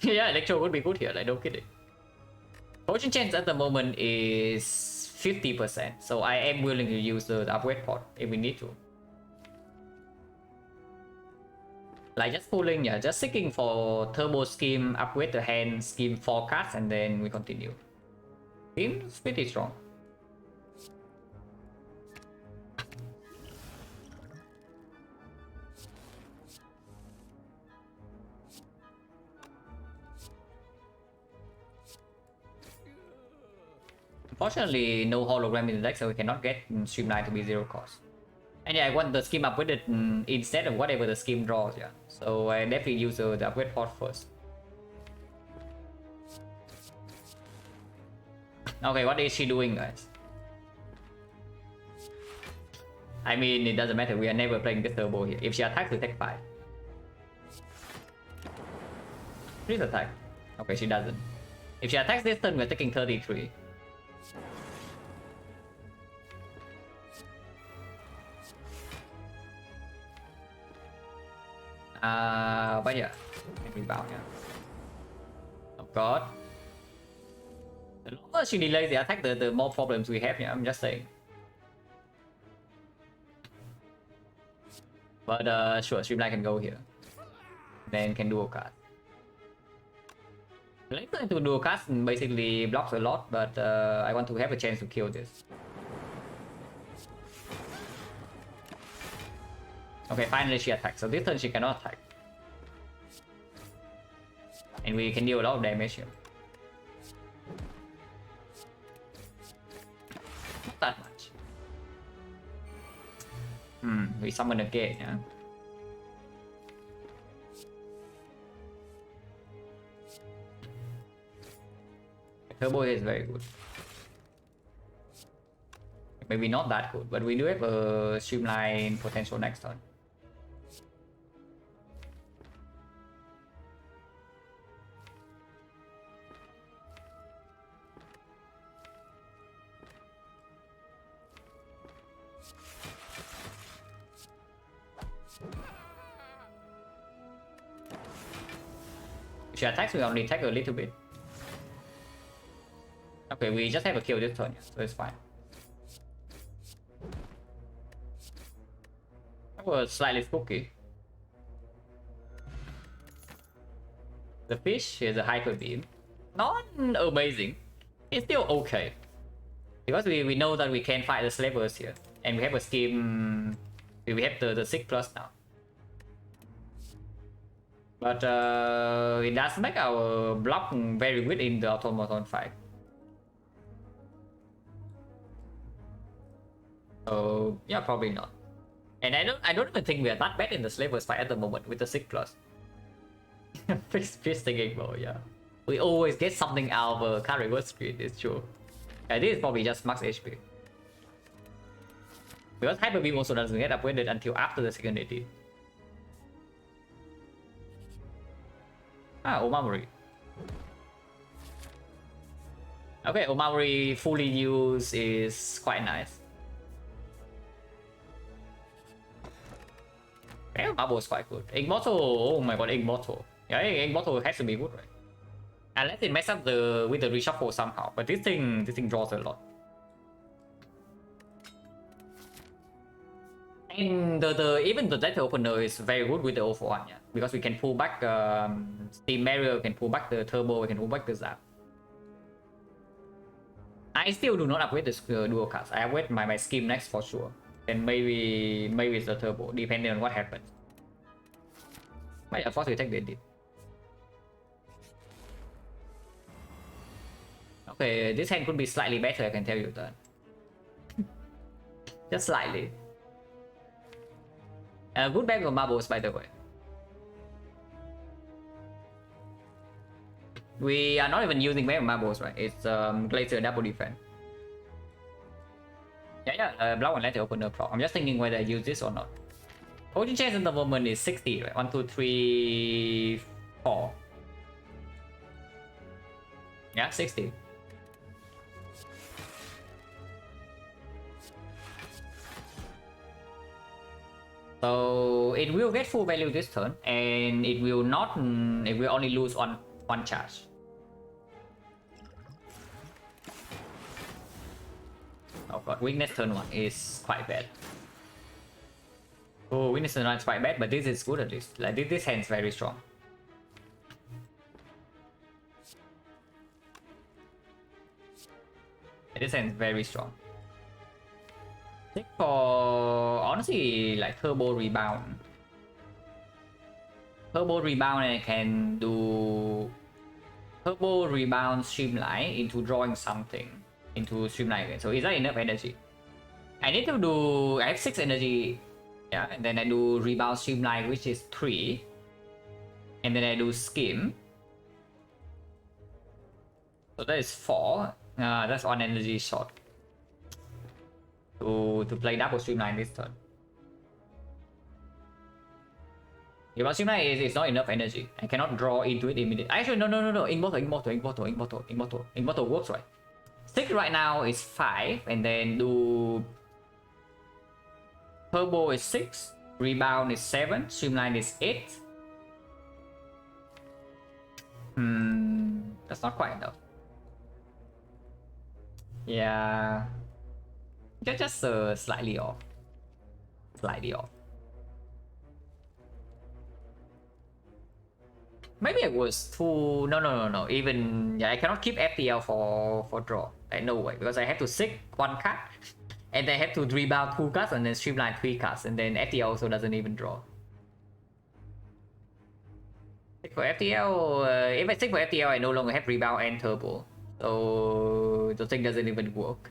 Yeah, electro would be good here. Like, don't kid it. Potion chance at the moment is 50%, so I am willing to use the upgrade pot if we need to. Like just pulling, yeah, just seeking for turbo scheme, upgrade the hand, scheme forecast, and then we continue. Seems pretty strong. Unfortunately, no hologram in the deck, so we cannot get Streamline to be 0 cost. And yeah, I want the scheme upgraded instead of whatever the scheme draws, yeah. So I definitely use the upgrade pot first. Okay, what is she doing, guys? I mean, it doesn't matter, we are never playing this turbo here. If she attacks, we take 5. Please attack. Okay, she doesn't. If she attacks this turn, we're taking 33. But yeah, rebound, yeah. Oh god. The longer she delays the attack, the more problems we have, yeah, I'm just saying. But sure, Streamline can go here. Then can dual cast. Later into dual cast basically blocks a lot, but I want to have a chance to kill this. Okay, finally she attacks. So this turn she cannot attack. And we can deal a lot of damage here. Not that much. We summon again, yeah. Turbo is very good. Maybe not that good, but we do have a Streamline potential next turn. If she attacks, we only take a little bit. Okay, we just have a kill this turn, so it's fine. That was slightly spooky. The fish is a hyper beam. Not amazing. It's still okay. Because we know that we can fight the slavers here. And we have a scheme. We have the 6+ now. But it does make our block very good in the automaton fight. So yeah, probably not. And I don't even think we are that bad in the slavers fight at the moment with the 6+. Fish thinking, bro, yeah. We always get something out of a current reverse screen, it's true. And this is probably just max HP. Because Hyper Beam also doesn't get upgraded until after the second AD. Ah, Omamori. Okay, Omamori fully used is quite nice. Yeah, Marble is quite good. Immortal, oh my god, Immortal. Yeah, Immortal has to be good, right? Unless it messes up with the reshuffle somehow. But this thing draws a lot. And even the letter opener is very good with the 0 for 1, yeah. Because we can pull back Steam Barrier, we can pull back the Turbo, we can pull back the Zap. I still do not upgrade the dual cards. I upgrade my scheme next for sure. And maybe it's the Turbo, depending on what happens. But of course we take the edit. Okay, this hand could be slightly better, I can tell you that. Just slightly. Good bag of marbles, by the way. We are not even using bag of marbles, right? It's Glacier double defense. Yeah, block and let it open the proc. I'm just thinking whether I use this or not. Holding chance at the moment is 60, right? 1, 2, 3, 4. Yeah, 60. So it will get full value this turn, and it will not. It will only lose one charge. Oh god, weakness turn 1 is quite bad. Oh, weakness turn 1 is quite bad, but this is good at least. Like this hand is very strong. This hand is very strong. I think for honestly like Turbo Rebound. Turbo Rebound, and I can do Turbo Rebound Streamline into drawing something into Streamline again. So is that enough energy? I need to do. I have 6 energy, yeah, and then I do Rebound Streamline, which is 3, and then I do Skim. So that is 4. That's 1 energy short. To play double Streamline this turn. Yeah, but Streamline is not enough energy. I cannot draw into it immediately. Actually, no. Immortal works, right? 6 right now is 5, and then do Turbo is 6, Rebound is 7, Streamline is 8. That's not quite enough. Yeah. Just slightly off. Slightly off. Maybe I was too. No. Even yeah, I cannot keep FTL for draw. Like no way, because I have to sick 1 card, and then I have to rebound 2 cards, and then streamline 3 cards, and then FTL also doesn't even draw. For FTL, if I stick for FTL, I no longer have rebound and turbo, so the thing doesn't even work.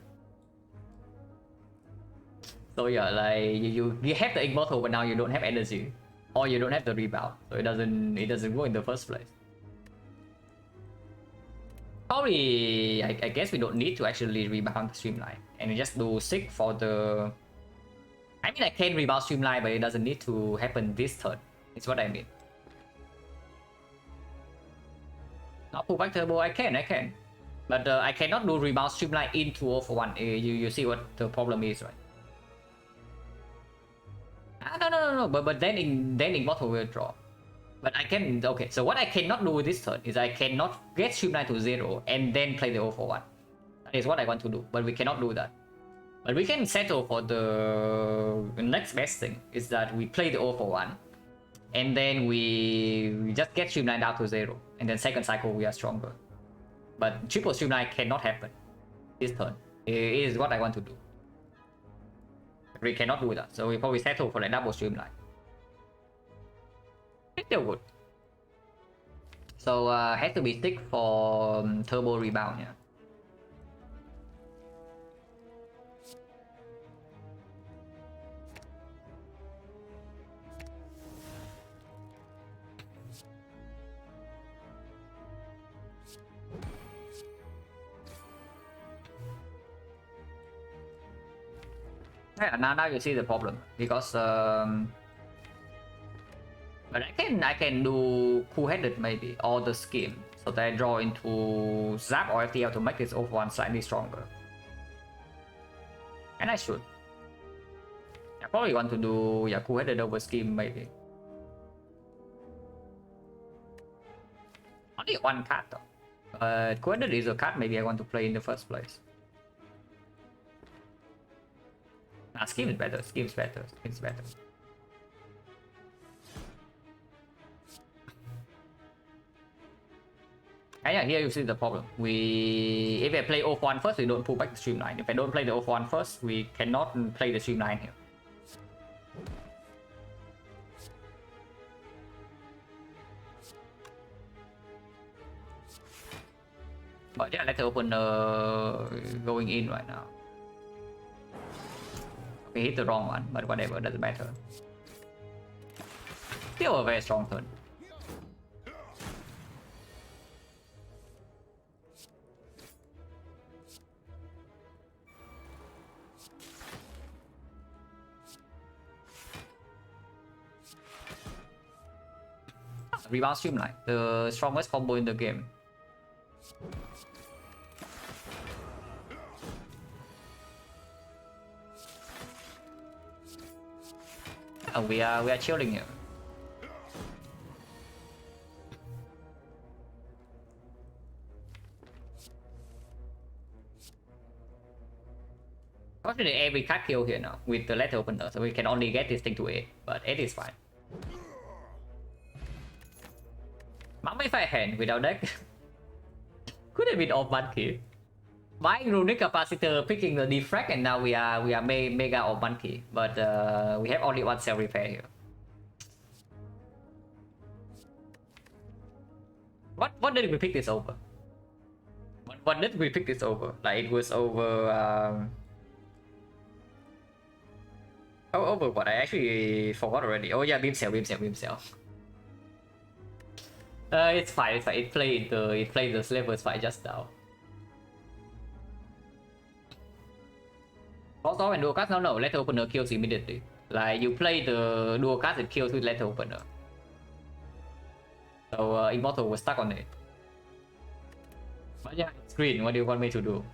So yeah, like you have the immortal, but now you don't have energy, or you don't have the rebound, so it doesn't work in the first place. Probably, I guess we don't need to actually rebound the streamline, and we just do 6 for the. I mean, I can rebound streamline, but it doesn't need to happen this turn. It's what I mean. Not pull back turbo, I can, but I cannot do rebound streamline into 0 for 1. You see what the problem is, right? No. But then immortal will draw. But I can. Okay, so what I cannot do this turn is I cannot get streamline to 0 and then play the 0 for 1. That is what I want to do, but we cannot do that. But we can settle for the next best thing is that we play the 0 for 1, and then we just get streamline down to 0, and then second cycle we are stronger. But triple streamline cannot happen. this turn. It is what I want to do. We cannot do that, so we probably settle for like double streamline. It's still good. So has to be stick for turbo rebound, yeah. Yeah, now you see the problem because but I can do cool-headed maybe or the scheme so that I draw into Zap or FTL to make this one slightly stronger. And I should. I probably want to do cool-headed over scheme maybe. Only one card though. Cool-headed is a card maybe I want to play in the first place. Nah, scheme is better. Scheme's better. Scheme's better. And yeah, here you see the problem. If I play O1 first, we don't pull back the streamline. If I don't play the O1 first, we cannot play the streamline here. But yeah, let's open going in right now. We hit the wrong one, but whatever, doesn't matter. Still a very strong turn. Rebound streamline, the strongest combo in the game. We are chilling here. Fortunately, every card kill here now with the letter opener, so we can only get this thing to 8, but 8 is fine. Mummified hand without deck. Could have been off monkey. Buying runic capacitor, picking the defrag, and now we are mega off monkey. But we have only one cell repair here. What did we pick this over? What did we pick this over? Like it was over oh, over what? I actually forgot already. Oh yeah, beam cell. It's fine. It played the slavers fight just now. Also, when dual cast, no, letter opener kills immediately. Like you play the dual cast, it kills with letter opener. So Immortal was stuck on it. But yeah, it's green. What do you want me to do?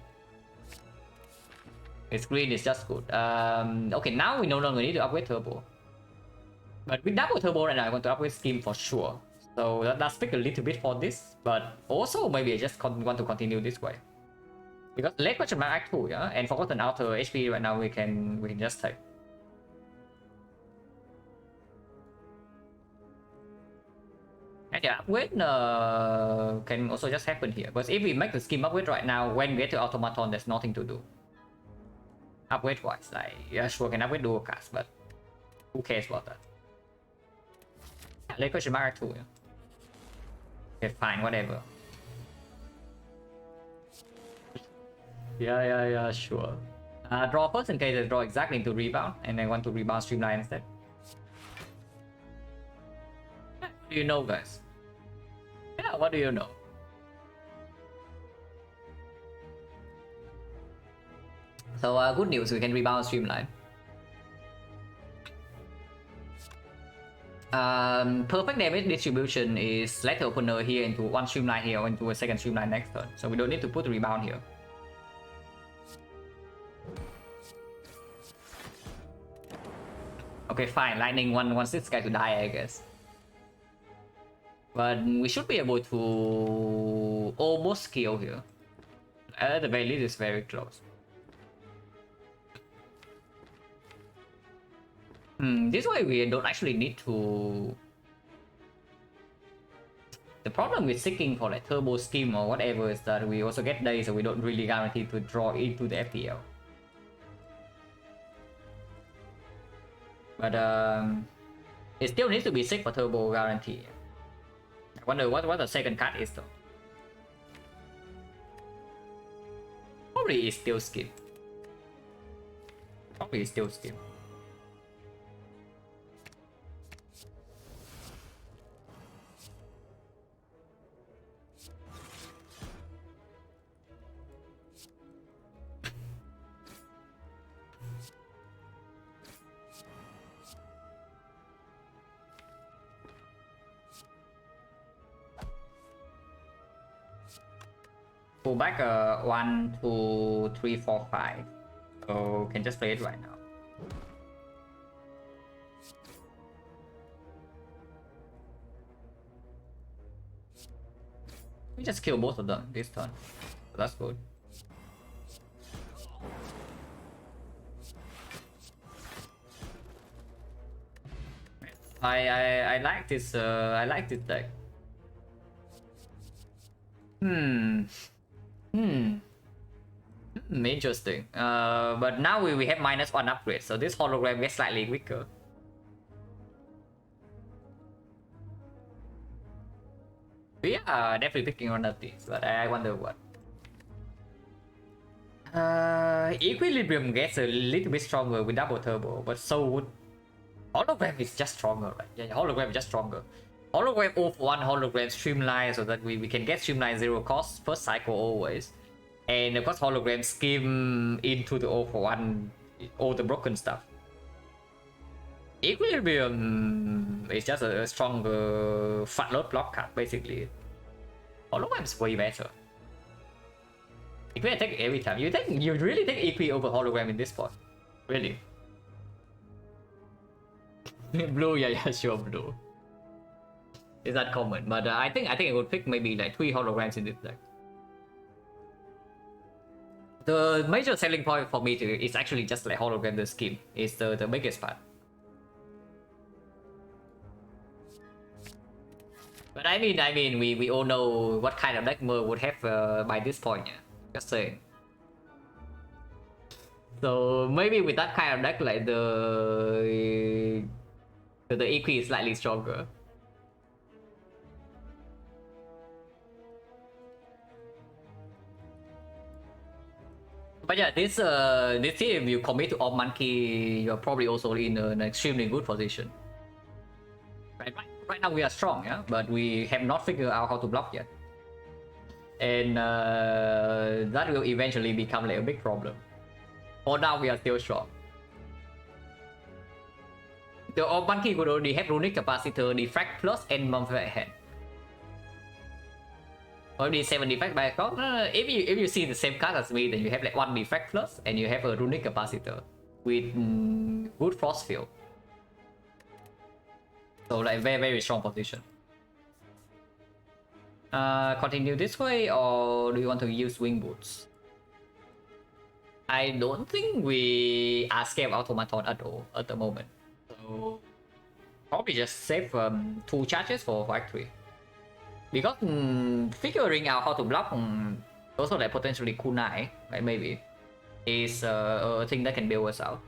It's green. It's just good. Okay, now we no longer need to upgrade turbo. But with double turbo right now, I want to upgrade scheme for sure. So that's pick a little bit for this, but also maybe I just want to continue this way. Because late question mark Act 2, yeah? And Forgotten Outer HP right now we can just take. And yeah, upgrade can also just happen here. But if we make the scheme upgrade right now, when we get to Automaton, there's nothing to do. Upgrade wise, like, yeah, sure, can upgrade dual cast, but who cares about that? Yeah, late question mark Act 2, yeah? Okay, fine, whatever. Yeah, sure. Draw first in case I draw exactly into rebound, and I want to rebound streamline instead. What do you know, guys? Yeah, what do you know? So good news, we can rebound streamline. Perfect damage distribution is letter opener here into one streamline here or into a second streamline next turn, so we don't need to put the rebound here. Okay, fine, lightning wants this guy to die, I guess. But we should be able to almost kill here. At the very least, it's very close. This way we don't actually need to The problem with seeking for like turbo scheme or whatever is that we also get days, so we don't really guarantee to draw into the FPL. But it still needs to be sick for turbo guarantee. I wonder what the second card is though. Probably is still skip. Probably is still skip. Pull back 1, 2, 3, 4, 5. So can just play it right now. We just kill both of them this turn. So that's good. I like this deck. Interesting. But now we have -1 upgrade, so this hologram gets slightly weaker. We are definitely picking one of these, but I wonder what. Equilibrium gets a little bit stronger with double turbo, but so would hologram is just stronger, right? Yeah, hologram is just stronger. Hologram 0-1 hologram streamline so that we can get streamline 0 cost first cycle always. And of course hologram skim into the 0-1 all the broken stuff. Equilibrium is just a stronger fat load block card basically. Hologram is way better. Equi attack every time. You really take Equi over hologram in this spot? Really? Blue, yeah, sure, blue. Is that common? But I think I would pick maybe like 3 holograms in this deck. The major selling point for me is actually just like hologram the scheme. It's the biggest part. But I mean, we all know what kind of deck Mer would have by this point. Yeah, just saying. So maybe with that kind of deck, like the EQ is slightly stronger. But yeah, this team you commit to Orb Monkey, you're probably also in an extremely good position. Right now we are strong, yeah, but we have not figured out how to block yet, and that will eventually become like a big problem. For now, we are still strong. The Orb Monkey would already have Runic Capacitor, Defract Plus, and Mumford Hand. Already 7 defect by account. If you see the same card as me, then you have like 1 defect plus and you have a runic capacitor with good frost field. So like very strong position. Continue this way, or do you want to use wing boots? I don't think we are scared of automaton at all at the moment. So probably just save 2 charges for factory. Because figuring out how to block also like potentially kunai, like maybe, is a thing that can bail us out.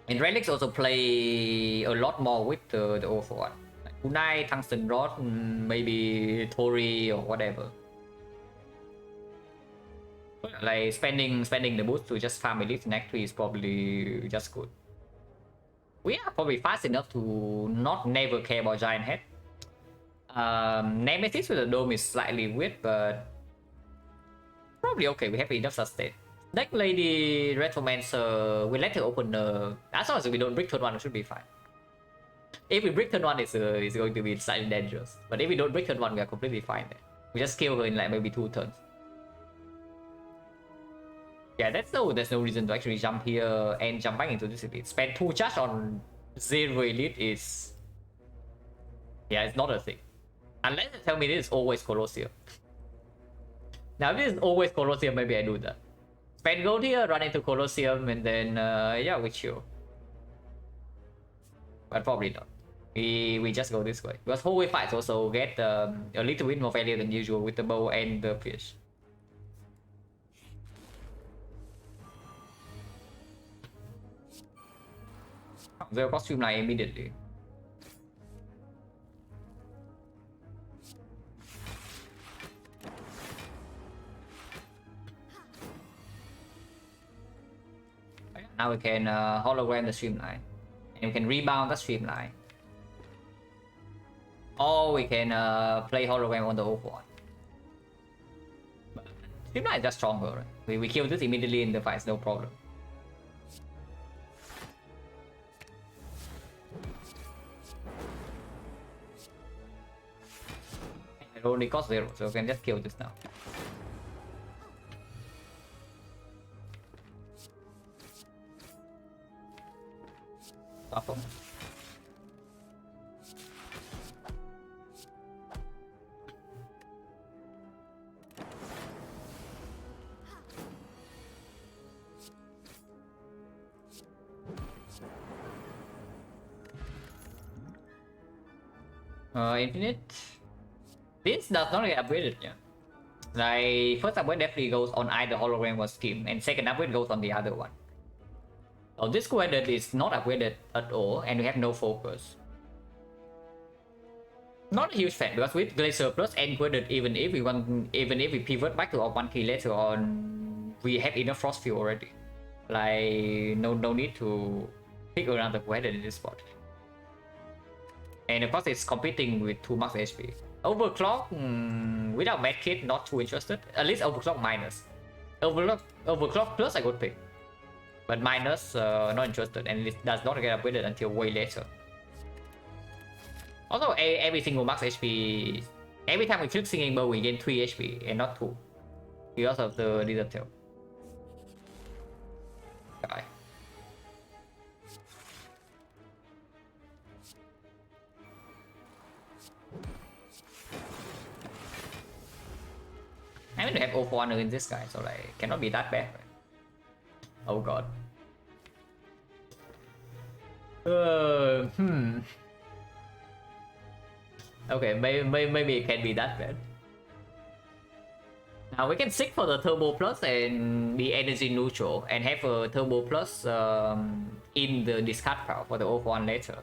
And relics also play a lot more with the 0-1. Like kunai, tungsten rod, maybe tori or whatever. Like spending the boost to just farm elite in Act 3 is probably just good. We are probably fast enough to not never care about giant head. Nemesis with the dome is slightly weird, but probably okay. We have enough sustain. Deck Lady Retromancer, we let her open as long as we don't break turn 1, it should be fine. If we break turn 1, it's going to be slightly dangerous. But if we don't break turn 1, we are completely fine there. We just kill her in like maybe 2 turns. Yeah, there's no reason to actually jump here and jump back into this elite. Spend 2 charge on 0 elite is... yeah, it's not a thing. Unless you tell me this is always Colosseum. Now if this is always Colosseum, maybe I do that. Spend gold here, run into Colosseum, and then yeah, we chill. But probably not. we just go this way because whole wave fights also get a little bit more value than usual with the bow and the fish. Zero cost streamline immediately. Now we can hologram the streamline, and we can rebound the streamline. Or we can play hologram on the O1. Streamline is just stronger. Right? We kill this immediately in the fights, no problem. It only costs 0, so we can just kill this now. Stop him. Infinite. This does not get upgraded yet. Like first upgrade definitely goes on either hologram or scheme, and second upgrade goes on the other one. So this co-edit is not upgraded at all, and we have no focus. Not a huge fan because with Glacier Plus and co-edit, even if we pivot back to our 1 key later on, we have enough frost fuel already. Like no need to pick around the co-edit in this spot. And of course it's competing with 2 max HP. Overclock, without medkit, not too interested. At least overclock minus. Overclock plus I could pick. But minus, not interested, and it does not get upgraded until way later. Also, every single max HP, every time we click Singing Bow, we gain 3 HP and not 2. Because of the Lizard Tail. Die. I mean, we have 0-1 against this guy, so like, cannot be that bad. Right? Oh god. Okay, maybe it can be that bad. Now we can seek for the Turbo Plus and be energy neutral and have a Turbo Plus in the discard pile for the 0-1 later.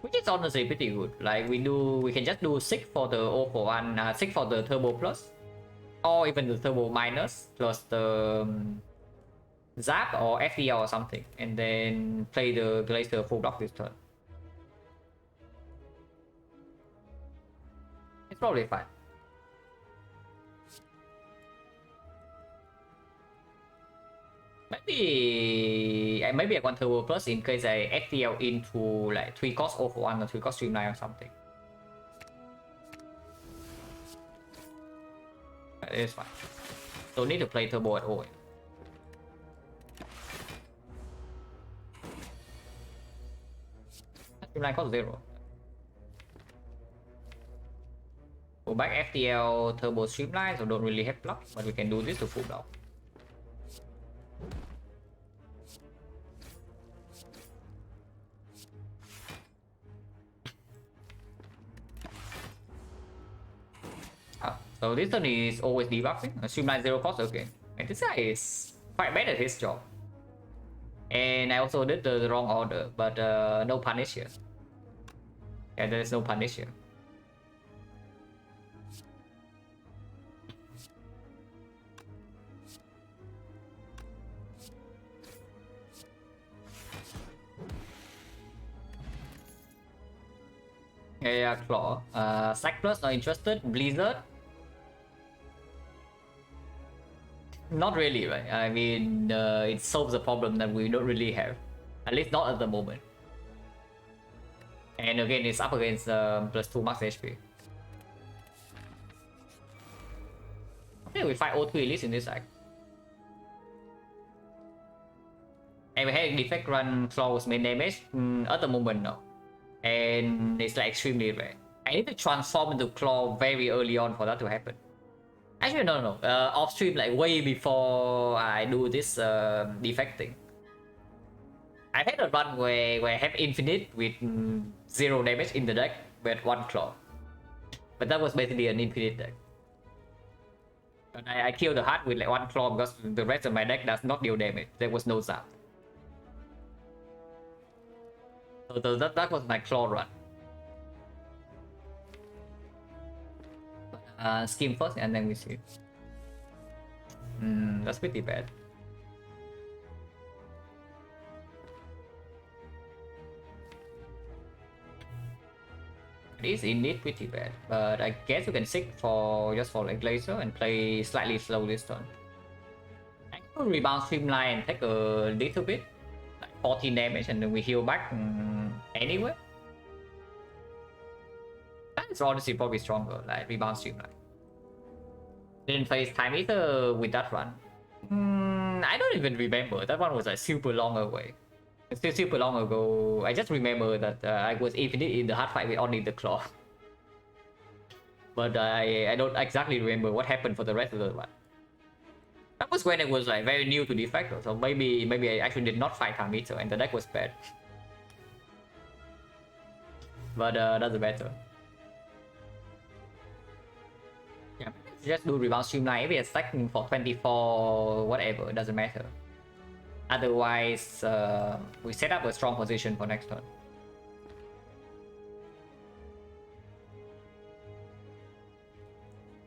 Which is honestly pretty good. Like we can just do 6 for the 0-1, 6 for the Turbo Plus, or even the Turbo Minus plus the Zap or FDL or something, and then play the Glacier full block this turn. It's probably fine. Maybe I want Turbo Plus in case I FTL into like 3 cost 0-1 or 3 cost streamline or something. It is fine. Don't need to play Turbo at all. Streamline cost 0. Go back FTL Turbo Streamline, so don't really have block, but we can do this to full block. So this turn is always debuffing, streamline 0 cost, okay. And this guy is quite bad at his job. And I also did the wrong order, but no punish here. Yeah, there is no punish here. Yeah, Claw. Sack Plus, not interested. Blizzard. Not really, right? I mean, it solves a problem that we don't really have. At least not at the moment. And again, it's up against plus 2 max HP. Okay, we fight all 3 elites in this act. And we had defect run Claw's main damage. At the moment, no. And it's like extremely rare. I need to transform into Claw very early on for that to happen. Actually, no. Off stream, like way before I do this defect thing. I had a run where I have infinite with 0 damage in the deck with 1 claw. But that was basically an infinite deck. And I killed the heart with like 1 claw because the rest of my deck does not deal damage. There was no zap. So that was my claw run. Scheme first and then we see. That's pretty bad. It is indeed pretty bad, but I guess you can seek for just for like laser and play slightly slow this turn. I could rebound streamline and take a little bit, like 14 damage, and then we heal back anyway. That is honestly probably stronger, like rebound streamline. Didn't face time either with that run. I don't even remember. That one was like super long away. It's still super long ago. I just remember that I was infinite in the hard fight with only the claw. But I don't exactly remember what happened for the rest of the one. That was when it was like very new to the effect, so maybe I actually did not fight time either and the deck was bad. But doesn't matter. Yeah, just do rebound streamline. Maybe a second for 24, whatever, it doesn't matter. Otherwise, we set up a strong position for next turn.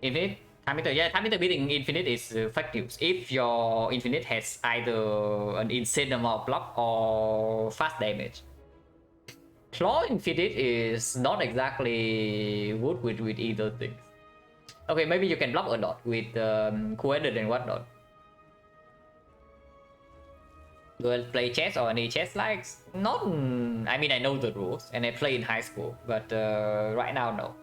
Infinite? Time meter, yeah, time meter beating infinite is effective if your infinite has either an insane amount of block or fast damage. Claw infinite is not exactly good with either thing. Okay, maybe you can block a lot with coordinate and whatnot. Do I play chess or any chess likes? Not. I mean, I know the rules and I play in high school, but right now, no.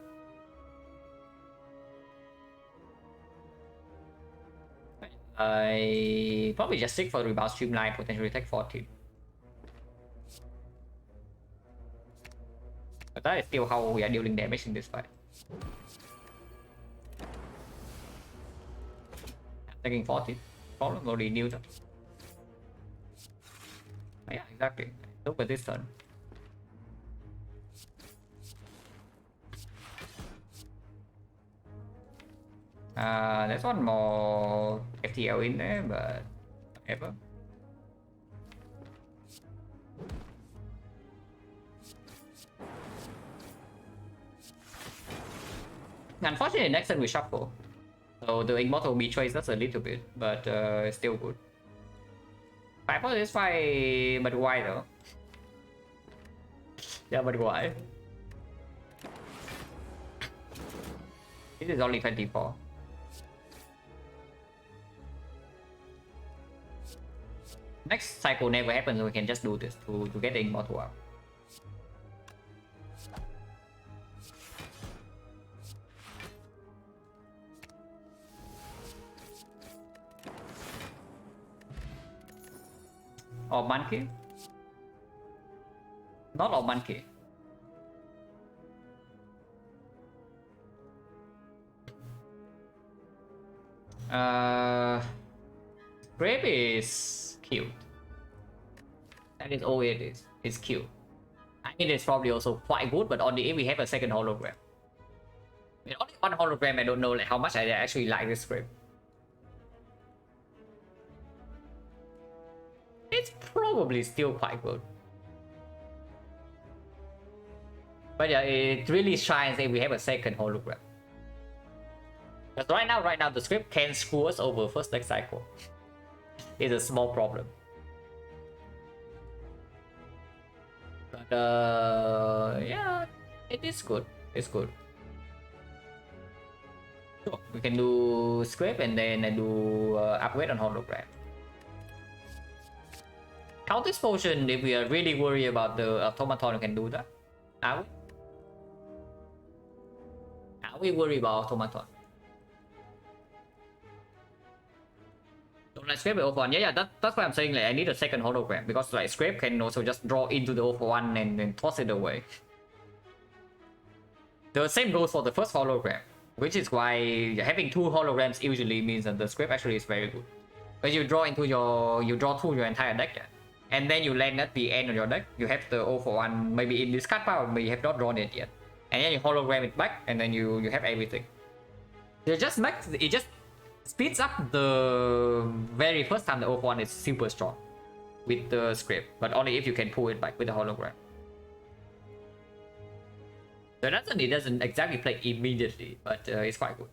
I probably just stick for rebound streamline, potentially take 14. But that is still how we are dealing damage in this fight. Taking 40. Problem already knew that. Yeah, exactly. Look at this turn. There's one more FTL in there, but whatever. Unfortunately, next turn we shuffle. So the Immortal betrays us a little bit, but it's still good. I thought this fight, but why though? Yeah, but why? This is only 24. Next cycle never happens, so we can just do this to get the Immortal out. Or monkey? Not all monkey. Grape is cute. That is all it is. It's cute. I mean, it's probably also quite good, but on the end we have a second hologram. With only one hologram, I don't know like how much I actually like this script. It's probably still quite good. But yeah, it really shines if we have a second hologram. Because right now the script can screw us over first deck cycle. It's a small problem. But yeah, it is good. It's good. Sure, we can do script and then I do upgrade on hologram. Counter potion, if we are really worried about the automaton, we can do that. Are we? Are we worried about automaton? Don't like scrape the 0 for 1. Yeah, that's why I'm saying like I need a second hologram, because like scrape can also just draw into the 0 for 1 and then toss it away. The same goes for the first hologram, which is why having 2 holograms usually means that the scrape actually is very good. Because you draw into your, you draw through your entire deck then. and then you land at the end of your deck. You have the 0 for 1 maybe in this card pile, but you have not drawn it yet. And then you hologram it back, and then you have everything. It just makes it just speeds up the very first time the 0 for 1 is super strong with the script, but only if you can pull it back with the hologram. So it doesn't exactly play immediately, but it's quite good.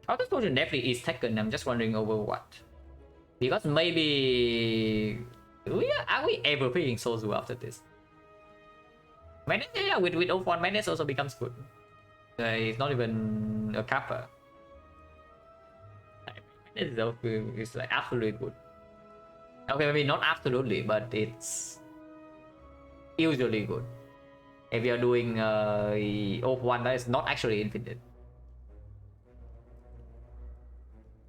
Auto explosion definitely is taken. I'm just wondering over what. Because maybe are we ever picking Sozu after this? Menace, yeah, with 0-1 Menace also becomes good. It's not even a kappa. Menace is like absolutely good. Okay, maybe not absolutely, but it's usually good. If you're doing 0-1 that is not actually infinite.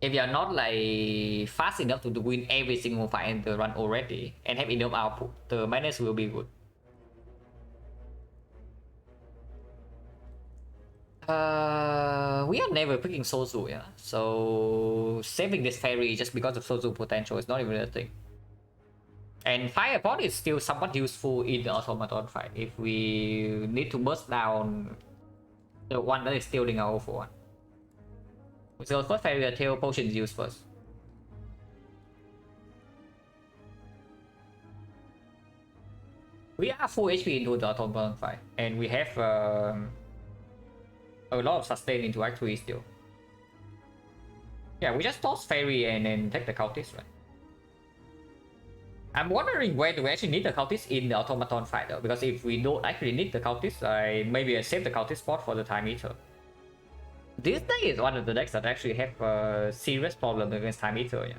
If you are not like fast enough to win every single fight in the run already and have enough output, the Menace will be good. We are never picking Sozu, yeah. So saving this fairy just because of Sozu potential is not even a thing. And Fire Pod is still somewhat useful in the automaton fight if we need to burst down the one that is stealing our 0 for 1. So first fairy tail potions used first. We are full HP into the automaton fight, and we have a lot of sustain into Act 3 still. Yeah, we just toss fairy and then take the cultist, right? I'm wondering where do we actually need the cultist in the automaton fight though, because if we don't actually need the cultist, maybe I save the cultist spot for the time eater. This deck is one of the decks that actually have a serious problem against Time Eater, yeah.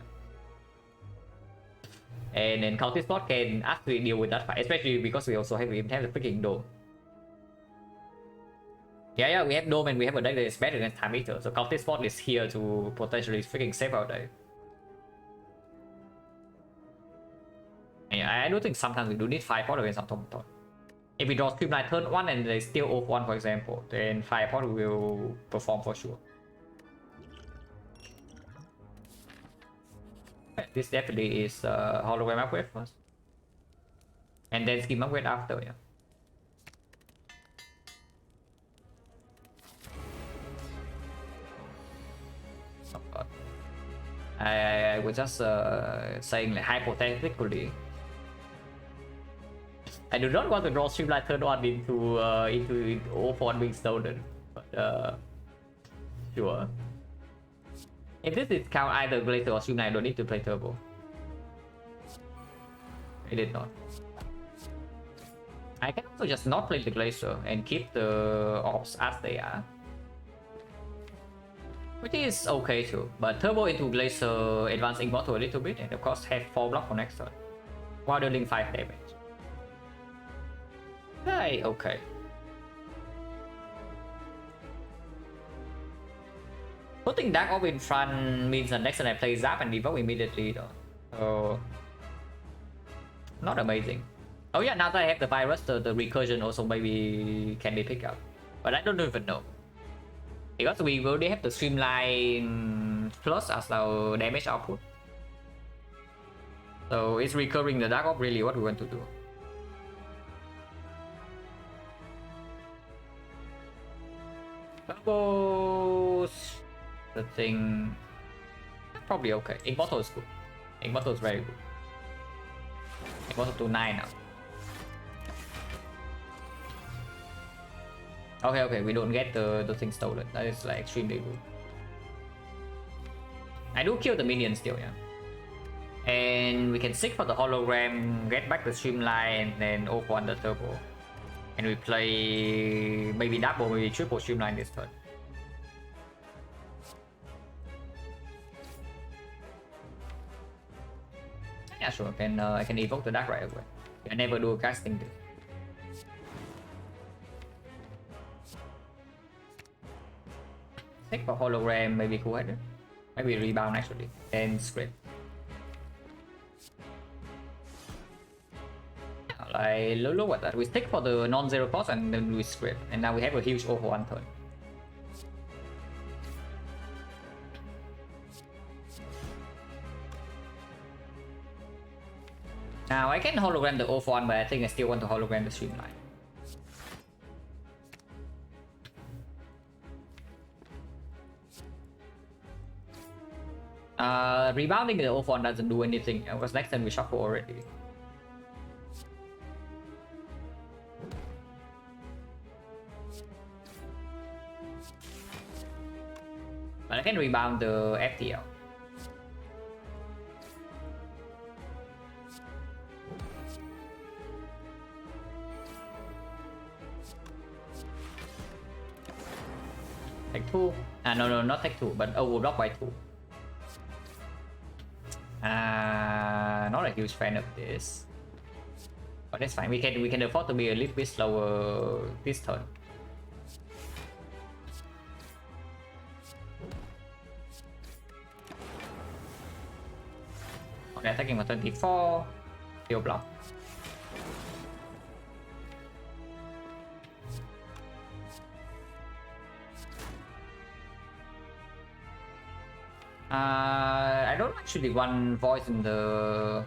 And then Cultist Spot can actually deal with that fight, especially because we also have the freaking Dome. Yeah, we have Dome and we have a deck that is better against Time Eater, so Cultist Spot is here to potentially freaking save our day. Yeah, I do think sometimes we do need 5 pot against Automaton. If we draw Streamline turn 1 and they steal 0-1 for example, then Fire Pot will perform for sure. This definitely is hologram upgrade first. And then scheme upgrade after, yeah. Oh god. I was just saying like hypothetically. I do not want to draw Streamline turn 1 into 0-1 being stolen, but sure. If this is count either Glacier or Streamline, I don't need to play Turbo. I did not. I can also just not play the Glacier and keep the orbs as they are, which is okay too. But Turbo into Glacier, advance Immortal a little bit, and of course have 4 block for next turn, while dealing 5 damage. Okay. Putting Dark Orb in front means that next time I play Zap and Evoke immediately though. So not amazing. Oh yeah, now that I have the virus, the recursion also maybe can be picked up. But I don't even know. Because we already have the Streamline plus as our damage output. So is recurring the Dark Orb really what we want to do? Turbos, the thing, probably okay. Immortal is good. Immortal is very good. Immortal to 9 now. Okay, we don't get the thing stolen. That is like extremely good. I do kill the minions still, yeah. And we can seek for the hologram, get back the Streamline, and then open the Turbo. And we play maybe double, maybe triple Streamline this turn. Yeah, sure. I can evoke the Dark right away. I never do a casting this. Take for hologram, maybe cool header. Maybe rebound actually. And script. Like look at that. We stick for the non-zero cost and then we script. And now we have a huge over 1 turn. Now I can hologram the O1, but I think I still want to hologram the streamline. Rebounding the O1 doesn't do anything because next time we shuffle already. But I can rebound the FTL. Take 2. No, not take 2, but overblock by 2. Not a huge fan of this, but that's fine. We can afford to be a little bit slower this turn. Okay, attacking for 24. Still block. I don't actually want voice in the...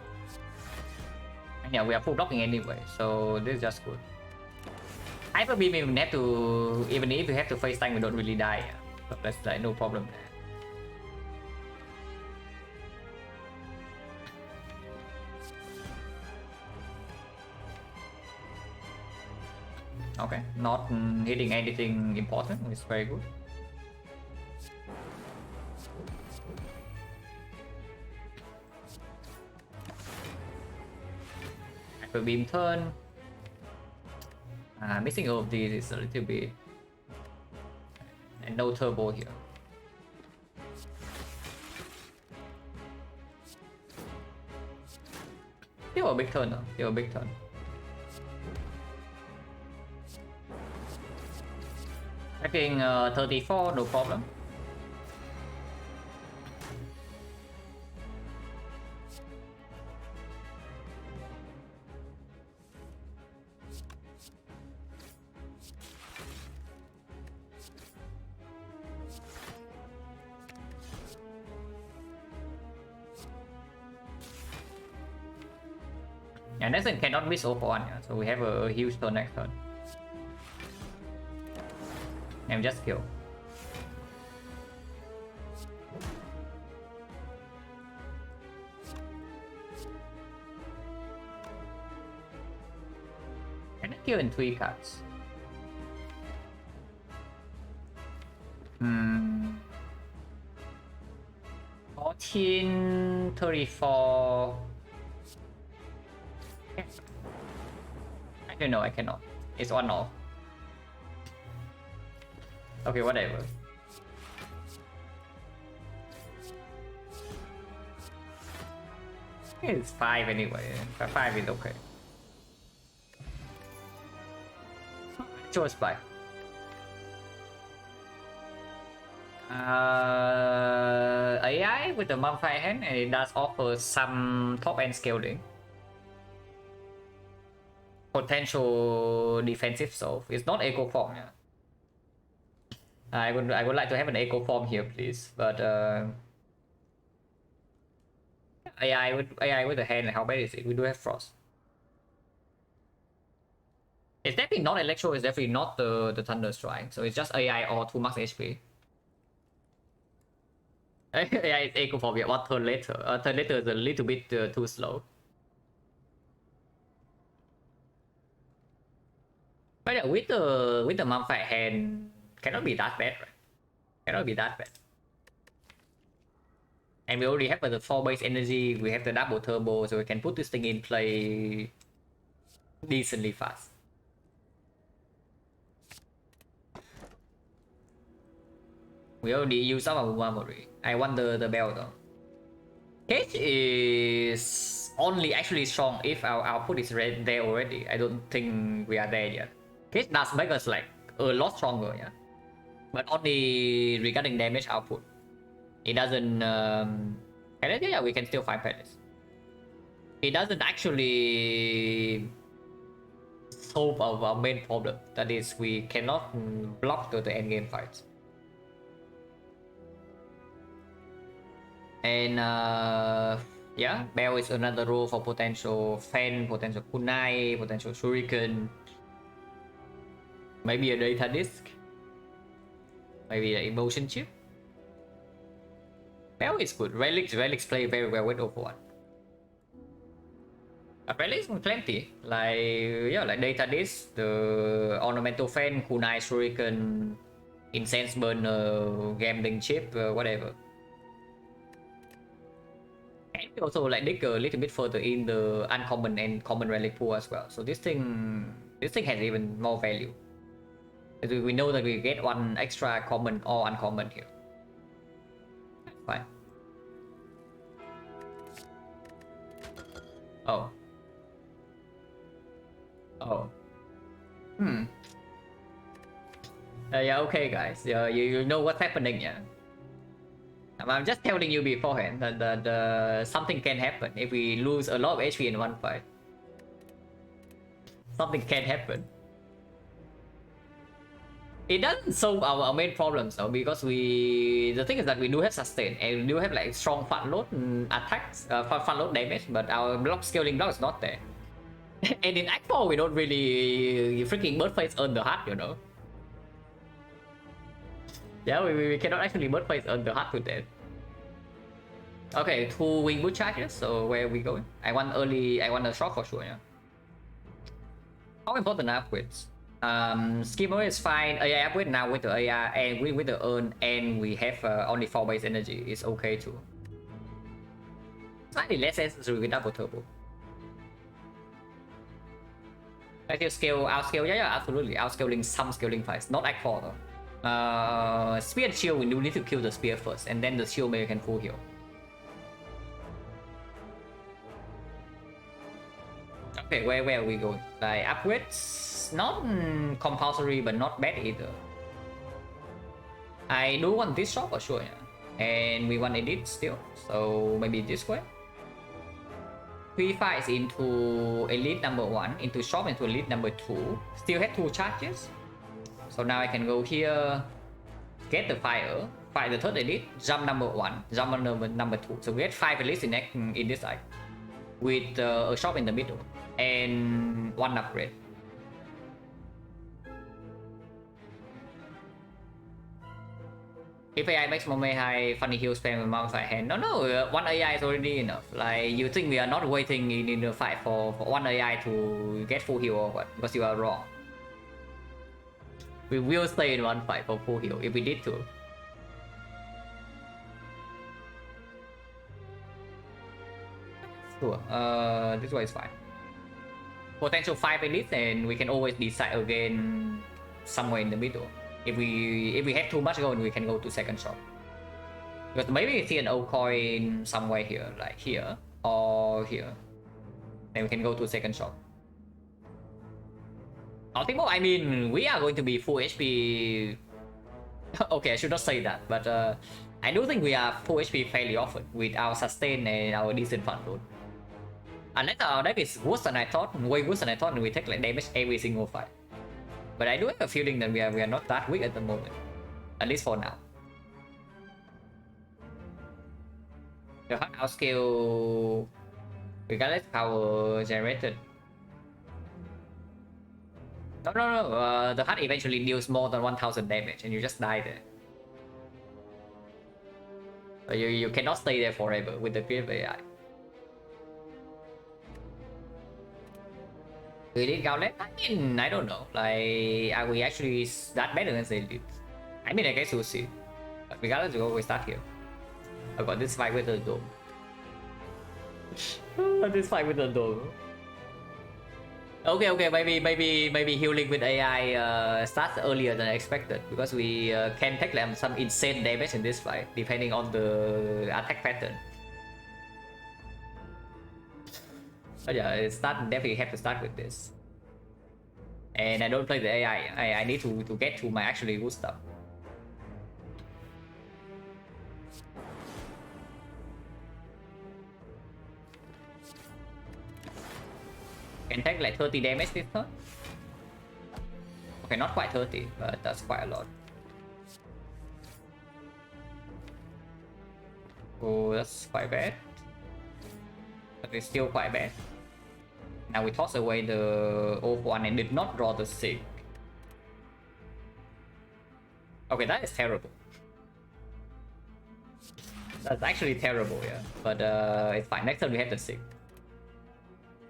Yeah, we are full blocking anyway, so this is just good. Hyper beam even have to... Even if we have to face tank, we don't really die. So that's like no problem there. Okay, not hitting anything important, it's very good. Hyper beam turn. Missing all of these is a little bit... And no turbo here. Still a big turn though, still a big turn. Attacking 34, no problem. And next turn cannot miss over one, yeah, so we have a huge turn next turn. And just kill. Can I kill in 3 cards? 14, 34. I don't know, I cannot. It's on off. Okay, whatever. It's 5 anyway. 5 is okay. Choice by. AI with the modified hand, and it does offer some top end scaling. Potential defensive solve. It's not echo form, yeah. I would like to have an echo form here, please. But AI with the hand, how bad is it? We do have frost. It's definitely not electro. It's definitely not the thunder strike. So it's just AI or 2 max HP. AI is echo form. Yeah, one turn later. Turn later is a little bit too slow. But yeah, with the modified hand. Cannot be that bad, right? Cannot be that bad. And we already have the 4 base energy, we have the double turbo, so we can put this thing in play decently fast. We already used some of Memory. I want the bell though. Cage is only actually strong if our output is there already. I don't think we are there yet. Cage does make us like a lot stronger, yeah. But only regarding damage output. It doesn't... yeah, we can still find palace. It doesn't actually solve our main problem. That is, we cannot block the endgame fights. And Yeah, Bell is another role for potential Fan, potential Kunai, potential Shuriken. Maybe a data disk. Maybe an emotion chip. Bell is good. Relics play very well with Overwatch. Relics plenty. Like, yeah, like data disk, the ornamental fan, Kunai Shuriken, incense burner, gambling chip, whatever. And we also like dig a little bit further in the uncommon and common relic pool as well. So this thing has even more value. We know that we get one extra common or uncommon here. Fine. Oh. Oh. Yeah, okay, guys. You know what's happening, yeah. I'm just telling you beforehand that something can happen if we lose a lot of HP in one fight. Something can happen. It doesn't solve our main problems though, because the thing is that we do have sustain and we do have like strong front load attacks, front load damage, but our scaling block is not there. And in Act 4 we don't really freaking Birdface earn the heart, you know. Yeah, we cannot actually Birdface earn the heart with that. Okay, 2 wing boot charges, so where are we going? I want a shot for sure, yeah. How important are upgrades? Skimmer is fine. AI upgrade now with the AI and with the earn, and we have only 4 base energy. It's okay too. Slightly less necessary with double turbo. Outscale, yeah, absolutely. Outscaling some scaling fights, not Act 4 though. Spear and shield, we do need to kill the spear first, and then the shield maybe can full heal. Okay, where are we going? Like upgrades, not compulsory, but not bad either. I do want this shop for sure, yeah. And we want edit still, so maybe this way. 3 fights into elite number 1, into shop into elite number 2. Still have 2 charges. So now I can go here, get the fire, fight the third elite, jump number 1, jump on number 2. So we get 5 elites in this side, with a shop in the middle and 1 upgrade. If AI makes more high, funny heal spam with modified hand. No, 1 AI is already enough. Like, you think we are not waiting in the fight for 1 AI to get full heal or what? Because you are wrong. We will stay in 1 fight for full heal if we did to. Sure, this one is fine. Potential 5 elites, and we can always decide again somewhere in the middle. If we have too much gold, we can go to second shop. Because maybe we see an old coin somewhere here, like here or here. Then we can go to second shop. Ultimo, I mean, we are going to be full HP. Okay, I should not say that, but I do think we are full HP fairly often with our sustain and our decent front load. Unless our deck is worse than I thought, way worse than I thought, and we take like damage every single fight. But I do have a feeling that we are not that weak at the moment, at least for now. The hard outscale, regardless power generated. No. The hard eventually deals more than 1000 damage, and you just die there. So you cannot stay there forever with the creative AI. Elite Gauntlet? I mean, I don't know. Like, are we actually that better than the Elite? I mean, I guess we'll see. But regardless, we'll always start here. I've got this fight with the dome. This fight with the dome. Okay, maybe healing with AI starts earlier than I expected, because we can take like some insane damage in this fight, depending on the attack pattern. But yeah, definitely have to start with this. And I don't play the AI. I need to get to my actually good stuff. Can take like 30 damage this turn. Okay, not quite 30, but that's quite a lot. Oh, that's quite bad. it's still quite bad. Now we toss away the O1 and did not draw the Sig. Okay, that is terrible. That's actually terrible, yeah. But it's fine. Next turn we have the Sig.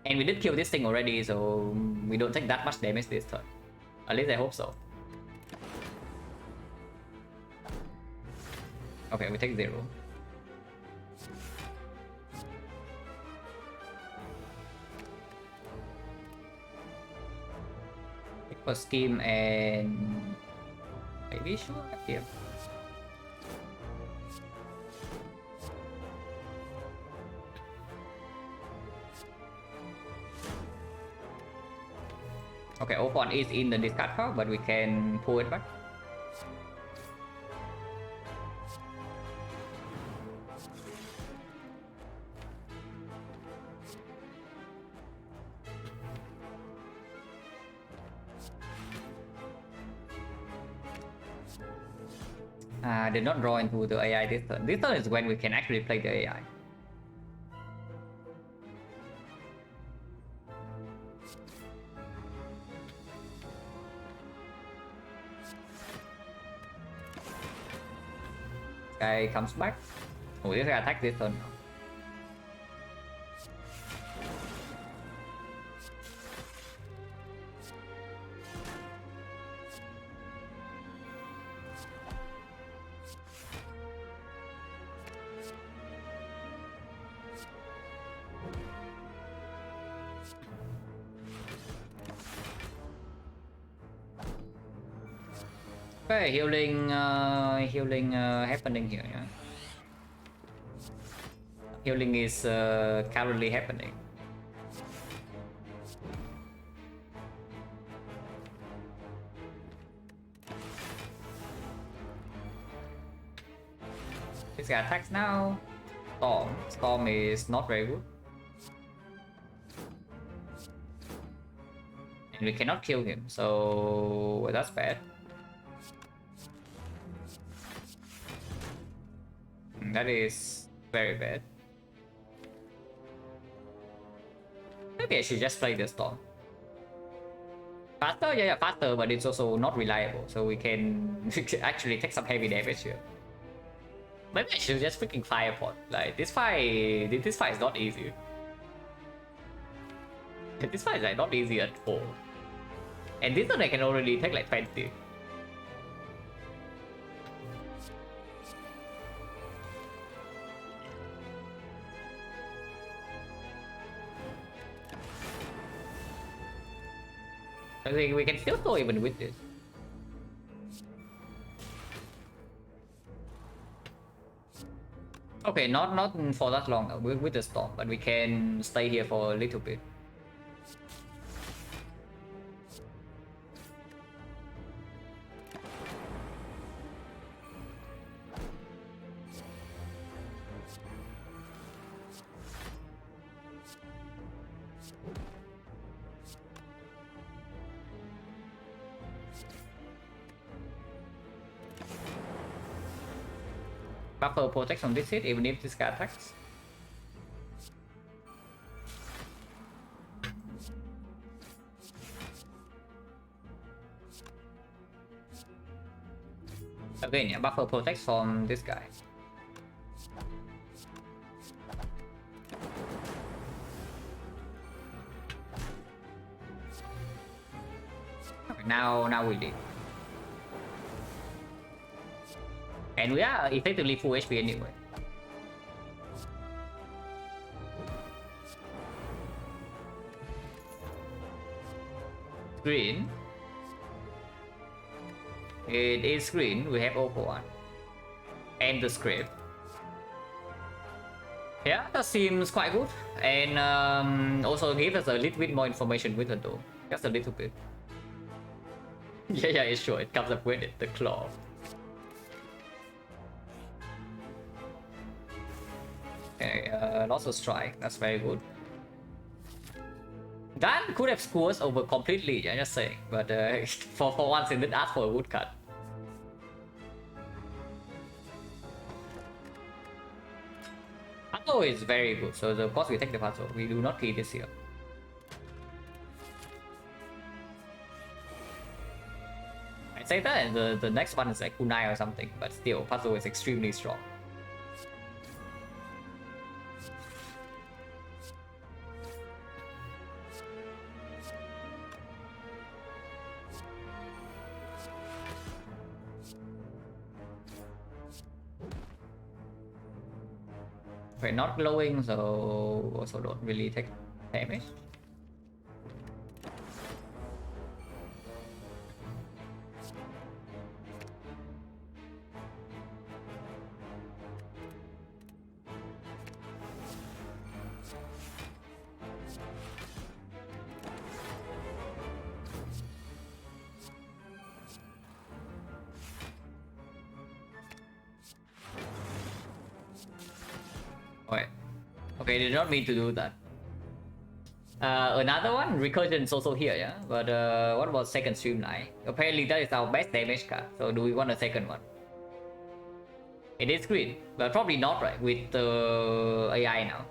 And we did kill this thing already, so we don't take that much damage this turn. At least I hope so. Okay, we take 0. For scheme and maybe sure here. Okay, O1 is in the discard pile, but we can pull it back. Did not draw into the AI this turn. This turn is when we can actually play the AI. Guy comes back. Oh, this guy attack this turn. Okay, healing happening here. Yeah? Healing is currently happening. This guy attacks now. Storm is not very good. And we cannot kill him, so that's bad. That is very bad. Maybe I should just play the Storm. Faster? Yeah, faster, but it's also not reliable, so we can actually take some heavy damage here. Maybe I should just freaking Firepot. Like, this fight is not easy. This fight is like not easy at all. And this one I can already take like 20. I think we can still go even with this. Okay, not for that long with the Storm, but we can stay here for a little bit. Buffer protects on this hit even if this guy attacks. Again, yeah, buffer protects from this guy. Okay, now we leave. And we are effectively full HP anyway. Green. It is green. We have O1. And the script. Yeah, that seems quite good. And also give us a little bit more information with it though. Just a little bit. Yeah, it's sure. It comes up with it, the claw. Okay, lots of strike. That's very good. Dan could have scored us over completely, I'm just saying. But for once, he didn't ask for a woodcut. Puzzle is very good, so of course we take the puzzle. We do not kill this here. I'd say that and the next one is like kunai or something, but still puzzle is extremely strong. We're not glowing, so also don't really take damage. Okay. Okay, did not mean to do that. Another one, recursion is also here, yeah. But what about second streamline? Apparently that is our best damage card. So do we want a second one? It is green, but probably not, right? With the AI now.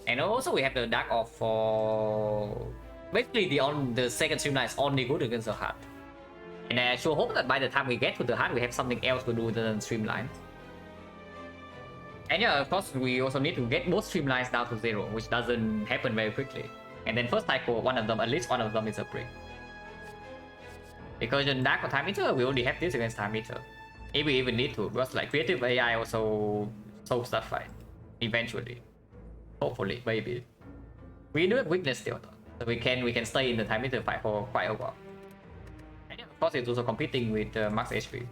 And also we have the dark off for basically the second streamline is only good against the heart. And I sure hope that by the time we get to the heart, we have something else to do than streamline. And yeah, of course, we also need to get both streamlines down to 0, which doesn't happen very quickly. And then first cycle, one of them, at least one of them is a brick. Because in Dark or Time Eater, we only have this against Time Eater. If we even need to, because like creative AI also solves that fight. Eventually. Hopefully, maybe. We do have weakness still though. So we can stay in the Time Eater fight for quite a while. And yeah, of course, it's also competing with max HP.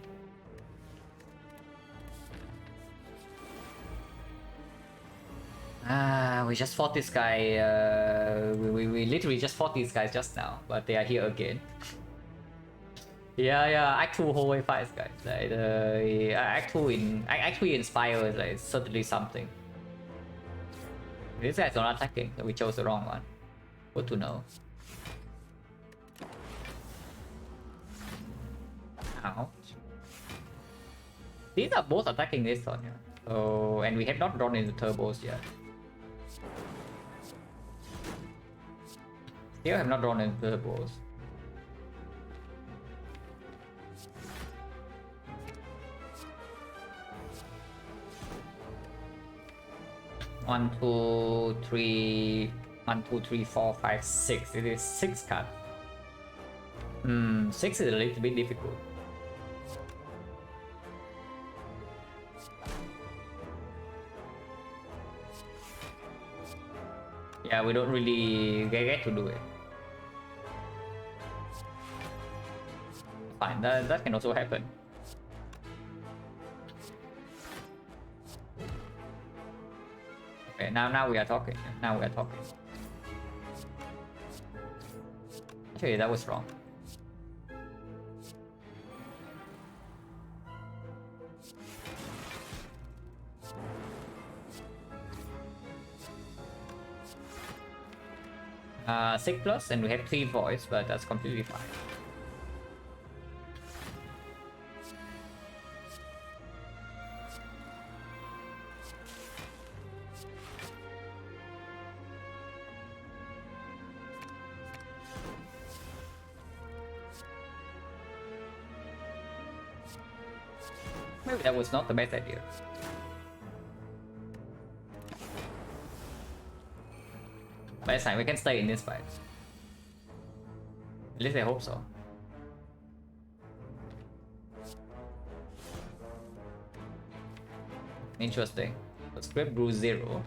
We just fought this guy. We literally just fought these guys just now, but they are here again. yeah, Act 2 whole way fights, guys. Like, Act 2 Inspire is like certainly something. These guys are not attacking, so we chose the wrong one. Good to know. Ouch. These are both attacking this turn, yeah. So, and we have not drawn into turbos yet. Still have not drawn into turbos. One, two, three, 4, 5, 6. It is 6 cards. 6 is a little bit difficult. Yeah, we don't really get to do it. Fine, that can also happen. Okay, now we are talking. Now we are talking. Actually, that was wrong. Six plus, and we have 3 voids, but that's completely fine. Maybe that was not the best idea. But it's fine, we can stay in this fight. At least I hope so. Interesting. So script grew 0.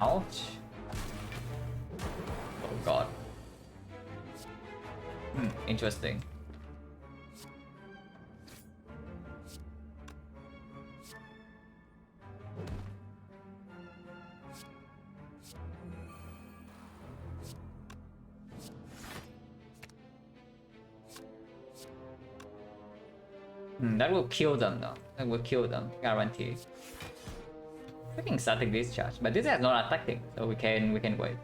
Ouch. Oh god. Interesting. That will kill them though. That will kill them, guarantee. Freaking static discharge, but this is not attacking, so we can wait.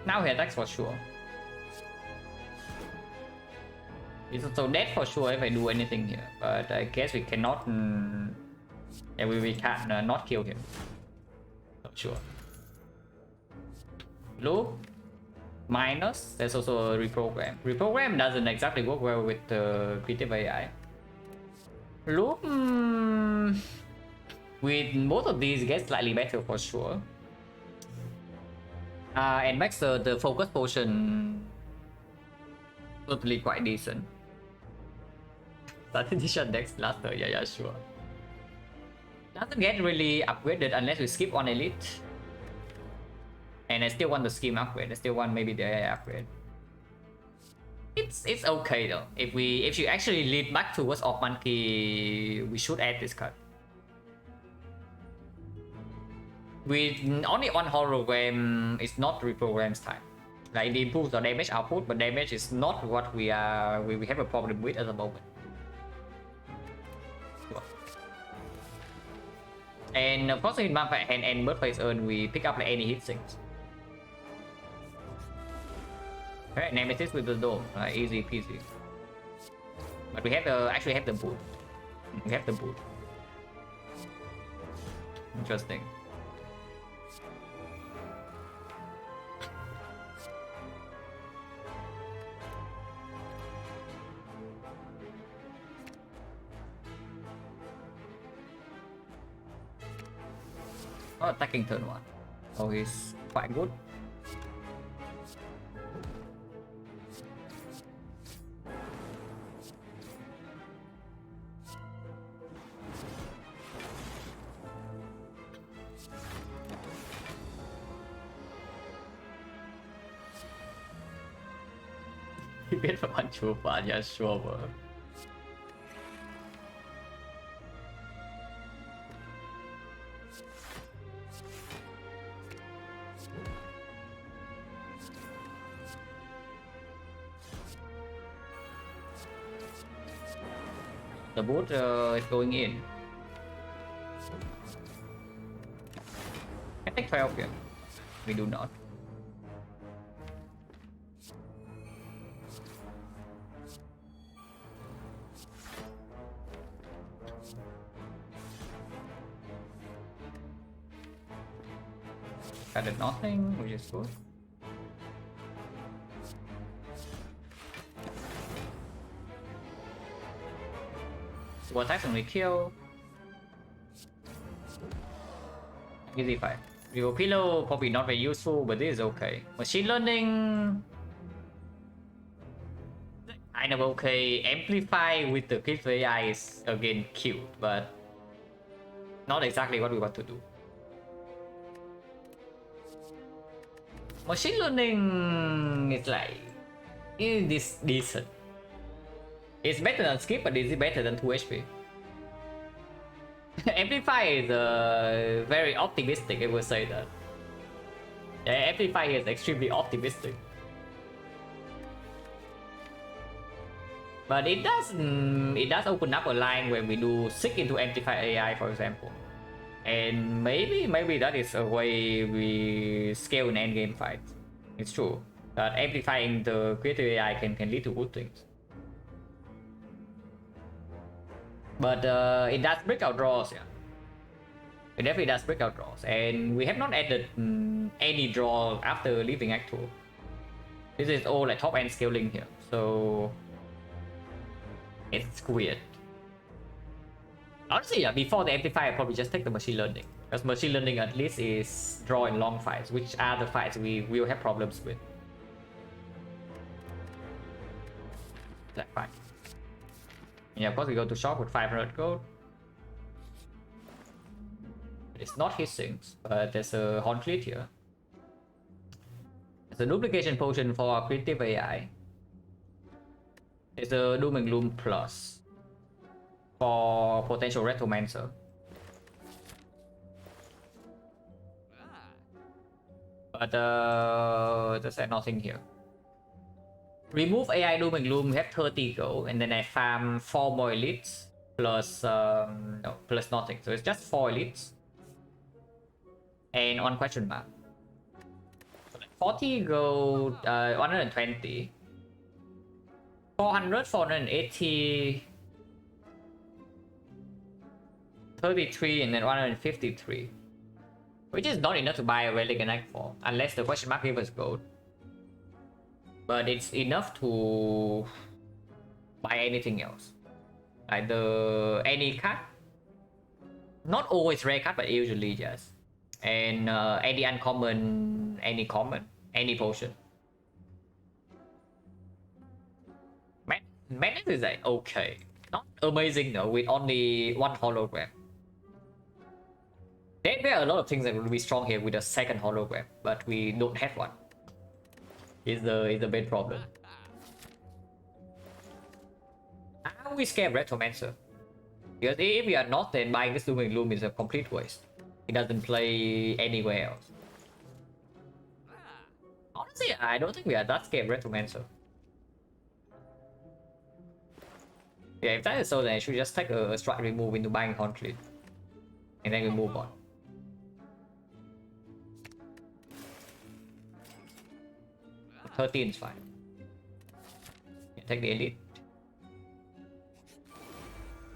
Now he attacks for sure. He's also dead for sure if I do anything here. But I guess we cannot... yeah, we can't not kill him. Not sure. Loop. Minus. There's also a reprogram. Reprogram doesn't exactly work well with the creative AI. Loop... with both of these get slightly better for sure. And makes the focus potion totally quite decent. Edition next laster, yeah, sure. Doesn't get really upgraded unless we skip on elite. And I still want the scheme upgrade. I still want maybe the AI upgrade. It's okay though. If you actually lead back towards Orc Monkey, we should add this card. With only one hologram, it's not reprogram's time. Like it improves the damage output, but damage is not what we have a problem with at the moment. And of course in map and bird phase earn we pick up like any hit things. Okay, Nemesis with the dome, easy peasy. But we have actually have the boot. We have the boot. Interesting. Oh, attacking turn 1. Oh, he's quite good. He bet for one true part, yeah, sure, bro. The boat is going in. I take 12 here. We do not. Added nothing, which is good. One attack only kill. Easy fight. River Pillow probably not very useful, but this is okay. Machine learning kind of okay. Amplify with the critical AI is again cute, but not exactly what we want to do. Machine learning is like this decent. It's better than skip, but is it better than 2 HP? Amplify is very optimistic, I would say that. Yeah, Amplify is extremely optimistic. But it does open up a line when we do Sick into Amplify AI, for example. And maybe that is a way we scale in endgame fights. It's true. That amplifying the creative AI can lead to good things. But it does break out draws, yeah. It definitely does break out draws. And we have not added any draw after leaving Act 2. This is all like top end scaling here. So it's weird. Honestly, yeah, before the amplifier, I'd probably just take the machine learning. Because machine learning at least is draw in long fights, which are the fights we will have problems with. That's fine. Yeah, of course we go to shop with 500 gold. It's not his things, but there's a Horn Fleet here. There's a duplication potion for our creative AI. There's a Doom and Gloom Plus for potential Retromancer. But there's nothing here. Remove AI Doom and Gloom, we have 30 gold, and then I farm 4 more elites plus no, plus nothing. So it's just 4 elites and on question mark. So like 40 gold, 120. 400, 480. 33 and then 153. Which is not enough to buy a relic and act for, unless the question mark gives us gold. But it's enough to buy anything else. Either any card. Not always rare card, but usually yes. And any uncommon, any common, any potion. Madness is like okay. Not amazing though, with only one hologram. There are a lot of things that will be strong here with a second hologram, but we don't have one. Is the big problem. Are we scared Retromancer? Because if we are not, then buying this Looming Loom is a complete waste. It doesn't play anywhere else. Honestly, I don't think we are that scared Retromancer. Yeah, if that is so, then I should just take a strike remove into buying conflict. And then we move on. So 13 is fine. Yeah, take the elite.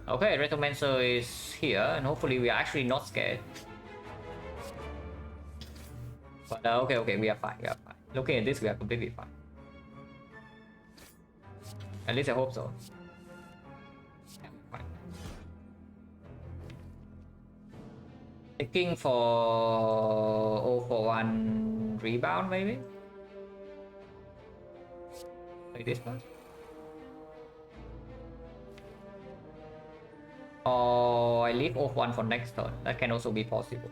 Okay, Retromancer is here, and hopefully we are actually not scared. But okay, we are fine, we are fine. Looking at this, we are completely fine. At least I hope so. Yeah, fine. Looking for 041 rebound, maybe? Like this one? Or I leave off one for next turn. That can also be possible.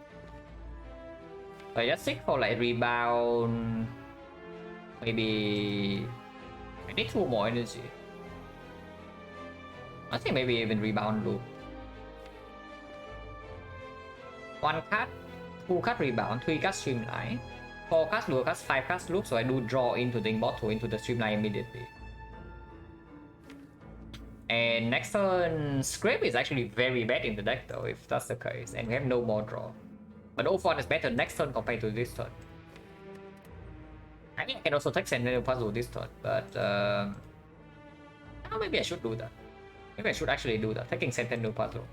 I just seek for like rebound. Maybe I need 2 more energy. I think maybe even rebound loop. 1 card, 2 card rebound, 3 card streamline, 4 cards lure cards, 5 cards loop, so I do draw into the bottle into the streamline immediately. And next turn, Scrape is actually very bad in the deck though, if that's the case, and we have no more draw. But 0-1 is better next turn compared to this turn. I mean, I can also take Sentinel Puzzle this turn, but oh, maybe I should do that. Maybe I should actually do that, taking Sentinel Puzzle.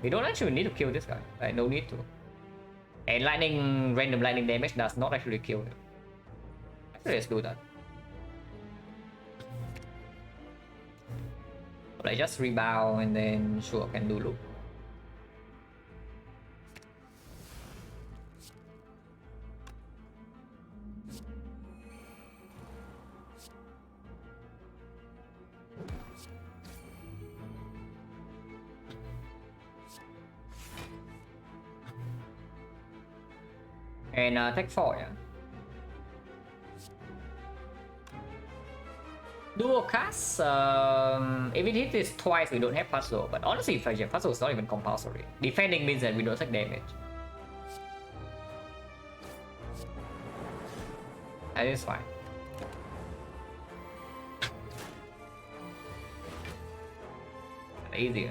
We don't actually need to kill this guy, right? No need to. And random lightning damage does not actually kill him. Actually, let's do that. But I just rebound and then sure can do loop. And take 4, yeah. Dual cast, if it hits this twice, we don't have puzzle. But honestly, if I have puzzle, it's not even compulsory. Defending means that we don't take damage. That is fine. Easier.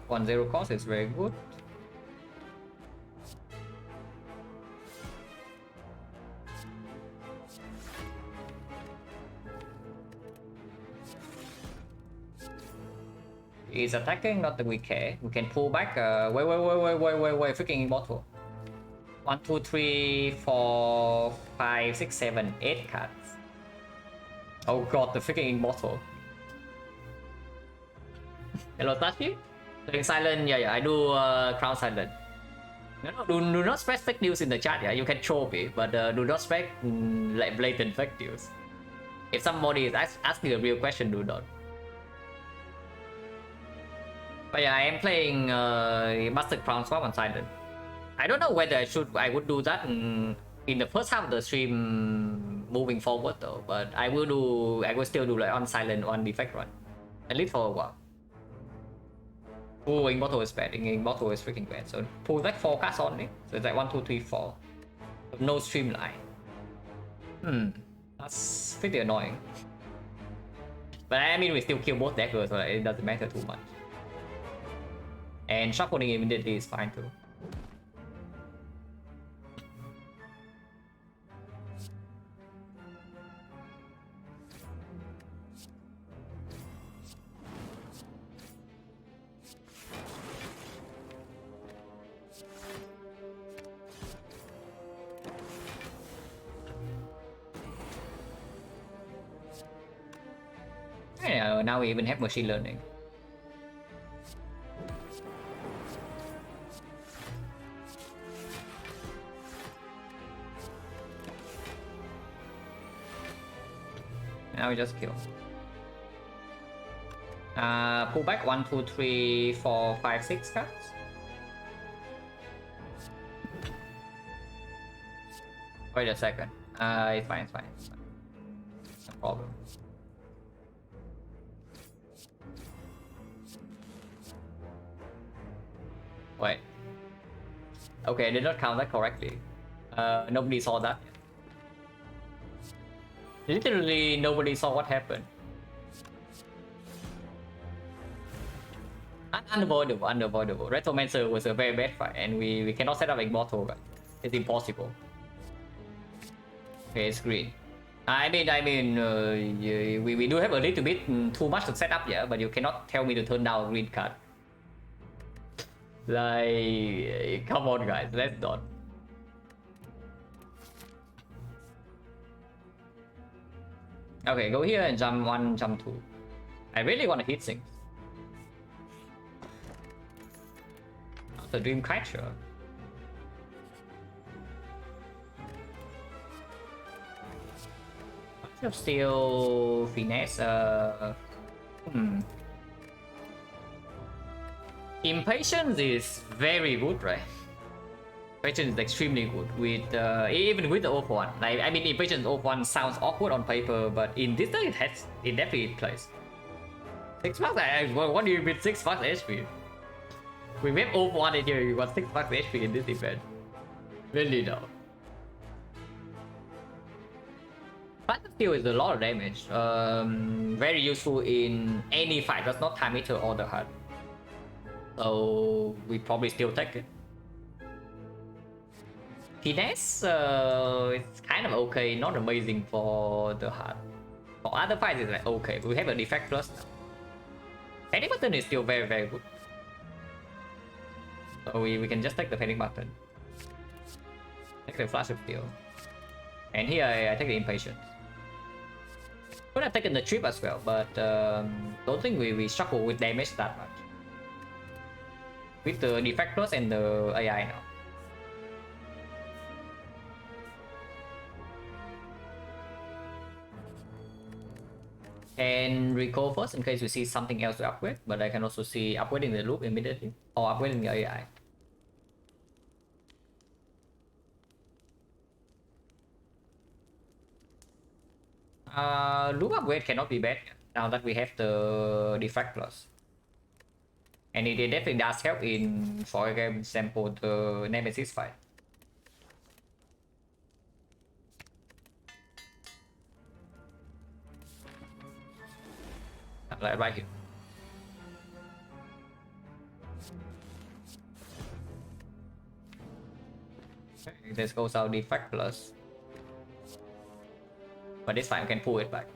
One zero cost is very good. He's attacking, not that we care. We can pull back. Wait, freaking immortal. 1, 2, 3, 4, 5, 6, 7, 8 cards. Oh god, the freaking immortal. Hello, Tashi? Doing silent, yeah, I do crown silent. No, do not spread fake news in the chat, yeah. You can troll me, but do not spread like blatant fake news. If somebody is asking a real question, do not. But yeah, I am playing Master Crown Swap on silent. I don't know whether I would do that in the first half of the stream moving forward though, but I will still do like on silent on defect run. At least for a while. Oh, Immortal is bad. Immortal is freaking bad. So pull back 4 cards only. So it's like 1, 2, 3, 4. No streamline. That's pretty annoying. But I mean, we still kill both daggers, so it doesn't matter too much. And shuffling immediately is fine too. Yeah, now we even have machine learning. Now we just kill. Pull back 1, 2, 3, 4, 5, 6 cards. Wait a second. It's fine, it's fine, it's fine. No problem. Wait. Okay, I did not count that correctly. Nobody saw that. Literally, nobody saw what happened. Unavoidable, unavoidable. Retromancer was a very bad fight, and we cannot set up Immortal, right? It's impossible. Okay, it's green. I mean, we do have a little bit too much to set up, yeah, but you cannot tell me to turn down a green card. Like, come on, guys, let's not. Okay, go here and jump 1, jump 2. I really want to hit things. The dream catcher. Still finesse. Impatience is very good, right? Impatience is extremely good with even with the off one. Like, I mean, impatience off one sounds awkward on paper, but in this deck it definitely plays. 6 bucks. What do you mean 6 bucks HP? We have off one in here. You got 6 bucks HP in this event. Really no. Phantom Steel is a lot of damage. Very useful in any fight. Does not time meter or the HUD. So we probably still take it. Finesse, it's kind of okay, not amazing for the HUD. For other fights, it's like okay. We have a defect plus now. Panic button is still very, very good. So we can just take the panic button. Take the flash of steel. And here I take the impatience. Could have taken the trip as well, but don't think we struggle with damage that much. With the defect plus and the AI now. And recall first in case we see something else to upgrade, but I can also see upgrading the loop immediately or upgrading the AI. Loop upgrade cannot be bad now that we have the defect plus. And it definitely does help in, for example, the Nemesis fight. Like right here. Okay, this goes out defect plus. But this time we can pull it back.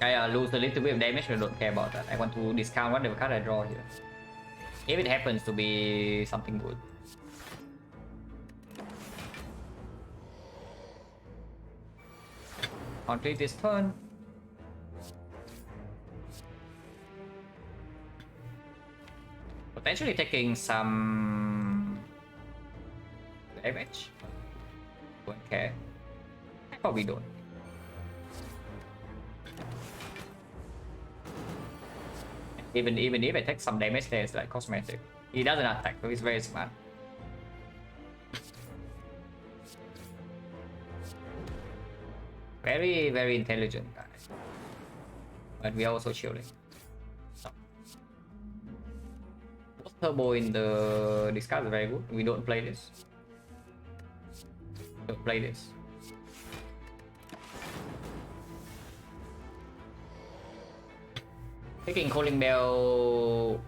I lose a little bit of damage, I don't care about that. I want to discount whatever card I draw here. If it happens to be something good. Complete this turn. Potentially taking some damage. Don't care. I probably don't. Even if I take some damage, there is like cosmetic. He doesn't attack, so he's very smart. Very, very intelligent guy. But we are also chilling. So. Turbo in the discard is very good. We don't play this. Don't play this. Taking Calling Bell,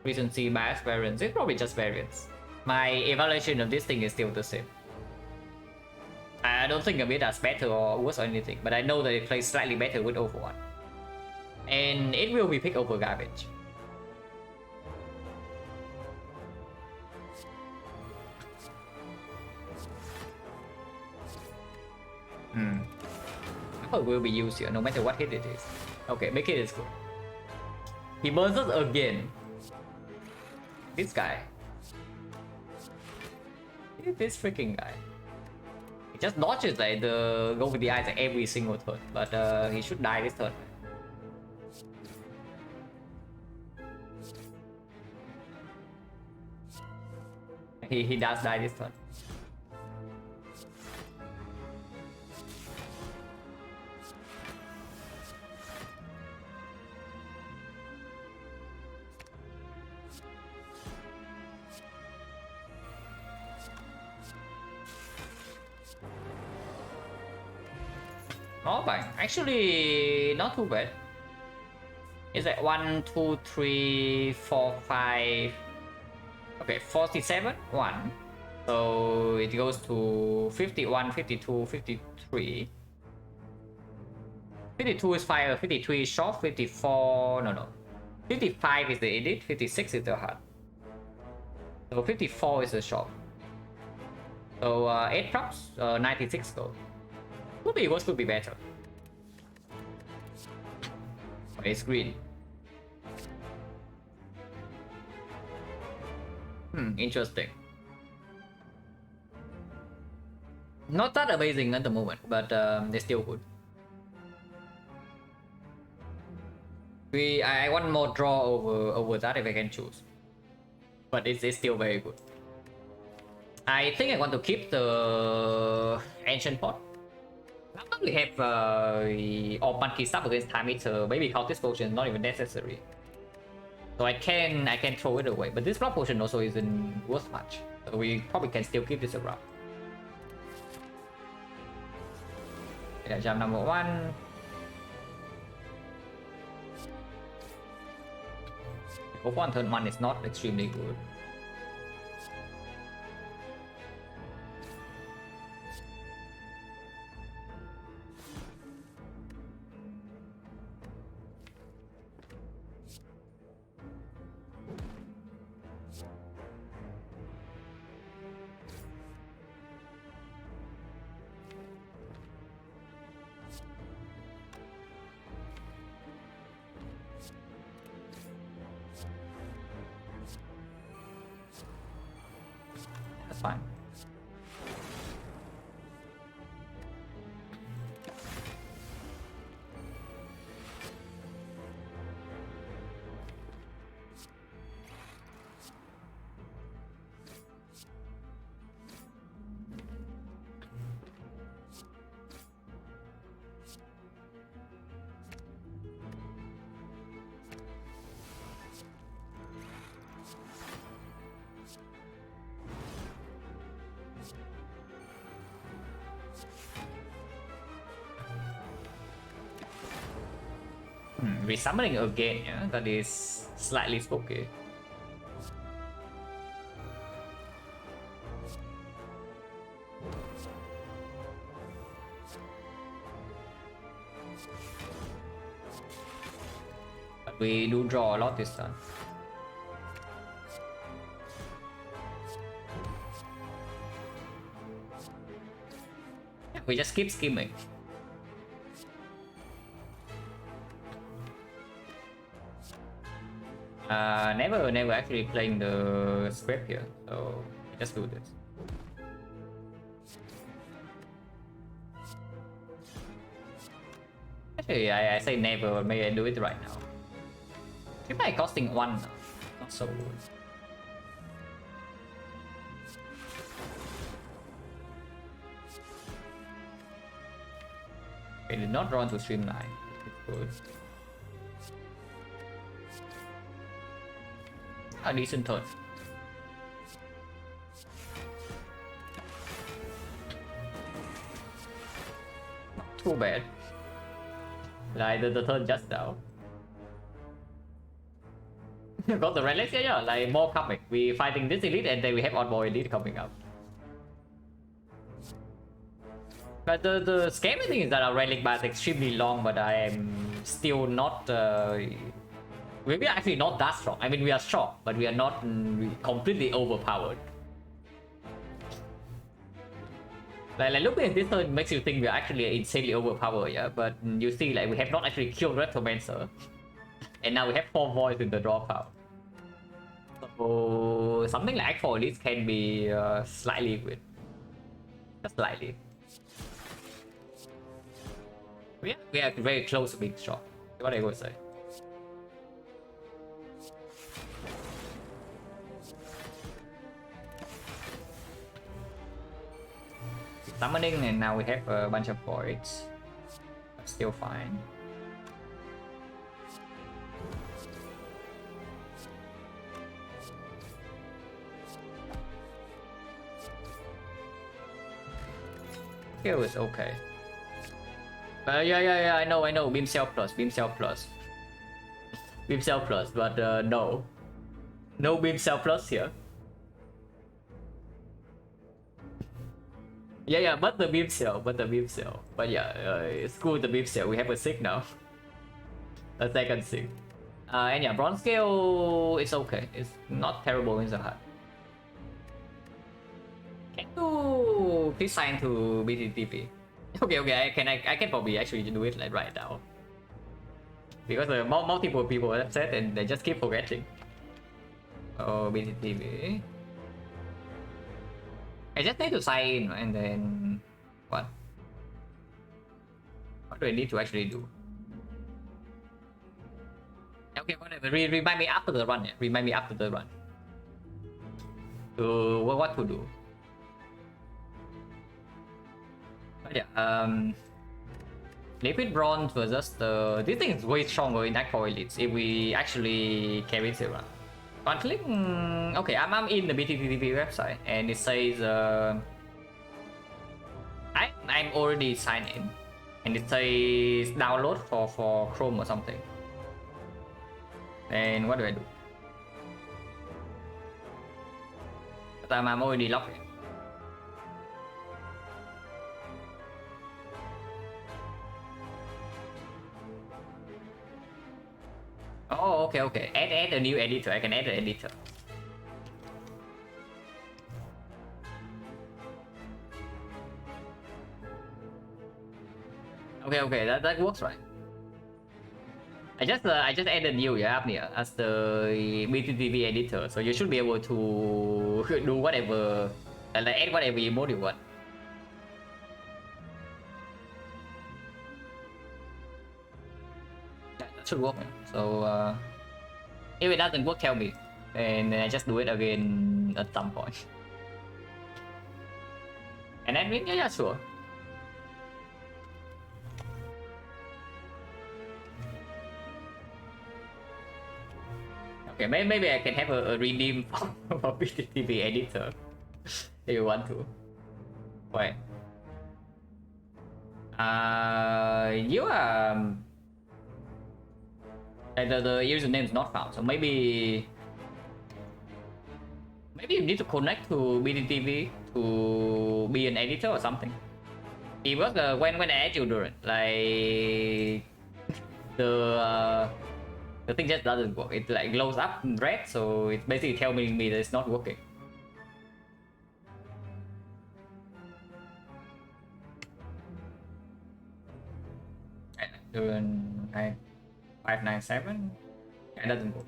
Recency, Bias, Variance. It's probably just variance. My evaluation of this thing is still the same. I don't think of it as better or worse or anything, but I know that it plays slightly better with Overwatch. And it will be picked over Garbage. It will be used here, no matter what hit it is. Okay, make it is good. He burns us again. This guy. This freaking guy. He just dodges like the go with the eyes like every single turn, but he should die this turn. He does die this turn. Not bad. Actually, not too bad. It's like 1, 2, 3, 4, 5. Okay, 47, 1. So it goes to 51, 52, 53. 52 is fire, 53 is short, 54. No. 55 is the edit, 56 is the hard. So 54 is the short. So 8 props, 96 gold. Could be worse, could be better. It's green. Interesting. Not that amazing at the moment, but they're still good. I want more draw over that if I can choose. But it's still very good. I think I want to keep the Ancient Pot. I probably have all bulky stuff against Time Eater. Maybe Cultist Potion is not even necessary. So I can throw it away. But this Blood Potion also isn't worth much. So we probably can still keep this around. Yeah, jump number 1. Go for on turn 1 is not extremely good. That's fine. Resummoning again, yeah, that is slightly spooky. But we do draw a lot this turn. Yeah, we just keep skimming. Never actually playing the script here, so just do this. Actually, I say never, maybe I do it right now. If I costing 1, not so good. It did not run to streamline. It's good. A decent turn. Not too bad. Like the turn just now. Got the relics, yeah, like more coming. We fighting this elite and then we have onboard elite coming up. But the scary thing is that our relic bar is extremely long, but I am still not. We are actually not that strong. I mean, we are strong, but we are not completely overpowered. Like looking at this turn makes you think we are actually insanely overpowered, yeah. But you see, like we have not actually killed Retromancer, and now we have 4 voids in the draw pile. So something like X4 Elite can be slightly good, just slightly. We are very close to being strong. What I would say. Summoning, and now we have a bunch of voids. But still fine. Skill is okay. Yeah, I know. Beam cell plus. Beam cell plus, but no. No beam cell plus here. Yeah, but the beam cell. But yeah, screw the beam cell. We have a sig now. A second sig. And yeah, bronze scale is okay. It's not terrible in the heart. Can you please sign to BTTP? Okay, I can probably actually do it like right now. Because multiple people have said and they just keep forgetting. Oh, BTTV. I just need to sign in and then what? What do I need to actually do? Okay, whatever. Remind me after the run. Yeah. Remind me after the run. To what to do? But yeah, liquid bronze versus the. This thing is way stronger in X4 elites if we actually carry it around. Conflict. Okay, I'm in the BTTP website and it says I'm already signed in, and it says download for Chrome or something. And what do I do? But I'm already logged in. Oh, okay. Add a new editor. I can add an editor. Okay, that works, right? I just added new as the BTTV editor, so you should be able to do whatever, like add whatever emote you want. That should work. So if it doesn't work, tell me, and I just do it again at some point. And then yeah, sure. Okay, maybe I can have a redeem for BTTV editor if you want to. Wait. You are. The username is not found, so maybe you need to connect to BTTV to be an editor or something. It was when I add you, Duran, like the thing just doesn't work. It like glows up in red, so it's basically telling me that it's not working. Duran 597. It doesn't work.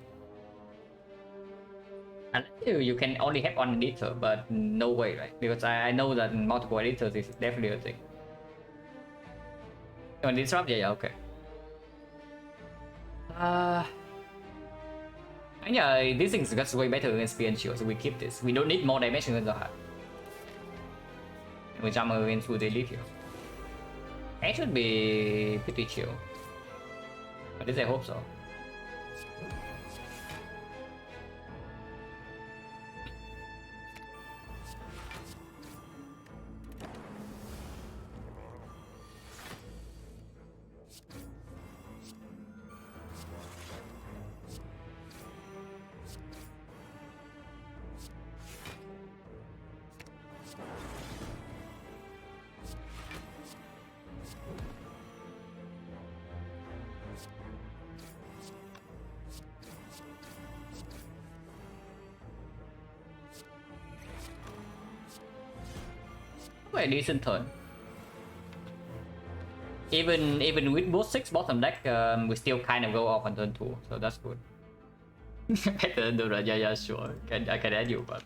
Unless you can only have one editor, but no way, right? Because I know that multiple editors is definitely a thing. On disrupt, yeah, okay. And yeah, this thing gets way better against Spear and Shield, so we keep this. We don't need more damage in the heart. We jump against the elite here. It should be pretty chill. At least I hope so. A decent turn. Even with both 6 bottom deck, we still kind of go off on turn 2, so that's good. Better than the yeah, sure. I can add you, but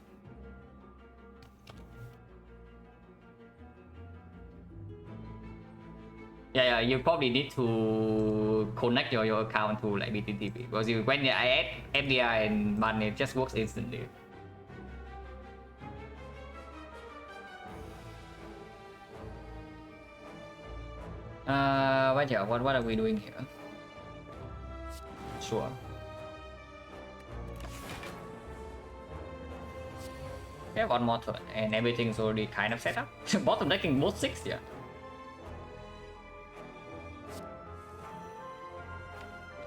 yeah, you probably need to connect your account to like BTTP because when I add FDI and money, it just works instantly. What are we doing here? Sure. Yeah, one more turn and everything's already kind of set up. Bottom decking both 6, yeah.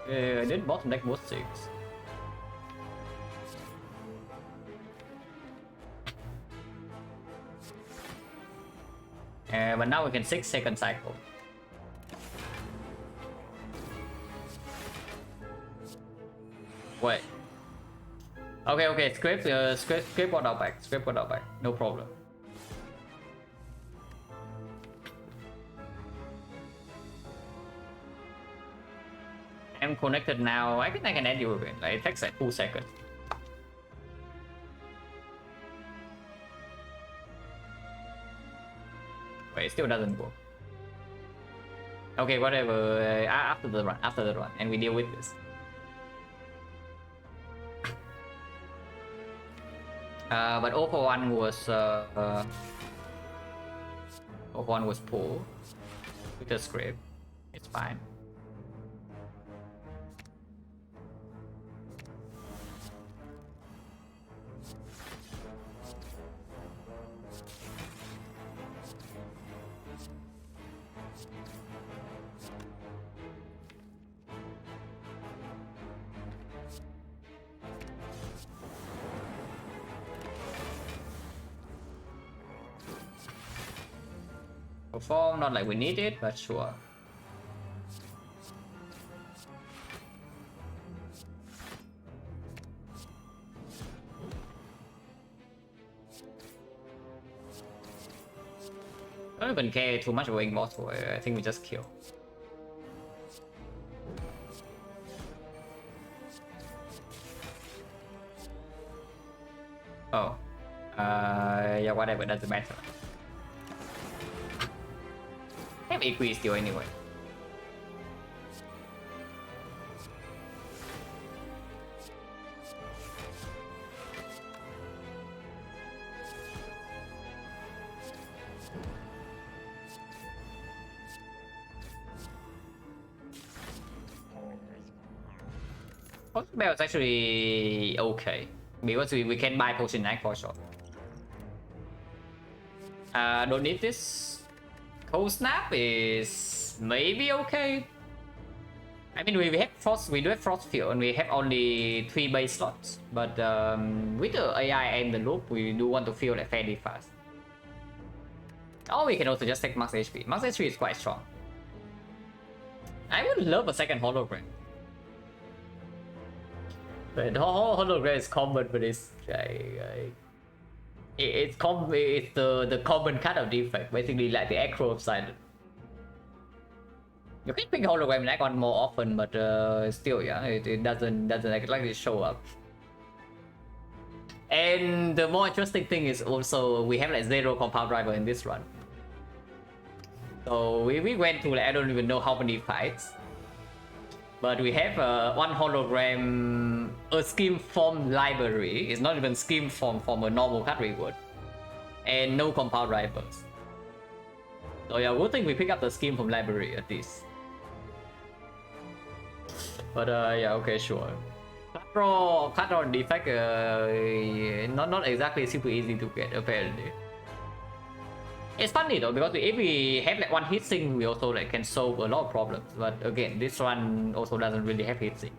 I did bottom deck both 6. But now we can 6-second cycle. Wait. Okay, scrape what out back. Scrape what out back. No problem. I'm connected now. I think I can add you again. Like, it takes like 2 seconds. Wait, it still doesn't work. Okay, whatever. After the run, and we deal with this. But 041 was pulled with the script. It's fine. Perform, not like we need it, but sure. I don't even care too much about Immortal. I think we just kill. Oh. Yeah, whatever, doesn't matter. I have AQ still anyway. Potion Bell is actually okay because we can buy Potion Knight for sure. Don't need this. Cold Snap is maybe okay. I mean, we have Frost, we do have Frost Field, and we have only 3 base slots. But with the AI and the loop, we do want to feel like fairly fast. Or we can also just take Max HP. Max HP is quite strong. I would love a second hologram. But hologram is common, but it's it's the common kind of defect, basically like the Echo of Silent. You can pick hologram and icon more often, but still, yeah, it doesn't exactly show up. And the more interesting thing is also we have like 0 compound driver in this run. So we went to like, I don't even know how many fights. But we have one hologram, a scheme form library. It's not even scheme form from a normal card reward. And no compound rivals. So yeah, good thing we pick up the scheme from library at least. But yeah, okay, sure. Cut draw defect, not exactly super easy to get apparently. It's funny though because if we have like one heat sink, we also like can solve a lot of problems. But again, this one also doesn't really have heat sink.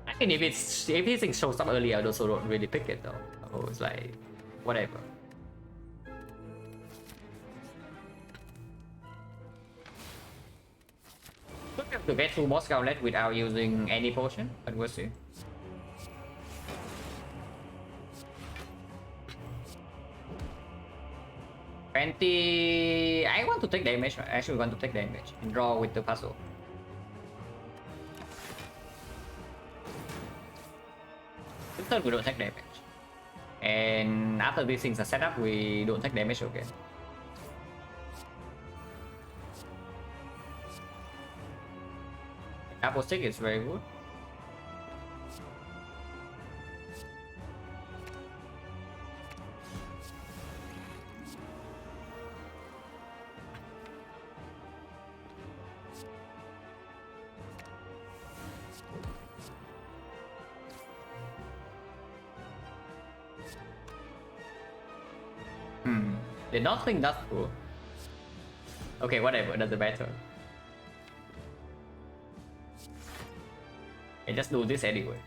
I mean, if heat sink shows up early, I also don't really pick it though. So it's like whatever. To get through boss gauntlet without using any potion, but we'll see. I want to take damage. I actually want to take damage and draw with the puzzle. This turn we don't take damage, and after these things are set up, we don't take damage again. Apple stick is very good. Did not think that's cool. Okay, whatever, doesn't matter. I just do this anyway.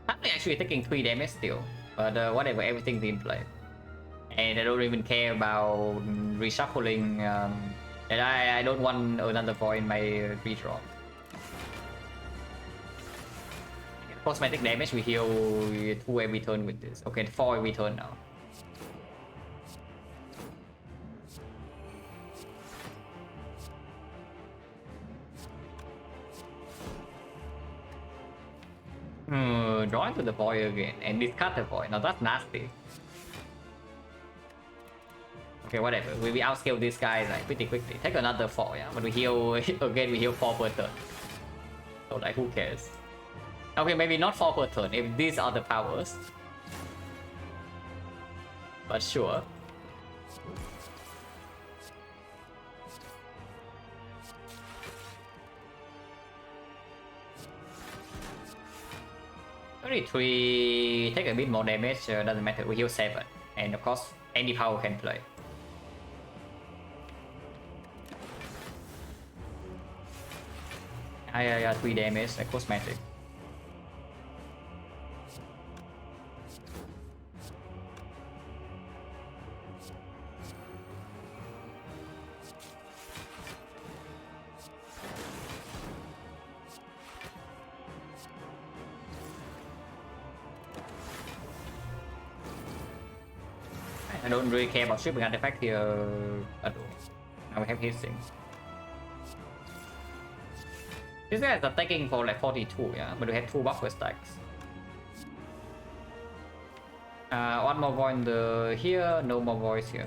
I'm actually taking 3 damage still, but whatever, everything's in play. And I don't even care about reshuffling, and I don't want another void in my redraw. Cosmetic damage, we heal 2 every turn with this. Okay, 4 every turn now. Draw into the void again and discard the void. Now that's nasty. Okay, whatever. We outscale this guy like pretty quickly. Take another 4, yeah. But we heal again. We heal 4 per turn. So like, who cares? Okay, maybe not 4 per turn if these are the powers. But sure. Only 3 take a bit more damage, doesn't matter. We heal 7. And of course, any power can play. Yeah, 3 damage, like cosmetic. I don't really care about shipping artifact here at all. Now we have his things. These guys are taking for like 42, yeah, but we have 2 buffer stacks. One more void here, no more voids here.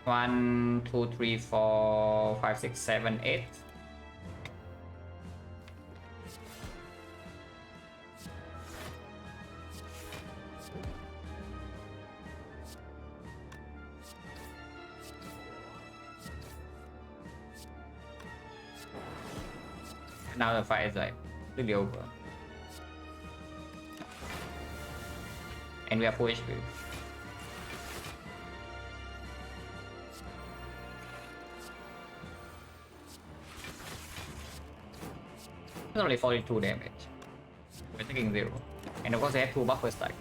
One, two, three, four, five, six, seven, 8. Now the fight is like really over. And we have full HP. It's only 42 damage. We're taking 0. And of course they have 2 buffer stacks.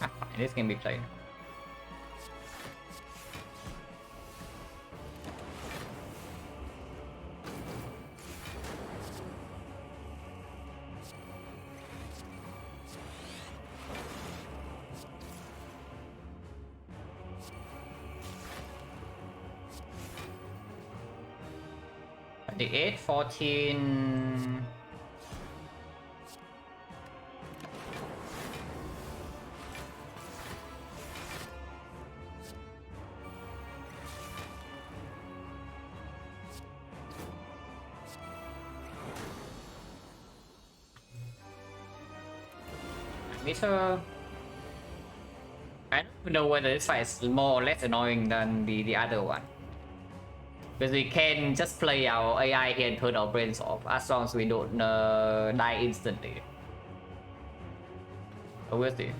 Ah, fine, this can be played. The 8-14. Meter. I don't know whether this fight is more or less annoying than the other one. Because we can just play our AI here and turn our brains off as long as we don't die instantly. But we'll see.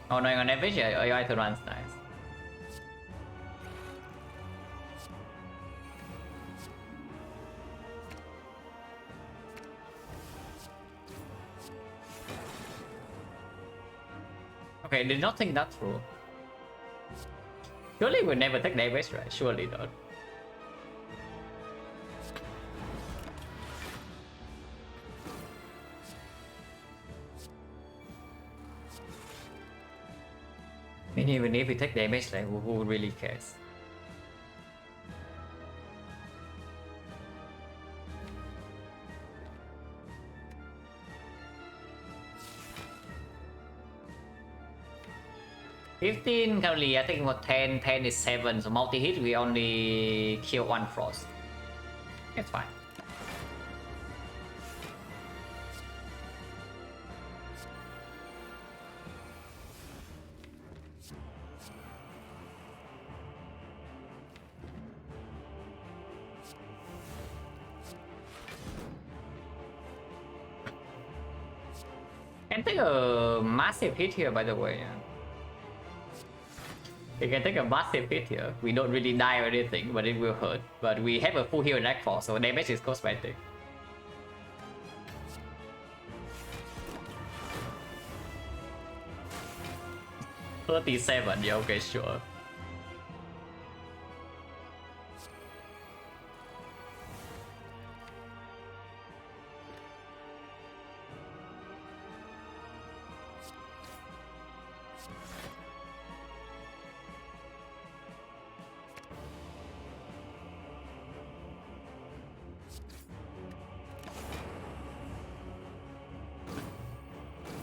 Oh no, on average, AI to run's nice. Okay, did not think that through. Surely we'll never take damage, right? Surely not. Even if we take damage, like who really cares? $15 currently, I think what 10 is 7, so multi-hit we only kill one frost. It's fine. Can take a massive hit here, by the way. Yeah. We can take a massive hit here. We don't really die or anything, but it will hurt. But we have a full heal nightfall, so damage is cosmetic. $37, yeah, okay, sure.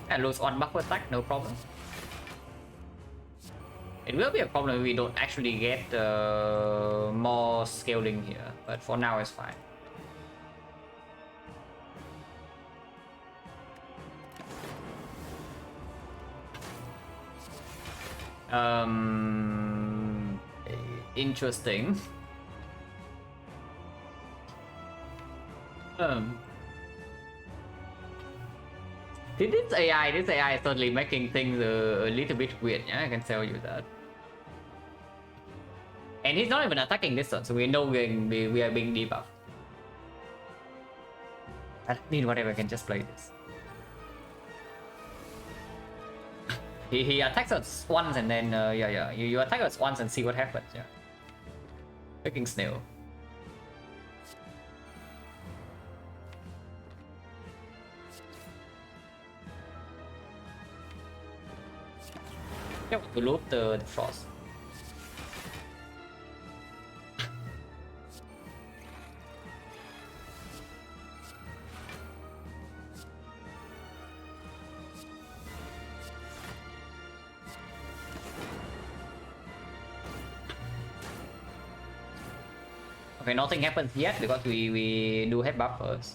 And lose one buffer stack, no problem. It will be a problem if we don't actually get more scaling here, but for now it's fine. Interesting. This AI is totally making things a little bit weird, yeah, I can tell you that. And he's not even attacking this one, so we know we are being debuffed. I don't need whatever, I can just play this. He attacks us once and then, yeah, you attack us once and see what happens, yeah. Freaking snail. Yeah, to loop the frost. Okay, nothing happens yet because we do have buffers.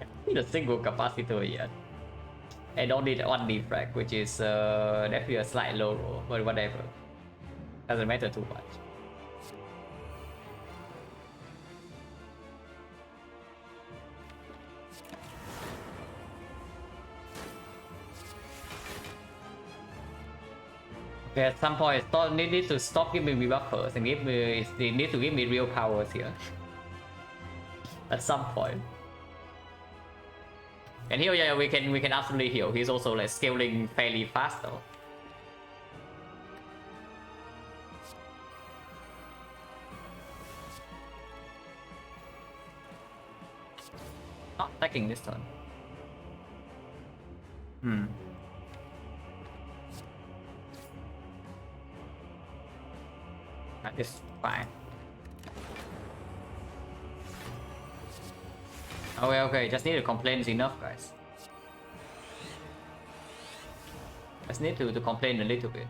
I don't need a single capacitor yet. I don't need one defrag, which is definitely a slight low roll, but whatever. Doesn't matter too much. Okay, at some point, need to stop giving me buffers and give me. They need to give me real powers here. At some point. And here, yeah, we can absolutely heal. He's also like scaling fairly fast though. Not attacking this turn. That is fine. Okay, just need to complain is enough, guys. Just need to complain a little bit.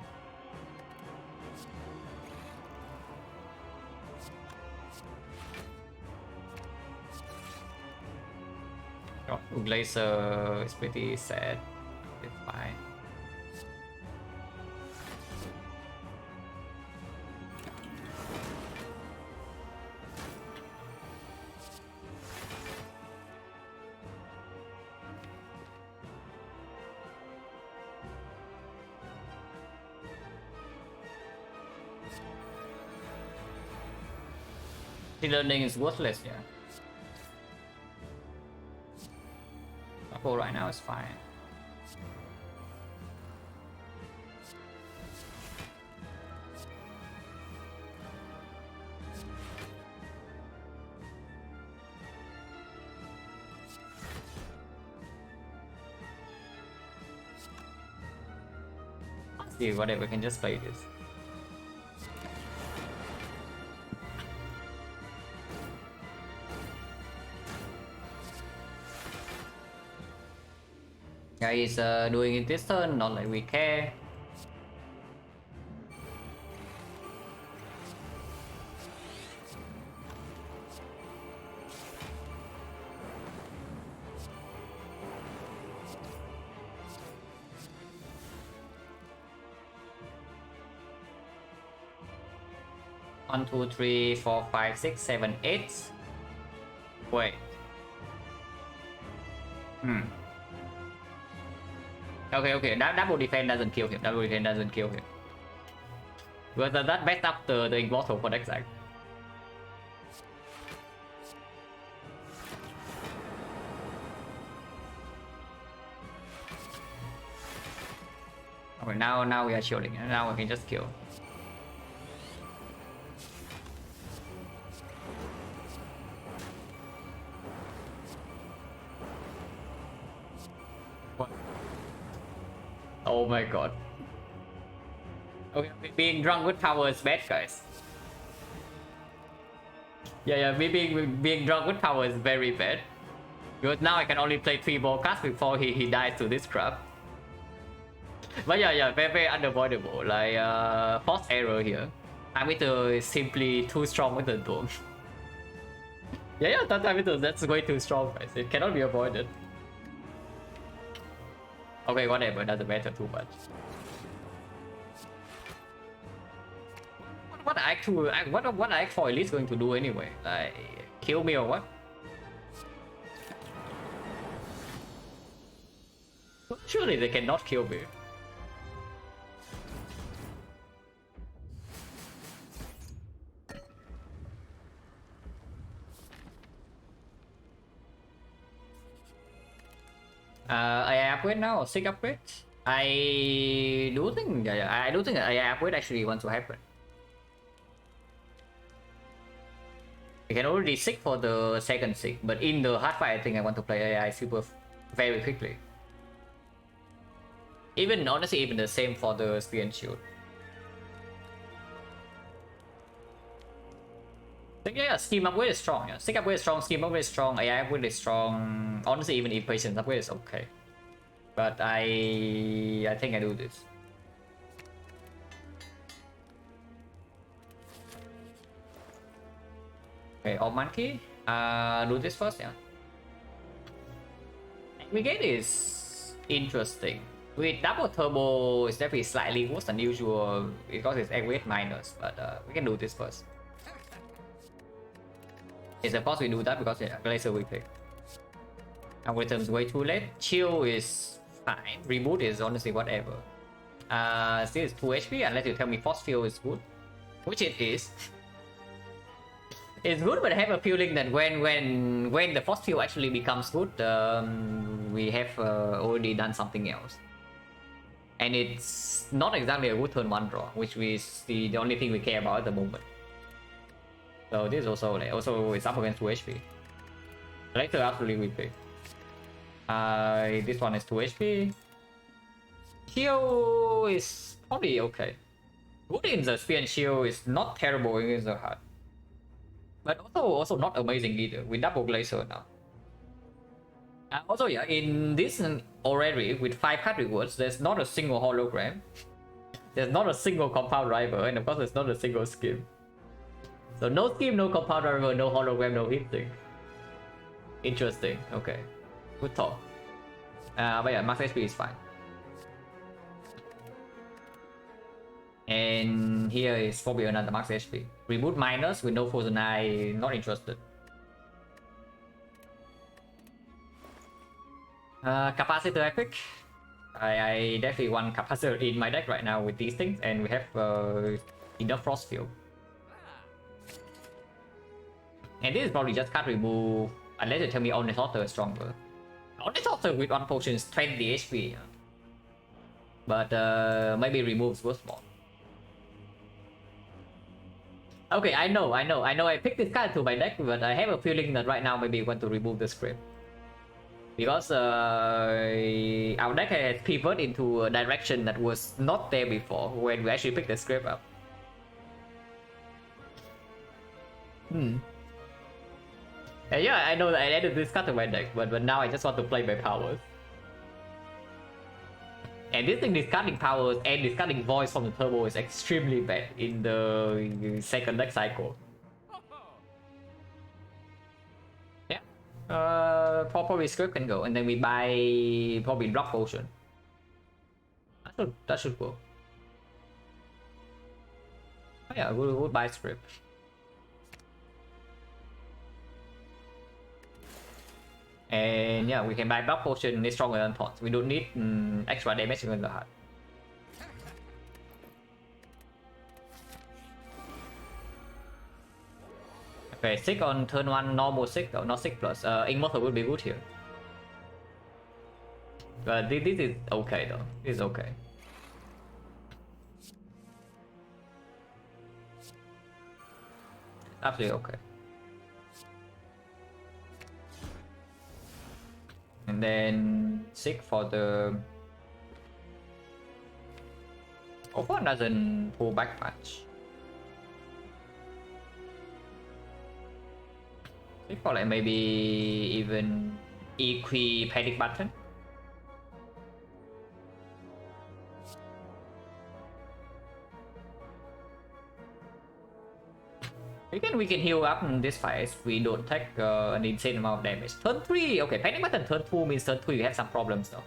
Oh, Glacier is pretty sad. It's fine. Learning is worthless, yeah. Apple right now is fine. See, whatever, we can just play this. Guys, doing it this turn, not like we care. One, two, three, four, five, six, seven, eight. Wait. Okay, that double defense doesn't kill him. Double defense doesn't kill him. But that backed up the immortal for next side. Okay, now we are shielding. Now we can just kill. Oh my god. Okay, being drunk with power is bad, guys. Yeah, being drunk with power is very bad. Because now I can only play 3 more cards before he dies to this crap. But yeah, very unavoidable. Like, force error here. Time meter is simply too strong with the dome. yeah, time meter, that's way too strong, guys. It cannot be avoided. Okay, whatever, doesn't matter too much. What Act 4 Elite going to do anyway? Like, kill me or what? Surely they cannot kill me. AI upgrade now or sick upgrade? I do think I do think AI upgrade actually wants to happen. I can already sick for the second sick, but in the hard fight I think I want to play AI super very quickly. Even honestly, even the same for the spear and shield. Yeah, scheme upgrade is strong. Yeah, sick upgrade is strong, scheme upgrade is strong, AI upgrade is strong. Honestly, even equations upgrade is okay. But I think I do this. Okay, all monkey. Do this first, yeah. Aggregate is interesting. With double turbo, it's definitely slightly worse than usual because it's A20H minus, but we can do this first. It's of course we do that because it's laser we pick. Algorithm's way too late. Chill is fine. Reboot is honestly whatever. Still is 2 HP unless you tell me force field is good, which it is. It's good, but I have a feeling that when the force field actually becomes good, we have already done something else. And it's not exactly a good turn 1 draw, which is the only thing we care about at the moment. So this is also like, it's up against 2 HP. Later absolutely we pick. This one is 2 HP. Shield is probably okay. Good in the spear and shield is not terrible against the heart. But also not amazing either. We double glacier now. Also, yeah, in this already with 5 card rewards, there's not a single hologram. There's not a single compound driver, and of course there's not a single scheme. So no scheme, no compound driver, no hologram, no hit thing. Interesting. Okay. Good talk. But yeah, max HP is fine. And here is probably another max HP. Reboot minus with no frozen eye, not interested. Capacitor epic. I definitely want capacitor in my deck right now with these things, and we have enough frost field. And this is probably just card remove, unless you tell me Omnisorter is stronger. Omnisorter with 1 potion is 20 HP. But maybe removes worth more. Okay, I know I picked this card to my deck, but I have a feeling that right now maybe I want to remove the script. Because our deck has pivoted into a direction that was not there before when we actually picked the script up. Yeah, I know that I added this card to my deck, but now I just want to play my powers. And this thing discarding powers and discarding voice from the turbo is extremely bad in the second deck cycle. Yeah. Probably script can go, and then we buy probably drop potion. That should work. Oh yeah, we'll buy script. And yeah, we can buy buff potion, it's stronger than thoughts. We don't need extra damage against the heart. Okay, 6 on turn 1, normal 6, or not 6 plus. Immortal would be good here. But this is okay though. This is okay. Absolutely okay. And then 6 for the... One doesn't pull back much. 6 for like maybe even panic button. We can heal up in this fight if we don't take an insane amount of damage. Turn 3, okay, panic button turn 2 means turn 3 we have some problems though.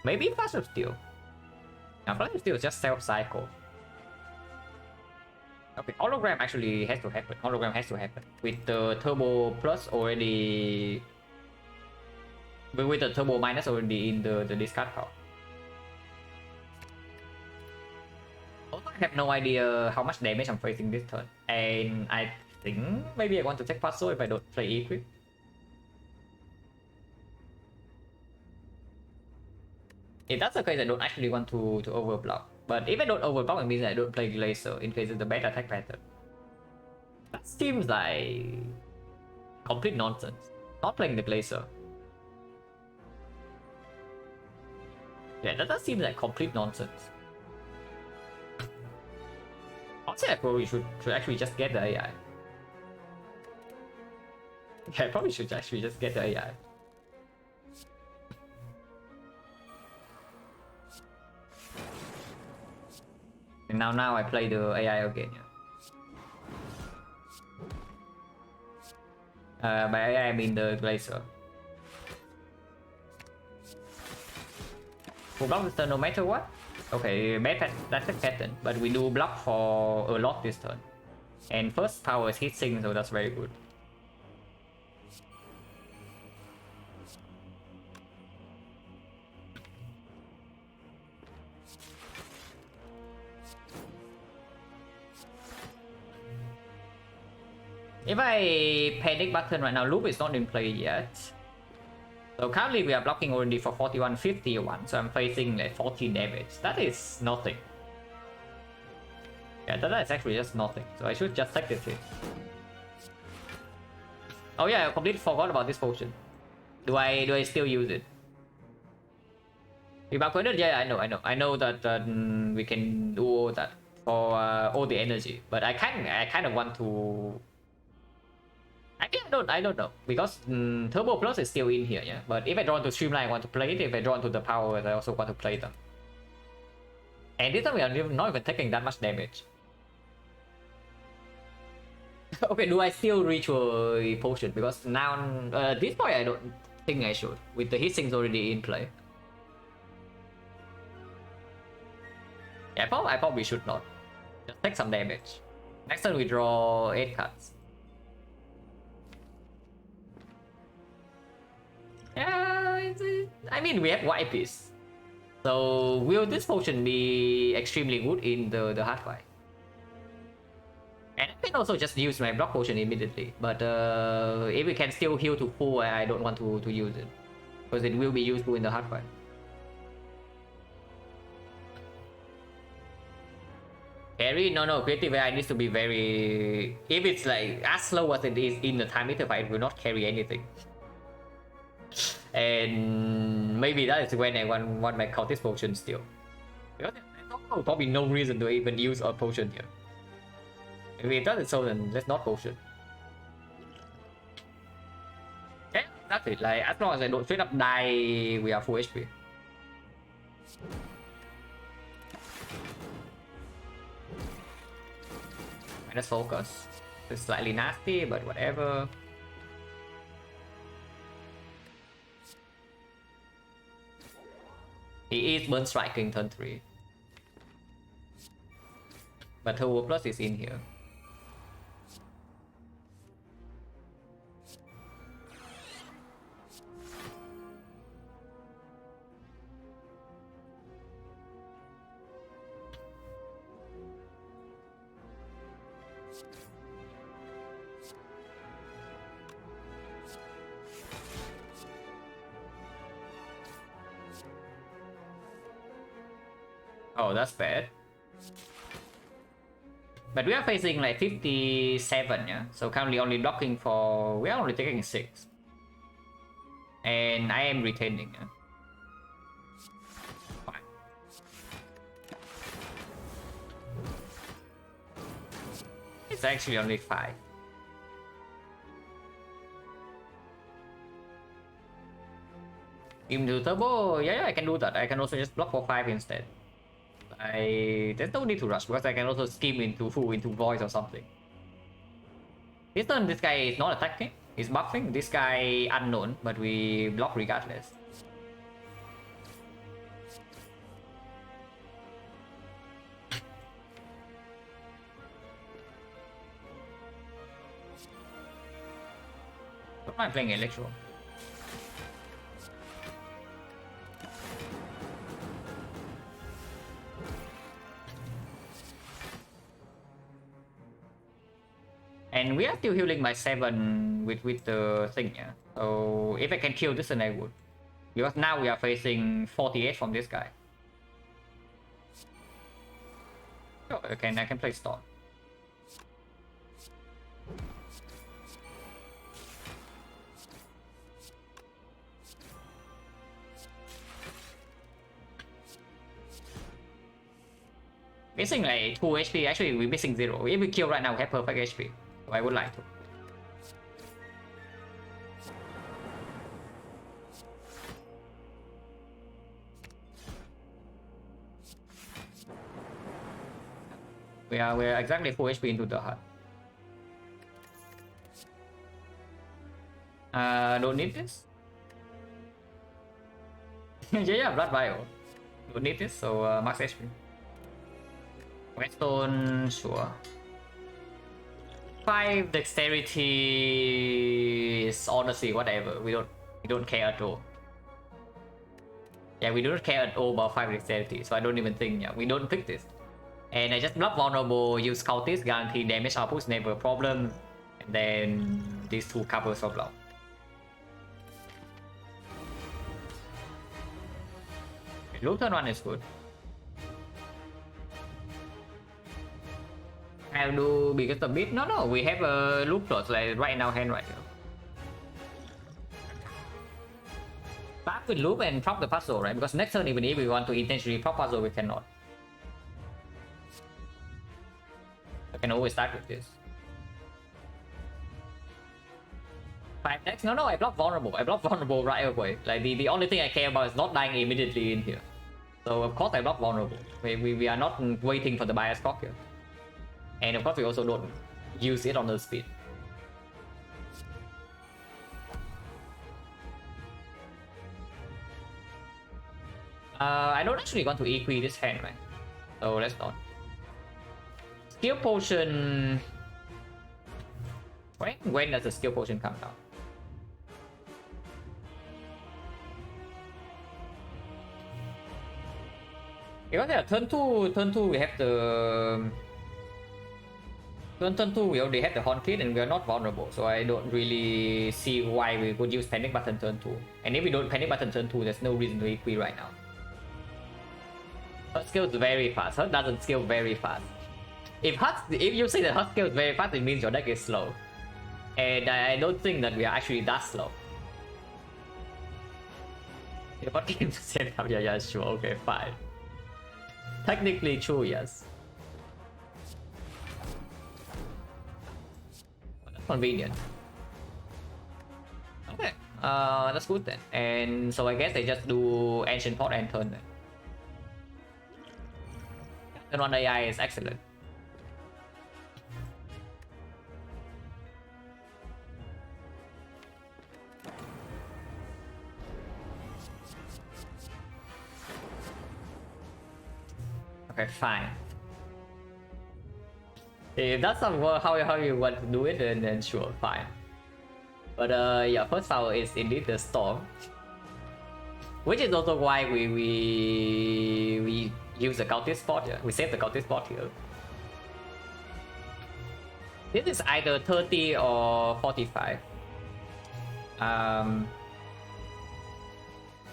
Maybe Flash of Steel. Now Flash of Steel is just self-cycle. Okay, hologram actually has to happen. Hologram has to happen. With the turbo plus already... With the turbo minus already in the discard pile. I have no idea how much damage I'm facing this turn, and I think maybe I want to take puzzle if I don't play equip. If that's the case, I don't actually want to overblock. But if I don't overblock, it means I don't play Glacier in case it's the bad attack pattern. That seems like complete nonsense. Not playing the Glacier. Yeah, that seems like complete nonsense. Honestly, I probably should actually just get the AI. Yeah, I probably should actually just get the AI. And now I play the AI again, yeah. By AI I mean the Glacier. Full block this turn no matter what. Okay, that's a pattern, but we do block for a lot this turn. And first power is hitting, so that's very good. If I panic button right now, loop is not in play yet. So currently we are blocking already for 41, 51, so I'm facing like 14 damage. That is nothing. Yeah, that is actually just nothing. So I should just take this hit. Oh yeah, I completely forgot about this potion. Do I still use it? Yeah, I know that we can do all that for all the energy, but I kind of want to. I don't know because Turbo Plus is still in here, yeah. But if I draw to Streamline, I want to play it. If I draw to the power, I also want to play them. And this time we are not even taking that much damage. Okay, do I still ritual potion? Because now this point I don't think I should. With the hit sinks already in play. Yeah, I probably should not. Just take some damage. Next turn we draw 8 cards. Yeah, I mean we have white piece. So will this potion be extremely good in the hard fight? And I can also just use my block potion immediately. But if we can still heal to full, I don't want to use it. Because it will be useful in the hard fight. Carry? No, creative AI needs to be very... If it's like as slow as it is in the time meter fight, it will not carry anything. And maybe that is when I want my cultist potion still. Because there's probably no reason to even use a potion here. If it does it so, then let's not potion. Yeah, that's it. Like, as long as I don't straight up die, we are full HP. Minus focus. It's slightly nasty, but whatever. He is burn striking turn 3. But Turbo Plus is in here. Oh, that's bad. But we are facing like 57, yeah? So currently only blocking for... We are only taking 6. And I am retaining, yeah? Fine. It's actually only 5. Into Turbo, yeah, I can do that. I can also just block for 5 instead. There's no need to rush because I can also skim into voice or something. This turn this guy is not attacking, he's buffing. This guy unknown, but we block regardless. What am I playing Electro? And we are still healing by 7 with the thing, yeah. So if I can kill this, then I would. Because now we are facing 48 from this guy. Oh, I can play Storm. Missing like 2 HP, actually we're missing 0. If we kill right now, we have perfect HP. So I would like to. We're exactly full HP into the hut. Don't need this. Yeah, blood vial. Don't need this, so max HP. Redstone, sure. 5 dexterity is honestly whatever. We don't care at all. Yeah, we don't care at all about 5 dexterity, so I don't even think, yeah, we don't pick this. And I just block vulnerable, use cultist, guarantee damage output, never a problem. And then these 2 covers for block. Loop turn 1 is good. How do because the bit? No, we have a loop slot like right now hand right here. Back with loop and prop the puzzle, right? Because next turn, even if we want to intentionally prop puzzle, we cannot. I can always start with this. 5 next? No, I block vulnerable. I block vulnerable right away. Like the only thing I care about is not dying immediately in here. So of course I block vulnerable. We are not waiting for the bias cock here. And of course we also don't use it on the speed. I don't actually want to equi this hand, right? So let's not. Skill potion. When does the skill potion come down? Because yeah, turn 2 we have the turn 2 we already have the horn kit and we are not vulnerable, so I don't really see why we would use panic button turn 2. And if we don't panic button turn 2, there's no reason to equi right now. Hurt scales very fast. Hurt doesn't scale very fast. If you say that Hurt scales very fast, it means your deck is slow. And I don't think that we are actually that slow. What game to set up? Yeah, sure, okay, fine. Technically true, yes. That's convenient. Okay, that's good then. And so I guess they just do Ancient Pot and turn then. Turn 1 AI is excellent. Okay, fine. If that's not how you want to do it, then sure, fine. But yeah, first tower is indeed the storm, which is also why we use the cultist spot here. We save the cultist spot here. This is either 30 or 45.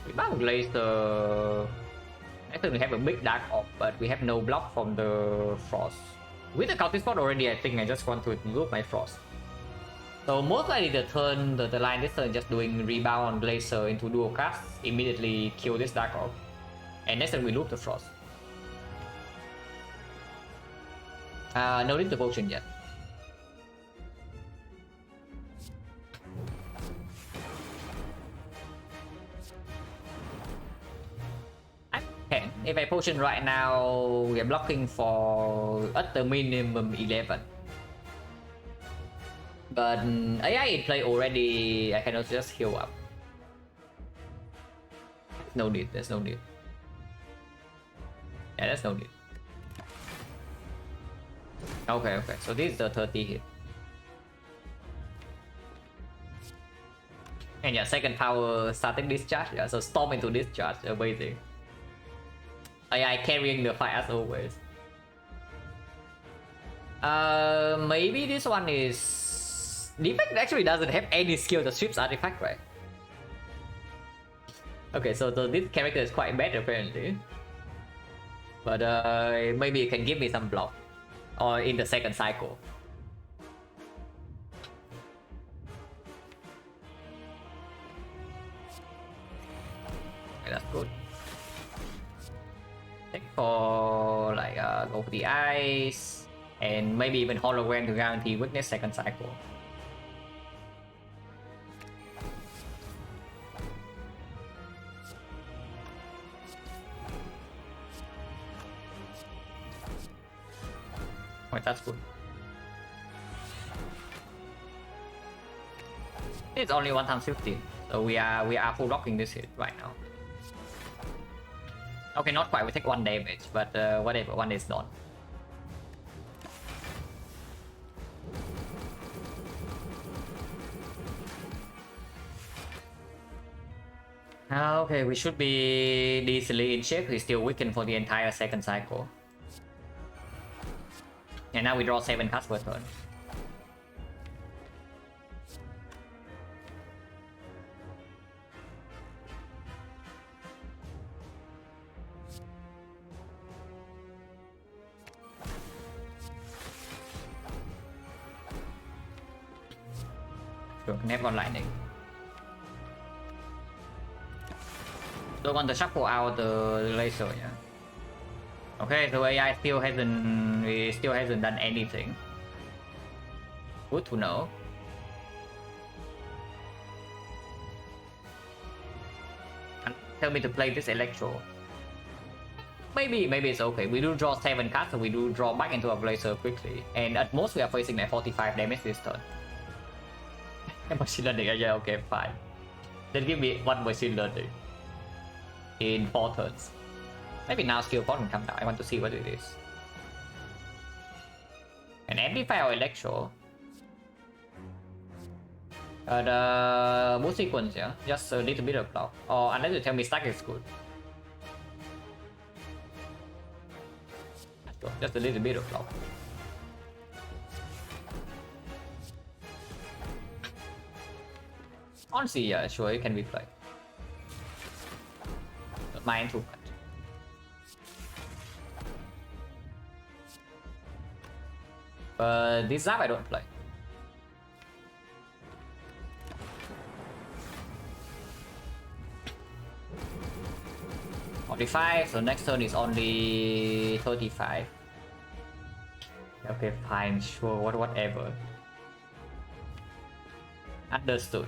We might glaze the. Actually, we have a big dark orb, but we have no block from the frost. With the cultist spot already, I think I just want to remove my frost. So most likely the line this turn just doing rebound on Glacier into dual cast, immediately kill this dark orb. And next turn we loop the frost. No need to potion yet. Okay, if I potion right now, we are blocking for at the minimum 11. But AI in play already, I can also just heal up. No need, there's no need. Yeah, there's no need. Okay, so this is the 30 hit. And yeah, second power starting discharge, yeah, so storm into discharge, amazing. AI carrying the fight as always. Maybe this one is... Defect actually doesn't have any skill that strips artifact, right? Okay, so this character is quite bad apparently. But maybe it can give me some block. Or in the second cycle. Okay, that's good. Take for like go for the ice and maybe even hologram to guarantee weakness second cycle. Wait, that's good. It's only 1 times 15, so we are full blocking this hit right now. Okay, not quite. We take 1 damage, but whatever. 1 is done. Okay, we should be decently in shape. He's still weakened for the entire second cycle. And now we draw 7 cards per turn. Sure, connect on lightning. Don't want to shuffle out the laser, yeah. Okay, so AI still hasn't done anything. Good to know. And tell me to play this Electro. Maybe it's okay. We do draw 7 cards, so we do draw back into a Blazer quickly. And at most we are facing like 45 damage this turn. Machine learning, yeah, okay, fine. Then give me 1 machine learning in 4 turns. Maybe now skill 4 can come down. I want to see what it is. An amplify or Electro. The boost sequence, yeah, just a little bit of block. Or unless you tell me stack is good. Sure, just a little bit of block. Honestly, yeah, sure, it can be played. Not mine too much. But this zap I don't play. $45, so next turn is only 35. Okay, fine, sure, whatever. Understood.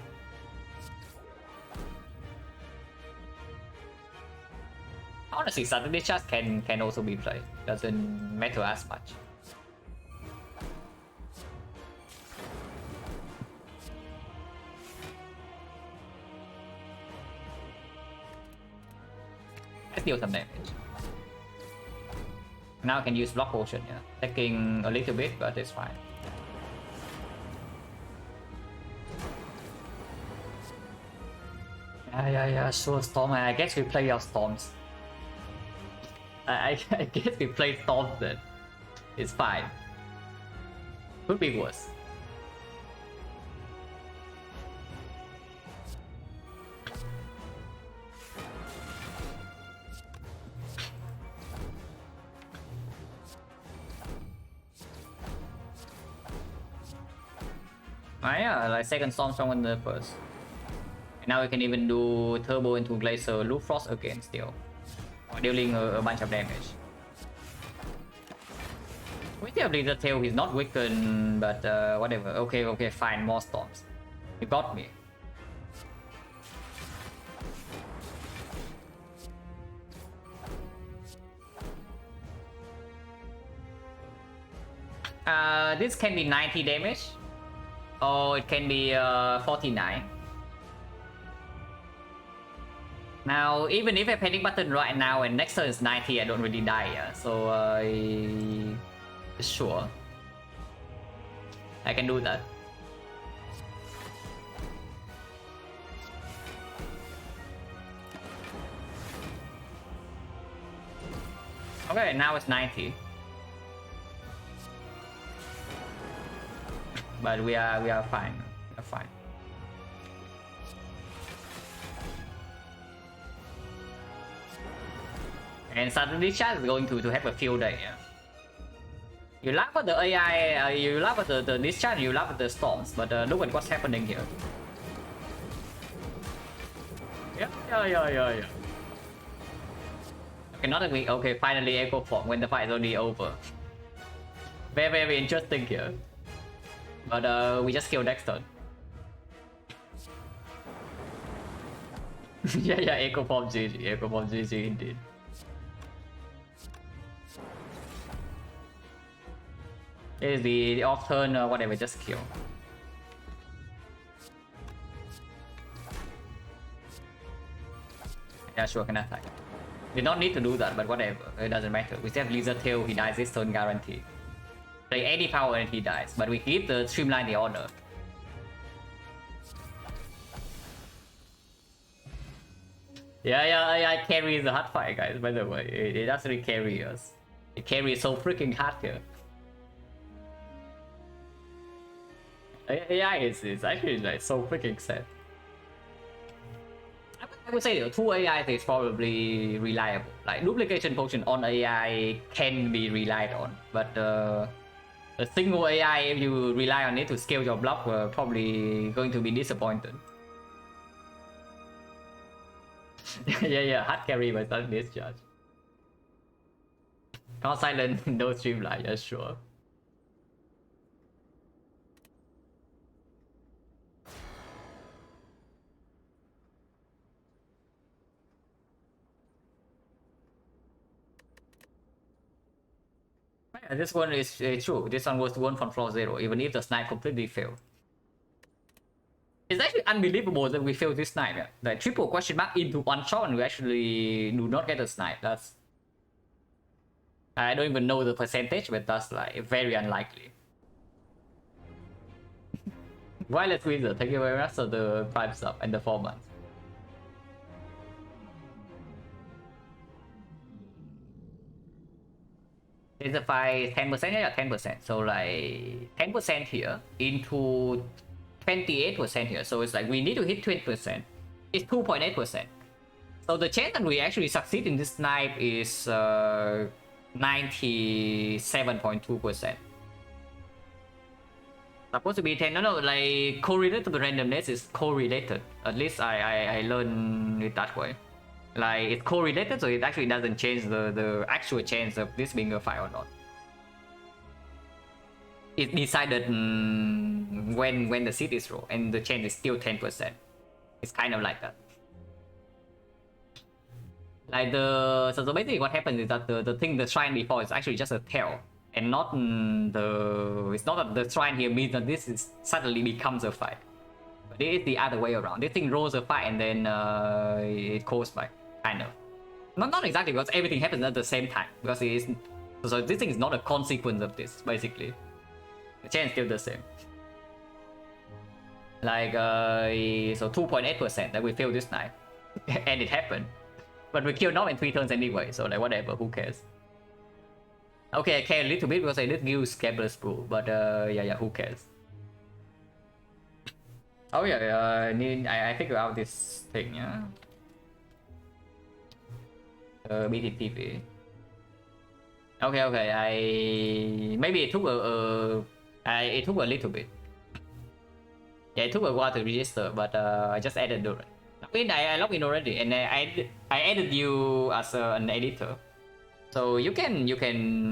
Honestly, suddenly just can also be played. Doesn't matter as much. Let's deal some damage. Now I can use block potion, yeah. Taking a little bit, but it's fine. Yeah, sure, Storm. I guess we play our Storms. I guess we play Storms then. It's fine. Could be worse. Yeah, like second Storm stronger than the first. And now we can even do Turbo into Glacier Loop Frost again still. Dealing a bunch of damage. With the Blizzard Tail, he's not weakened, but whatever. Okay, fine, more Storms. You got me. This can be 90 damage. Or it can be 49. Now, even if I panic button right now and next turn is 90, I don't really die, yeah. So, sure. I can do that. Okay, now it's 90. But we are fine. We are fine. And suddenly chat is going to have a field day. Yeah. You laugh at the AI, you laugh at the this chat, you laugh at the storms, but look at what's happening here. Yeah. Okay, not that we okay. Finally, echo form when the fight is already over. Very interesting here. But we just killed next turn. yeah, echo form GG indeed. Is the off turn or whatever, just kill. Yeah, sure, can attack. We don't need to do that, but whatever. It doesn't matter. We still have Lizard Tail, he dies this turn guaranteed. Play any power and he dies, but we keep the Streamline the honor. Yeah, carry the hard fight, guys, by the way. It actually carry us. It carries so freaking hard here. AI is actually like so freaking sad. I would say the 2 AI is probably reliable. Like duplication potion on AI can be relied on, but a single AI, if you rely on it to scale your block, probably going to be disappointed. yeah, hard carry by sudden discharge. Not silent, no streamline, yeah, sure. Yeah, this one is true. This one was one from floor 0, even if the snipe completely failed. It's actually unbelievable that we failed this snipe. Yeah. Like triple question mark into one shot and we actually do not get a snipe. That's... I don't even know the percentage, but that's like very unlikely. Wireless Wizard, thank you very much for the 5 sub and the 4 months. It's a 10%, yeah, 10%. So like 10% here into 28% here. So it's like we need to hit 20%. It's 2.8%. So the chance that we actually succeed in this snipe is 97.2%. Supposed to be 10. No, like correlated to the randomness is correlated. At least I learned it that way. Like it's correlated, so it actually doesn't change the actual chance of this being a fight or not. It's decided when the seed is rolled, and the chance is still 10%. It's kind of like that. Like so basically what happens is that the thing the shrine before is actually just a tail, and not it's not that the shrine here means that this is suddenly becomes a fight. But it is the other way around. This thing rolls a fight and then it goes back, kind of. Not exactly, because everything happens at the same time. Because it is, so this thing is not a consequence of this, basically. The chance is still the same. Like so 2.8% that we failed this night, and it happened. But we killed Nom in 3 turns anyway, so like whatever, who cares? Okay, I care a little bit because I did use Scabbler's Brew, but yeah, who cares? Oh yeah, I figured out this thing, yeah. BTTV. Okay, maybe it took it took a little bit. Yeah, it took a while to register, but I just added it. I logged in already, and I added you as an editor, so you can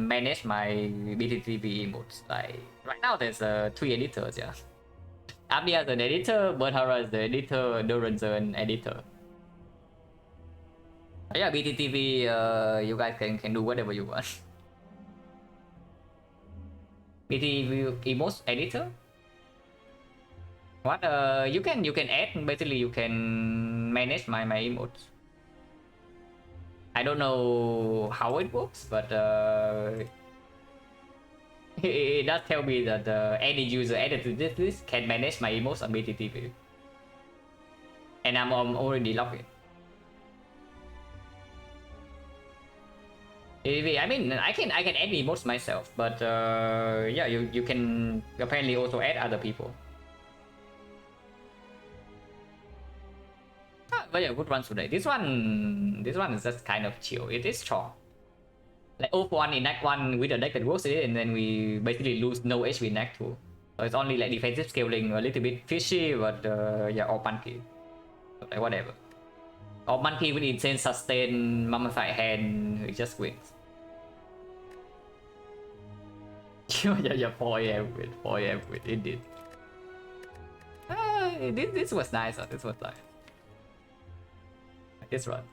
manage my BTTV emotes. Like right now, there's 3 editors, yeah. Abdi as an editor, Bernhara is the editor, Doran's an editor. Yeah, BTTV, you guys can do whatever you want. BTTV emotes editor. What you can add, basically you can manage my emotes. I don't know how it works, but it does tell me that any user added to this list can manage my emotes on BTTV, and I'm already logged in. I mean, I can add emotes myself, but yeah, you can apparently also add other people. But yeah, good run today. This one is just kind of chill. It is strong. Like off 1 in Act 1 with a deck that works it, and then we basically lose no HP in Act 2. So it's only like defensive scaling, a little bit fishy, but yeah, all punky. Like whatever. All monkey with insane sustain, mummified hand, it just wins. yeah, 4 AM with, indeed. This was nice, this was nice. This run.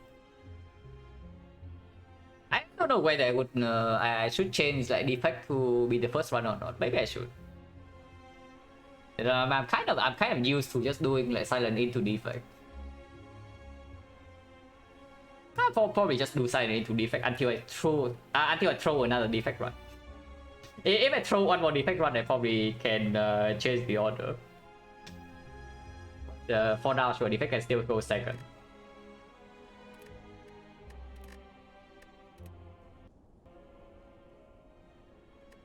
I don't know whether I would I should change like defect to be the first run or not. Maybe I should. I'm kind of used to just doing like silent into defect. I'll probably just do silent into defect until I throw another defect run. If I throw one more defect run, I probably can change the order. For now, sure, defect can still go second.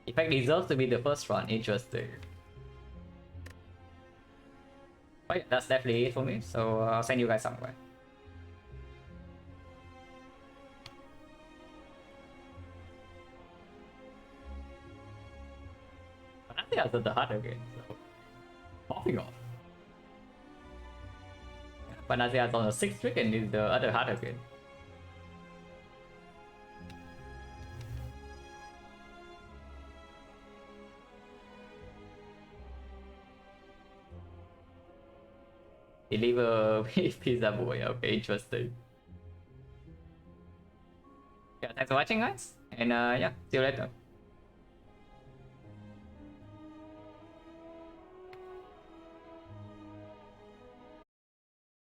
Effect deserves to be the first run. Interesting. Oh yeah, that's definitely it for me. So I'll send you guys somewhere. But I think I did the heart again. So popping off. But I think on the 6th trick and is the other heart again. Deliver pizza boy. Okay, interesting. Yeah, thanks for watching, guys, and yeah, see you later.